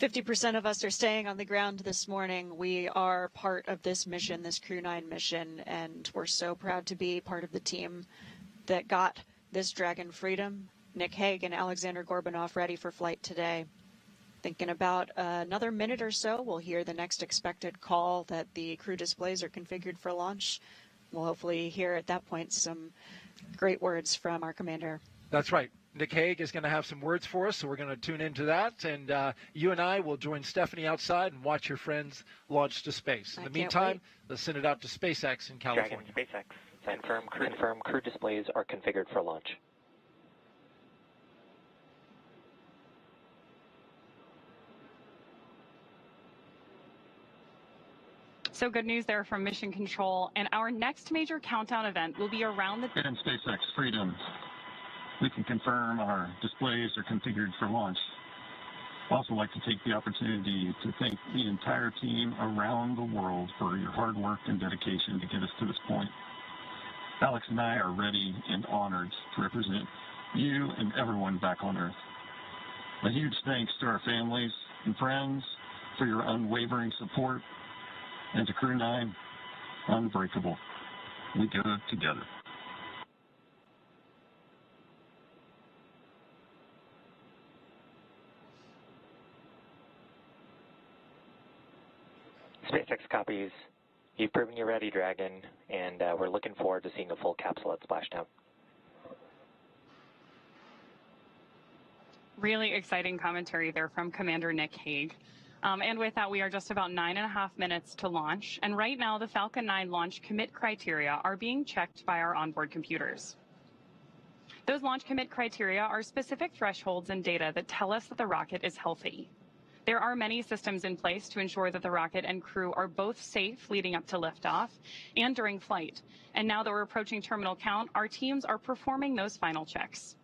50% of us are staying on the ground this morning, we are part of this mission, this Crew-9 mission, and we're so proud to be part of the team that got this Dragon Freedom, Nick Hague and Alexander Gorbanov, ready for flight today. Thinking about another minute or so, we'll hear the next expected call that the crew displays are configured for launch. We'll hopefully hear at that point some great words from our commander. That's right. Nick Hague is going to have some words for us, so we're going to tune into that. And you and I will join Stephanie outside and watch your friends launch to space. In the meantime, let's send it out to SpaceX in California. Dragon, SpaceX. Confirm crew displays are configured for launch. So good news there from Mission Control. And our next major countdown event will be around the... And SpaceX Freedom. We can confirm our displays are configured for launch. I'd also like to take the opportunity to thank the entire team around the world for your hard work and dedication to get us to this point. Alex and I are ready and honored to represent you and everyone back on Earth. A huge thanks to our families and friends for your unwavering support, and to Crew-9, unbreakable. We go together. SpaceX copies. You've proven you're ready, Dragon, and we're looking forward to seeing a full capsule at splashdown. Really exciting commentary there from Commander Nick Hague. And with that, we are just about 9.5 minutes to launch. And right now, the Falcon 9 launch commit criteria are being checked by our onboard computers. Those launch commit criteria are specific thresholds and data that tell us that the rocket is healthy. There are many systems in place to ensure that the rocket and crew are both safe leading up to liftoff and during flight. And now that we're approaching terminal count, our teams are performing those final checks.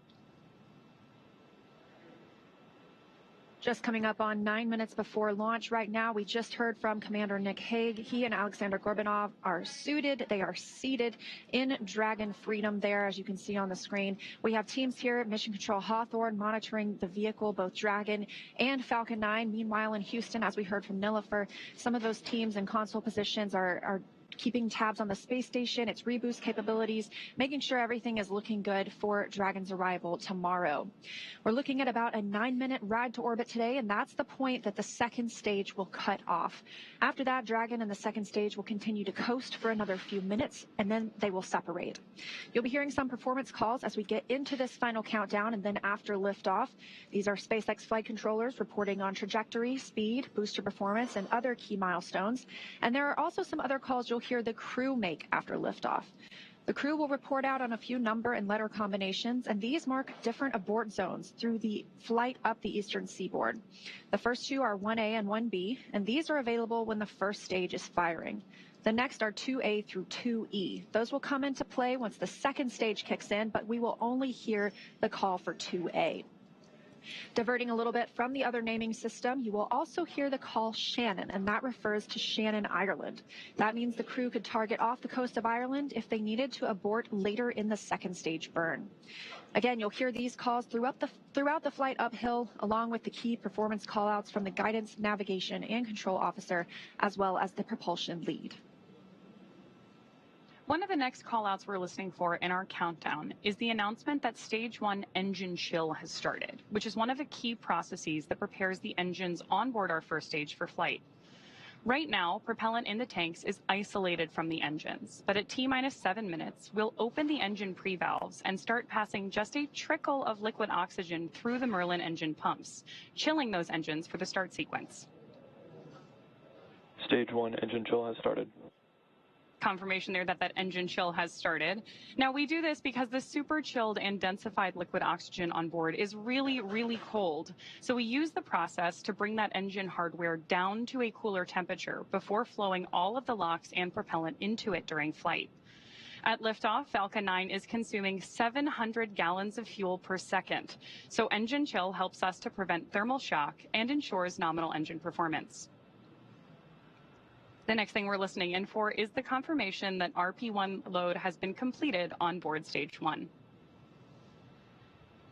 Just coming up on 9 minutes before launch right now, we just heard from Commander Nick Hague. He and Alexander Gorbanov are suited. They are seated in Dragon Freedom there, as you can see on the screen. We have teams here at Mission Control Hawthorne monitoring the vehicle, both Dragon and Falcon 9. Meanwhile, in Houston, as we heard from Nilifer, some of those teams in console positions are keeping tabs on the space station, its reboost capabilities, making sure everything is looking good for Dragon's arrival tomorrow. We're looking at about a 9-minute ride to orbit today, and that's the point that the second stage will cut off. After that, Dragon and the second stage will continue to coast for another few minutes, and then they will separate. You'll be hearing some performance calls as we get into this final countdown, and then after liftoff. These are SpaceX flight controllers reporting on trajectory, speed, booster performance, and other key milestones. And there are also some other calls you'll hear the crew make after liftoff. The crew will report out on a few number and letter combinations, and these mark different abort zones through the flight up the eastern seaboard. The first two are 1A and 1B, and these are available when the first stage is firing. The next are 2A through 2E. Those will come into play once the second stage kicks in, but we will only hear the call for 2A. Diverting a little bit from the other naming system, you will also hear the call Shannon, and that refers to Shannon, Ireland. That means the crew could target off the coast of Ireland if they needed to abort later in the second stage burn. Again, you'll hear these calls throughout the flight uphill, along with the key performance callouts from the guidance, navigation, and control officer, as well as the propulsion lead. One of the next callouts we're listening for in our countdown is the announcement that Stage 1 engine chill has started, which is one of the key processes that prepares the engines on board our first stage for flight. Right now, propellant in the tanks is isolated from the engines, but at T-minus 7 minutes, we'll open the engine pre-valves and start passing just a trickle of liquid oxygen through the Merlin engine pumps, chilling those engines for the start sequence. Stage 1 engine chill has started. Confirmation there that engine chill has started. Now, we do this because the super chilled and densified liquid oxygen on board is really, really cold. So we use the process to bring that engine hardware down to a cooler temperature before flowing all of the LOX and propellant into it during flight. At liftoff, Falcon 9 is consuming 700 gallons of fuel per second. So engine chill helps us to prevent thermal shock and ensures nominal engine performance. The next thing we're listening in for is the confirmation that RP1 load has been completed on board Stage 1.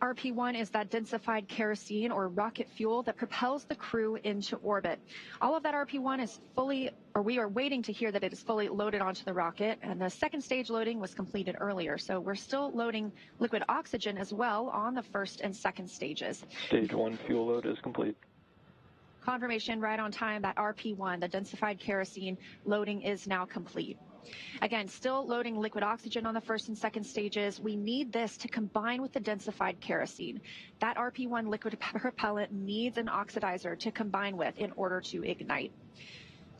RP1 is that densified kerosene or rocket fuel that propels the crew into orbit. All of that RP1 is we are waiting to hear that it is fully loaded onto the rocket, and the second stage loading was completed earlier. So we're still loading liquid oxygen as well on the first and second stages. Stage 1 fuel load is complete. Confirmation right on time that RP1, the densified kerosene loading, is now complete. Again, still loading liquid oxygen on the first and second stages. We need this to combine with the densified kerosene. That RP1 liquid propellant needs an oxidizer to combine with in order to ignite.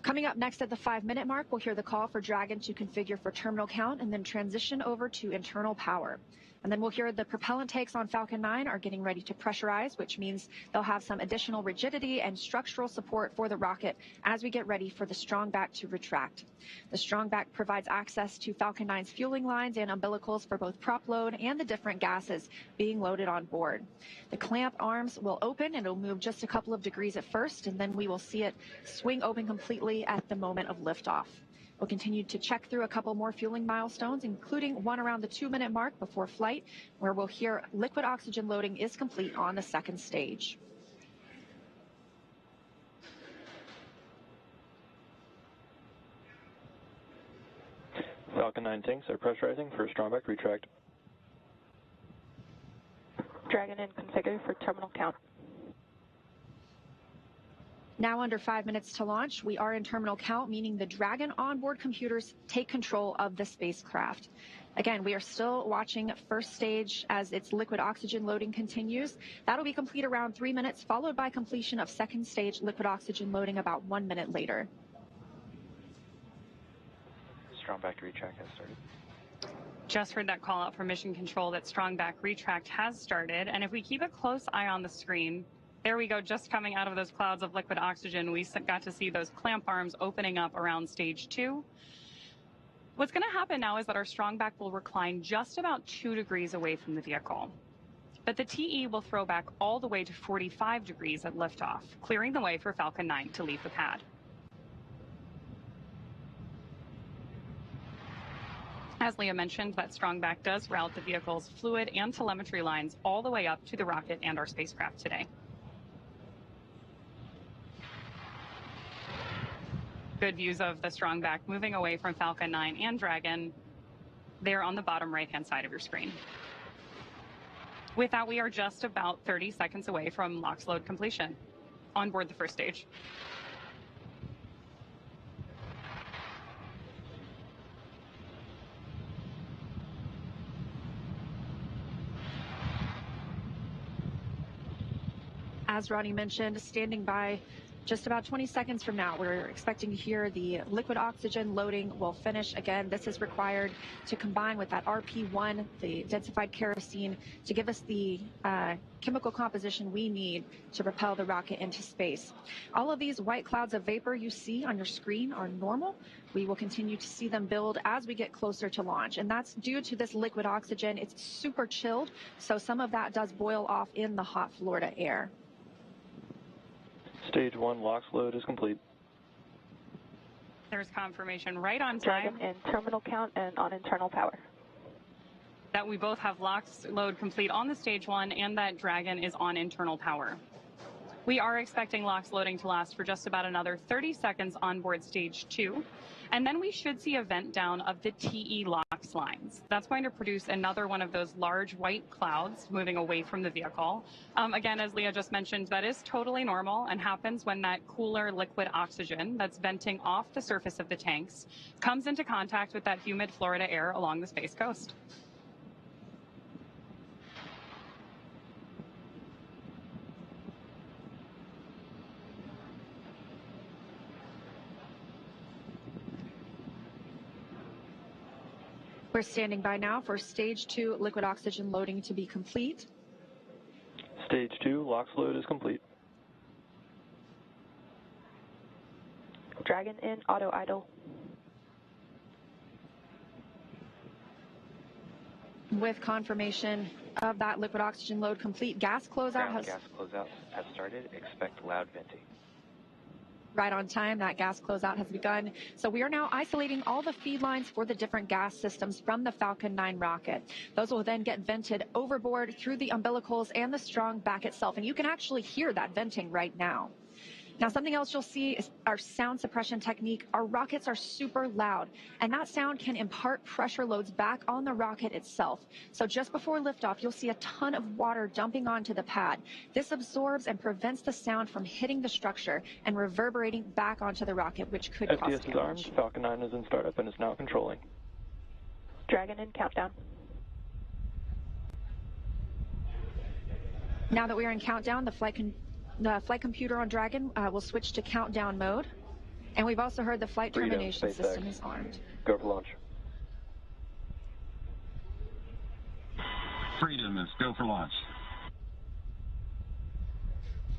Coming up next at the 5-minute mark, we'll hear the call for Dragon to configure for terminal count and then transition over to internal power. And then we'll hear the propellant tanks on Falcon 9 are getting ready to pressurize, which means they'll have some additional rigidity and structural support for the rocket as we get ready for the strong back to retract. The strong back provides access to Falcon 9's fueling lines and umbilicals for both prop load and the different gases being loaded on board. The clamp arms will open and it'll move just a couple of degrees at first, and then we will see it swing open completely at the moment of liftoff. We'll continue to check through a couple more fueling milestones, including one around the 2-minute mark before flight, where we'll hear liquid oxygen loading is complete on the second stage. Falcon 9 tanks are pressurizing for strong back retract. Dragon in configure for terminal count. Now under 5 minutes to launch, we are in terminal count, meaning the Dragon onboard computers take control of the spacecraft. Again, we are still watching first stage as its liquid oxygen loading continues. That'll be complete around 3 minutes, followed by completion of second stage liquid oxygen loading about 1 minute later. Strong back retract has started. Just heard that call out from Mission Control that strong back retract has started. And if we keep a close eye on the screen, there we go, just coming out of those clouds of liquid oxygen, we got to see those clamp arms opening up around Stage 2. What's going to happen now is that our strong back will recline just about 2 degrees away from the vehicle. But the TE will throw back all the way to 45 degrees at liftoff, clearing the way for Falcon 9 to leave the pad. As Leah mentioned, that strong back does route the vehicle's fluid and telemetry lines all the way up to the rocket and our spacecraft today. Good views of the strong back moving away from Falcon 9 and Dragon. They're on the bottom right-hand side of your screen. With that, we are just about 30 seconds away from LOX load completion on board the first stage. As Ronnie mentioned, standing by just about 20 seconds from now. We're expecting to hear the liquid oxygen loading will finish. Again, this is required to combine with that RP1, the densified kerosene, to give us the chemical composition we need to propel the rocket into space. All of these white clouds of vapor you see on your screen are normal. We will continue to see them build as we get closer to launch, and that's due to this liquid oxygen. It's super chilled, so some of that does boil off in the hot Florida air. Stage 1 LOX load is complete. There's confirmation right on time. Dragon in terminal count and on internal power. That we both have LOX load complete on the stage 1 and that Dragon is on internal power. We are expecting LOX loading to last for just about another 30 seconds on board stage 2. And then we should see a vent down of the TE LOX lines. That's going to produce another one of those large white clouds moving away from the vehicle. Again, as Leah just mentioned, that is totally normal and happens when that cooler liquid oxygen that's venting off the surface of the tanks comes into contact with that humid Florida air along the Space Coast. We're standing by now for stage 2 liquid oxygen loading to be complete. Stage 2 LOX load is complete. Dragon in auto idle. With confirmation of that liquid oxygen load complete, gas closeout has started. Expect loud venting. right on time. That gas closeout has begun. So we are now isolating all the feed lines for the different gas systems from the Falcon 9 rocket. Those will then get vented overboard through the umbilicals and the strong back itself. And you can actually hear that venting right now. Now, something else you'll see is our sound suppression technique. Our rockets are super loud, and that sound can impart pressure loads back on the rocket itself. So just before liftoff, you'll see a ton of water dumping onto the pad. This absorbs and prevents the sound from hitting the structure and reverberating back onto the rocket, which could cause FTS is armed. damage. Falcon 9 is in startup and is now controlling. Dragon in countdown. Now that we are in countdown, the flight computer on Dragon will switch to countdown mode. And we've also heard the flight termination system is armed. Go for launch. Freedom is go for launch.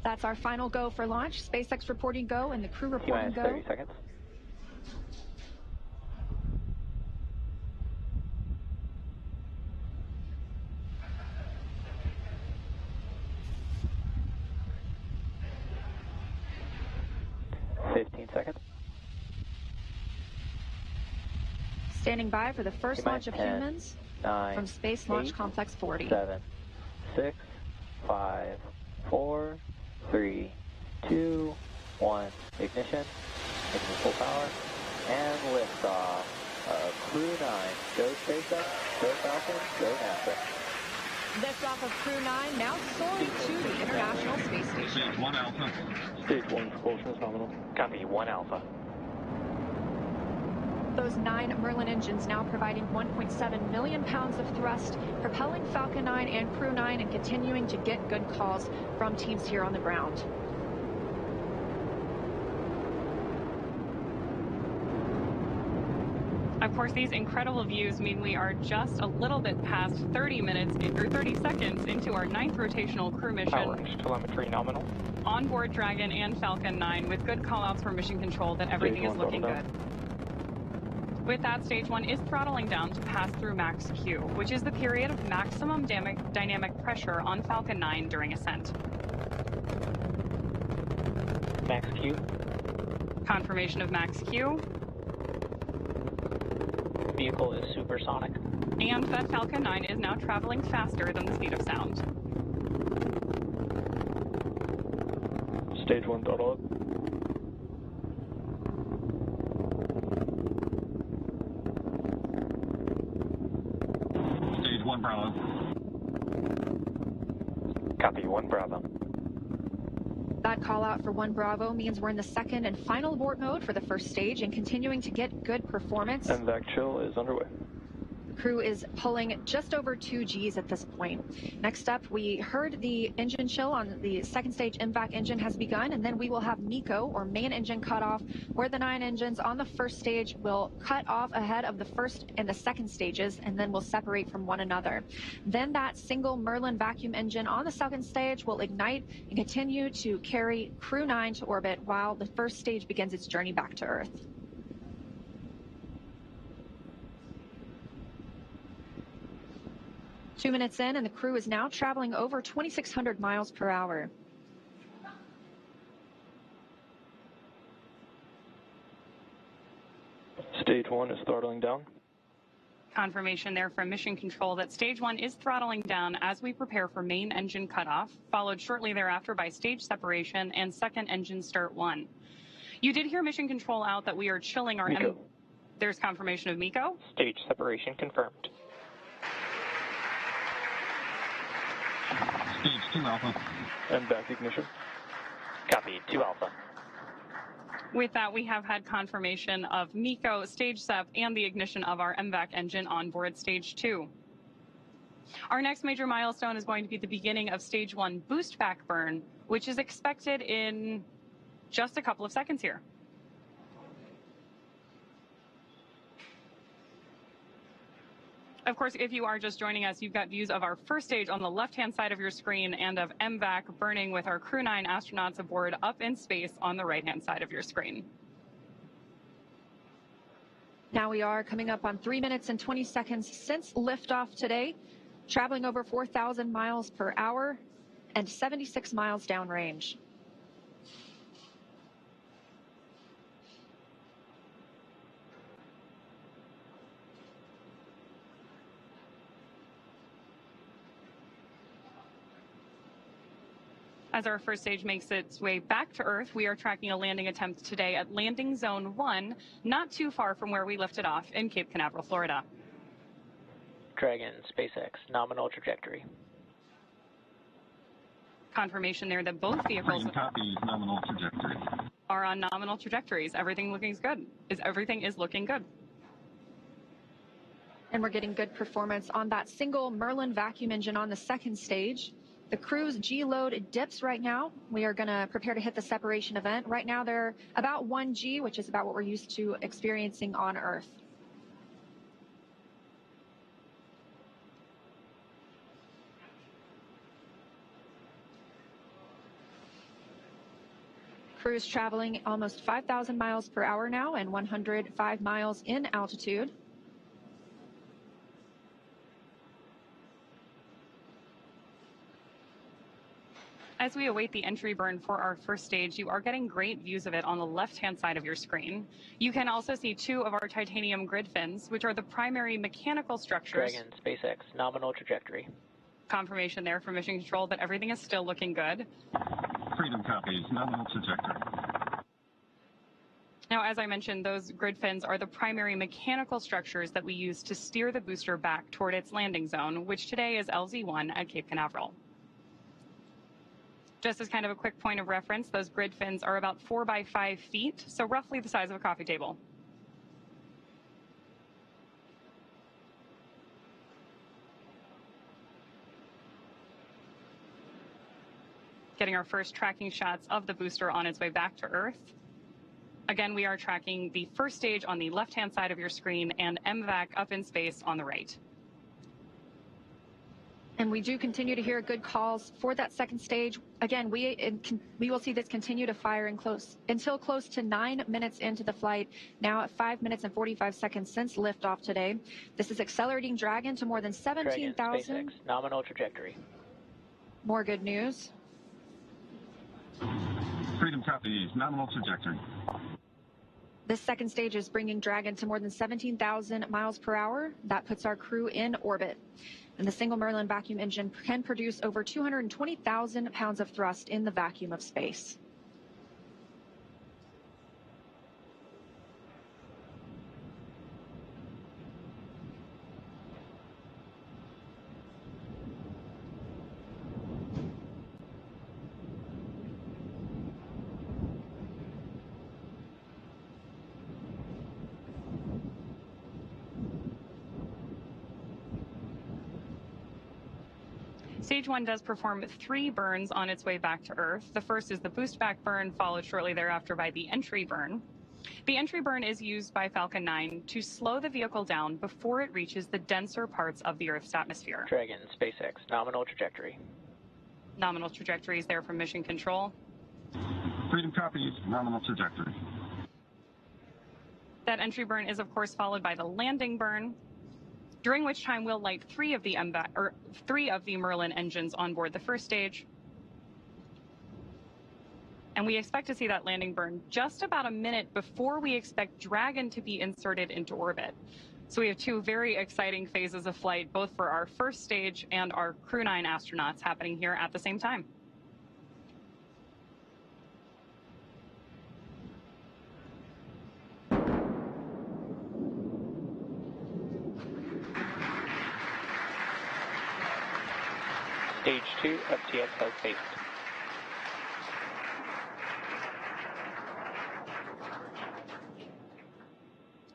That's our final go for launch. SpaceX reporting go and the crew reporting go. 30 seconds. Standing by for the first launch of humans from Space Launch Complex 40. 7, 6, 5, 4, 3, 2, 1. Ignition. Ignition full power. And liftoff. CREW-9. Go SpaceX. Go Falcon. Go NASA. Liftoff of CREW-9 now soaring to the International Space Station. Stage 1 Alpha. Stage 1 propulsion is nominal. Copy 1 Alpha. Those 9 Merlin engines now providing 1.7 million pounds of thrust, propelling Falcon 9 and CREW-9 and continuing to get good calls from teams here on the ground. Of course, these incredible views mean we are just a little bit past 30 minutes or 30 seconds into our 9th rotational crew mission. Power telemetry nominal. On board Dragon and Falcon 9 with good callouts from mission control that everything is looking good. With that, stage 1 is throttling down to pass through max Q, which is the period of maximum dynamic pressure on Falcon 9 during ascent. Max Q. Confirmation of max Q. Vehicle is supersonic. And that Falcon 9 is now traveling faster than the speed of sound. Stage 1 throttle up. 1 Bravo. That call out for 1 Bravo means we're in the second and final abort mode for the first stage and continuing to get good performance. And vac chill is underway. Crew is pulling just over 2 Gs at this point. Next up, we heard the engine chill on the second stage MVAC engine has begun, and then we will have MECO, or main engine cutoff, where the 9 engines on the first stage will cut off ahead of the first and the second stages, and then will separate from one another. Then that single Merlin vacuum engine on the second stage will ignite and continue to carry CREW-9 to orbit while the first stage begins its journey back to Earth. Two minutes in, and the crew is now traveling over 2,600 miles per hour. Stage 1 is throttling down. Confirmation there from Mission Control that Stage 1 is throttling down as we prepare for main engine cutoff, followed shortly thereafter by stage separation and second engine start 1. You did hear Mission Control out that we are chilling our... MECO. There's confirmation of MECO. Stage separation confirmed. Stage 2 Alpha. And back ignition. Copy, 2 Alpha. With that, we have had confirmation of MECO, stage SEP, and the ignition of our MVAC engine on board stage 2. Our next major milestone is going to be the beginning of stage 1 boost back burn, which is expected in just a couple of seconds here. Of course, if you are just joining us, you've got views of our first stage on the left-hand side of your screen and of MVAC burning with our CREW-9 astronauts aboard up in space on the right-hand side of your screen. Now we are coming up on 3 minutes and 20 seconds since liftoff today, traveling over 4,000 miles per hour and 76 miles downrange. As our first stage makes its way back to Earth, we are tracking a landing attempt today at landing zone 1, not too far from where we lifted off in Cape Canaveral, Florida. Dragon, SpaceX, nominal trajectory. Confirmation there that both vehicles Copy, nominal trajectory. are on nominal trajectories. Everything is looking good. And we're getting good performance on that single Merlin vacuum engine on the second stage. The crew's G-load dips right now. We are going to prepare to hit the separation event. Right now they're about 1 G, which is about what we're used to experiencing on Earth. Crew is traveling almost 5,000 miles per hour now and 105 miles in altitude. As we await the entry burn for our first stage, you are getting great views of it on the left-hand side of your screen. You can also see 2 of our titanium grid fins, which are the primary mechanical structures. Dragon, SpaceX, nominal trajectory. Confirmation there from Mission Control that everything is still looking good. Freedom copies, nominal trajectory. Now, as I mentioned, those grid fins are the primary mechanical structures that we use to steer the booster back toward its landing zone, which today is LZ-1 at Cape Canaveral. Just as kind of a quick point of reference, those grid fins are about 4 by 5 feet, so roughly the size of a coffee table. Getting our first tracking shots of the booster on its way back to Earth. Again, we are tracking the first stage on the left-hand side of your screen and MVAC up in space on the right. And we do continue to hear good calls for that second stage. Again, we will see this continue to fire until close to 9 minutes into the flight, now at 5 minutes and 45 seconds since liftoff today. This is accelerating Dragon to more than 17,000. Nominal trajectory. More good news. Freedom copies, nominal trajectory. This second stage is bringing Dragon to more than 17,000 miles per hour. That puts our crew in orbit. And the single Merlin vacuum engine can produce over 220,000 pounds of thrust in the vacuum of space. Stage 1 does perform 3 burns on its way back to Earth. The first is the boost back burn, followed shortly thereafter by the entry burn. The entry burn is used by Falcon 9 to slow the vehicle down before it reaches the denser parts of the Earth's atmosphere. Dragon, SpaceX, nominal trajectory. Nominal trajectory is there from Mission Control. Freedom copies, nominal trajectory. That entry burn is, of course, followed by the landing burn, during which time we'll light 3 of the Merlin engines on board the first stage. And we expect to see that landing burn just about a minute before we expect Dragon to be inserted into orbit. So we have 2 very exciting phases of flight, both for our first stage and our CREW-9 astronauts happening here at the same time. Stage 2, FTS has based.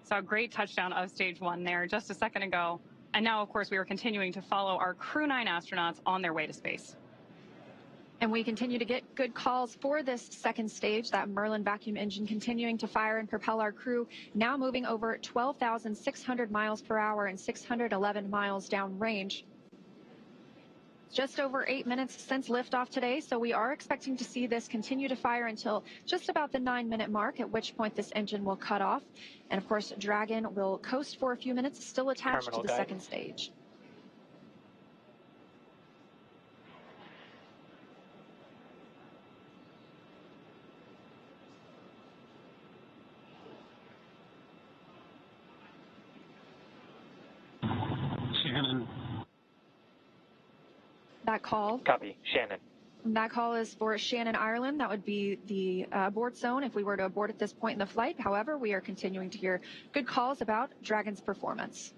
So a great touchdown of stage 1 there just a second ago. And now, of course, we are continuing to follow our CREW-9 astronauts on their way to space. And we continue to get good calls for this second stage, that Merlin vacuum engine continuing to fire and propel our crew, now moving over 12,600 miles per hour and 611 miles downrange. Just over 8 minutes since liftoff today, so we are expecting to see this continue to fire until just about the 9-minute mark, at which point this engine will cut off. And of course, Dragon will coast for a few minutes, still attached to the second stage. Shannon. That call. Copy, Shannon. That call is for Shannon, Ireland. That would be the abort zone if we were to abort at this point in the flight. However, we are continuing to hear good calls about Dragon's performance.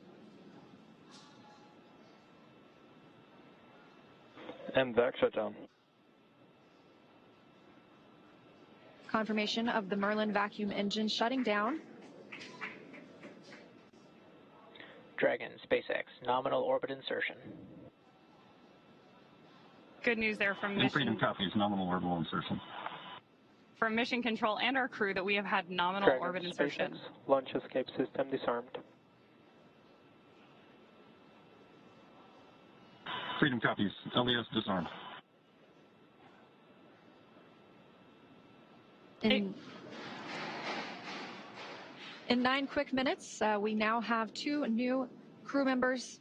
MVAC shutdown. Confirmation of the Merlin vacuum engine shutting down. Dragon, SpaceX, nominal orbit insertion. Good news there from Freedom copies, nominal orbital insertion. From Mission Control and our crew that we have had nominal Dragon, orbit insertion. SpaceX, launch escape system disarmed. Freedom copies, LES disarmed. In 9 quick minutes, we now have 2 new crew members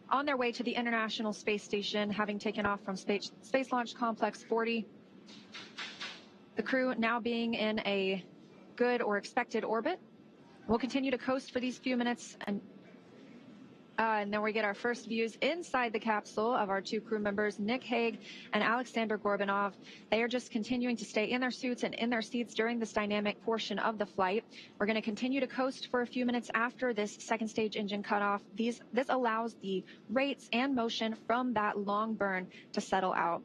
on their way to the International Space Station, having taken off from Space Launch Complex 40. The crew now being in a good or expected orbit. We'll continue to coast for these few minutes, and then we get our first views inside the capsule of our 2 crew members, Nick Hague and Alexander Gorbanov. They are just continuing to stay in their suits and in their seats during this dynamic portion of the flight. We're going to continue to coast for a few minutes after this second stage engine cutoff. This allows the rates and motion from that long burn to settle out.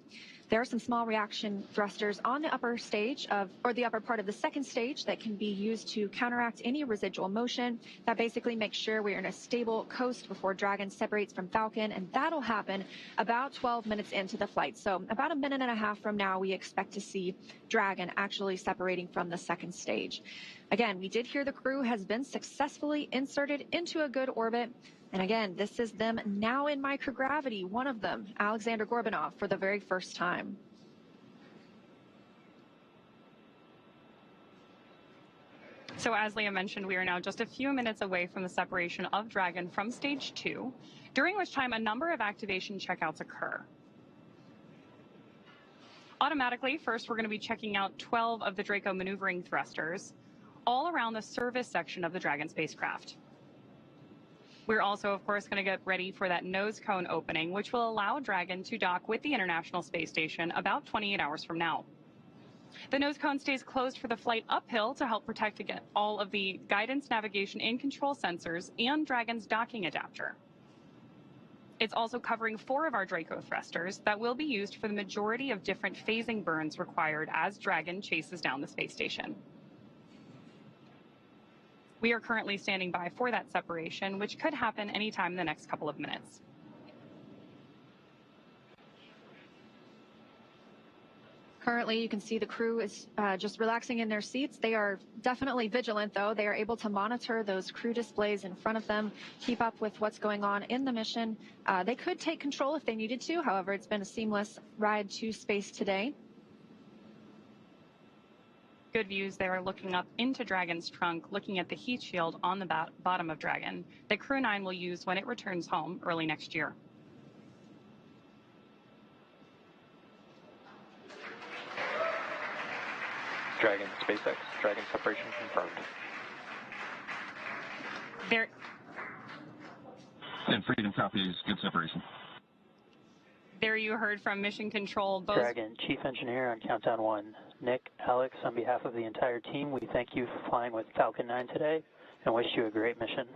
There are some small reaction thrusters on the upper stage or the upper part of the second stage that can be used to counteract any residual motion. That basically makes sure we're in a stable coast before Dragon separates from Falcon, and that'll happen about 12 minutes into the flight. So about a minute and a half from now, we expect to see Dragon actually separating from the second stage. Again, we did hear the crew has been successfully inserted into a good orbit. And again, this is them now in microgravity, one of them, Alexander Gorbanov, for the very first time. So as Leah mentioned, we are now just a few minutes away from the separation of Dragon from stage 2, during which time a number of activation checkouts occur. Automatically, first we're going to be checking out 12 of the Draco maneuvering thrusters, all around the service section of the Dragon spacecraft. We're also, of course, going to get ready for that nose cone opening, which will allow Dragon to dock with the International Space Station about 28 hours from now. The nose cone stays closed for the flight uphill to help protect against all of the guidance, navigation, and control sensors and Dragon's docking adapter. It's also covering 4 of our Draco thrusters that will be used for the majority of different phasing burns required as Dragon chases down the space station. We are currently standing by for that separation, which could happen anytime in the next couple of minutes. Currently, you can see the crew is just relaxing in their seats. They are definitely vigilant, though. They are able to monitor those crew displays in front of them, keep up with what's going on in the mission. They could take control if they needed to. However, it's been a seamless ride to space today. Good views there looking up into Dragon's trunk, looking at the heat shield on the bottom of Dragon that CREW-9 will use when it returns home early next year. Dragon, SpaceX, Dragon separation confirmed. There. And Freedom copies, good separation. There you heard from Mission Control. Dragon, Chief Engineer on Countdown 1. Nick, Alex, on behalf of the entire team, we thank you for flying with Falcon 9 today and wish you a great mission.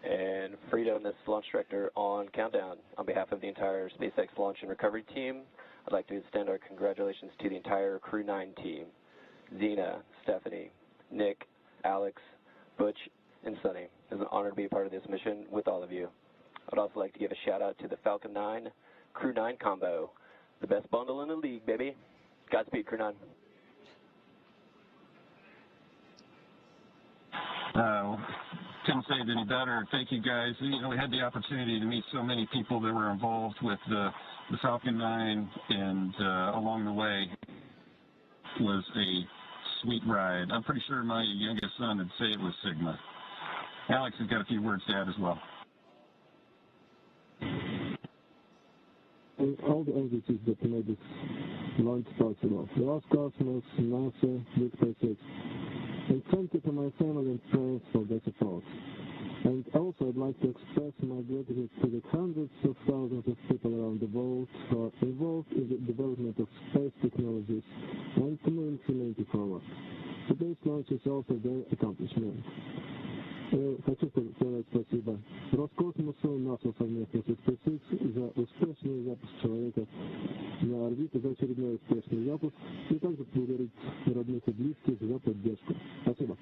And Freedom, this is Launch Director on Countdown. On behalf of the entire SpaceX Launch and Recovery team, I'd like to extend our congratulations to the entire CREW-9 team. Zena, Stephanie, Nick, Alex, Butch, and Sunny. It's an honor to be a part of this mission with all of you. I'd also like to give a shout out to the Falcon 9 CREW-9 combo. The best bundle in the league, baby. Godspeed, CREW-9. Couldn't say it any better. Thank you, guys. You know, we had the opportunity to meet so many people that were involved with the Falcon 9, and along the way was a sweet ride. I'm pretty sure my youngest son would say it was Sigma. Alex has got a few words to add as well. And all the entities that made this launch possible. The Roscosmos, NASA, Big SpaceX. And thank you to my family and friends for their support. And also I'd like to express my gratitude to the hundreds of thousands of people around the world who are involved in the development of space technologies and to move humanity forward. Today's launch is also their accomplishment. Хочу сказать спасибо Роскосмосу, НАСА совместно с SpaceX за успешный запуск человека на орбиту, за очередной успешный запуск, и также поблагодарить родных и близких за поддержку. Спасибо.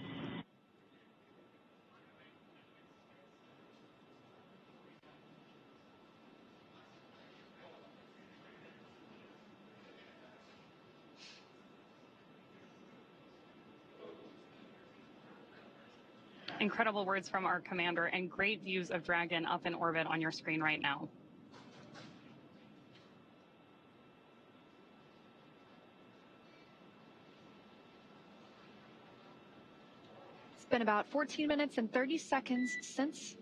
Incredible words from our commander and great views of Dragon up in orbit on your screen right now. It's been about 14 minutes and 30 seconds since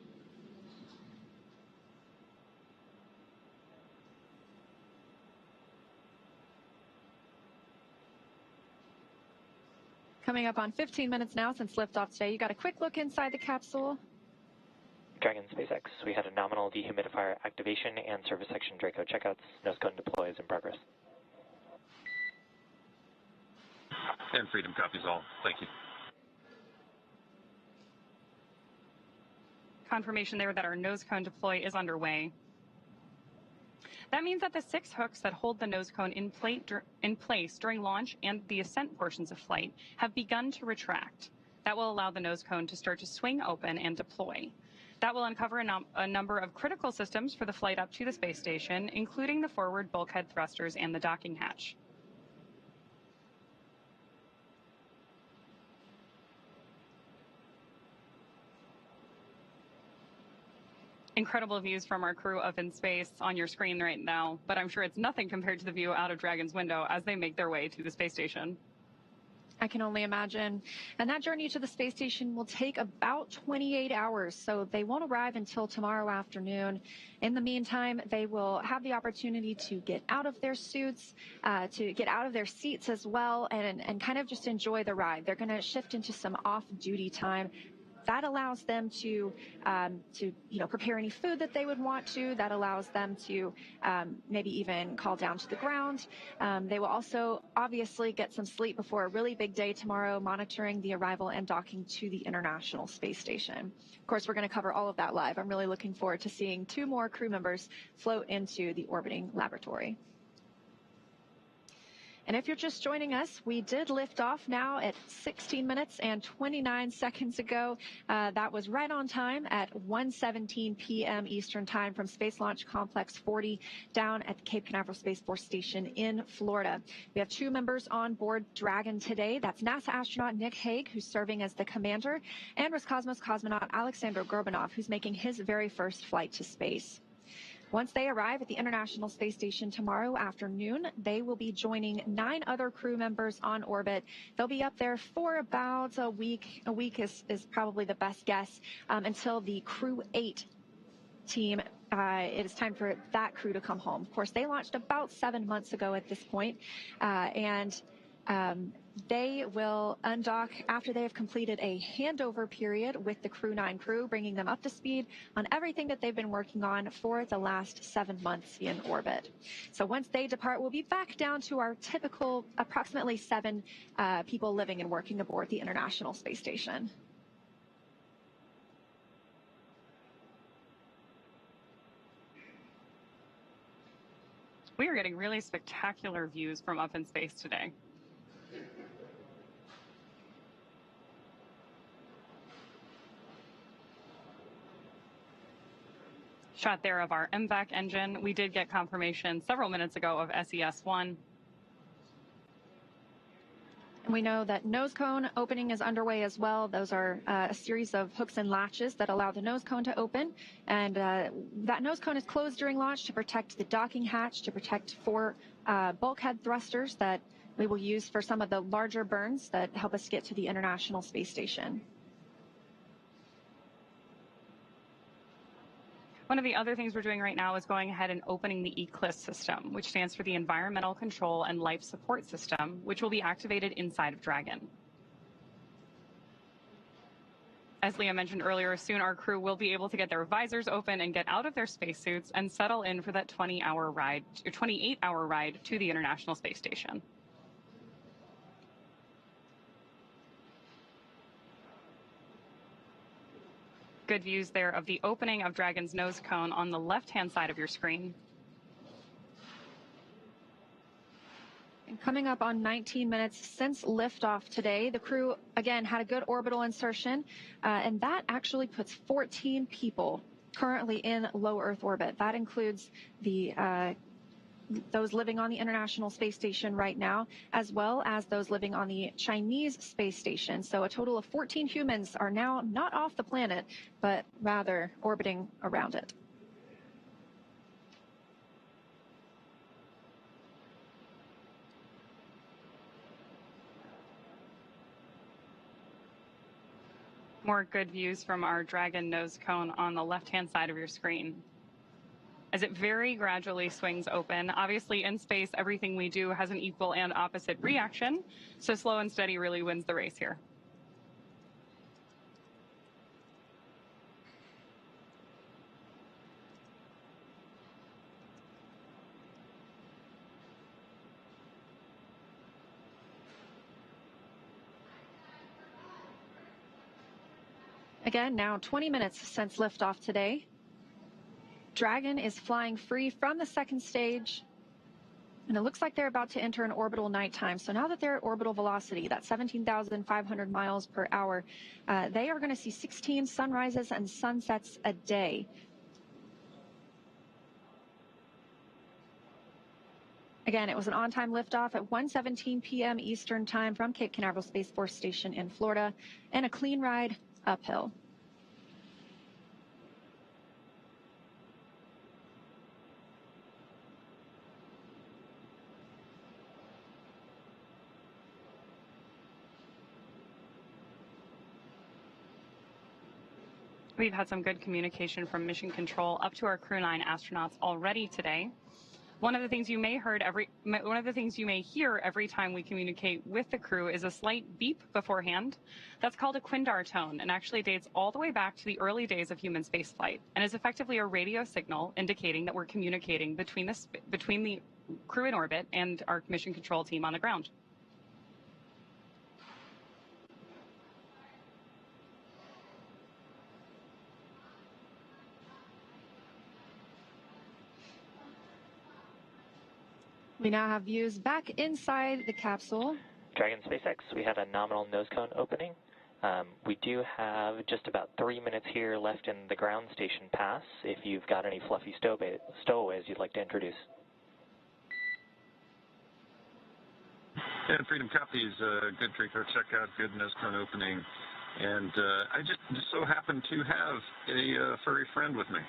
coming up on 15 minutes now since liftoff today. You got a quick look inside the capsule. Dragon SpaceX, we had a nominal dehumidifier activation and service section Draco checkouts. Nose cone deploy is in progress. And Freedom copies all. Thank you. Confirmation there that our nose cone deploy is underway. That means that the 6 hooks that hold the nose cone in place during launch and the ascent portions of flight have begun to retract. That will allow the nose cone to start to swing open and deploy. That will uncover a number of critical systems for the flight up to the space station, including the forward bulkhead thrusters and the docking hatch. Incredible views from our crew up in space on your screen right now, but I'm sure it's nothing compared to the view out of Dragon's window as they make their way to the space station. I can only imagine. And that journey to the space station will take about 28 hours, so they won't arrive until tomorrow afternoon. In the meantime, they will have the opportunity to get out of their suits, to get out of their seats as well, and kind of just enjoy the ride. They're going to shift into some off-duty time. That allows them to prepare any food that they would want to. That allows them to maybe even call down to the ground. They will also obviously get some sleep before a really big day tomorrow, monitoring the arrival and docking to the International Space Station. Of course, we're going to cover all of that live. I'm really looking forward to seeing 2 more crew members float into the orbiting laboratory. And if you're just joining us, we did lift off now at 16 minutes and 29 seconds ago. That was right on time at 1:17 p.m. Eastern Time from Space Launch Complex 40 down at the Cape Canaveral Space Force Station in Florida. We have 2 members on board Dragon today. That's NASA astronaut Nick Hague, who's serving as the commander, and Roscosmos cosmonaut Alexander Gorbanov, who's making his very first flight to space. Once they arrive at the International Space Station tomorrow afternoon, they will be joining 9 other crew members on orbit. They'll be up there for about a week. A week is probably the best guess, until the CREW-9 team, it is time for that crew to come home. Of course, they launched about 7 months ago at this point, and they will undock after they have completed a handover period with the CREW-9 crew, bringing them up to speed on everything that they've been working on for the last 7 months in orbit. So once they depart, we'll be back down to our typical approximately 7 people living and working aboard the International Space Station. We are getting really spectacular views from up in space today. Shot there of our MVAC engine. We did get confirmation several minutes ago of SES-1. And we know that nose cone opening is underway as well. Those are a series of hooks and latches that allow the nose cone to open. And that nose cone is closed during launch to protect the docking hatch, to protect 4 bulkhead thrusters that we will use for some of the larger burns that help us get to the International Space Station. One of the other things we're doing right now is going ahead and opening the ECLSS system, which stands for the Environmental Control and Life Support System, which will be activated inside of Dragon. As Leah mentioned earlier, soon our crew will be able to get their visors open and get out of their spacesuits and settle in for that 28-hour ride to the International Space Station. Good views there of the opening of Dragon's nose cone on the left-hand side of your screen. And coming up on 19 minutes since liftoff today, the crew, again, had a good orbital insertion, and that actually puts 14 people currently in low Earth orbit. That includes the those living on the International Space Station right now, as well as those living on the Chinese space station. So a total of 14 humans are now not off the planet, but rather orbiting around it. More good views from our Dragon nose cone on the left-hand side of your screen, as it very gradually swings open. Obviously, in space, everything we do has an equal and opposite reaction, so slow and steady really wins the race here. Again, now 20 minutes since liftoff today. Dragon is flying free from the second stage, and it looks like they're about to enter an orbital nighttime. So now that they're at orbital velocity, that's 17,500 miles per hour, they are going to see 16 sunrises and sunsets a day. Again, it was an on-time liftoff at 1:17 p.m. Eastern Time from Cape Canaveral Space Force Station in Florida, and a clean ride uphill. We've had some good communication from Mission Control up to our CREW-9 astronauts already today. One of the things you may hear every time we communicate with the crew is a slight beep beforehand. That's called a Quindar tone, and actually dates all the way back to the early days of human spaceflight, and is effectively a radio signal indicating that we're communicating between the crew in orbit and our Mission Control team on the ground. We now have views back inside the capsule. Dragon SpaceX, we had a nominal nose cone opening. We do have just about 3 minutes here left in the ground station pass if you've got any fluffy stowaways you'd like to introduce. And Freedom copies, good Draco checkout, good nose cone opening. And I just so happen to have a furry friend with me.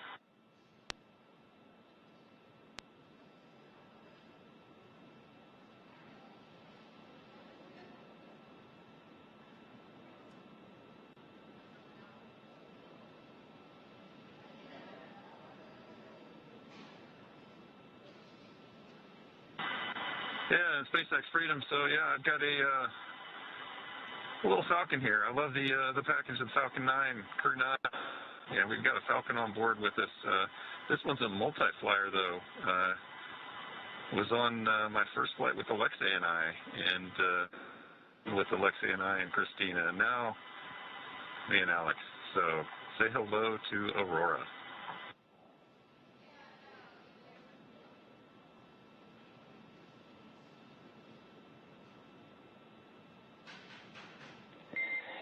Yeah, SpaceX Freedom. So yeah, I've got a little Falcon here. I love the package of Falcon 9, CREW-9. Yeah, we've got a Falcon on board with us. This one's a multi-flyer though. Was on my first flight with Alexei and I, and with Alexei and I and Christina, and now me and Alex. So say hello to Aurora.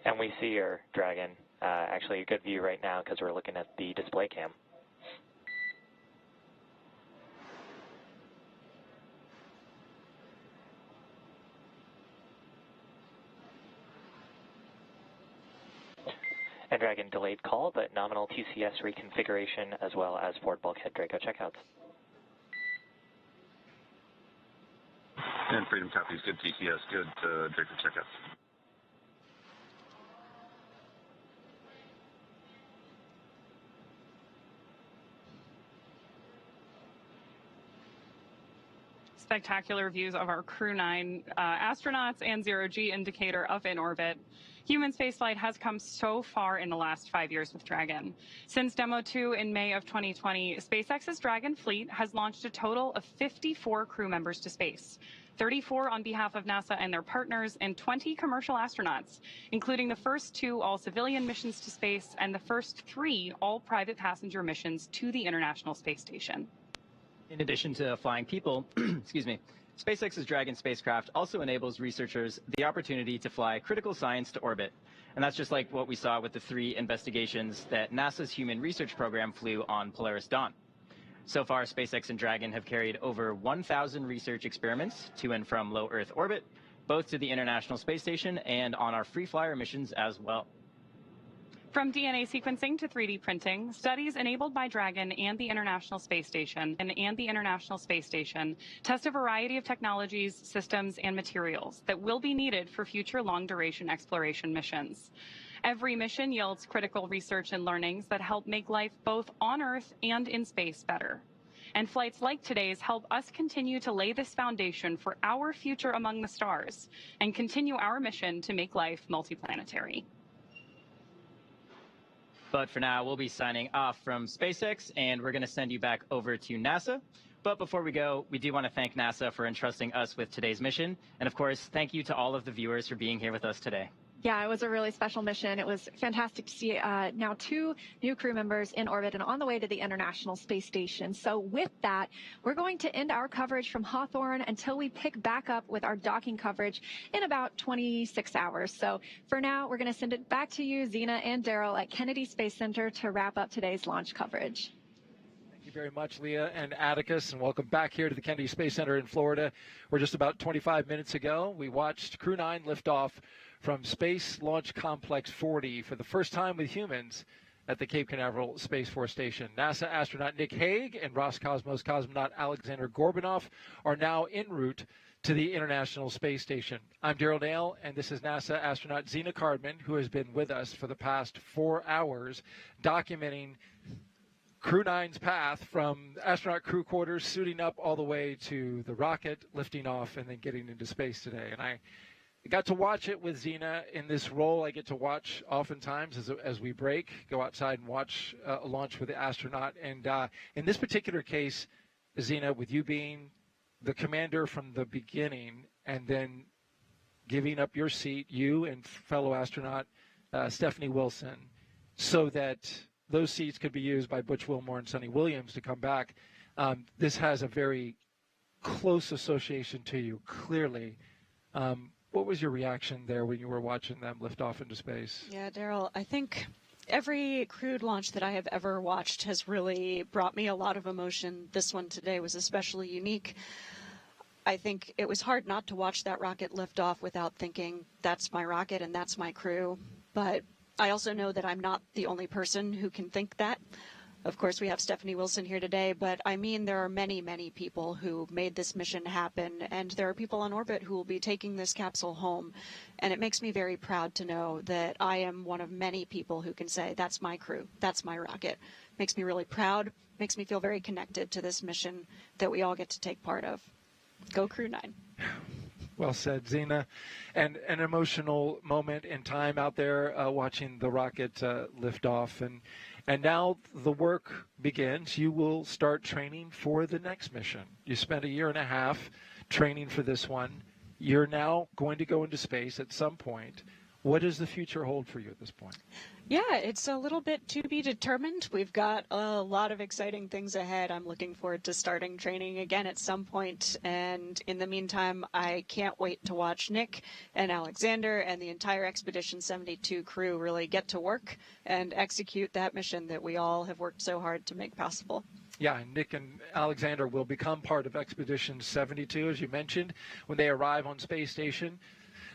And we see your Dragon. Actually, a good view right now because we're looking at the display cam. And Dragon delayed call, but nominal TCS reconfiguration as well as forward bulkhead Draco checkouts. And Freedom copies, good TCS, good Draco checkouts. Spectacular views of our CREW-9 astronauts and zero-G indicator up in orbit. Human spaceflight has come so far in the last 5 years with Dragon. Since Demo 2 in May of 2020, SpaceX's Dragon fleet has launched a total of 54 crew members to space. 34 on behalf of NASA and their partners, and 20 commercial astronauts, including the first 2 all-civilian missions to space and the first 3 all-private passenger missions to the International Space Station. In addition to flying people, excuse me, SpaceX's Dragon spacecraft also enables researchers the opportunity to fly critical science to orbit. And that's just like what we saw with the 3 investigations that NASA's Human Research Program flew on Polaris Dawn. So far, SpaceX and Dragon have carried over 1,000 research experiments to and from low Earth orbit, both to the International Space Station and on our free flyer missions as well. From DNA sequencing to 3D printing, studies enabled by Dragon and the International Space Station test a variety of technologies, systems, and materials that will be needed for future long-duration exploration missions. Every mission yields critical research and learnings that help make life both on Earth and in space better. And flights like today's help us continue to lay this foundation for our future among the stars and continue our mission to make life multiplanetary. But for now, we'll be signing off from SpaceX, and we're going to send you back over to NASA. But before we go, we do want to thank NASA for entrusting us with today's mission. And of course, thank you to all of the viewers for being here with us today. Yeah, it was a really special mission. It was fantastic to see now 2 new crew members in orbit and on the way to the International Space Station. So with that, we're going to end our coverage from Hawthorne until we pick back up with our docking coverage in about 26 hours. So for now, we're going to send it back to you, Zena and Daryl at Kennedy Space Center to wrap up today's launch coverage. Thank you very much, Leah and Atticus, and welcome back here to the Kennedy Space Center in Florida, where just about 25 minutes ago, we watched CREW-9 lift off from Space Launch Complex 40 for the first time with humans at the Cape Canaveral Space Force Station. NASA astronaut Nick Hague and Roscosmos cosmonaut Alexander Gorbanov are now en route to the International Space Station. I'm Daryl Dale, and this is NASA astronaut Zena Cardman, who has been with us for the past 4 hours, documenting CREW-9's path from astronaut crew quarters, suiting up all the way to the rocket, lifting off, and then getting into space today. And I got to watch it with Zena in this role. I get to watch oftentimes as we break, go outside and watch a launch with the astronaut. And in this particular case, Zena, with you being the commander from the beginning and then giving up your seat, you and fellow astronaut Stephanie Wilson, so that those seats could be used by Butch Wilmore and Sonny Williams to come back. This has a very close association to you, clearly. What was your reaction there when you were watching them lift off into space? Yeah, Daryl, I think every crewed launch that I have ever watched has really brought me a lot of emotion. This one today was especially unique. I think it was hard not to watch that rocket lift off without thinking, that's my rocket and that's my crew. But I also know that I'm not the only person who can think that. Of course, we have Stephanie Wilson here today, but I mean, there are many, many people who made this mission happen, and there are people on orbit who will be taking this capsule home. And it makes me very proud to know that I am one of many people who can say, that's my crew, that's my rocket. Makes me really proud, makes me feel very connected to this mission that we all get to take part of. Go CREW-9. Well said, Zena. And an emotional moment in time out there watching the rocket lift off. And now the work begins. You will start training for the next mission. You spent 1.5 years training for this one. You're now going to go into space at some point. What does the future hold for you at this point? Yeah, it's a little bit to be determined. We've got a lot of exciting things ahead. I'm looking forward to starting training again at some point. And in the meantime, I can't wait to watch Nick and Alexander and the entire Expedition 72 crew really get to work and execute that mission that we all have worked so hard to make possible. Yeah, Nick and Alexander will become part of Expedition 72, as you mentioned, when they arrive on Space Station.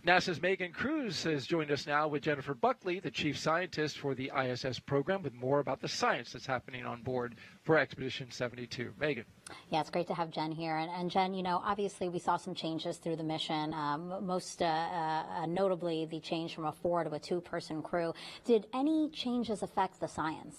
NASA's Megan Cruz has joined us now with Jennifer Buckley, the chief scientist for the ISS program, with more about the science that's happening on board for Expedition 72. Megan. Yeah, it's great to have Jen here. And Jen, you know, obviously we saw some changes through the mission, most notably the change from a 4 to a 2-person crew. Did any changes affect the science?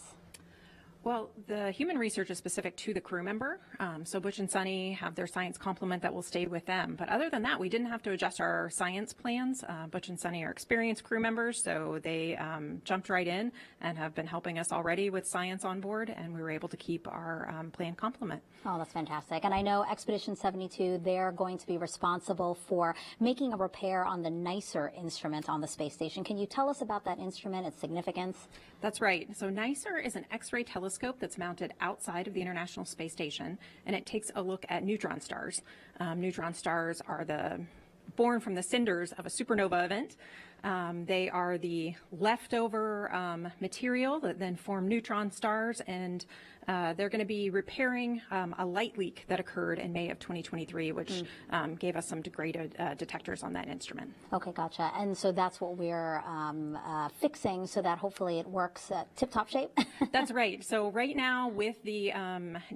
Well, the human research is specific to the crew member. So Butch and Sunny have their science complement that will stay with them. But other than that, we didn't have to adjust our science plans. Butch and Sunny are experienced crew members, so they jumped right in and have been helping us already with science on board, and we were able to keep our plan complement. Oh, that's fantastic. And I know Expedition 72, they're going to be responsible for making a repair on the NICER instrument on the space station. Can you tell us about that instrument, its significance? That's right. So NICER is an X-ray telescope that's mounted outside of the International Space Station, and it takes a look at neutron stars. Neutron stars are born from the cinders of a supernova event. They are the leftover material that then form neutron stars, and they're going to be repairing a light leak that occurred in May of 2023, which gave us some degraded detectors on that instrument. Okay, gotcha. And so that's what we're fixing so that hopefully it works tip-top shape? That's right. So right now with the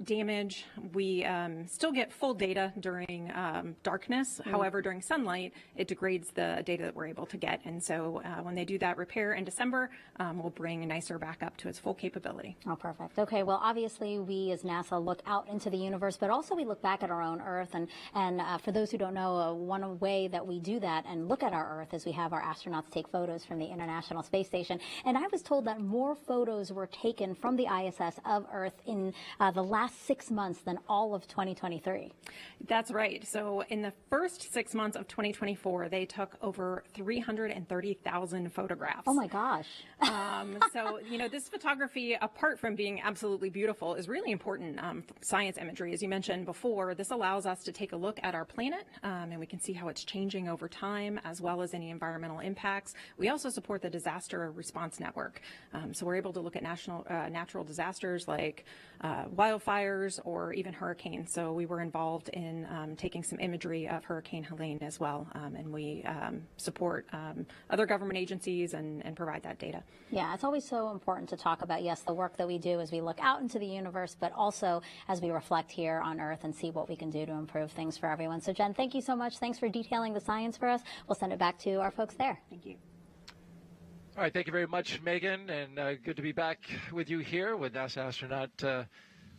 damage, we still get full data during darkness. However, during sunlight, it degrades the data that we're able to get. And so when they do that repair in December, we'll bring NICER back up to its full capability. Oh, perfect. Okay, well, obviously we as NASA look out into the universe, but also we look back at our own Earth. And for those who don't know, one way that we do that and look at our Earth is we have our astronauts take photos from the International Space Station. And I was told that more photos were taken from the ISS of Earth in the last 6 months than all of 2023. That's right. So in the first 6 months of 2024, they took over 330,000 photographs. Oh my gosh. So, you know, this photography, apart from being absolutely beautiful, is really important science imagery. As you mentioned before, this allows us to take a look at our planet, and we can see how it's changing over time, as well as any environmental impacts. We also support the Disaster Response Network. So we're able to look at natural disasters like wildfires or even hurricanes. So we were involved in taking some imagery of Hurricane Helene as well, and we support other government agencies and provide that data. Yeah, it's always so important to talk about, yes, the work that we do as we look out into the universe, but also as we reflect here on Earth and see what we can do to improve things for everyone. So, Jen, thank you so much. Thanks for detailing the science for us. We'll send it back to our folks there. Thank you. All right, thank you very much, Megan, and good to be back with you here with NASA astronaut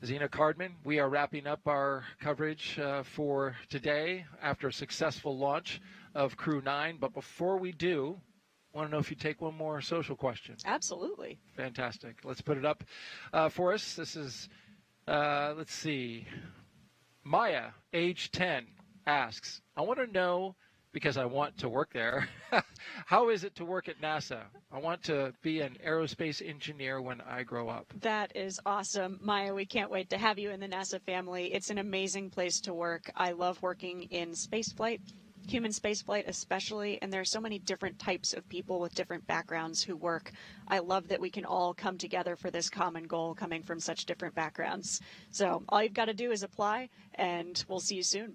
Zena Cardman. We are wrapping up our coverage for today after a successful launch of CREW-9. But before we do, I want to know if you take one more social question. Absolutely. Fantastic. Let's put it up for us. This is, let's see, Maya, age 10, asks, I want to know because I want to work there. How is it to work at NASA? I want to be an aerospace engineer when I grow up. That is awesome. Maya, we can't wait to have you in the NASA family. It's an amazing place to work. I love working in spaceflight, human spaceflight especially, and there are so many different types of people with different backgrounds who work. I love that we can all come together for this common goal coming from such different backgrounds. So all you've got to do is apply, and we'll see you soon.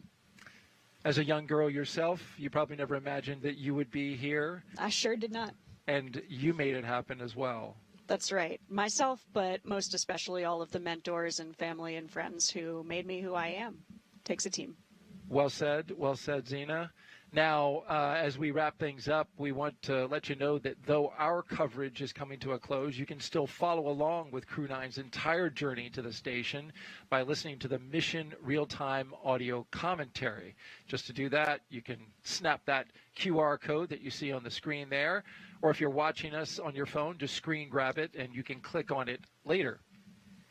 As a young girl yourself, you probably never imagined that you would be here. I sure did not. And you made it happen as well. That's right. Myself, but most especially all of the mentors and family and friends who made me who I am. Takes a team. Well said, Zena. Now, as we wrap things up, we want to let you know that though our coverage is coming to a close, you can still follow along with Crew-9's entire journey to the station by listening to the mission real-time audio commentary. Just to do that, you can snap that QR code that you see on the screen there, or if you're watching us on your phone, just screen grab it and you can click on it later.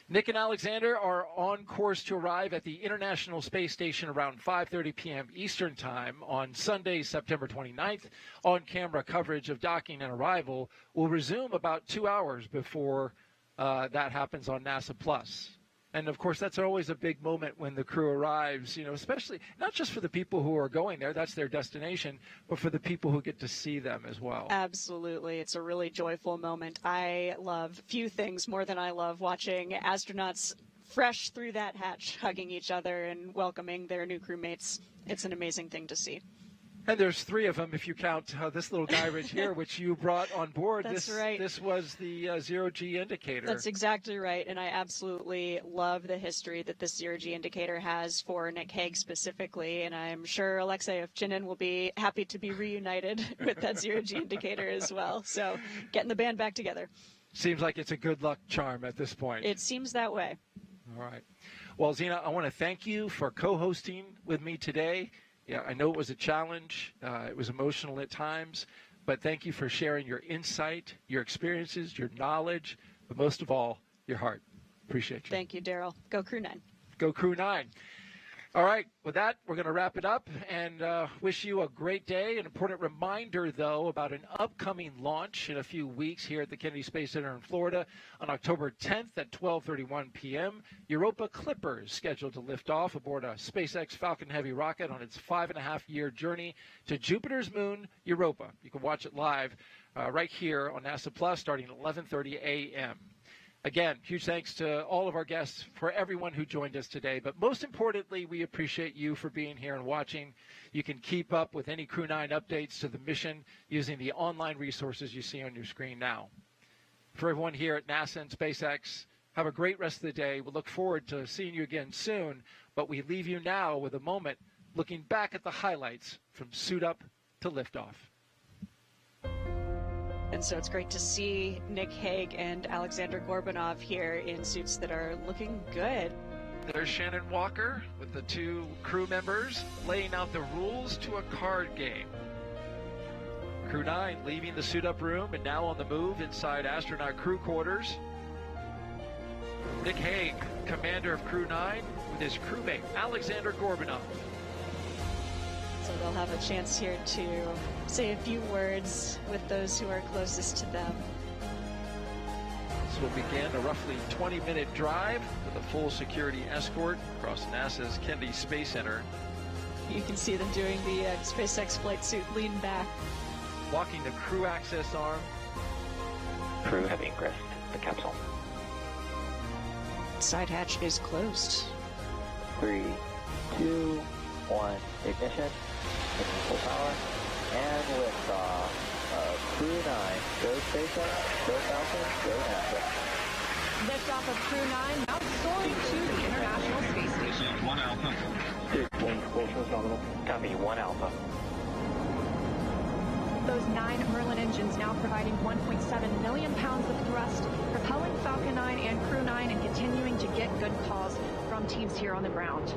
Nick and Alexander are on course to arrive at the International Space Station around 5:30 p.m. Eastern Time on Sunday, September 29th. On-camera coverage of docking and arrival will resume about 2 hours before that happens on NASA Plus. And, of course, that's always a big moment when the crew arrives, especially not just for the people who are going there, that's their destination, but for the people who get to see them as well. Absolutely. It's a really joyful moment. I love few things more than I love watching astronauts fresh through that hatch, hugging each other and welcoming their new crewmates. It's an amazing thing to see. And there's 3 of them if you count this little guy right here, which you brought on board. That's right. This was the zero-G indicator. That's exactly right. And I absolutely love the history that this zero-G indicator has for Nick Hague specifically. And I'm sure Alexei Ovchinin will be happy to be reunited with that zero-G indicator as well. So getting the band back together. Seems like it's a good luck charm at this point. It seems that way. All right. Well, Zena, I want to thank you for co-hosting with me today. Yeah, I know it was a challenge. It was emotional at times, but thank you for sharing your insight, your experiences, your knowledge, but most of all, your heart. Appreciate you. Thank you, Daryl. Go Crew-9. Go Crew-9. All right, with that, we're going to wrap it up and wish you a great day. An important reminder, though, about an upcoming launch in a few weeks here at the Kennedy Space Center in Florida on October 10th at 12:31 p.m. Europa Clipper is scheduled to lift off aboard a SpaceX Falcon Heavy rocket on its 5.5-year journey to Jupiter's moon, Europa. You can watch it live right here on NASA Plus starting at 11:30 a.m. Again, huge thanks to all of our guests, for everyone who joined us today. But most importantly, we appreciate you for being here and watching. You can keep up with any Crew-9 updates to the mission using the online resources you see on your screen now. For everyone here at NASA and SpaceX, have a great rest of the day. We look forward to seeing you again soon. But we leave you now with a moment looking back at the highlights from suit up to liftoff. And so it's great to see Nick Hague and Alexander Gorbanov here in suits that are looking good. There's Shannon Walker with the 2 crew members laying out the rules to a card game. Crew-9 leaving the suit-up room and now on the move inside astronaut crew quarters. Nick Hague, commander of Crew-9, with his crewmate Alexander Gorbanov. So they'll have a chance here to say a few words with those who are closest to them. This will begin a roughly 20-minute drive with a full security escort across NASA's Kennedy Space Center. You can see them doing the SpaceX flight suit lean back. Blocking the crew access arm. Crew have ingressed the capsule. Side hatch is closed. 3, 2, 1, ignition. Full power, and liftoff of Crew-9. Go SpaceX, go Falcon, go NASA. Liftoff of Crew-9, now soaring to the International Space Station. 1 Alpha. 6, 1, propulsion nominal. Copy, 1 Alpha. Those 9 Merlin engines now providing 1.7 million pounds of thrust, propelling Falcon 9 and Crew-9 and continuing to get good calls from teams here on the ground.